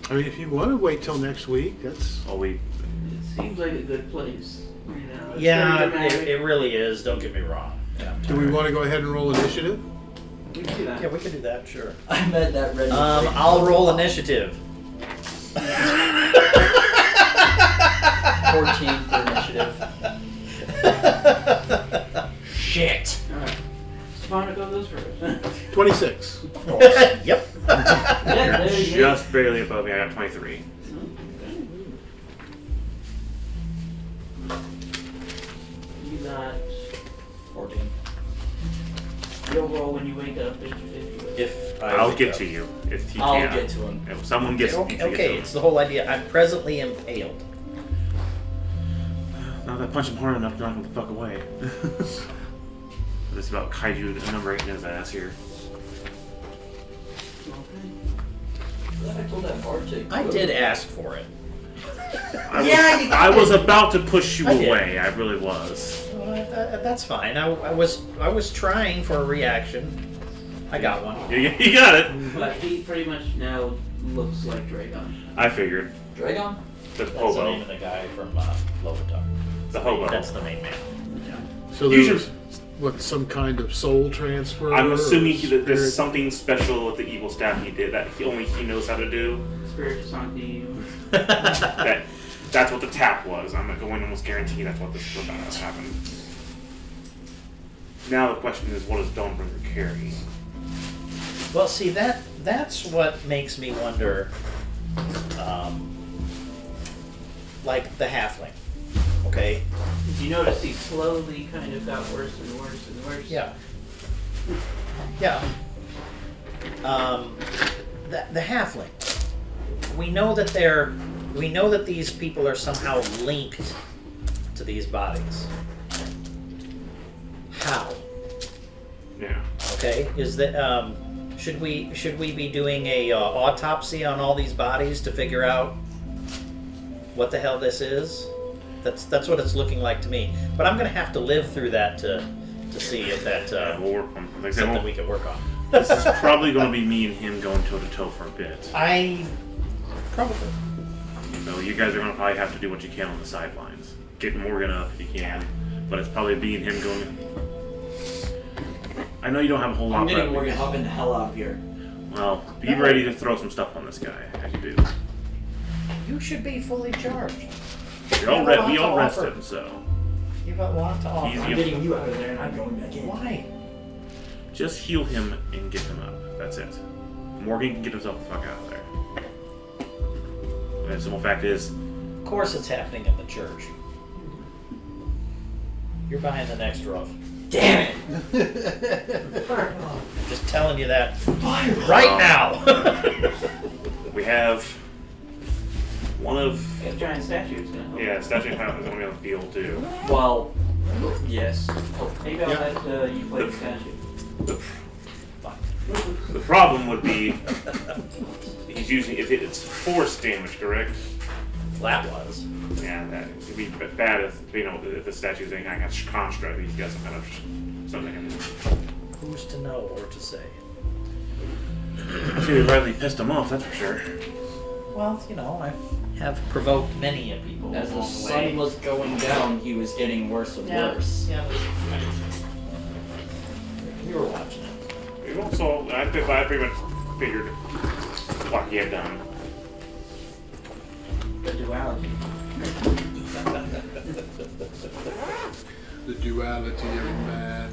Speaker 4: I mean, if you want to wait till next week, that's.
Speaker 1: all we.
Speaker 3: It seems like a good place. You know, it's
Speaker 2: Yeah,
Speaker 3: very dramatic.
Speaker 2: it really is. Don't get me wrong. Yeah, I'm
Speaker 4: Do we
Speaker 2: tired.
Speaker 4: want to go ahead and roll initiative?
Speaker 3: We can do that.
Speaker 2: Yeah, we can do that. Sure.
Speaker 5: I met that red.
Speaker 2: I'll roll initiative.
Speaker 5: 14 for initiative.
Speaker 2: Shit.
Speaker 3: Alright. Monaco goes first.
Speaker 4: 26.
Speaker 2: Yep.
Speaker 3: Yeah, there you go.
Speaker 1: Just barely above me. I got 23.
Speaker 3: You got.
Speaker 2: 14.
Speaker 3: You'll roll when you wake up if you
Speaker 2: If
Speaker 1: I'll
Speaker 2: wake
Speaker 1: get
Speaker 2: up.
Speaker 1: to you if he
Speaker 5: I'll
Speaker 1: can.
Speaker 5: get to him.
Speaker 1: If someone gets
Speaker 2: Okay,
Speaker 1: needs to get to
Speaker 2: okay,
Speaker 1: him.
Speaker 2: it's the whole idea. I'm presently impaled.
Speaker 1: Not that I punch him hard enough to knock him the fuck away. It's about kaiju number 8 in his ass here.
Speaker 5: I told that bard to.
Speaker 2: I did ask for it.
Speaker 1: I was about to push you
Speaker 2: I did.
Speaker 1: away. I really was.
Speaker 2: Well, that's fine. I was trying for a reaction. I got one.
Speaker 1: You got it.
Speaker 3: But he pretty much now looks like Dragon.
Speaker 1: I figured.
Speaker 5: Dragon?
Speaker 1: The
Speaker 2: That's the name
Speaker 1: hobo.
Speaker 2: of the guy from Lovatar.
Speaker 1: The hobo.
Speaker 2: That's the main man.
Speaker 4: So
Speaker 1: You
Speaker 4: there's
Speaker 1: should-
Speaker 4: what, some kind of soul transfer?
Speaker 1: I'm
Speaker 4: or
Speaker 1: assuming that
Speaker 4: spirit?
Speaker 1: there's something special with the evil staff he did that only he knows how to do.
Speaker 3: Spirit Sancti.
Speaker 1: That's what the tap was. I'm going to almost guarantee that's what this is about to happen. Now the question is, what does Dawnbringer carry?
Speaker 2: Well, see that's what makes me wonder. Like the halfling, okay?
Speaker 3: You notice he slowly kind of got worse and worse and worse.
Speaker 2: Yeah. Yeah. The halfling. We know that these people are somehow linked to these bodies. How?
Speaker 1: Yeah.
Speaker 2: Okay. Is that should we be doing a autopsy on all these bodies to figure out what the hell this is? That's what it's looking like to me. But I'm gonna have to live through that to see if that
Speaker 1: We'll work on like I said,
Speaker 2: something
Speaker 1: well,
Speaker 2: we can work on.
Speaker 1: this is probably going to be me and him going toe to toe for a bit.
Speaker 2: I probably.
Speaker 1: So you guys are going to probably have to do what you can on the sidelines. Get Morgan up if you can, but it's probably me and him going. I know you don't have a whole lot.
Speaker 5: I'm getting
Speaker 1: left.
Speaker 5: Morgan hopping the hell out of here.
Speaker 1: Well, be ready to throw some stuff on this guy as you do.
Speaker 2: You should be fully charged.
Speaker 1: We all
Speaker 2: have a lot
Speaker 1: we
Speaker 2: to
Speaker 1: all
Speaker 2: offer.
Speaker 1: rested, so
Speaker 2: You've got a lot to offer.
Speaker 1: Easy.
Speaker 5: I'm getting you out of there and I'm going back in.
Speaker 2: Why?
Speaker 1: just heal him and get him up. That's it. Morgan can get himself the fuck out of there. And the simple fact is,
Speaker 2: Of course it's happening in the church. You're buying the next roof.
Speaker 5: Damn it!
Speaker 2: I'm just telling you that right now.
Speaker 1: we have one of
Speaker 3: That giant statue's gonna help.
Speaker 1: statue power is going to be on the field too.
Speaker 5: Well, yes.
Speaker 3: Maybe I'll let you play the statue.
Speaker 1: The problem would be he's using if it's force damage, correct?
Speaker 2: That was.
Speaker 1: Yeah, that would be bad if if the statue's any kind of construct. He's got some kind of something.
Speaker 2: Who's to know or to say?
Speaker 1: I see we rightly pissed him off. That's for sure.
Speaker 2: Well, I have provoked many of people
Speaker 5: As the
Speaker 2: along
Speaker 5: sun
Speaker 2: way.
Speaker 5: was going down, he was getting worse and worse.
Speaker 2: Yeah. You were watching it.
Speaker 1: It also, I pretty much figured what he had done.
Speaker 7: The duality.
Speaker 4: The duality of man.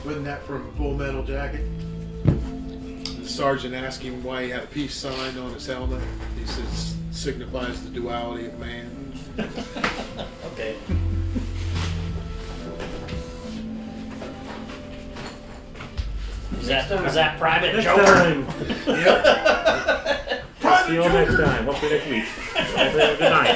Speaker 4: Wasn't that from Full Metal Jacket? The sergeant asked him why he had a peace sign on his helmet. He says, signifies the duality of man.
Speaker 2: Okay. Is that Private
Speaker 1: Next
Speaker 2: Joker?
Speaker 1: time.
Speaker 4: Yep.
Speaker 1: See you all next time. Hopefully next week. Have a good night.